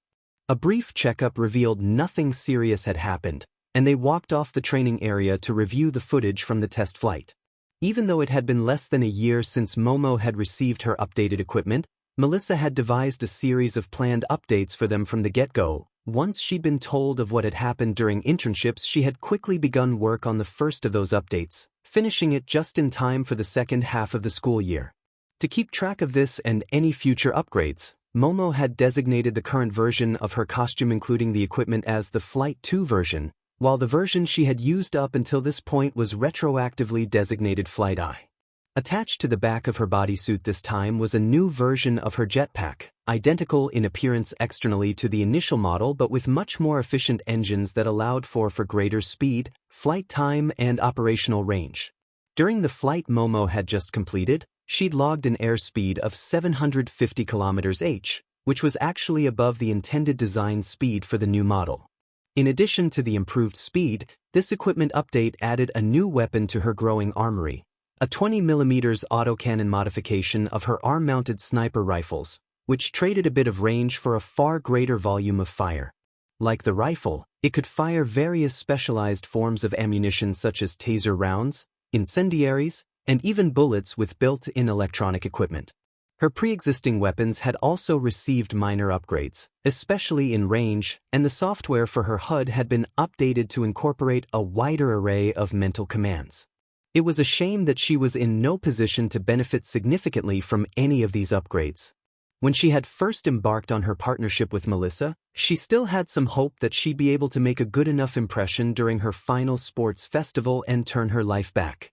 A brief checkup revealed nothing serious had happened, and they walked off the training area to review the footage from the test flight. Even though it had been less than a year since Momo had received her updated equipment, Melissa had devised a series of planned updates for them from the get-go. Once she'd been told of what had happened during internships, she had quickly begun work on the first of those updates, finishing it just in time for the second half of the school year. To keep track of this and any future upgrades, Momo had designated the current version of her costume including the equipment as the Flight 2 version, while the version she had used up until this point was retroactively designated Flight I. Attached to the back of her bodysuit this time was a new version of her jetpack, identical in appearance externally to the initial model but with much more efficient engines that allowed for greater speed, flight time, and operational range. During the flight Momo had just completed, she'd logged an airspeed of 750 km/h, which was actually above the intended design speed for the new model. In addition to the improved speed, this equipment update added a new weapon to her growing armory, a 20mm autocannon modification of her arm-mounted sniper rifles, which traded a bit of range for a far greater volume of fire. Like the rifle, it could fire various specialized forms of ammunition such as taser rounds, incendiaries, and even bullets with built-in electronic equipment. Her pre-existing weapons had also received minor upgrades, especially in range, and the software for her HUD had been updated to incorporate a wider array of mental commands. It was a shame that she was in no position to benefit significantly from any of these upgrades. When she had first embarked on her partnership with Melissa, she still had some hope that she'd be able to make a good enough impression during her final sports festival and turn her life back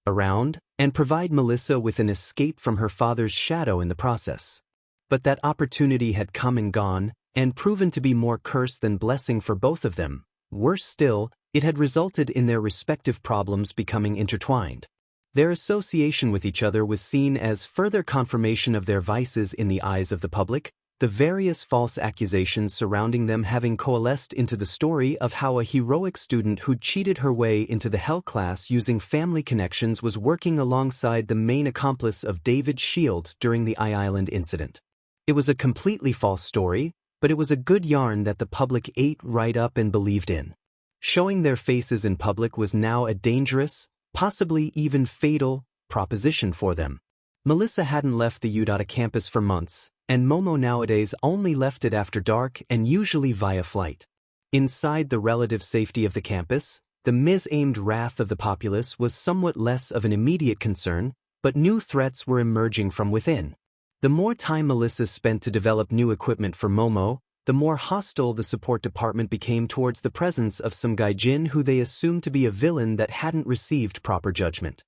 around, and provide Melissa with an escape from her father's shadow in the process. But that opportunity had come and gone, and proven to be more curse than blessing for both of them. Worse still, it had resulted in their respective problems becoming intertwined. Their association with each other was seen as further confirmation of their vices in the eyes of the public, the various false accusations surrounding them having coalesced into the story of how a heroic student who'd cheated her way into the Hell class using family connections was working alongside the main accomplice of David Shield during the I-Island incident. It was a completely false story, but it was a good yarn that the public ate right up and believed in. Showing their faces in public was now a dangerous, possibly even fatal, proposition for them. Melissa hadn't left the UDOTA campus for months, and Momo nowadays only left it after dark and usually via flight. Inside the relative safety of the campus, the misaimed wrath of the populace was somewhat less of an immediate concern, but new threats were emerging from within. The more time Melissa spent to develop new equipment for Momo, the more hostile the support department became towards the presence of some gaijin who they assumed to be a villain that hadn't received proper judgment.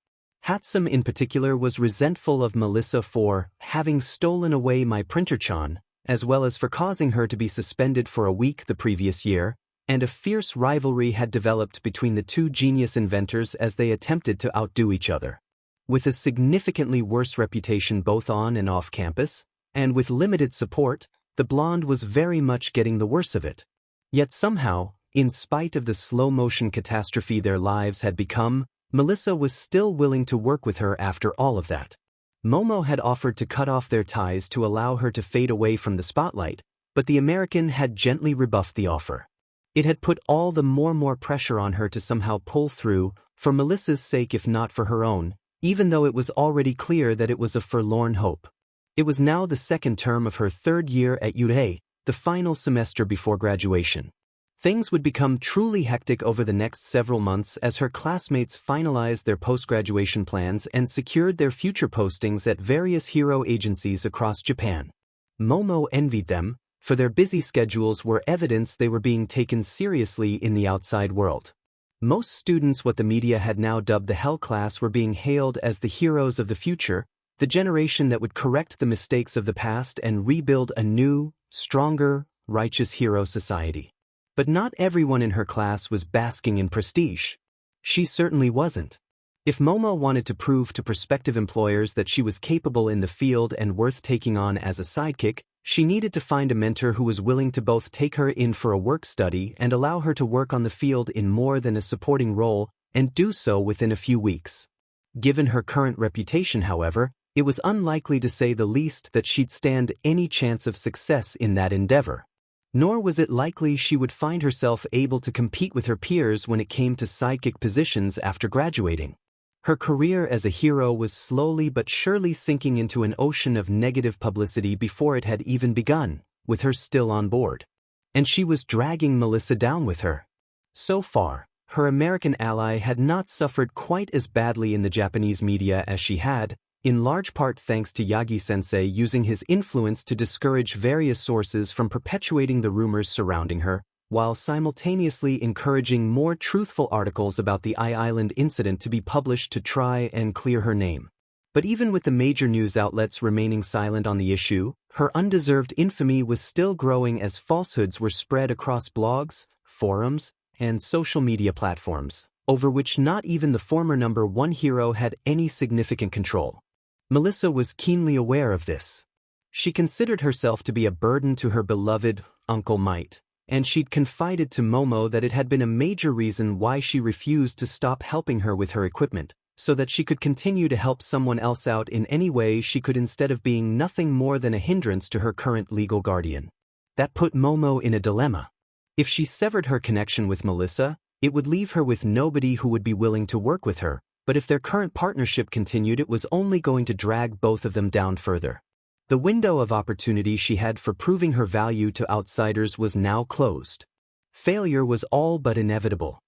Hatsum in particular was resentful of Melissa for having stolen away my printer-chan, as well as for causing her to be suspended for a week the previous year, and a fierce rivalry had developed between the two genius inventors as they attempted to outdo each other. With a significantly worse reputation both on and off campus, and with limited support, the blonde was very much getting the worse of it. Yet somehow, in spite of the slow-motion catastrophe their lives had become, Melissa was still willing to work with her after all of that. Momo had offered to cut off their ties to allow her to fade away from the spotlight, but the American had gently rebuffed the offer. It had put all the more pressure on her to somehow pull through, for Melissa's sake if not for her own, even though it was already clear that it was a forlorn hope. It was now the second term of her third year at UDA, the final semester before graduation. Things would become truly hectic over the next several months as her classmates finalized their post-graduation plans and secured their future postings at various hero agencies across Japan. Momo envied them, for their busy schedules were evidence they were being taken seriously in the outside world. Most students what the media had now dubbed the Hell class were being hailed as the heroes of the future, the generation that would correct the mistakes of the past and rebuild a new, stronger, righteous hero society. But not everyone in her class was basking in prestige. She certainly wasn't. If Momo wanted to prove to prospective employers that she was capable in the field and worth taking on as a sidekick, She needed to find a mentor who was willing to both take her in for a work study and allow her to work on the field in more than a supporting role, and do so within a few weeks. Given her current reputation, however, it was unlikely to say the least that she'd stand any chance of success in that endeavor. Nor was it likely she would find herself able to compete with her peers when it came to sidekick positions after graduating. Her career as a hero was slowly but surely sinking into an ocean of negative publicity before it had even begun, with her still on board. And she was dragging Melissa down with her. So far, her American ally had not suffered quite as badly in the Japanese media as she had, in large part thanks to Yagi-sensei using his influence to discourage various sources from perpetuating the rumors surrounding her, while simultaneously encouraging more truthful articles about the Island incident to be published to try and clear her name. But even with the major news outlets remaining silent on the issue, her undeserved infamy was still growing as falsehoods were spread across blogs, forums, and social media platforms, over which not even the former #1 hero had any significant control. Melissa was keenly aware of this. She considered herself to be a burden to her beloved Uncle Might, and she'd confided to Momo that it had been a major reason why she refused to stop helping her with her equipment, so that she could continue to help someone else out in any way she could instead of being nothing more than a hindrance to her current legal guardian. That put Momo in a dilemma. If she severed her connection with Melissa, it would leave her with nobody who would be willing to work with her, but if their current partnership continued, it was only going to drag both of them down further. The window of opportunity she had for proving her value to outsiders was now closed. Failure was all but inevitable.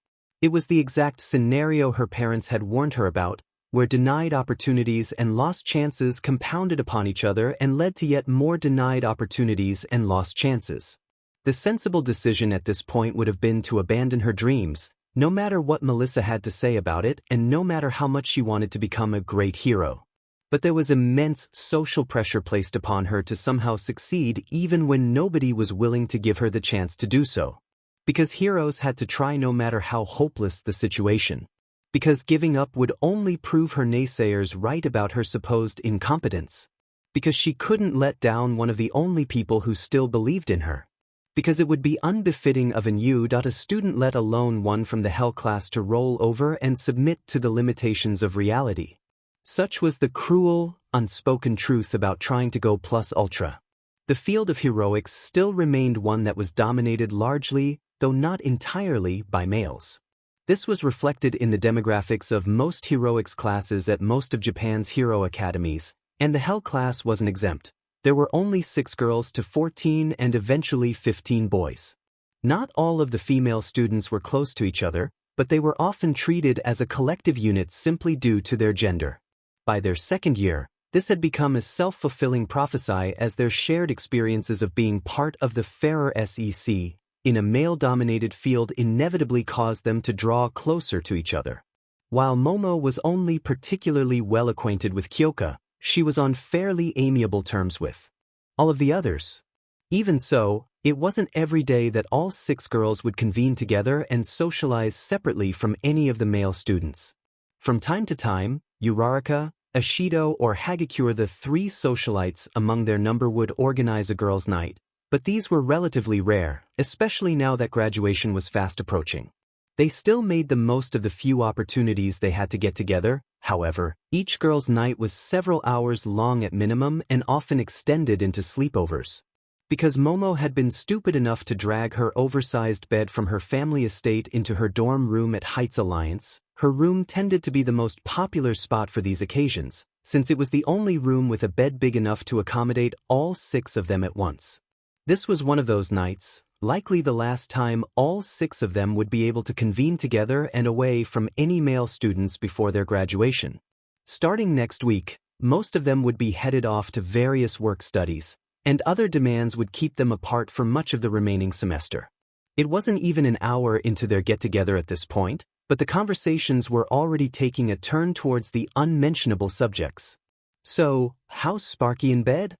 It was the exact scenario her parents had warned her about, where denied opportunities and lost chances compounded upon each other and led to yet more denied opportunities and lost chances. The sensible decision at this point would have been to abandon her dreams, no matter what Melissa had to say about it and no matter how much she wanted to become a great hero. But there was immense social pressure placed upon her to somehow succeed even when nobody was willing to give her the chance to do so. Because heroes had to try no matter how hopeless the situation. Because giving up would only prove her naysayers right about her supposed incompetence. Because she couldn't let down one of the only people who still believed in her. Because it would be unbefitting of an a student, let alone one from the Hell class, to roll over and submit to the limitations of reality. Such was the cruel, unspoken truth about trying to go plus ultra. The field of heroics still remained one that was dominated largely, though not entirely, by males. This was reflected in the demographics of most heroics classes at most of Japan's hero academies, and the Hell class wasn't exempt. There were only 6 girls to 14 and eventually 15 boys. Not all of the female students were close to each other, but they were often treated as a collective unit simply due to their gender. By their second year, this had become a self-fulfilling prophecy as their shared experiences of being part of the fairer SEC in a male-dominated field inevitably caused them to draw closer to each other. While Momo was only particularly well acquainted with Kyoka, she was on fairly amiable terms with all of the others. Even so, it wasn't every day that all 6 girls would convene together and socialize separately from any of the male students. From time to time, Uraraka, Ashido, or Hagakure, the 3 socialites among their number, would organize a girls' night, but these were relatively rare, especially now that graduation was fast approaching. They still made the most of the few opportunities they had to get together. However, each girls' night was several hours long at minimum and often extended into sleepovers. Because Momo had been stupid enough to drag her oversized bed from her family estate into her dorm room at Heights Alliance, her room tended to be the most popular spot for these occasions, since it was the only room with a bed big enough to accommodate all 6 of them at once. This was one of those nights, likely the last time all 6 of them would be able to convene together and away from any male students before their graduation. Starting next week, most of them would be headed off to various work studies, and other demands would keep them apart for much of the remaining semester. It wasn't even an hour into their get-together at this point, but the conversations were already taking a turn towards the unmentionable subjects. "So, how's Sparky in bed?"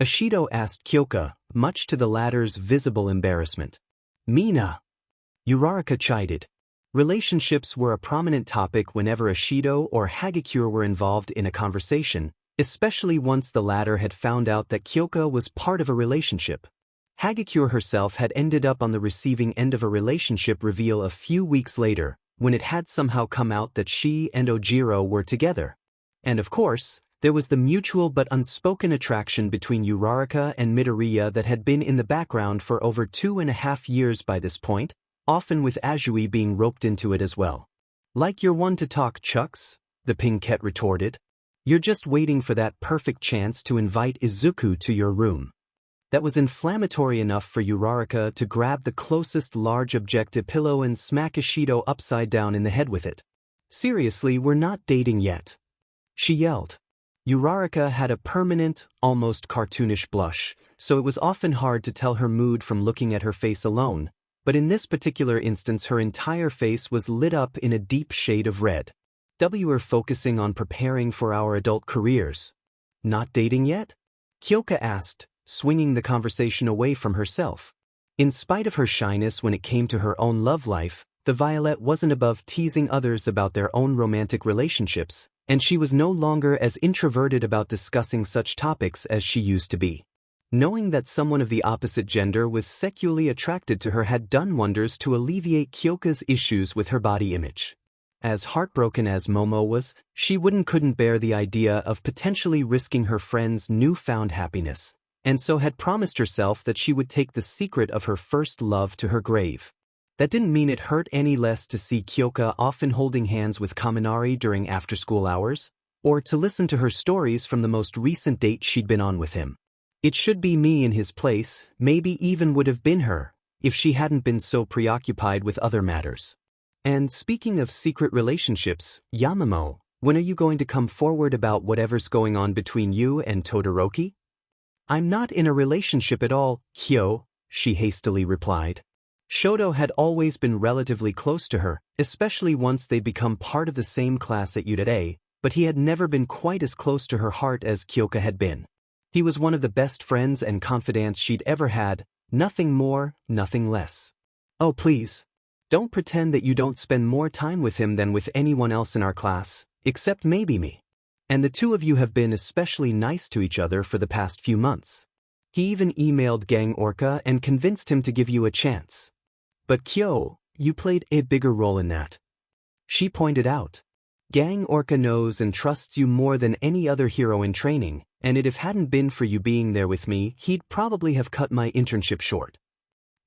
Ashido asked Kyoka, much to the latter's visible embarrassment. "Mina," Uraraka chided. Relationships were a prominent topic whenever Ashido or Hagakure were involved in a conversation, especially once the latter had found out that Kyoka was part of a relationship. Hagakure herself had ended up on the receiving end of a relationship reveal a few weeks later, when it had somehow come out that she and Ojiro were together. And of course, there was the mutual but unspoken attraction between Uraraka and Midoriya that had been in the background for over 2.5 years by this point, often with Azui being roped into it as well. "Like you're one to talk, Chucks," the Pinkette retorted. "You're just waiting for that perfect chance to invite Izuku to your room." That was inflammatory enough for Uraraka to grab the closest large objective pillow and smack Ishido upside down in the head with it. "Seriously, we're not dating yet," she yelled. Uraraka had a permanent, almost cartoonish blush, so it was often hard to tell her mood from looking at her face alone, but in this particular instance her entire face was lit up in a deep shade of red. "We're focusing on preparing for our adult careers. Not dating yet?" Kyoka asked, swinging the conversation away from herself. In spite of her shyness when it came to her own love life, the Violet wasn't above teasing others about their own romantic relationships, and she was no longer as introverted about discussing such topics as she used to be. Knowing that someone of the opposite gender was sexually attracted to her had done wonders to alleviate Kyoka's issues with her body image. As heartbroken as Momo was, she couldn't bear the idea of potentially risking her friend's newfound happiness, and so had promised herself that she would take the secret of her first love to her grave. That didn't mean it hurt any less to see Kyoka often holding hands with Kaminari during after-school hours, or to listen to her stories from the most recent date she'd been on with him. It should be me in his place, maybe even would have been her, if she hadn't been so preoccupied with other matters. And speaking of secret relationships, Yamamoto, when are you going to come forward about whatever's going on between you and Todoroki? "I'm not in a relationship at all, Hyo," she hastily replied. Shoto had always been relatively close to her, especially once they'd become part of the same class at UDA, but he had never been quite as close to her heart as Kyoka had been. He was one of the best friends and confidants she'd ever had, nothing more, nothing less. "Oh please, don't pretend that you don't spend more time with him than with anyone else in our class, except maybe me. And the two of you have been especially nice to each other for the past few months. He even emailed Gang Orca and convinced him to give you a chance. But Kyo, you played a bigger role in that," she pointed out. "Gang Orca knows and trusts you more than any other hero in training, and if it hadn't been for you being there with me, he'd probably have cut my internship short."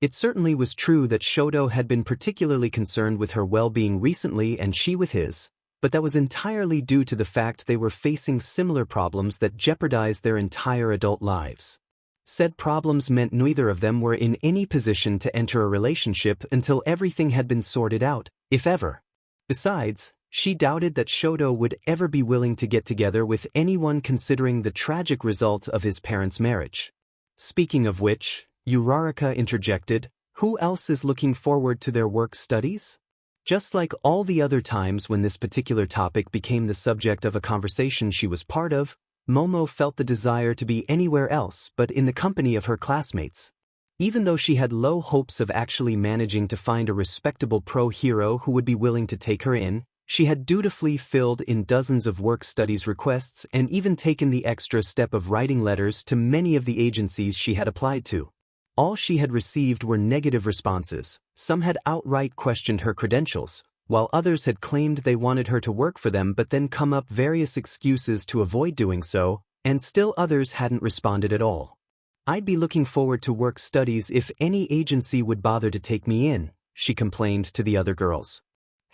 It certainly was true that Shoto had been particularly concerned with her well-being recently and she with his, but that was entirely due to the fact they were facing similar problems that jeopardized their entire adult lives. Said problems meant neither of them were in any position to enter a relationship until everything had been sorted out, if ever. Besides, she doubted that Shoto would ever be willing to get together with anyone considering the tragic result of his parents' marriage. Speaking of which, Uraraka interjected, "Who else is looking forward to their work studies?" Just like all the other times when this particular topic became the subject of a conversation she was part of, Momo felt the desire to be anywhere else but in the company of her classmates. Even though she had low hopes of actually managing to find a respectable pro-hero who would be willing to take her in, she had dutifully filled in dozens of work studies requests and even taken the extra step of writing letters to many of the agencies she had applied to. All she had received were negative responses. Some had outright questioned her credentials, while others had claimed they wanted her to work for them but then come up various excuses to avoid doing so, and still others hadn't responded at all. "I'd be looking forward to work studies if any agency would bother to take me in," she complained to the other girls.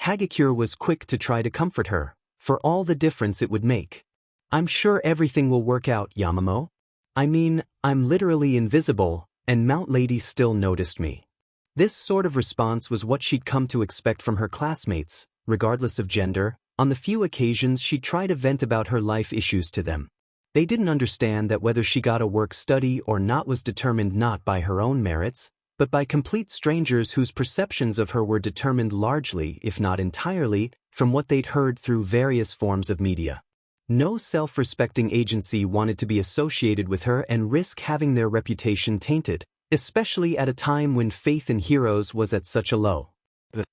Hagakure was quick to try to comfort her, for all the difference it would make. "I'm sure everything will work out, Yamamoto. I mean, I'm literally invisible, and Mount Lady still noticed me." This sort of response was what she'd come to expect from her classmates, regardless of gender. On the few occasions she'd try to vent about her life issues to them. They didn't understand that whether she got a work study or not was determined not by her own merits, but by complete strangers whose perceptions of her were determined largely, if not entirely, from what they'd heard through various forms of media. No self-respecting agency wanted to be associated with her and risk having their reputation tainted, especially at a time when faith in heroes was at such a low. The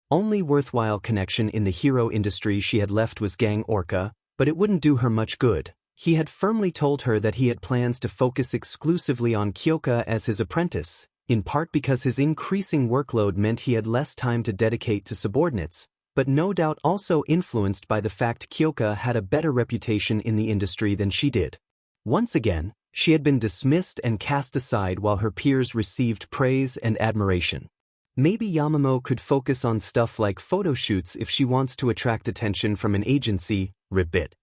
only worthwhile connection in the hero industry she had left was Gang Orca, but it wouldn't do her much good. He had firmly told her that he had plans to focus exclusively on Kyoka as his apprentice, in part because his increasing workload meant he had less time to dedicate to subordinates, but no doubt also influenced by the fact Kyoka had a better reputation in the industry than she did. Once again, she had been dismissed and cast aside while her peers received praise and admiration. Maybe Yamamoto could focus on stuff like photo shoots if she wants to attract attention from an agency, ribbit.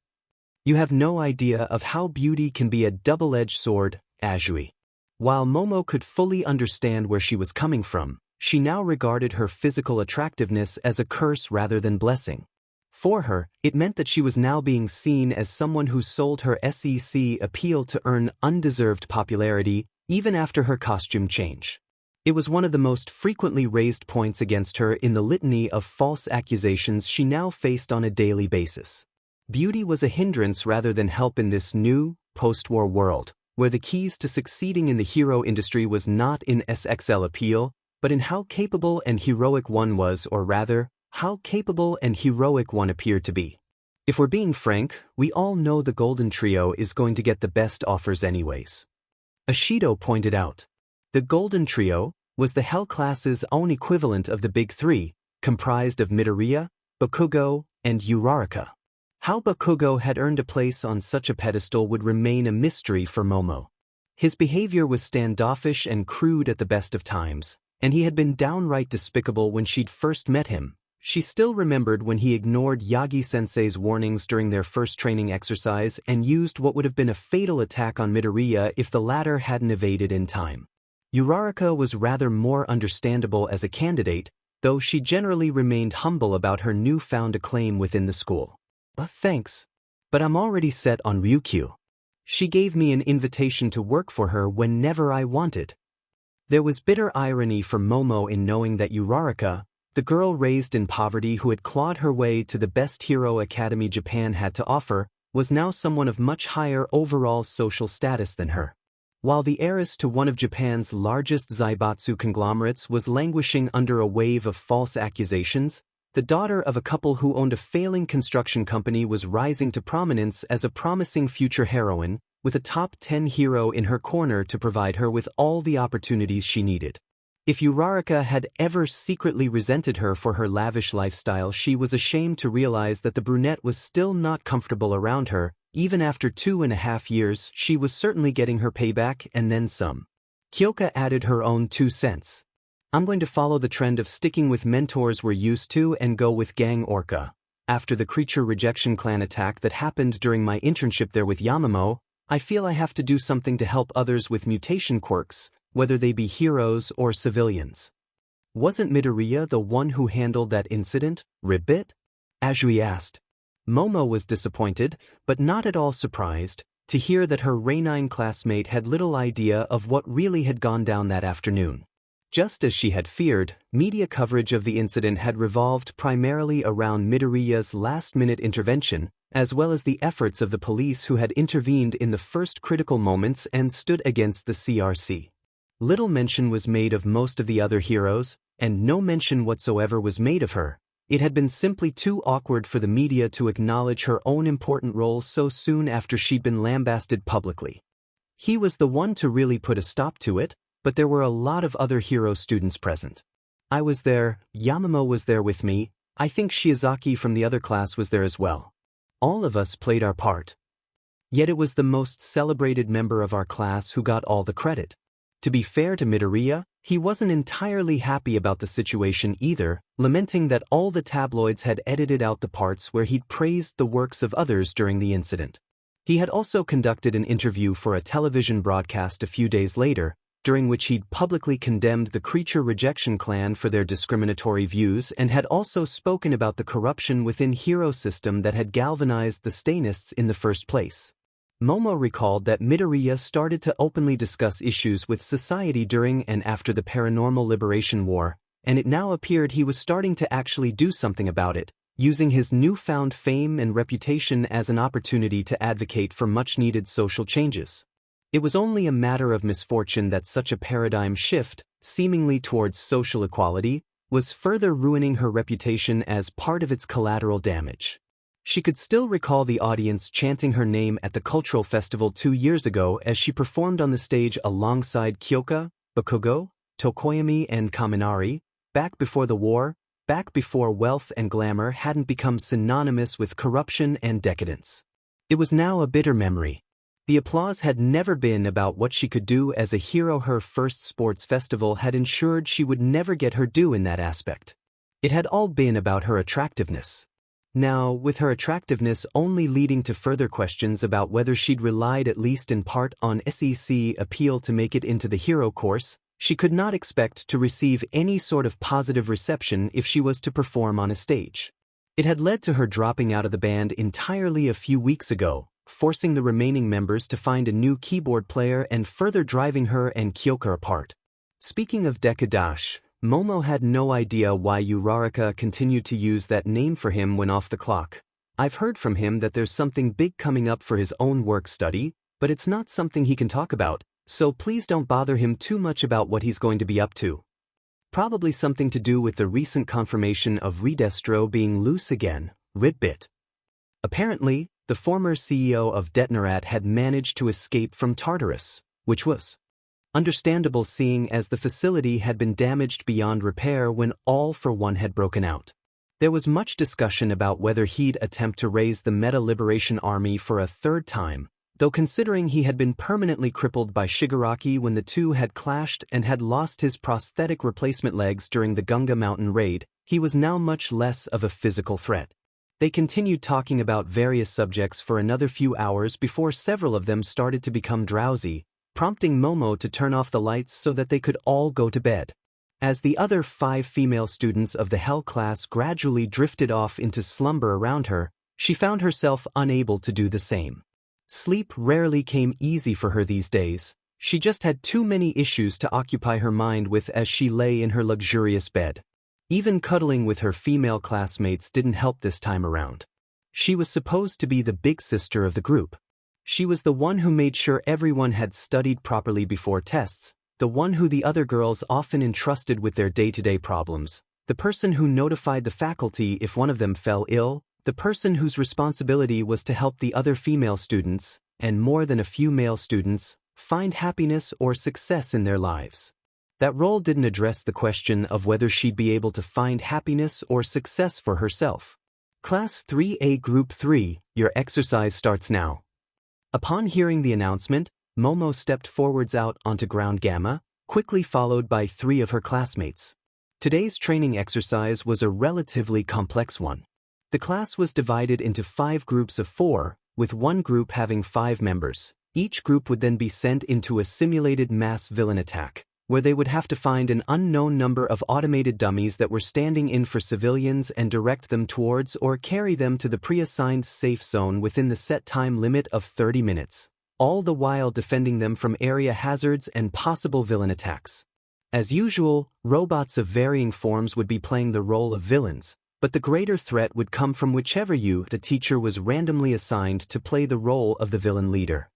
You have no idea of how beauty can be a double-edged sword, Azui. While Momo could fully understand where she was coming from, she now regarded her physical attractiveness as a curse rather than blessing. For her, it meant that she was now being seen as someone who sold her SEC appeal to earn undeserved popularity, even after her costume change. It was one of the most frequently raised points against her in the litany of false accusations she now faced on a daily basis. Beauty was a hindrance rather than help in this new, post-war world, where the keys to succeeding in the hero industry was not in SXL appeal, but in how capable and heroic one was, or rather, how capable and heroic one appeared to be. If we're being frank, we all know the Golden Trio is going to get the best offers anyways. Ashido pointed out. The Golden Trio was the Hell class's own equivalent of the Big Three, comprised of Midoriya, Bakugo, and Uraraka. How Bakugo had earned a place on such a pedestal would remain a mystery for Momo. His behavior was standoffish and crude at the best of times, and he had been downright despicable when she'd first met him. She still remembered when he ignored Yagi-sensei's warnings during their first training exercise and used what would have been a fatal attack on Midoriya if the latter hadn't evaded in time. Uraraka was rather more understandable as a candidate, though she generally remained humble about her newfound acclaim within the school. Thanks, but I'm already set on Ryukyu. She gave me an invitation to work for her whenever I wanted. There was bitter irony for Momo in knowing that Uraraka, the girl raised in poverty who had clawed her way to the best hero academy Japan had to offer, was now someone of much higher overall social status than her. While the heiress to one of Japan's largest zaibatsu conglomerates was languishing under a wave of false accusations, the daughter of a couple who owned a failing construction company was rising to prominence as a promising future heroine, with a top 10 hero in her corner to provide her with all the opportunities she needed. If Uraraka had ever secretly resented her for her lavish lifestyle, she was ashamed to realize that the brunette was still not comfortable around her. Even after 2.5 years, she was certainly getting her payback and then some. Kyoka added her own 2 cents. I'm going to follow the trend of sticking with mentors we're used to and go with Gang Orca. After the Creature Rejection Clan attack that happened during my internship there with Yamamoto, I feel I have to do something to help others with mutation quirks, whether they be heroes or civilians. Wasn't Midoriya the one who handled that incident, Ribbit? Azui asked. Momo was disappointed, but not at all surprised, to hear that her Rainine classmate had little idea of what really had gone down that afternoon. Just as she had feared, media coverage of the incident had revolved primarily around Midoriya's last-minute intervention, as well as the efforts of the police who had intervened in the first critical moments and stood against the CRC. Little mention was made of most of the other heroes, and no mention whatsoever was made of her. It had been simply too awkward for the media to acknowledge her own important role so soon after she'd been lambasted publicly. He was the one to really put a stop to it, but there were a lot of other hero students present. I was there, Yamamoto was there with me, I think Shiozaki from the other class was there as well. All of us played our part. Yet it was the most celebrated member of our class who got all the credit. To be fair to Midoriya, he wasn't entirely happy about the situation either, lamenting that all the tabloids had edited out the parts where he'd praised the works of others during the incident. He had also conducted an interview for a television broadcast a few days later, during which he'd publicly condemned the Creature Rejection Clan for their discriminatory views and had also spoken about the corruption within Hero System that had galvanized the Stainists in the first place. Momo recalled that Midoriya started to openly discuss issues with society during and after the Paranormal Liberation War, and it now appeared he was starting to actually do something about it, using his newfound fame and reputation as an opportunity to advocate for much-needed social changes. It was only a matter of misfortune that such a paradigm shift, seemingly towards social equality, was further ruining her reputation as part of its collateral damage. She could still recall the audience chanting her name at the cultural festival 2 years ago as she performed on the stage alongside Kyoka, Bakugo, Tokoyami and Kaminari, back before the war, back before wealth and glamour hadn't become synonymous with corruption and decadence. It was now a bitter memory. The applause had never been about what she could do as a hero. Her first sports festival had ensured she would never get her due in that aspect. It had all been about her attractiveness. Now, with her attractiveness only leading to further questions about whether she'd relied at least in part on SEC appeal to make it into the hero course, she could not expect to receive any sort of positive reception if she was to perform on a stage. It had led to her dropping out of the band entirely a few weeks ago, forcing the remaining members to find a new keyboard player and further driving her and Kyoka apart. Speaking of Deku, Momo had no idea why Uraraka continued to use that name for him when off the clock. I've heard from him that there's something big coming up for his own work study, but it's not something he can talk about, so please don't bother him too much about what he's going to be up to. Probably something to do with the recent confirmation of Redestro being loose again, Ritbit. Apparently, the former CEO of Detnerat had managed to escape from Tartarus, which was understandable seeing as the facility had been damaged beyond repair when All for One had broken out. There was much discussion about whether he'd attempt to raise the Meta Liberation Army for a third time, though considering he had been permanently crippled by Shigaraki when the two had clashed and had lost his prosthetic replacement legs during the Gunga Mountain raid, he was now much less of a physical threat. They continued talking about various subjects for another few hours before several of them started to become drowsy, prompting Momo to turn off the lights so that they could all go to bed. As the other 5 female students of the Hell class gradually drifted off into slumber around her, she found herself unable to do the same. Sleep rarely came easy for her these days. She just had too many issues to occupy her mind with as she lay in her luxurious bed. Even cuddling with her female classmates didn't help this time around. She was supposed to be the big sister of the group. She was the one who made sure everyone had studied properly before tests, the one who the other girls often entrusted with their day-to-day problems, the person who notified the faculty if one of them fell ill, the person whose responsibility was to help the other female students, and more than a few male students, find happiness or success in their lives. That role didn't address the question of whether she'd be able to find happiness or success for herself. Class 3A Group 3, your exercise starts now. Upon hearing the announcement, Momo stepped forwards out onto ground gamma, quickly followed by 3 of her classmates. Today's training exercise was a relatively complex one. The class was divided into 5 groups of 4, with one group having 5 members. Each group would then be sent into a simulated mass villain attack, where they would have to find an unknown number of automated dummies that were standing in for civilians and direct them towards or carry them to the pre-assigned safe zone within the set time limit of 30 minutes, all the while defending them from area hazards and possible villain attacks. As usual, robots of varying forms would be playing the role of villains, but the greater threat would come from whichever the teacher was randomly assigned to play the role of the villain leader.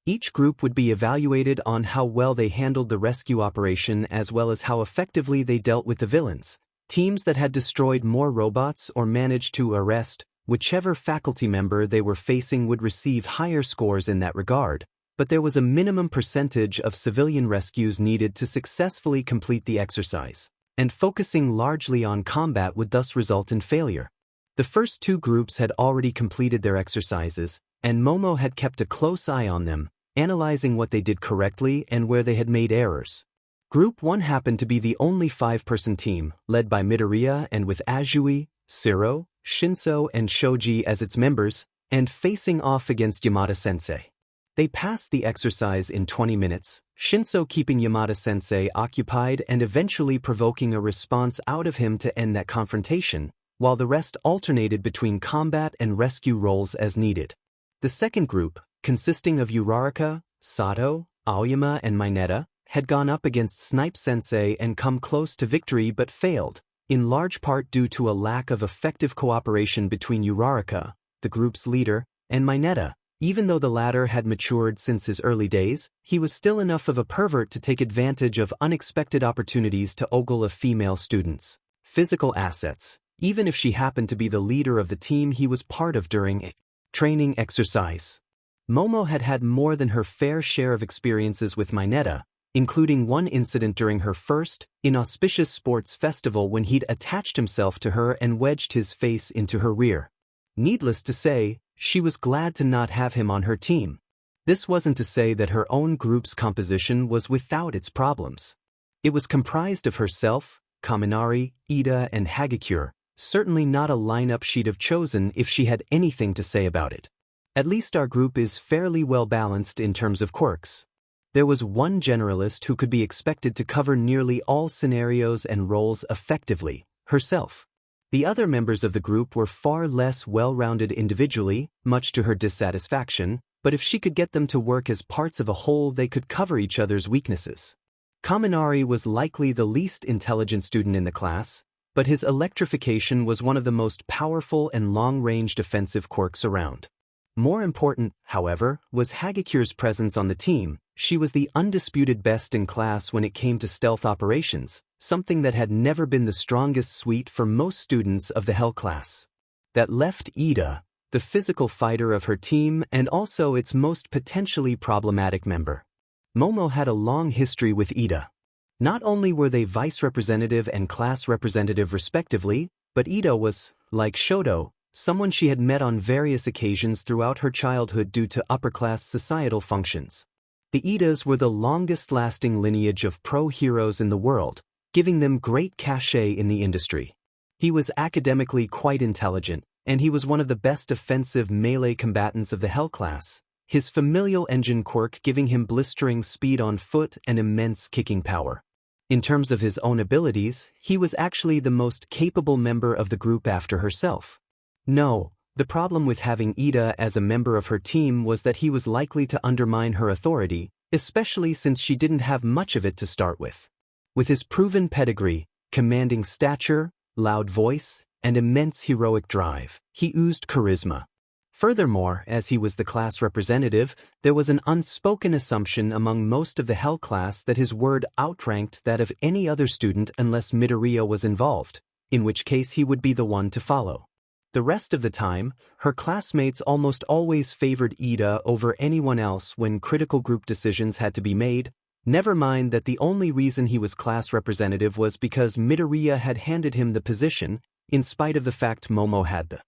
Each group would be evaluated on how well they handled the rescue operation as well as how effectively they dealt with the villains. Teams that had destroyed more robots or managed to arrest whichever faculty member they were facing would receive higher scores in that regard, but there was a minimum percentage of civilian rescues needed to successfully complete the exercise, and focusing largely on combat would thus result in failure. The first 2 groups had already completed their exercises, and Momo had kept a close eye on them, analyzing what they did correctly and where they had made errors. Group 1 happened to be the only 5-person team, led by Midoriya and with Azui, Siro, Shinso and Shoji as its members, and facing off against Yamada-sensei. They passed the exercise in 20 minutes, Shinso keeping Yamada-sensei occupied and eventually provoking a response out of him to end that confrontation, while the rest alternated between combat and rescue roles as needed. The second group, consisting of Uraraka, Sato, Aoyama and Mineta, had gone up against Snipe-sensei and come close to victory but failed, in large part due to a lack of effective cooperation between Uraraka, the group's leader, and Mineta. Even though the latter had matured since his early days, he was still enough of a pervert to take advantage of unexpected opportunities to ogle of female students. Physical assets. even if she happened to be the leader of the team he was part of during a training exercise. Momo had had more than her fair share of experiences with Mineta, including one incident during her first, inauspicious sports festival when he'd attached himself to her and wedged his face into her rear. Needless to say, she was glad to not have him on her team. This wasn't to say that her own group's composition was without its problems. It was comprised of herself, Kaminari, Ida, and Hagakure, certainly not a lineup she'd have chosen if she had anything to say about it. At least our group is fairly well balanced in terms of quirks. There was one generalist who could be expected to cover nearly all scenarios and roles effectively, herself. The other members of the group were far less well-rounded individually, much to her dissatisfaction, but if she could get them to work as parts of a whole they could cover each other's weaknesses. Kaminari was likely the least intelligent student in the class, but his electrification was one of the most powerful and long-range defensive quirks around. More important, however, was Hagakure's presence on the team. She was the undisputed best in class when it came to stealth operations, something that had never been the strongest suite for most students of the Hell class. That left Ida, the physical fighter of her team and also its most potentially problematic member. Momo had a long history with Ida. Not only were they vice representative and class representative respectively, but Ida was, like Shoto, someone she had met on various occasions throughout her childhood due to upper-class societal functions. The Idas were the longest-lasting lineage of pro-heroes in the world, giving them great cachet in the industry. He was academically quite intelligent, and he was one of the best offensive melee combatants of the Hell class, his familial engine quirk giving him blistering speed on foot and immense kicking power. In terms of his own abilities, he was actually the most capable member of the group after herself. No, the problem with having Ida as a member of her team was that he was likely to undermine her authority, especially since she didn't have much of it to start with. With his proven pedigree, commanding stature, loud voice, and immense heroic drive, he oozed charisma. Furthermore, as he was the class representative, there was an unspoken assumption among most of the Hell class that his word outranked that of any other student unless Midoriya was involved, in which case he would be the one to follow. The rest of the time, her classmates almost always favored Ida over anyone else when critical group decisions had to be made, never mind that the only reason he was class representative was because Midoriya had handed him the position, in spite of the fact Momo had the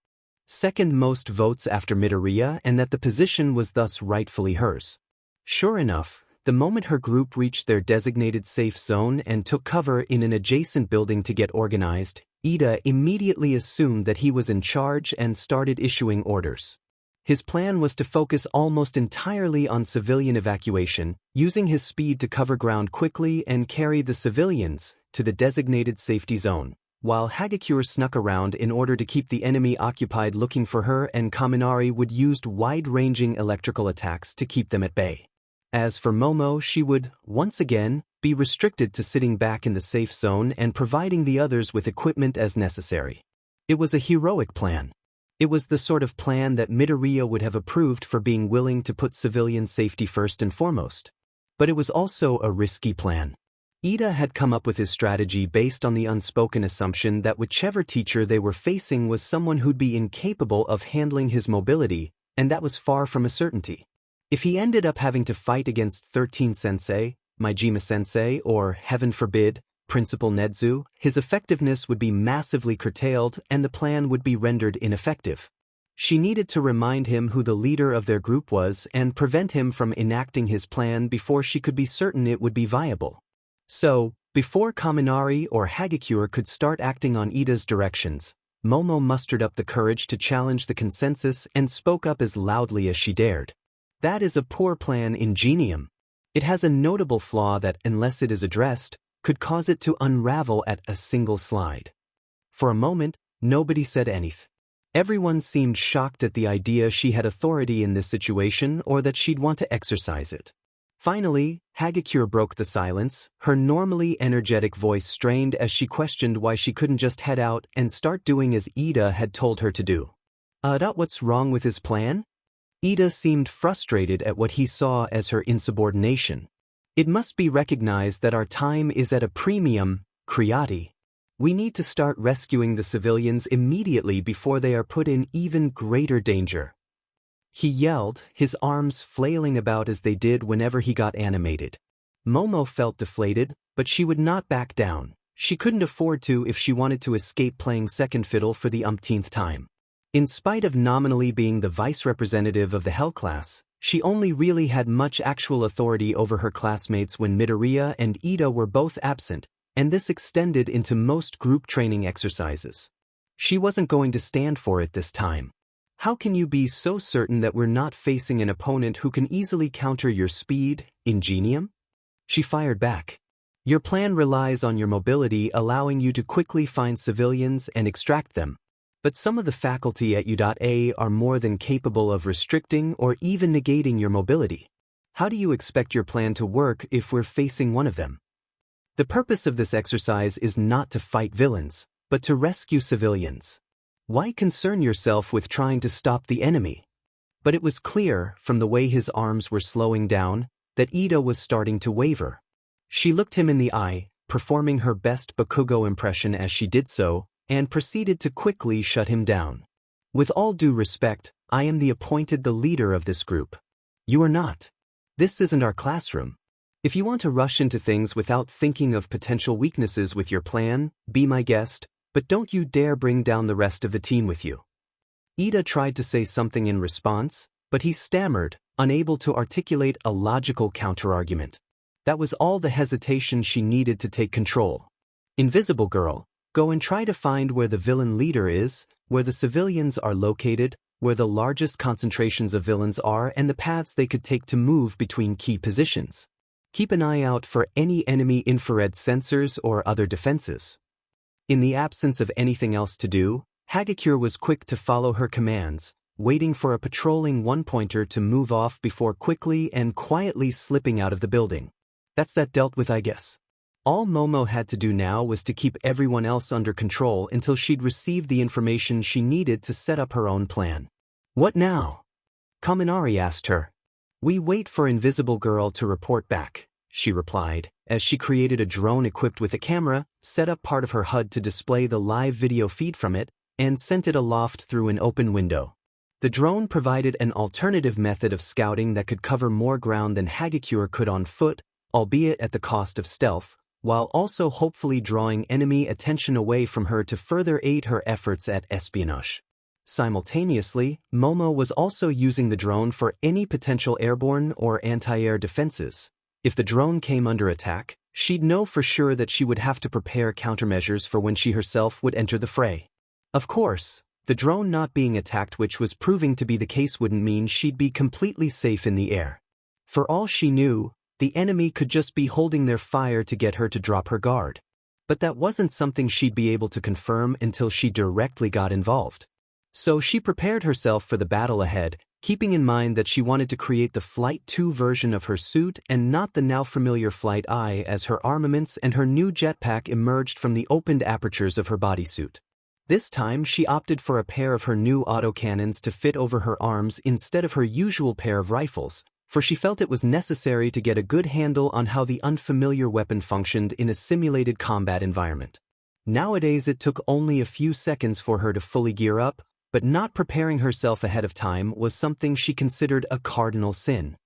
second most votes after Midoriya and that the position was thus rightfully hers. Sure enough, the moment her group reached their designated safe zone and took cover in an adjacent building to get organized, Ida immediately assumed that he was in charge and started issuing orders. His plan was to focus almost entirely on civilian evacuation, using his speed to cover ground quickly and carry the civilians to the designated safety zone, while Hagakure snuck around in order to keep the enemy occupied looking for her, and Kaminari would use wide-ranging electrical attacks to keep them at bay. As for Momo, she would, once again, be restricted to sitting back in the safe zone and providing the others with equipment as necessary. It was a heroic plan. It was the sort of plan that Midoriya would have approved for being willing to put civilian safety first and foremost. But it was also a risky plan. Ida had come up with his strategy based on the unspoken assumption that whichever teacher they were facing was someone who'd be incapable of handling his mobility, and that was far from a certainty. If he ended up having to fight against 13 Sensei, Maijima Sensei, or, heaven forbid, Principal Nedzu, his effectiveness would be massively curtailed and the plan would be rendered ineffective. She needed to remind him who the leader of their group was and prevent him from enacting his plan before she could be certain it would be viable. So, before Kaminari or Hagakure could start acting on Ida's directions, Momo mustered up the courage to challenge the consensus and spoke up as loudly as she dared. That is a poor plan ingenium. It has a notable flaw that, unless it is addressed, could cause it to unravel at a single slide. For a moment, nobody said anything. Everyone seemed shocked at the idea she had authority in this situation or that she'd want to exercise it. Finally, Hagakure broke the silence, her normally energetic voice strained as she questioned why she couldn't just head out and start doing as Ida had told her to do. What's wrong with his plan? Ida seemed frustrated at what he saw as her insubordination. It must be recognized that our time is at a premium, Kriati. We need to start rescuing the civilians immediately before they are put in even greater danger. He yelled, his arms flailing about as they did whenever he got animated. Momo felt deflated, but she would not back down. She couldn't afford to if she wanted to escape playing second fiddle for the umpteenth time. In spite of nominally being the vice representative of the Hell class, she only really had much actual authority over her classmates when Midoriya and Ida were both absent, and this extended into most group training exercises. She wasn't going to stand for it this time. How can you be so certain that we're not facing an opponent who can easily counter your speed, ingenium? She fired back. Your plan relies on your mobility, allowing you to quickly find civilians and extract them. But some of the faculty at U.A are more than capable of restricting or even negating your mobility. How do you expect your plan to work if we're facing one of them? The purpose of this exercise is not to fight villains, but to rescue civilians. Why concern yourself with trying to stop the enemy? But it was clear, from the way his arms were slowing down, that Ida was starting to waver. She looked him in the eye, performing her best Bakugo impression as she did so, and proceeded to quickly shut him down. With all due respect, I am the leader of this group. You are not. This isn't our classroom. If you want to rush into things without thinking of potential weaknesses with your plan, be my guest, but don't you dare bring down the rest of the team with you. Ida tried to say something in response, but he stammered, unable to articulate a logical counterargument. That was all the hesitation she needed to take control. Invisible Girl, go and try to find where the villain leader is, where the civilians are located, where the largest concentrations of villains are, and the paths they could take to move between key positions. Keep an eye out for any enemy infrared sensors or other defenses. In the absence of anything else to do, Hagakure was quick to follow her commands, waiting for a patrolling one-pointer to move off before quickly and quietly slipping out of the building. That's that dealt with, I guess. All Momo had to do now was to keep everyone else under control until she'd received the information she needed to set up her own plan. What now? Kaminari asked her. We wait for Invisible Girl to report back, she replied, as she created a drone equipped with a camera, set up part of her HUD to display the live video feed from it, and sent it aloft through an open window. The drone provided an alternative method of scouting that could cover more ground than Hagakure could on foot, albeit at the cost of stealth, while also hopefully drawing enemy attention away from her to further aid her efforts at espionage. Simultaneously, Momo was also using the drone for any potential airborne or anti-air defenses. If the drone came under attack, she'd know for sure that she would have to prepare countermeasures for when she herself would enter the fray. Of course, the drone not being attacked, which was proving to be the case, wouldn't mean she'd be completely safe in the air. For all she knew, the enemy could just be holding their fire to get her to drop her guard. But that wasn't something she'd be able to confirm until she directly got involved. So she prepared herself for the battle ahead, keeping in mind that she wanted to create the Flight 2 version of her suit and not the now familiar Flight I as her armaments and her new jetpack emerged from the opened apertures of her bodysuit. This time she opted for a pair of her new autocannons to fit over her arms instead of her usual pair of rifles, for she felt it was necessary to get a good handle on how the unfamiliar weapon functioned in a simulated combat environment. Nowadays it took only a few seconds for her to fully gear up, but not preparing herself ahead of time was something she considered a cardinal sin.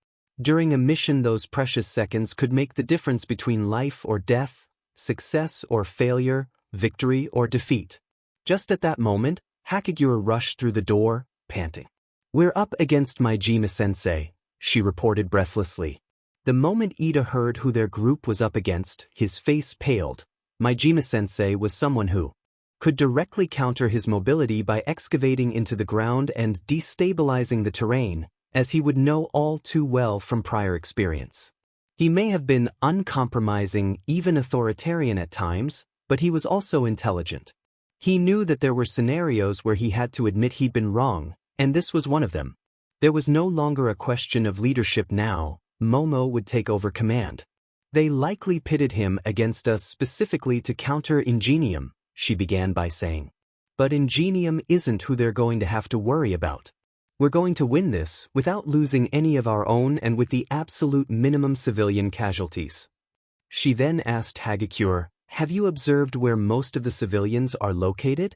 During a mission, those precious seconds could make the difference between life or death, success or failure, victory or defeat. Just at that moment, Hagakure rushed through the door, panting. We're up against Majima-sensei, she reported breathlessly. The moment Ida heard who their group was up against, his face paled. Majima-sensei was someone who could directly counter his mobility by excavating into the ground and destabilizing the terrain, as he would know all too well from prior experience. He may have been uncompromising, even authoritarian at times, but he was also intelligent. He knew that there were scenarios where he had to admit he'd been wrong, and this was one of them. There was no longer a question of leadership now. Momo would take over command. They likely pitted him against us specifically to counter Ingenium, she began by saying. But Ingenium isn't who they're going to have to worry about. We're going to win this without losing any of our own and with the absolute minimum civilian casualties. She then asked Hagakure, have you observed where most of the civilians are located?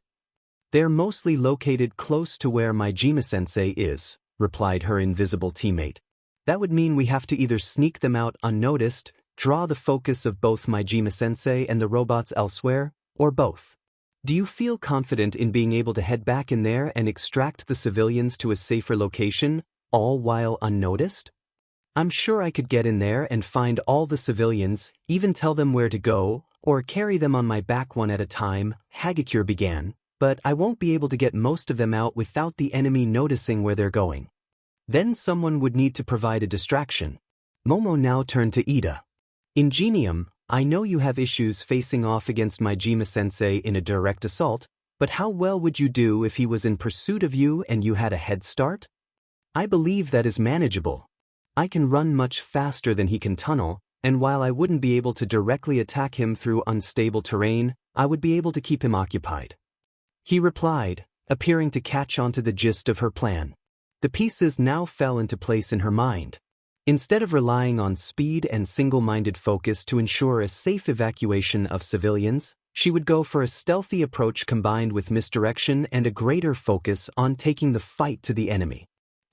They're mostly located close to where Majima-sensei is, replied her invisible teammate. That would mean we have to either sneak them out unnoticed, draw the focus of both Majima-sensei and the robots elsewhere, or both. Do you feel confident in being able to head back in there and extract the civilians to a safer location, all while unnoticed? I'm sure I could get in there and find all the civilians, even tell them where to go, or carry them on my back one at a time, Hagakure began, but I won't be able to get most of them out without the enemy noticing where they're going. Then someone would need to provide a distraction. Momo now turned to Ida. Ingenium, I know you have issues facing off against Majima-sensei in a direct assault, but how well would you do if he was in pursuit of you and you had a head start? I believe that is manageable. I can run much faster than he can tunnel, and while I wouldn't be able to directly attack him through unstable terrain, I would be able to keep him occupied. He replied, appearing to catch on to the gist of her plan. The pieces now fell into place in her mind. Instead of relying on speed and single-minded focus to ensure a safe evacuation of civilians, she would go for a stealthy approach combined with misdirection and a greater focus on taking the fight to the enemy.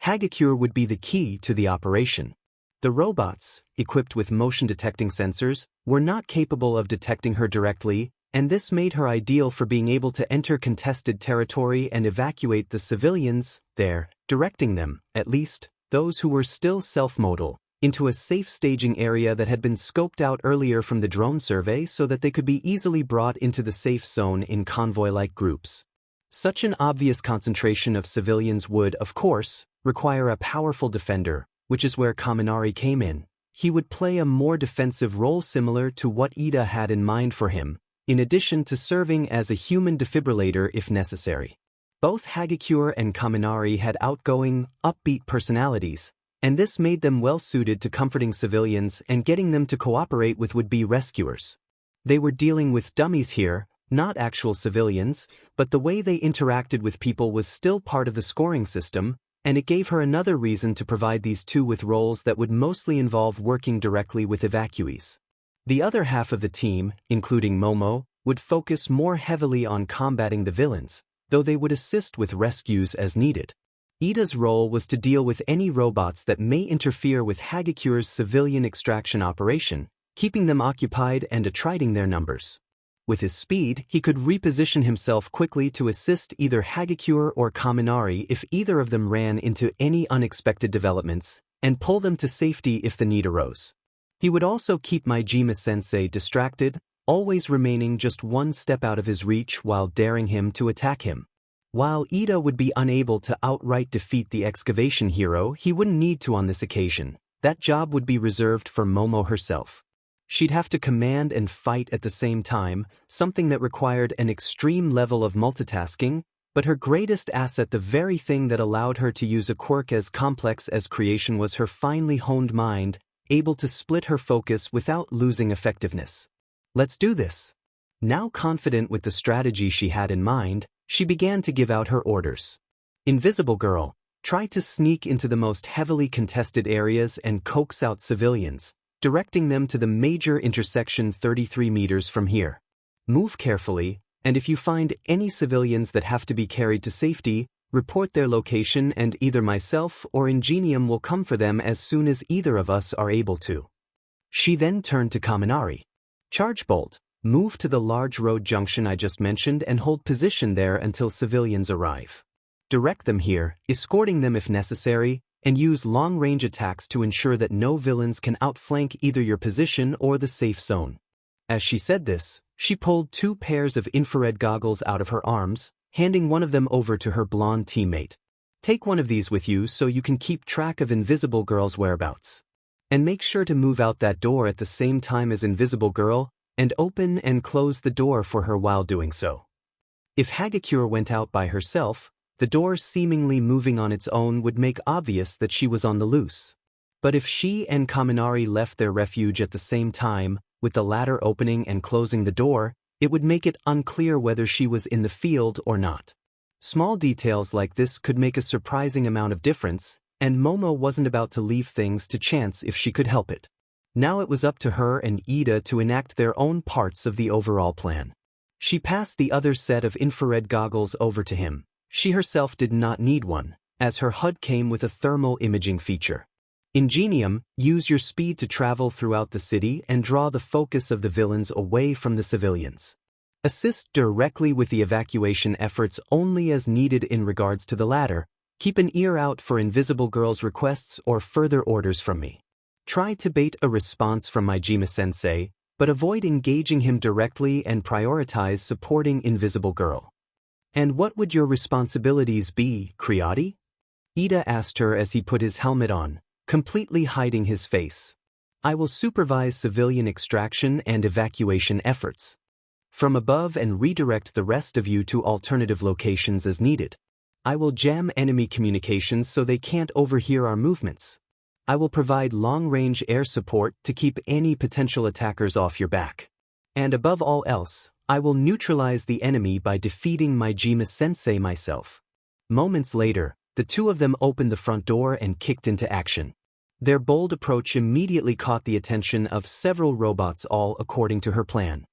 Hagakure would be the key to the operation. The robots, equipped with motion-detecting sensors, were not capable of detecting her directly, and this made her ideal for being able to enter contested territory and evacuate the civilians there, directing them, at least, those who were still self-modal, into a safe staging area that had been scoped out earlier from the drone survey so that they could be easily brought into the safe zone in convoy-like groups. Such an obvious concentration of civilians would, of course, require a powerful defender, which is where Kaminari came in. He would play a more defensive role similar to what Ida had in mind for him, in addition to serving as a human defibrillator if necessary. Both Hagakure and Kaminari had outgoing, upbeat personalities, and this made them well-suited to comforting civilians and getting them to cooperate with would-be rescuers. They were dealing with dummies here, not actual civilians, but the way they interacted with people was still part of the scoring system, and it gave her another reason to provide these two with roles that would mostly involve working directly with evacuees. The other half of the team, including Momo, would focus more heavily on combating the villains, though they would assist with rescues as needed. Ida's role was to deal with any robots that may interfere with Hagakure's civilian extraction operation, keeping them occupied and attriting their numbers. With his speed, he could reposition himself quickly to assist either Hagakure or Kaminari if either of them ran into any unexpected developments, and pull them to safety if the need arose. He would also keep Majima-sensei distracted, always remaining just one step out of his reach while daring him to attack him. While Ida would be unable to outright defeat the excavation hero, he wouldn't need to on this occasion. That job would be reserved for Momo herself. She'd have to command and fight at the same time, something that required an extreme level of multitasking, but her greatest asset, the very thing that allowed her to use a quirk as complex as creation, was her finely honed mind, able to split her focus without losing effectiveness. Let's do this. Now confident with the strategy she had in mind, she began to give out her orders. Invisible Girl, try to sneak into the most heavily contested areas and coax out civilians, directing them to the major intersection 33 meters from here. Move carefully, and if you find any civilians that have to be carried to safety, report their location and either myself or Ingenium will come for them as soon as either of us are able to. She then turned to Kaminari. Charge Bolt, move to the large road junction I just mentioned and hold position there until civilians arrive. Direct them here, escorting them if necessary, and use long-range attacks to ensure that no villains can outflank either your position or the safe zone. As she said this, she pulled 2 pairs of infrared goggles out of her arms, handing one of them over to her blonde teammate. Take one of these with you so you can keep track of Invisible Girl's whereabouts. And make sure to move out that door at the same time as Invisible Girl, and open and close the door for her while doing so. If Hagakure went out by herself, the door seemingly moving on its own would make obvious that she was on the loose. But if she and Kaminari left their refuge at the same time, with the latter opening and closing the door, it would make it unclear whether she was in the field or not. Small details like this could make a surprising amount of difference, and Momo wasn't about to leave things to chance if she could help it. Now it was up to her and Ida to enact their own parts of the overall plan. She passed the other set of infrared goggles over to him. She herself did not need one, as her HUD came with a thermal imaging feature. Ingenium, use your speed to travel throughout the city and draw the focus of the villains away from the civilians. Assist directly with the evacuation efforts only as needed in regards to the latter. Keep an ear out for Invisible Girl's requests or further orders from me. Try to bait a response from Majima-sensei, but avoid engaging him directly and prioritize supporting Invisible Girl. And what would your responsibilities be, Creati? Ida asked her as he put his helmet on, completely hiding his face. I will supervise civilian extraction and evacuation efforts from above and redirect the rest of you to alternative locations as needed. I will jam enemy communications so they can't overhear our movements. I will provide long-range air support to keep any potential attackers off your back. And above all else, I will neutralize the enemy by defeating Majima-sensei myself. Moments later, the two of them opened the front door and kicked into action. Their bold approach immediately caught the attention of several robots, all according to her plan.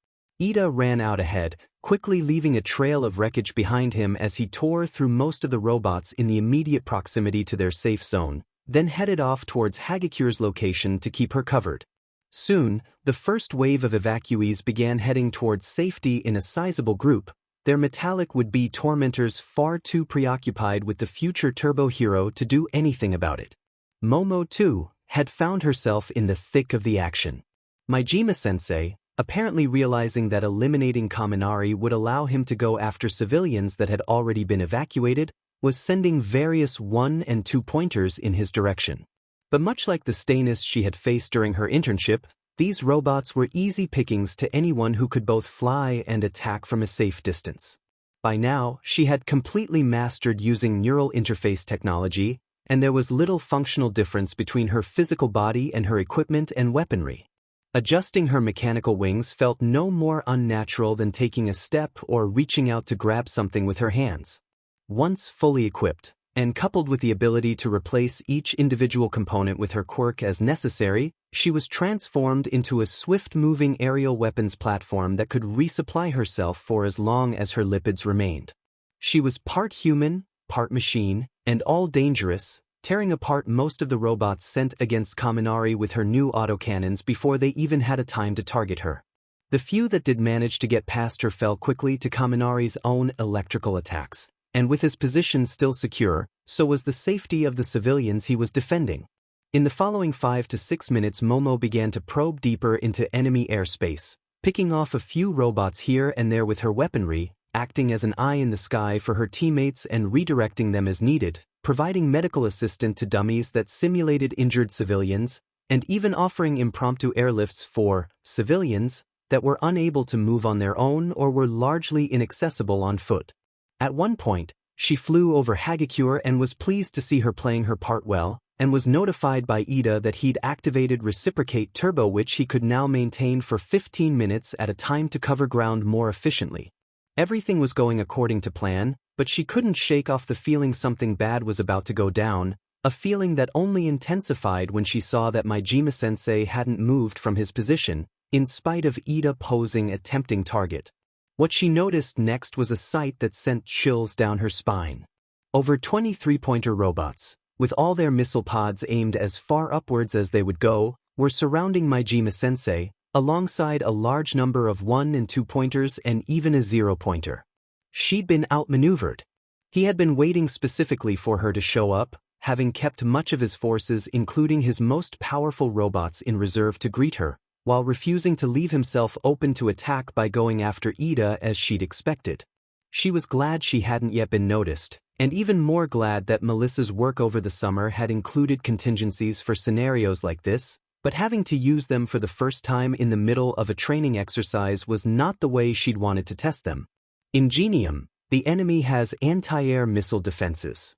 Ida ran out ahead, quickly leaving a trail of wreckage behind him as he tore through most of the robots in the immediate proximity to their safe zone, then headed off towards Hagecure's location to keep her covered. Soon, the first wave of evacuees began heading towards safety in a sizable group, their metallic would-be tormentors far too preoccupied with the future turbo hero to do anything about it. Momo, too, had found herself in the thick of the action. Majima-sensei, apparently realizing that eliminating Kaminari would allow him to go after civilians that had already been evacuated, was sending various 1- and 2-pointers in his direction. But much like the stayness she had faced during her internship, these robots were easy pickings to anyone who could both fly and attack from a safe distance. By now, she had completely mastered using neural interface technology, and there was little functional difference between her physical body and her equipment and weaponry. Adjusting her mechanical wings felt no more unnatural than taking a step or reaching out to grab something with her hands. Once fully equipped, and coupled with the ability to replace each individual component with her quirk as necessary, she was transformed into a swift-moving aerial weapons platform that could resupply herself for as long as her lipids remained. She was part human, part machine, and all dangerous, tearing apart most of the robots sent against Kaminari with her new autocannons before they even had a time to target her. The few that did manage to get past her fell quickly to Kaminari's own electrical attacks, and with his position still secure, so was the safety of the civilians he was defending. In the following 5 to 6 minutes, Momo began to probe deeper into enemy airspace, picking off a few robots here and there with her weaponry, acting as an eye in the sky for her teammates and redirecting them as needed, providing medical assistance to dummies that simulated injured civilians, and even offering impromptu airlifts for civilians that were unable to move on their own or were largely inaccessible on foot. At one point, she flew over Hagecure and was pleased to see her playing her part well, and was notified by Ida that he'd activated Reciprocate Turbo, which he could now maintain for 15 minutes at a time to cover ground more efficiently. Everything was going according to plan, but she couldn't shake off the feeling something bad was about to go down, a feeling that only intensified when she saw that Majima-sensei hadn't moved from his position, in spite of Ida posing a tempting target. What she noticed next was a sight that sent chills down her spine. Over 23-pointer robots, with all their missile pods aimed as far upwards as they would go, were surrounding Majima-sensei, alongside a large number of 1- and 2-pointers and even a 0-pointer. She'd been outmaneuvered. He had been waiting specifically for her to show up, having kept much of his forces, including his most powerful robots, in reserve to greet her, while refusing to leave himself open to attack by going after Ida as she'd expected. She was glad she hadn't yet been noticed, and even more glad that Melissa's work over the summer had included contingencies for scenarios like this, but having to use them for the first time in the middle of a training exercise was not the way she'd wanted to test them. Ingenium, the enemy has anti-air missile defenses.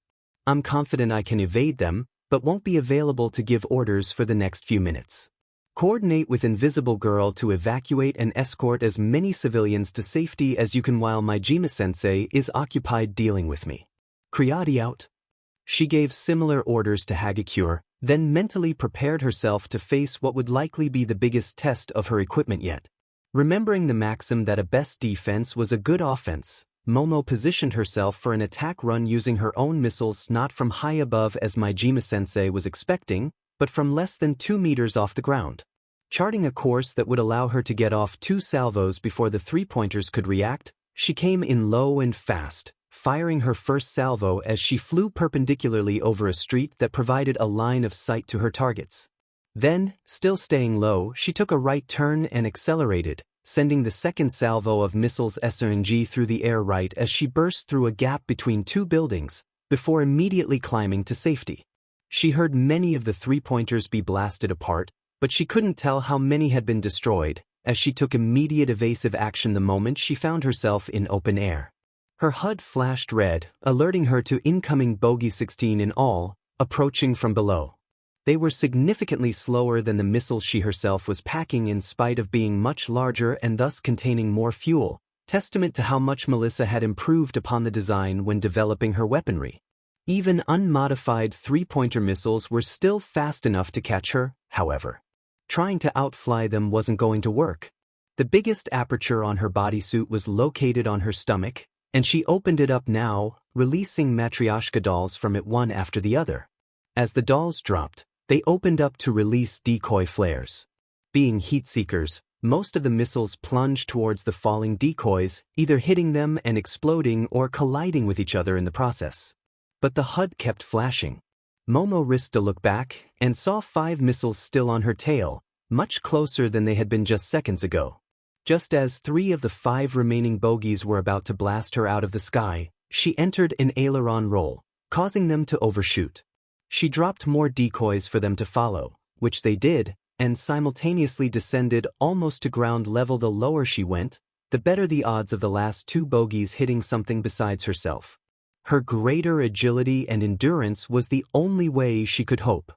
I'm confident I can evade them, but won't be available to give orders for the next few minutes. Coordinate with Invisible Girl to evacuate and escort as many civilians to safety as you can while Majima-sensei is occupied dealing with me. Creati out. She gave similar orders to Hagakure, then mentally prepared herself to face what would likely be the biggest test of her equipment yet. Remembering the maxim that a best defense was a good offense, Momo positioned herself for an attack run using her own missiles, not from high above as Majima-sensei was expecting, but from less than 2 meters off the ground. Charting a course that would allow her to get off 2 salvos before the 3-pointers could react, she came in low and fast, firing her first salvo as she flew perpendicularly over a street that provided a line of sight to her targets. Then, still staying low, she took a right turn and accelerated, sending the second salvo of missiles SRNG through the air right as she burst through a gap between 2 buildings, before immediately climbing to safety. She heard many of the 3-pointers be blasted apart, but she couldn't tell how many had been destroyed, as she took immediate evasive action the moment she found herself in open air. Her HUD flashed red, alerting her to incoming bogey 16 in all, approaching from below. They were significantly slower than the missiles she herself was packing in spite of being much larger and thus containing more fuel, testament to how much Melissa had improved upon the design when developing her weaponry. Even unmodified 3-pointer missiles were still fast enough to catch her, however. Trying to outfly them wasn't going to work. The biggest aperture on her bodysuit was located on her stomach, and she opened it up now, releasing Matryoshka dolls from it one after the other. As the dolls dropped, they opened up to release decoy flares. Being heat seekers, most of the missiles plunged towards the falling decoys, either hitting them and exploding or colliding with each other in the process. But the HUD kept flashing. Momo risked a look back and saw 5 missiles still on her tail, much closer than they had been just seconds ago. Just as 3 of the 5 remaining bogies were about to blast her out of the sky, she entered an aileron roll, causing them to overshoot. She dropped more decoys for them to follow, which they did, and simultaneously descended almost to ground level. The lower she went, the better the odds of the last 2 bogies hitting something besides herself. Her greater agility and endurance was the only way she could hope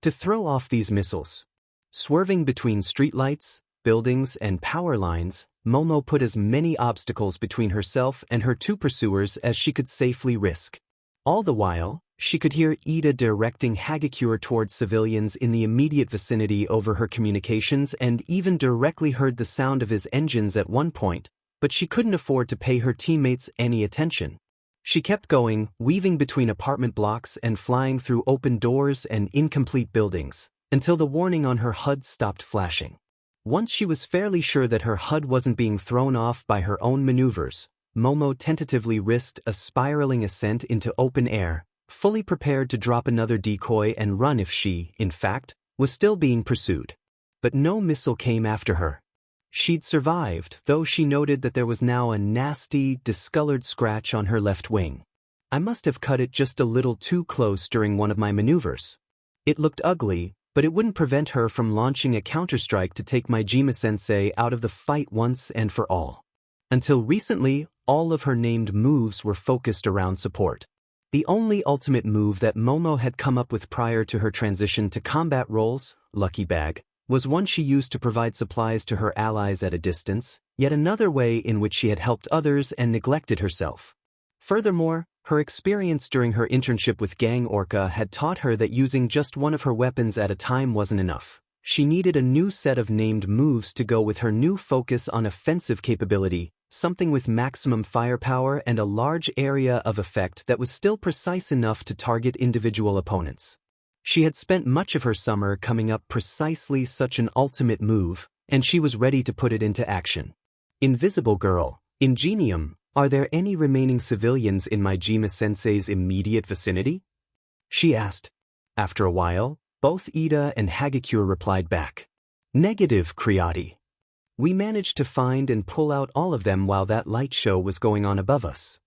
to throw off these missiles. Swerving between streetlights, buildings, and power lines, Momo put as many obstacles between herself and her 2 pursuers as she could safely risk. All the while, she could hear Ida directing Hagakure towards civilians in the immediate vicinity over her communications and even directly heard the sound of his engines at one point, but she couldn't afford to pay her teammates any attention. She kept going, weaving between apartment blocks and flying through open doors and incomplete buildings, until the warning on her HUD stopped flashing. Once she was fairly sure that her HUD wasn't being thrown off by her own maneuvers, Momo tentatively risked a spiraling ascent into open air, fully prepared to drop another decoy and run if she, in fact, was still being pursued. But no missile came after her. She'd survived, though she noted that there was now a nasty, discolored scratch on her left wing. I must have cut it just a little too close during one of my maneuvers. It looked ugly, but it wouldn't prevent her from launching a counterstrike to take Majima-sensei out of the fight once and for all. Until recently, all of her named moves were focused around support. The only ultimate move that Momo had come up with prior to her transition to combat roles, Lucky Bag, was one she used to provide supplies to her allies at a distance, yet another way in which she had helped others and neglected herself. Furthermore, her experience during her internship with Gang Orca had taught her that using just one of her weapons at a time wasn't enough. She needed a new set of named moves to go with her new focus on offensive capability, something with maximum firepower and a large area of effect that was still precise enough to target individual opponents. She had spent much of her summer coming up precisely such an ultimate move, and she was ready to put it into action. Invisible Girl, Ingenium, are there any remaining civilians in Majima-sensei's immediate vicinity? She asked. After a while, both Ida and Hagakure replied back. Negative, Creati. We managed to find and pull out all of them while that light show was going on above us.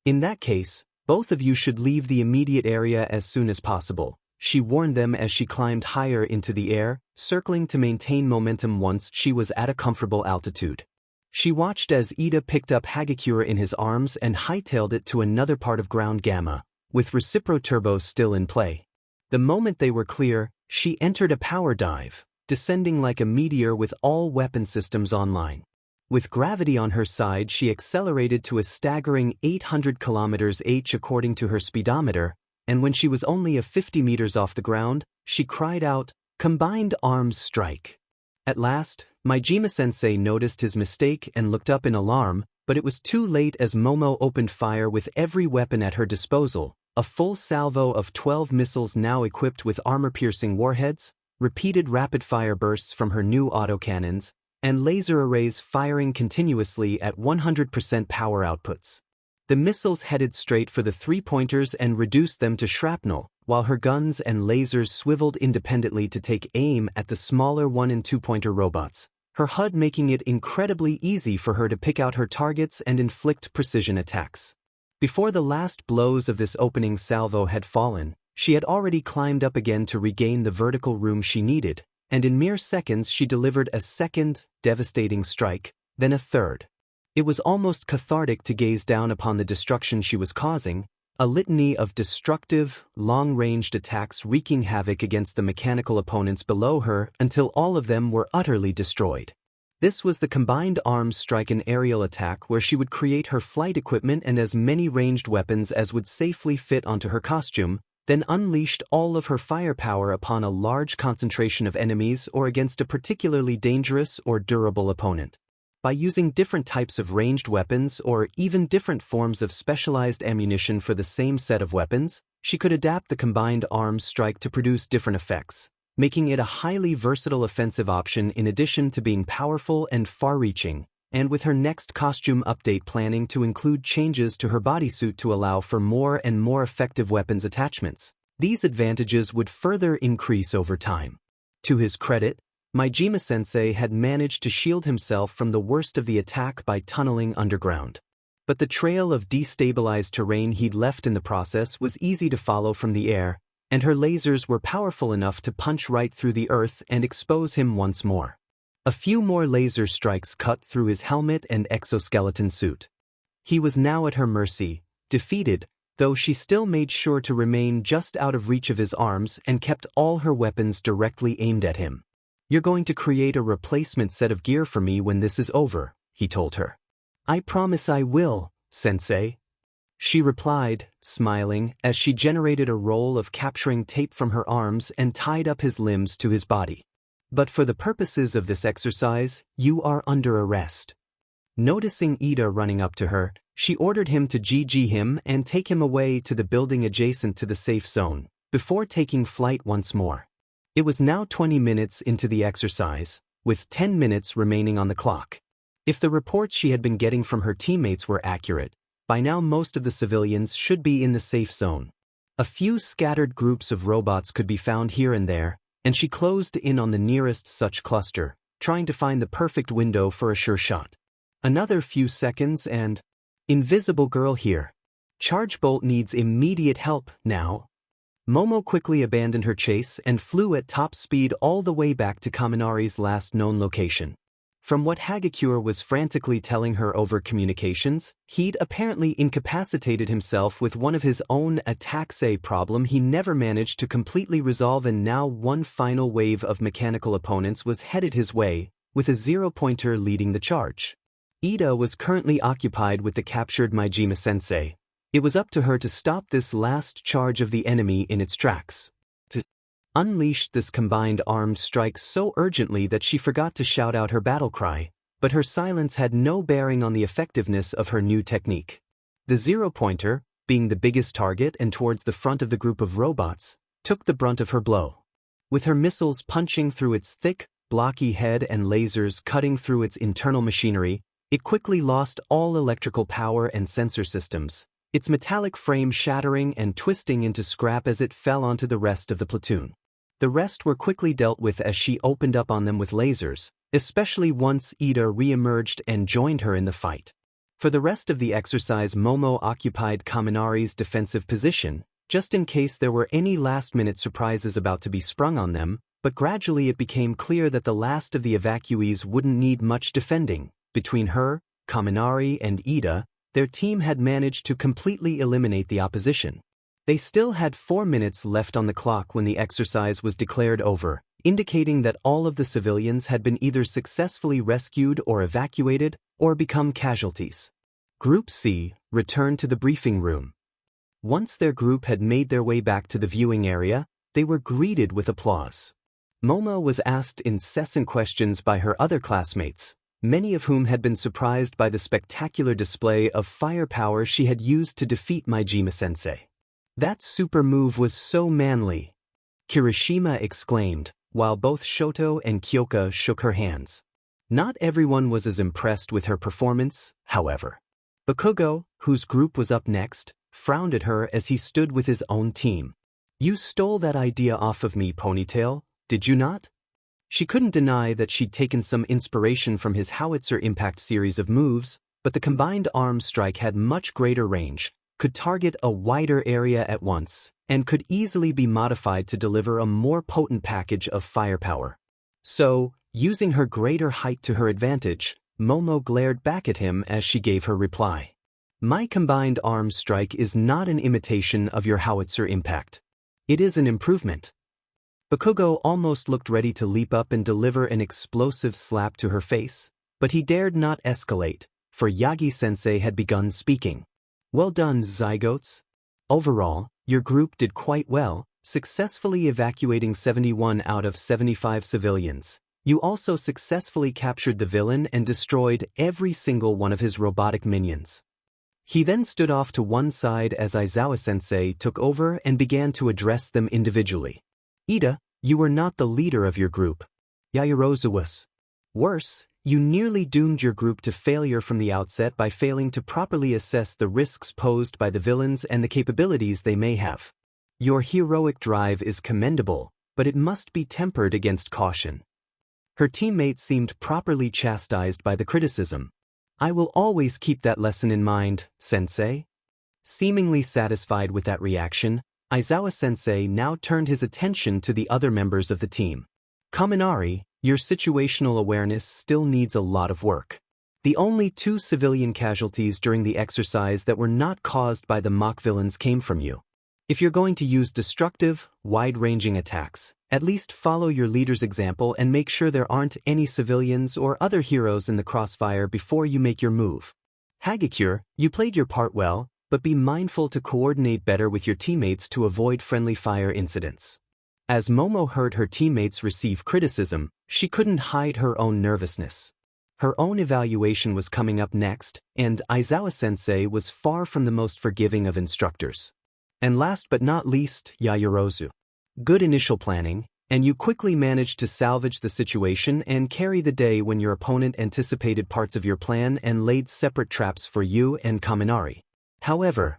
In that case, both of you should leave the immediate area as soon as possible, she warned them as she climbed higher into the air, circling to maintain momentum once she was at a comfortable altitude. She watched as Ida picked up Hagakure in his arms and hightailed it to another part of ground Gamma, with Recipro-Turbo still in play. The moment they were clear, she entered a power dive, descending like a meteor with all weapon systems online. With gravity on her side, she accelerated to a staggering 800 km/h according to her speedometer, and when she was only 50 meters off the ground, she cried out, "Combined arms strike." At last, Majima-sensei noticed his mistake and looked up in alarm, but it was too late as Momo opened fire with every weapon at her disposal, a full salvo of 12 missiles now equipped with armor-piercing warheads, repeated rapid-fire bursts from her new autocannons, and laser arrays firing continuously at 100% power outputs. The missiles headed straight for the three-pointers and reduced them to shrapnel, while her guns and lasers swiveled independently to take aim at the smaller 1- and 2-pointer robots, her HUD making it incredibly easy for her to pick out her targets and inflict precision attacks. Before the last blows of this opening salvo had fallen, she had already climbed up again to regain the vertical room she needed, and in mere seconds she delivered a second, devastating strike, then a third. It was almost cathartic to gaze down upon the destruction she was causing, a litany of destructive, long-ranged attacks wreaking havoc against the mechanical opponents below her until all of them were utterly destroyed. This was the combined arms strike and aerial attack where she would create her flight equipment and as many ranged weapons as would safely fit onto her costume, then unleashed all of her firepower upon a large concentration of enemies or against a particularly dangerous or durable opponent. By using different types of ranged weapons or even different forms of specialized ammunition for the same set of weapons, she could adapt the combined arms strike to produce different effects, making it a highly versatile offensive option in addition to being powerful and far-reaching, and with her next costume update planning to include changes to her bodysuit to allow for more and more effective weapons attachments. These advantages would further increase over time. To his credit, Majima-sensei had managed to shield himself from the worst of the attack by tunneling underground. But the trail of destabilized terrain he'd left in the process was easy to follow from the air, and her lasers were powerful enough to punch right through the earth and expose him once more. A few more laser strikes cut through his helmet and exoskeleton suit. He was now at her mercy, defeated, though she still made sure to remain just out of reach of his arms and kept all her weapons directly aimed at him. "You're going to create a replacement set of gear for me when this is over," he told her. "I promise I will, sensei," she replied, smiling, as she generated a roll of capturing tape from her arms and tied up his limbs to his body. "But for the purposes of this exercise, you are under arrest." Noticing Ida running up to her, she ordered him to GG him and take him away to the building adjacent to the safe zone, before taking flight once more. It was now 20 minutes into the exercise, with 10 minutes remaining on the clock. If the reports she had been getting from her teammates were accurate, by now most of the civilians should be in the safe zone. A few scattered groups of robots could be found here and there, and she closed in on the nearest such cluster, trying to find the perfect window for a sure shot. Another few seconds and... "Invisible girl here. Charge bolt needs immediate help now." Momo quickly abandoned her chase and flew at top speed all the way back to Kaminari's last known location. From what Hagakure was frantically telling her over communications, he'd apparently incapacitated himself with one of his own ataxe problem he never managed to completely resolve, and now one final wave of mechanical opponents was headed his way, with a zero-pointer leading the charge. Ida was currently occupied with the captured Majima-sensei. It was up to her to stop this last charge of the enemy in its tracks. To unleash this combined armed strike so urgently that she forgot to shout out her battle cry, but her silence had no bearing on the effectiveness of her new technique. The zero-pointer, being the biggest target and towards the front of the group of robots, took the brunt of her blow. With her missiles punching through its thick, blocky head and lasers cutting through its internal machinery, it quickly lost all electrical power and sensor systems, its metallic frame shattering and twisting into scrap as it fell onto the rest of the platoon. The rest were quickly dealt with as she opened up on them with lasers, especially once Ida re-emerged and joined her in the fight. For the rest of the exercise, Momo occupied Kaminari's defensive position, just in case there were any last-minute surprises about to be sprung on them, but gradually it became clear that the last of the evacuees wouldn't need much defending. Between her, Kaminari, and Ida, their team had managed to completely eliminate the opposition. They still had 4 minutes left on the clock when the exercise was declared over, indicating that all of the civilians had been either successfully rescued or evacuated, or become casualties. Group C returned to the briefing room. Once their group had made their way back to the viewing area, they were greeted with applause. Momo was asked incessant questions by her other classmates, many of whom had been surprised by the spectacular display of firepower she had used to defeat Majima-sensei. That super move was so manly, Kirishima exclaimed, while both Shoto and Kyoka shook her hands. Not everyone was as impressed with her performance, however. Bakugo, whose group was up next, frowned at her as he stood with his own team. "You stole that idea off of me, Ponytail, did you not?" She couldn't deny that she'd taken some inspiration from his howitzer impact series of moves, but the combined arm strike had much greater range, could target a wider area at once, and could easily be modified to deliver a more potent package of firepower. So, using her greater height to her advantage, Momo glared back at him as she gave her reply. "My combined arm strike is not an imitation of your howitzer impact. It is an improvement." Bakugo almost looked ready to leap up and deliver an explosive slap to her face, but he dared not escalate, for Yagi-sensei had begun speaking. "Well done, Zygotes. Overall, your group did quite well, successfully evacuating 71 out of 75 civilians. You also successfully captured the villain and destroyed every single one of his robotic minions." He then stood off to one side as Aizawa-sensei took over and began to address them individually. "Ida, you were not the leader of your group. Yaoyorozu was. Worse, you nearly doomed your group to failure from the outset by failing to properly assess the risks posed by the villains and the capabilities they may have. Your heroic drive is commendable, but it must be tempered against caution." Her teammates seemed properly chastised by the criticism. "I will always keep that lesson in mind, sensei." Seemingly satisfied with that reaction, Aizawa-sensei now turned his attention to the other members of the team. "Kaminari, your situational awareness still needs a lot of work. The only 2 civilian casualties during the exercise that were not caused by the mock villains came from you. If you're going to use destructive, wide-ranging attacks, at least follow your leader's example and make sure there aren't any civilians or other heroes in the crossfire before you make your move. Hagakure, you played your part well, but be mindful to coordinate better with your teammates to avoid friendly fire incidents." As Momo heard her teammates receive criticism, she couldn't hide her own nervousness. Her own evaluation was coming up next, and Aizawa-sensei was far from the most forgiving of instructors. And last but not least, Yaoyorozu. Good initial planning, and you quickly managed to salvage the situation and carry the day when your opponent anticipated parts of your plan and laid separate traps for you and Kaminari. However,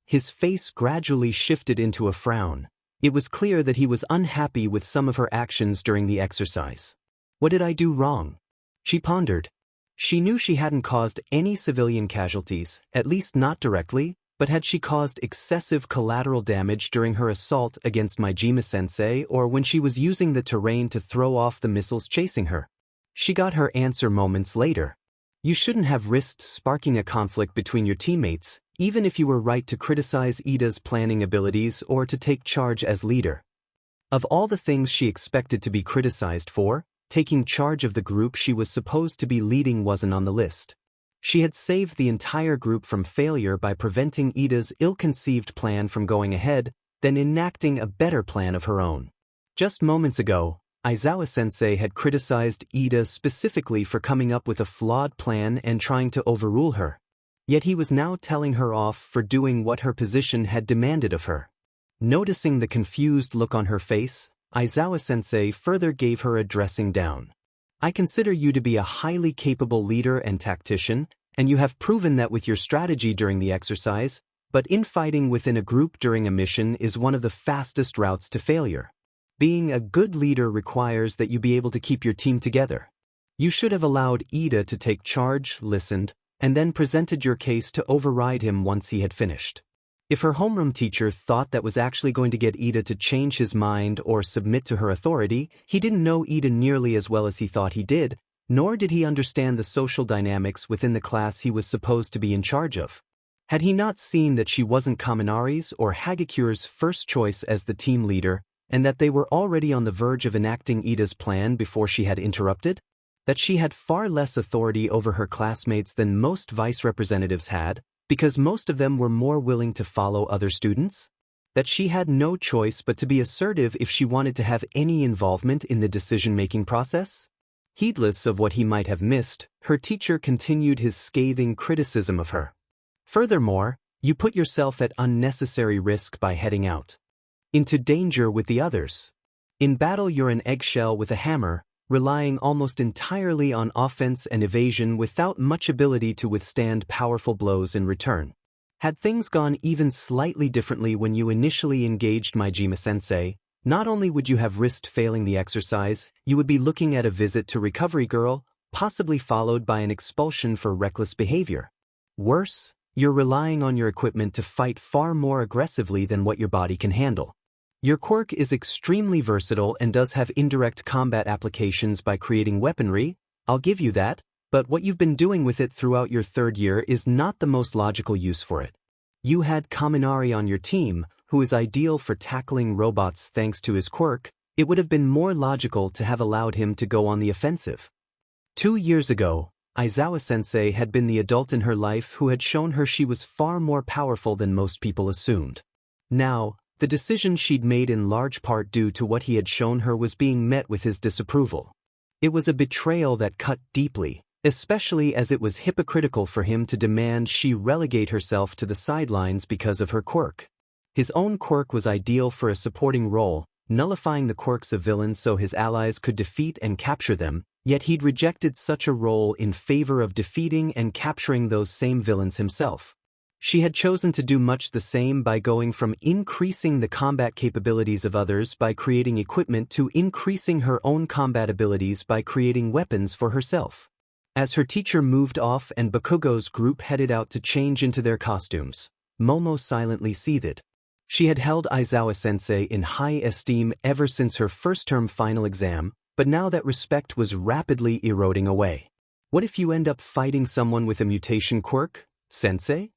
his face gradually shifted into a frown. It was clear that he was unhappy with some of her actions during the exercise. "What did I do wrong?" she pondered. She knew she hadn't caused any civilian casualties, at least not directly, but had she caused excessive collateral damage during her assault against Majima-sensei or when she was using the terrain to throw off the missiles chasing her? She got her answer moments later. "You shouldn't have risked sparking a conflict between your teammates, even if you were right to criticize Ida's planning abilities or to take charge as leader." Of all the things she expected to be criticized for, taking charge of the group she was supposed to be leading wasn't on the list. She had saved the entire group from failure by preventing Ida's ill-conceived plan from going ahead, then enacting a better plan of her own. Just moments ago, Aizawa-sensei had criticized Ida specifically for coming up with a flawed plan and trying to overrule her. Yet he was now telling her off for doing what her position had demanded of her. Noticing the confused look on her face, Aizawa-sensei further gave her a dressing down. "I consider you to be a highly capable leader and tactician, and you have proven that with your strategy during the exercise, but infighting within a group during a mission is one of the fastest routes to failure. Being a good leader requires that you be able to keep your team together. You should have allowed Ida to take charge, listened, and then presented your case to override him once he had finished. If her homeroom teacher thought that was actually going to get Ida to change his mind or submit to her authority, he didn't know Ida nearly as well as he thought he did, nor did he understand the social dynamics within the class he was supposed to be in charge of. Had he not seen that she wasn't Kaminari's or Hagakure's first choice as the team leader, and that they were already on the verge of enacting Ida's plan before she had interrupted? That she had far less authority over her classmates than most vice representatives had, Because most of them were more willing to follow other students? That she had no choice but to be assertive if she wanted to have any involvement in the decision-making process? Heedless of what he might have missed, her teacher continued his scathing criticism of her. Furthermore, you put yourself at unnecessary risk by heading out into danger with the others. In battle you're an eggshell with a hammer, relying almost entirely on offense and evasion without much ability to withstand powerful blows in return. Had things gone even slightly differently when you initially engaged Majima-sensei, not only would you have risked failing the exercise, you would be looking at a visit to Recovery Girl, possibly followed by an expulsion for reckless behavior. Worse, you're relying on your equipment to fight far more aggressively than what your body can handle. Your quirk is extremely versatile and does have indirect combat applications by creating weaponry, I'll give you that, but what you've been doing with it throughout your third year is not the most logical use for it. You had Kaminari on your team, who is ideal for tackling robots thanks to his quirk. It would have been more logical to have allowed him to go on the offensive. 2 years ago, Aizawa-sensei had been the adult in her life who had shown her she was far more powerful than most people assumed. Now, the decision she'd made in large part due to what he had shown her was being met with his disapproval. It was a betrayal that cut deeply, especially as it was hypocritical for him to demand she relegate herself to the sidelines because of her quirk. His own quirk was ideal for a supporting role, nullifying the quirks of villains so his allies could defeat and capture them, yet he'd rejected such a role in favor of defeating and capturing those same villains himself. She had chosen to do much the same by going from increasing the combat capabilities of others by creating equipment to increasing her own combat abilities by creating weapons for herself. As her teacher moved off and Bakugo's group headed out to change into their costumes, Momo silently seethed. She had held Aizawa-sensei in high esteem ever since her first-term final exam, but now that respect was rapidly eroding away. What if you end up fighting someone with a mutation quirk, sensei?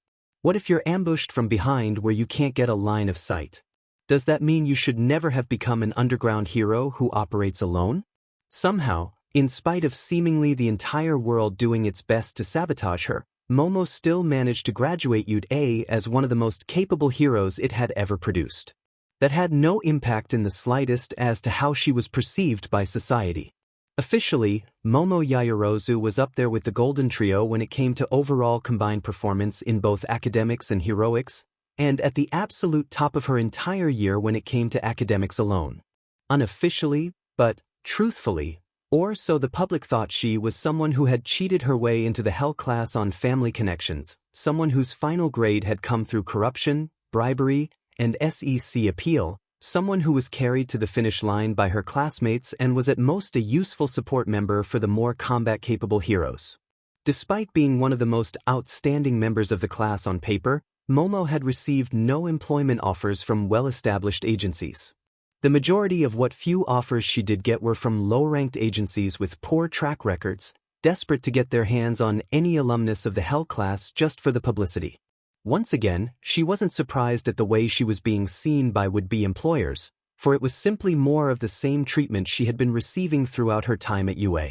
What if you're ambushed from behind where you can't get a line of sight? Does that mean you should never have become an underground hero who operates alone? Somehow, in spite of seemingly the entire world doing its best to sabotage her, Momo still managed to graduate UA as one of the most capable heroes it had ever produced. That had no impact in the slightest as to how she was perceived by society. Officially, Momo Yaoyorozu was up there with the Golden Trio when it came to overall combined performance in both academics and heroics, and at the absolute top of her entire year when it came to academics alone. Unofficially, but truthfully, or so the public thought, she was someone who had cheated her way into the Hell class on family connections, someone whose final grade had come through corruption, bribery, and SEC appeal, someone who was carried to the finish line by her classmates and was at most a useful support member for the more combat-capable heroes. Despite being one of the most outstanding members of the class on paper, Momo had received no employment offers from well-established agencies. The majority of what few offers she did get were from low-ranked agencies with poor track records, desperate to get their hands on any alumnus of the Hell class just for the publicity. Once again, she wasn't surprised at the way she was being seen by would-be employers, for it was simply more of the same treatment she had been receiving throughout her time at UA.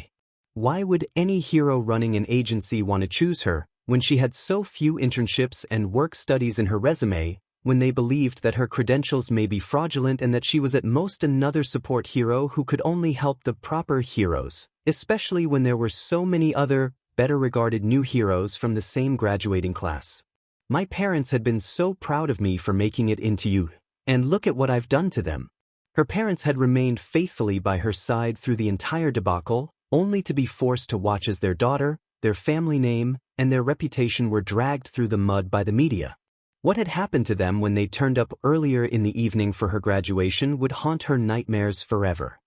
Why would any hero running an agency want to choose her, when she had so few internships and work studies in her resume, when they believed that her credentials may be fraudulent and that she was at most another support hero who could only help the proper heroes, especially when there were so many other, better-regarded new heroes from the same graduating class? My parents had been so proud of me for making it into youth, and look at what I've done to them. Her parents had remained faithfully by her side through the entire debacle, only to be forced to watch as their daughter, their family name, and their reputation were dragged through the mud by the media. What had happened to them when they turned up earlier in the evening for her graduation would haunt her nightmares forever.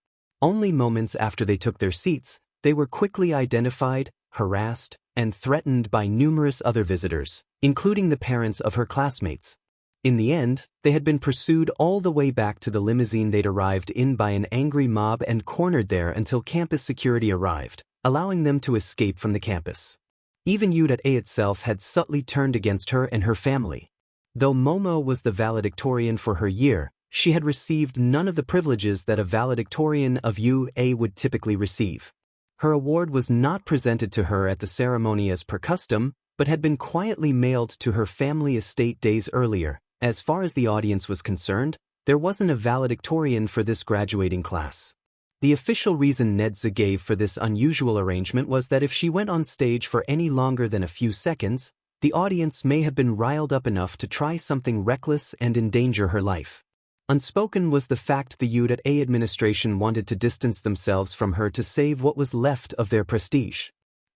Only moments after they took their seats, they were quickly identified, harassed, and threatened by numerous other visitors, including the parents of her classmates. In the end, they had been pursued all the way back to the limousine they'd arrived in by an angry mob and cornered there until campus security arrived, allowing them to escape from the campus. Even UA itself had subtly turned against her and her family. Though Momo was the valedictorian for her year, she had received none of the privileges that a valedictorian of UA would typically receive. Her award was not presented to her at the ceremony as per custom, but had been quietly mailed to her family estate days earlier. As far as the audience was concerned, there wasn't a valedictorian for this graduating class. The official reason Nedza gave for this unusual arrangement was that if she went on stage for any longer than a few seconds, the audience may have been riled up enough to try something reckless and endanger her life. Unspoken was the fact the UDA administration wanted to distance themselves from her to save what was left of their prestige.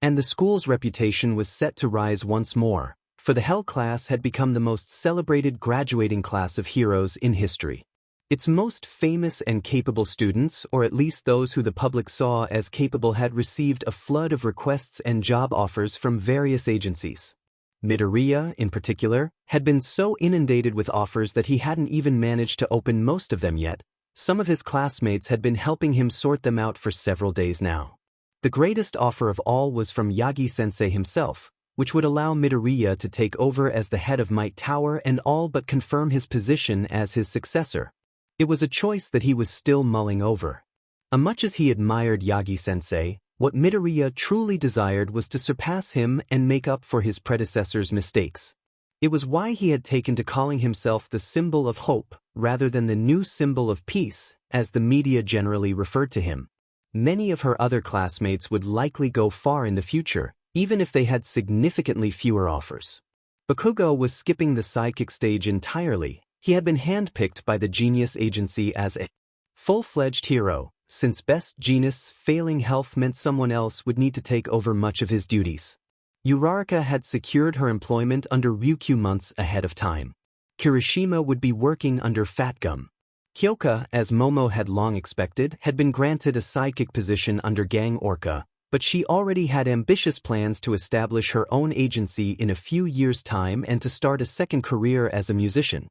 And the school's reputation was set to rise once more, for the Hell class had become the most celebrated graduating class of heroes in history. Its most famous and capable students, or at least those who the public saw as capable, had received a flood of requests and job offers from various agencies. Midoriya, in particular, had been so inundated with offers that he hadn't even managed to open most of them yet. Some of his classmates had been helping him sort them out for several days now. The greatest offer of all was from Yagi-sensei himself, which would allow Midoriya to take over as the head of Might Tower and all but confirm his position as his successor. It was a choice that he was still mulling over. Much as he admired Yagi-sensei, what Midoriya truly desired was to surpass him and make up for his predecessor's mistakes. It was why he had taken to calling himself the symbol of hope, rather than the new symbol of peace, as the media generally referred to him. Many of her other classmates would likely go far in the future, even if they had significantly fewer offers. Bakugo was skipping the sidekick stage entirely. He had been handpicked by the Genius Agency as a full-fledged hero, since Best Genius failing health meant someone else would need to take over much of his duties. Uraraka had secured her employment under Ryukyu months ahead of time. Kirishima would be working under Fat Gum. Kyoka, as Momo had long expected, had been granted a sidekick position under Gang Orca, but she already had ambitious plans to establish her own agency in a few years' time and to start a second career as a musician.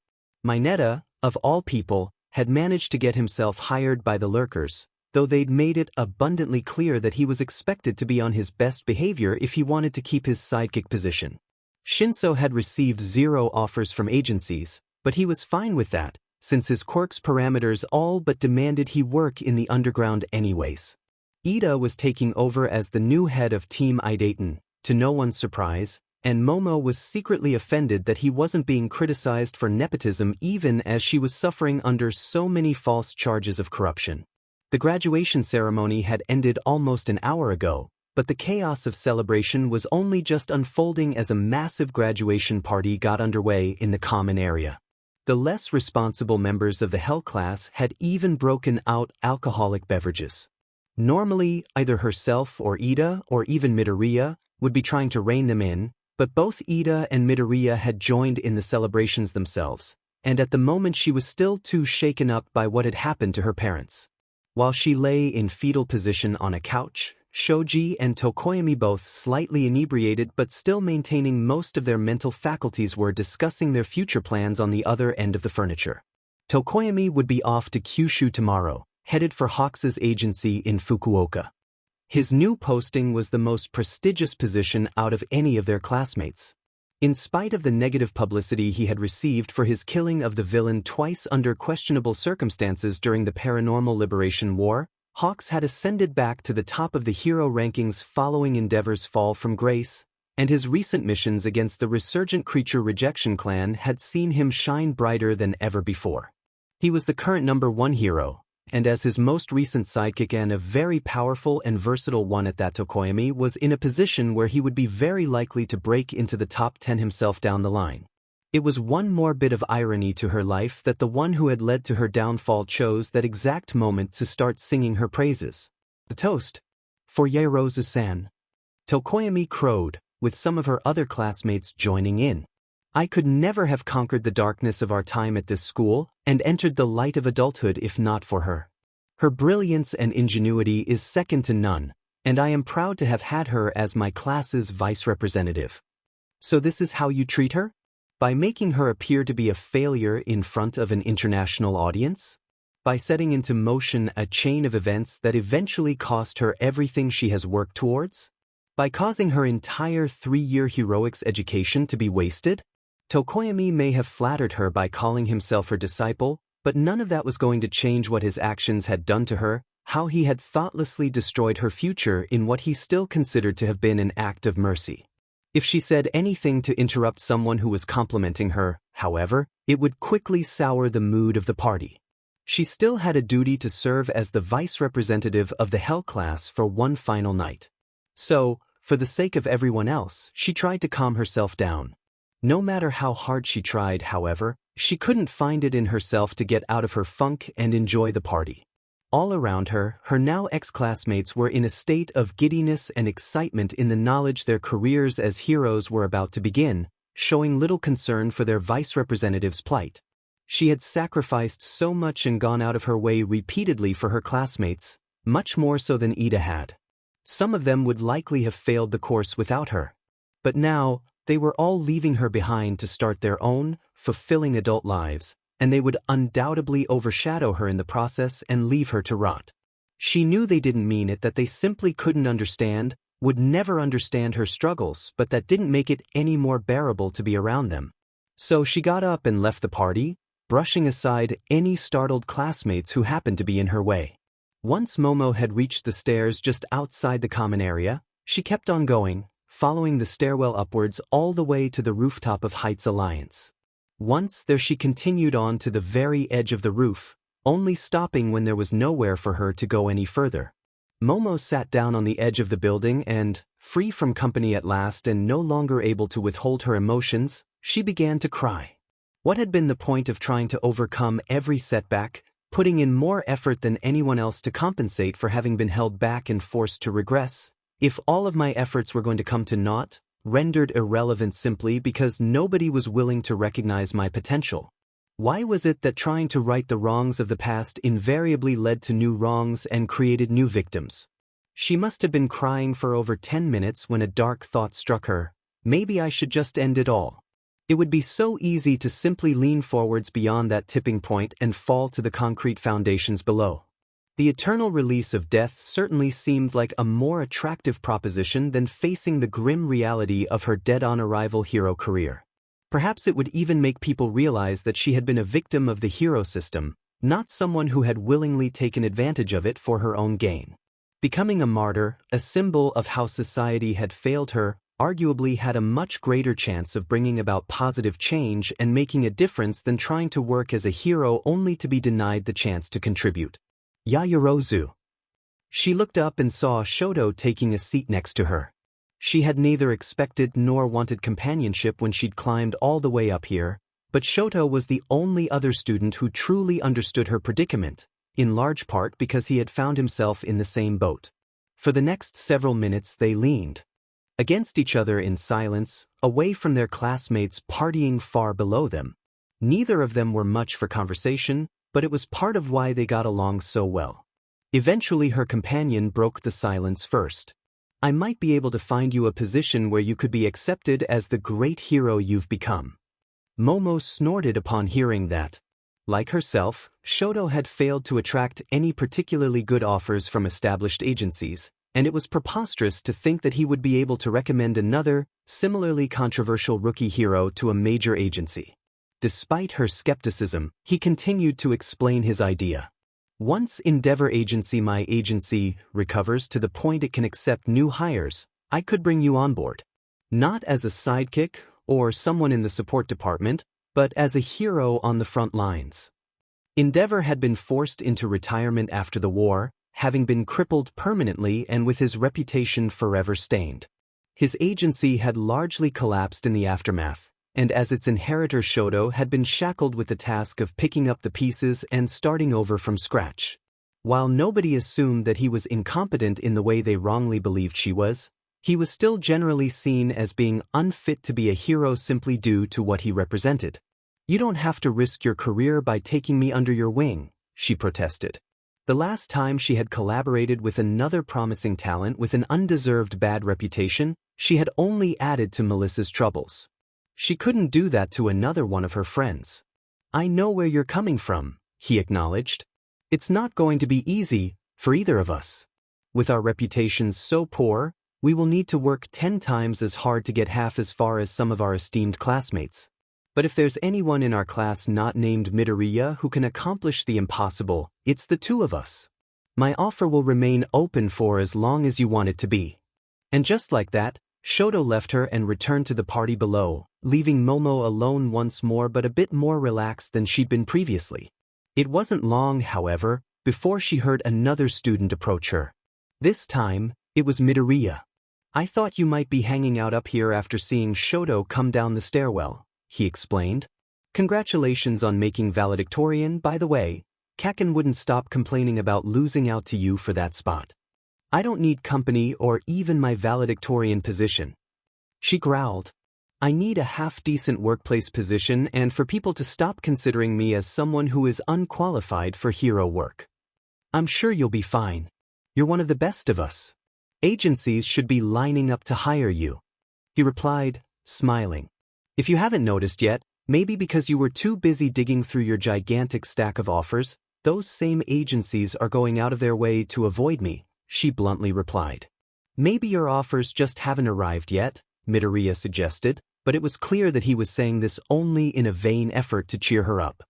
Mineta, of all people, had managed to get himself hired by the Lurkers, though they'd made it abundantly clear that he was expected to be on his best behavior if he wanted to keep his sidekick position. Shinso had received 0 offers from agencies, but he was fine with that, since his Quirk's parameters all but demanded he work in the underground anyways. Ida was taking over as the new head of Team Idaten, to no one's surprise, and Momo was secretly offended that he wasn't being criticized for nepotism even as she was suffering under so many false charges of corruption. The graduation ceremony had ended almost an hour ago, but the chaos of celebration was only just unfolding as a massive graduation party got underway in the common area. The less responsible members of the Hell class had even broken out alcoholic beverages. Normally, either herself or Ida, or even Midoriya, would be trying to rein them in, but both Ida and Midoriya had joined in the celebrations themselves, and at the moment she was still too shaken up by what had happened to her parents. While she lay in fetal position on a couch, Shoji and Tokoyami, both slightly inebriated but still maintaining most of their mental faculties, were discussing their future plans on the other end of the furniture. Tokoyami would be off to Kyushu tomorrow, headed for Hawks' agency in Fukuoka. His new posting was the most prestigious position out of any of their classmates. In spite of the negative publicity he had received for his killing of the villain twice under questionable circumstances during the Paranormal Liberation War, Hawks had ascended back to the top of the hero rankings following Endeavor's fall from grace, and his recent missions against the resurgent creature rejection clan had seen him shine brighter than ever before. He was the current #1 hero, and as his most recent sidekick and a very powerful and versatile one at that, Tokoyami was in a position where he would be very likely to break into the top 10 himself down the line. It was one more bit of irony to her life that the one who had led to her downfall chose that exact moment to start singing her praises. The toast, for Yaoyorozu-san. Tokoyami crowed, with some of her other classmates joining in. I could never have conquered the darkness of our time at this school and entered the light of adulthood if not for her. Her brilliance and ingenuity is second to none, and I am proud to have had her as my class's vice representative. So this is how you treat her? By making her appear to be a failure in front of an international audience? By setting into motion a chain of events that eventually cost her everything she has worked towards? By causing her entire 3-year heroics education to be wasted? Tokoyami may have flattered her by calling himself her disciple, but none of that was going to change what his actions had done to her, how he had thoughtlessly destroyed her future in what he still considered to have been an act of mercy. If she said anything to interrupt someone who was complimenting her, however, it would quickly sour the mood of the party. She still had a duty to serve as the vice representative of the Hell class for one final night. So, for the sake of everyone else, she tried to calm herself down. No matter how hard she tried, however, she couldn't find it in herself to get out of her funk and enjoy the party. All around her, her now ex-classmates were in a state of giddiness and excitement in the knowledge their careers as heroes were about to begin, showing little concern for their vice representative's plight. She had sacrificed so much and gone out of her way repeatedly for her classmates, much more so than Ida had. Some of them would likely have failed the course without her. But now, they were all leaving her behind to start their own, fulfilling adult lives, and they would undoubtedly overshadow her in the process and leave her to rot. She knew they didn't mean it, that they simply couldn't understand, would never understand her struggles, but that didn't make it any more bearable to be around them. So she got up and left the party, brushing aside any startled classmates who happened to be in her way. Once Momo had reached the stairs just outside the common area, she kept on going, following the stairwell upwards all the way to the rooftop of Heights Alliance. Once there she continued on to the very edge of the roof, only stopping when there was nowhere for her to go any further. Momo sat down on the edge of the building and, free from company at last and no longer able to withhold her emotions, she began to cry. What had been the point of trying to overcome every setback, putting in more effort than anyone else to compensate for having been held back and forced to regress, if all of my efforts were going to come to naught, rendered irrelevant simply because nobody was willing to recognize my potential? Why was it that trying to right the wrongs of the past invariably led to new wrongs and created new victims? She must have been crying for over 10 minutes when a dark thought struck her. Maybe I should just end it all. It would be so easy to simply lean forwards beyond that tipping point and fall to the concrete foundations below. The eternal release of death certainly seemed like a more attractive proposition than facing the grim reality of her dead-on-arrival hero career. Perhaps it would even make people realize that she had been a victim of the hero system, not someone who had willingly taken advantage of it for her own gain. Becoming a martyr, a symbol of how society had failed her, arguably had a much greater chance of bringing about positive change and making a difference than trying to work as a hero only to be denied the chance to contribute. Yaoyorozu. She looked up and saw Shoto taking a seat next to her. She had neither expected nor wanted companionship when she'd climbed all the way up here, but Shoto was the only other student who truly understood her predicament, in large part because he had found himself in the same boat. For the next several minutes they leaned against each other in silence, away from their classmates partying far below them. Neither of them were much for conversation, but it was part of why they got along so well. Eventually her companion broke the silence first. I might be able to find you a position where you could be accepted as the great hero you've become. Momo snorted upon hearing that. Like herself, Shoto had failed to attract any particularly good offers from established agencies, and it was preposterous to think that he would be able to recommend another, similarly controversial rookie hero to a major agency. Despite her skepticism, he continued to explain his idea. Once Endeavor Agency, my agency, recovers to the point it can accept new hires, I could bring you on board. Not as a sidekick or someone in the support department, but as a hero on the front lines. Endeavor had been forced into retirement after the war, having been crippled permanently and with his reputation forever stained. His agency had largely collapsed in the aftermath, and as its inheritor Shoto had been shackled with the task of picking up the pieces and starting over from scratch. While nobody assumed that he was incompetent in the way they wrongly believed she was, he was still generally seen as being unfit to be a hero simply due to what he represented. You don't have to risk your career by taking me under your wing, she protested. The last time she had collaborated with another promising talent with an undeserved bad reputation, she had only added to Melissa's troubles. She couldn't do that to another one of her friends. I know where you're coming from, he acknowledged. It's not going to be easy for either of us. With our reputations so poor, we will need to work 10 times as hard to get half as far as some of our esteemed classmates. But if there's anyone in our class not named Midoriya who can accomplish the impossible, it's the two of us. My offer will remain open for as long as you want it to be. And just like that, Shoto left her and returned to the party below, leaving Momo alone once more but a bit more relaxed than she'd been previously. It wasn't long, however, before she heard another student approach her. This time, it was Midoriya. "I thought you might be hanging out up here after seeing Shoto come down the stairwell," he explained. "Congratulations on making valedictorian, by the way. Kaken wouldn't stop complaining about losing out to you for that spot. I don't need company or even my valedictorian position." She growled. "I need a half-decent workplace position and for people to stop considering me as someone who is unqualified for hero work. I'm sure you'll be fine. You're one of the best of us. Agencies should be lining up to hire you," he replied, smiling. "If you haven't noticed yet, maybe because you were too busy digging through your gigantic stack of offers, those same agencies are going out of their way to avoid me," she bluntly replied. "Maybe your offers just haven't arrived yet," Midoriya suggested, but it was clear that he was saying this only in a vain effort to cheer her up.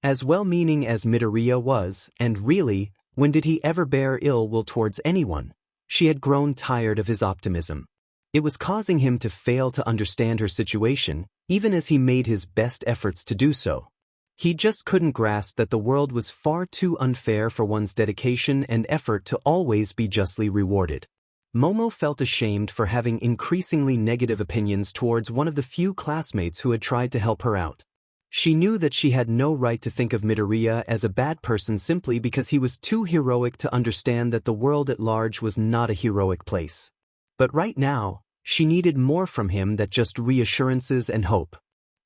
As well-meaning as Midoriya was, and really, when did he ever bear ill will towards anyone, she had grown tired of his optimism. It was causing him to fail to understand her situation, even as he made his best efforts to do so. He just couldn't grasp that the world was far too unfair for one's dedication and effort to always be justly rewarded. Momo felt ashamed for having increasingly negative opinions towards one of the few classmates who had tried to help her out. She knew that she had no right to think of Midoriya as a bad person simply because he was too heroic to understand that the world at large was not a heroic place. But right now, she needed more from him than just reassurances and hope.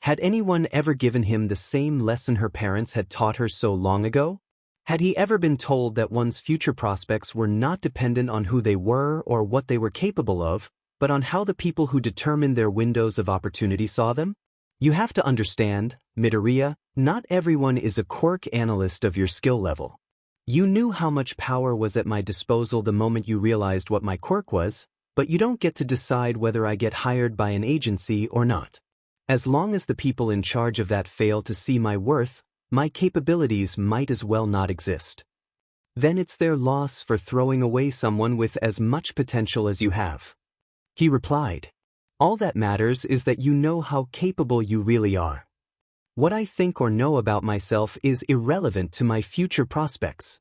Had anyone ever given him the same lesson her parents had taught her so long ago? Had he ever been told that one's future prospects were not dependent on who they were or what they were capable of, but on how the people who determined their windows of opportunity saw them? You have to understand, Midoriya, not everyone is a quirk analyst of your skill level. You knew how much power was at my disposal the moment you realized what my quirk was, but you don't get to decide whether I get hired by an agency or not. As long as the people in charge of that fail to see my worth, my capabilities might as well not exist. Then it's their loss for throwing away someone with as much potential as you have," he replied. "All that matters is that you know how capable you really are. What I think or know about myself is irrelevant to my future prospects."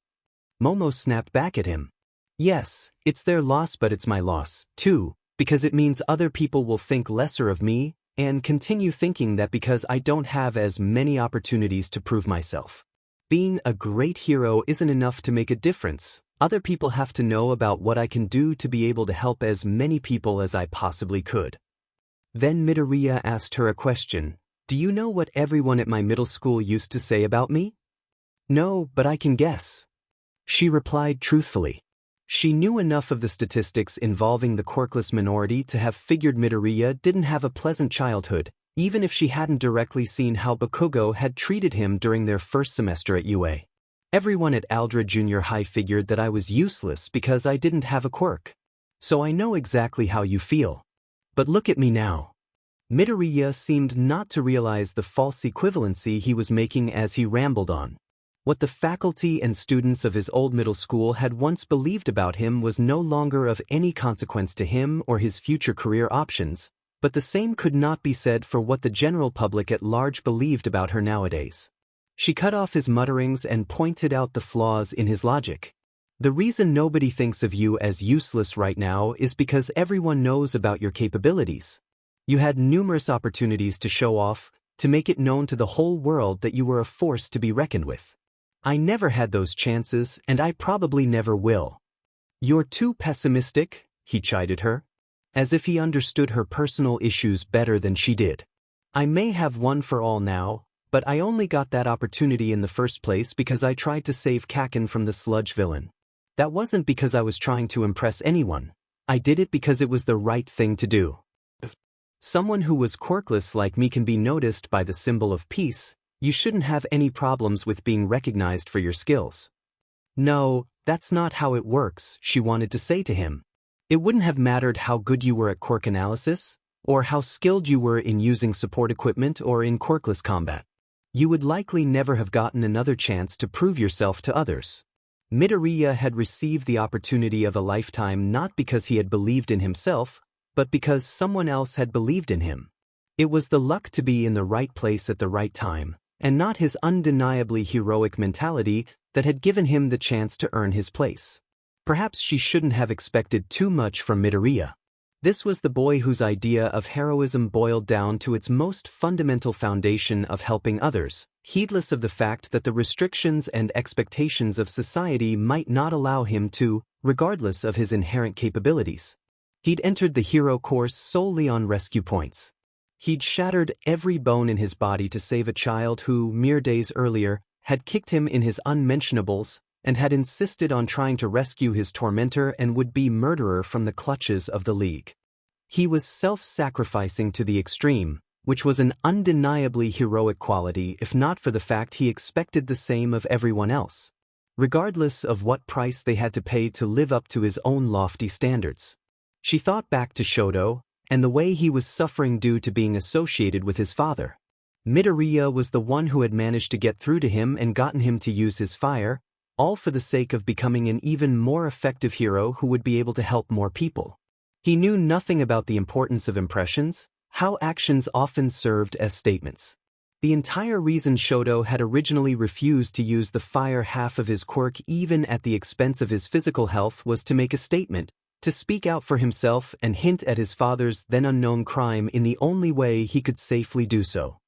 Momo snapped back at him. "Yes, it's their loss, but it's my loss, too, because it means other people will think lesser of me and continue thinking that because I don't have as many opportunities to prove myself. Being a great hero isn't enough to make a difference. Other people have to know about what I can do to be able to help as many people as I possibly could." Then Midoriya asked her a question. "Do you know what everyone at my middle school used to say about me?" "No, but I can guess," she replied truthfully. She knew enough of the statistics involving the quirkless minority to have figured Midoriya didn't have a pleasant childhood, even if she hadn't directly seen how Bakugo had treated him during their first semester at UA. "Everyone at Aldra Junior High figured that I was useless because I didn't have a quirk. So I know exactly how you feel. But look at me now." Midoriya seemed not to realize the false equivalency he was making as he rambled on. What the faculty and students of his old middle school had once believed about him was no longer of any consequence to him or his future career options, but the same could not be said for what the general public at large believed about her nowadays. She cut off his mutterings and pointed out the flaws in his logic. "The reason nobody thinks of you as useless right now is because everyone knows about your capabilities. You had numerous opportunities to show off, to make it known to the whole world that you were a force to be reckoned with. I never had those chances, and I probably never will." "You're too pessimistic," he chided her, as if he understood her personal issues better than she did. "I may have one for all now, but I only got that opportunity in the first place because I tried to save Kaken from the sludge villain. That wasn't because I was trying to impress anyone. I did it because it was the right thing to do. Someone who was quirkless like me can be noticed by the symbol of peace. You shouldn't have any problems with being recognized for your skills." "No, that's not how it works," she wanted to say to him. "It wouldn't have mattered how good you were at quirk analysis, or how skilled you were in using support equipment or in quirkless combat. You would likely never have gotten another chance to prove yourself to others." Midoriya had received the opportunity of a lifetime not because he had believed in himself, but because someone else had believed in him. It was the luck to be in the right place at the right time, and not his undeniably heroic mentality that had given him the chance to earn his place. Perhaps she shouldn't have expected too much from Midoriya. This was the boy whose idea of heroism boiled down to its most fundamental foundation of helping others, heedless of the fact that the restrictions and expectations of society might not allow him to, regardless of his inherent capabilities. He'd entered the hero course solely on rescue points. He'd shattered every bone in his body to save a child who, mere days earlier, had kicked him in his unmentionables and had insisted on trying to rescue his tormentor and would-be murderer from the clutches of the League. He was self-sacrificing to the extreme, which was an undeniably heroic quality if not for the fact he expected the same of everyone else, regardless of what price they had to pay to live up to his own lofty standards. She thought back to Shoto, and the way he was suffering due to being associated with his father. Midoriya was the one who had managed to get through to him and gotten him to use his fire, all for the sake of becoming an even more effective hero who would be able to help more people. He knew nothing about the importance of impressions, how actions often served as statements. The entire reason Shoto had originally refused to use the fire half of his quirk even at the expense of his physical health was to make a statement, to speak out for himself and hint at his father's then unknown crime in the only way he could safely do so.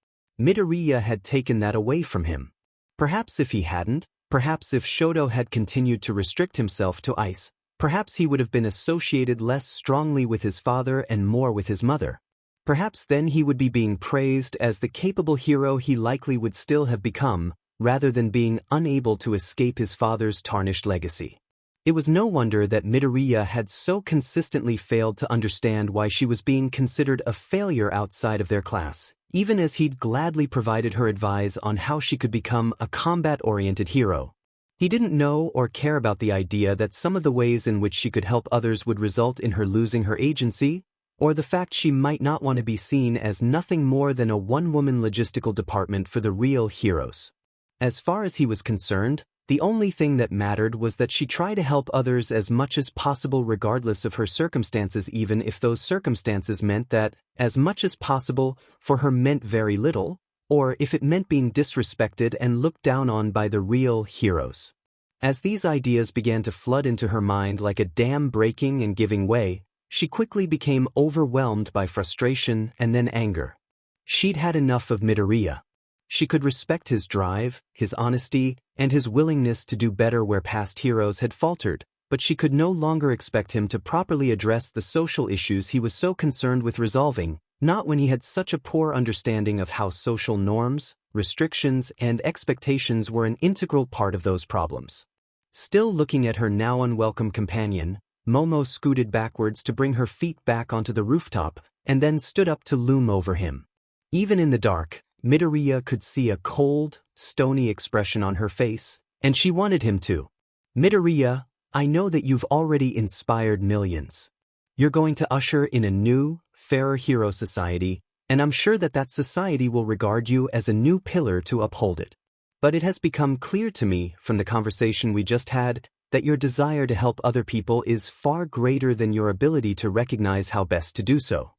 Midoriya had taken that away from him. Perhaps if he hadn't, perhaps if Shoto had continued to restrict himself to ice, perhaps he would have been associated less strongly with his father and more with his mother. Perhaps then he would be being praised as the capable hero he likely would still have become, rather than being unable to escape his father's tarnished legacy. It was no wonder that Midoriya had so consistently failed to understand why she was being considered a failure outside of their class, even as he'd gladly provided her advice on how she could become a combat-oriented hero. He didn't know or care about the idea that some of the ways in which she could help others would result in her losing her agency, or the fact she might not want to be seen as nothing more than a one-woman logistical department for the real heroes. As far as he was concerned, the only thing that mattered was that she tried to help others as much as possible regardless of her circumstances, even if those circumstances meant that, as much as possible, for her meant very little, or if it meant being disrespected and looked down on by the real heroes. As these ideas began to flood into her mind like a dam breaking and giving way, she quickly became overwhelmed by frustration and then anger. She'd had enough of Midoriya. She could respect his drive, his honesty, and his willingness to do better where past heroes had faltered, but she could no longer expect him to properly address the social issues he was so concerned with resolving, not when he had such a poor understanding of how social norms, restrictions, and expectations were an integral part of those problems. Still looking at her now unwelcome companion, Momo scooted backwards to bring her feet back onto the rooftop, and then stood up to loom over him. Even in the dark, Midoriya could see a cold, stony expression on her face, and she wanted him to. Midoriya, I know that you've already inspired millions. You're going to usher in a new, fairer hero society, and I'm sure that that society will regard you as a new pillar to uphold it. But it has become clear to me, from the conversation we just had, that your desire to help other people is far greater than your ability to recognize how best to do so.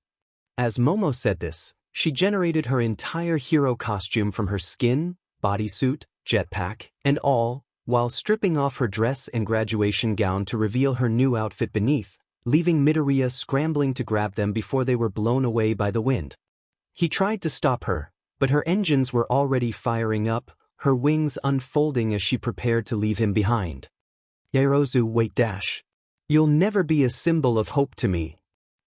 As Momo said this, she generated her entire hero costume from her skin, bodysuit, jetpack, and all, while stripping off her dress and graduation gown to reveal her new outfit beneath, leaving Midoriya scrambling to grab them before they were blown away by the wind. He tried to stop her, but her engines were already firing up, her wings unfolding as she prepared to leave him behind. Yaoyorozu, wait dash. You'll never be a symbol of hope to me.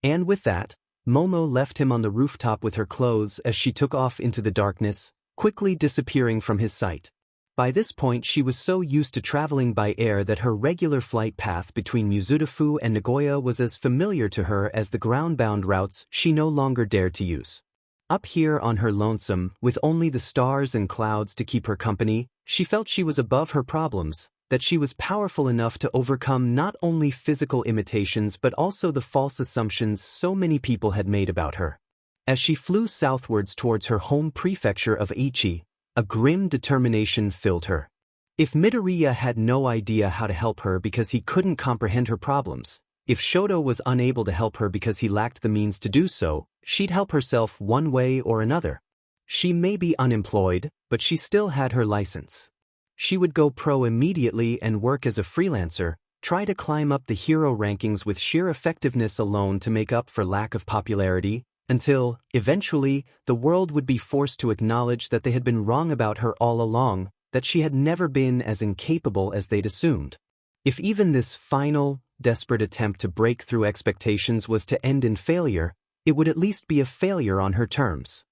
And with that, Momo left him on the rooftop with her clothes as she took off into the darkness, quickly disappearing from his sight. By this point she was so used to traveling by air that her regular flight path between Mizudafu and Nagoya was as familiar to her as the ground-bound routes she no longer dared to use. Up here on her lonesome, with only the stars and clouds to keep her company, she felt she was above her problems, that she was powerful enough to overcome not only physical imitations but also the false assumptions so many people had made about her. As she flew southwards towards her home prefecture of Aichi, a grim determination filled her. If Midoriya had no idea how to help her because he couldn't comprehend her problems, If Shoto was unable to help her because he lacked the means to do so, she'd help herself one way or another. She may be unemployed, but she still had her license. She would go pro immediately and work as a freelancer, try to climb up the hero rankings with sheer effectiveness alone to make up for lack of popularity, until, eventually, the world would be forced to acknowledge that they had been wrong about her all along, that she had never been as incapable as they'd assumed. If even this final, desperate attempt to break through expectations was to end in failure, it would at least be a failure on her terms.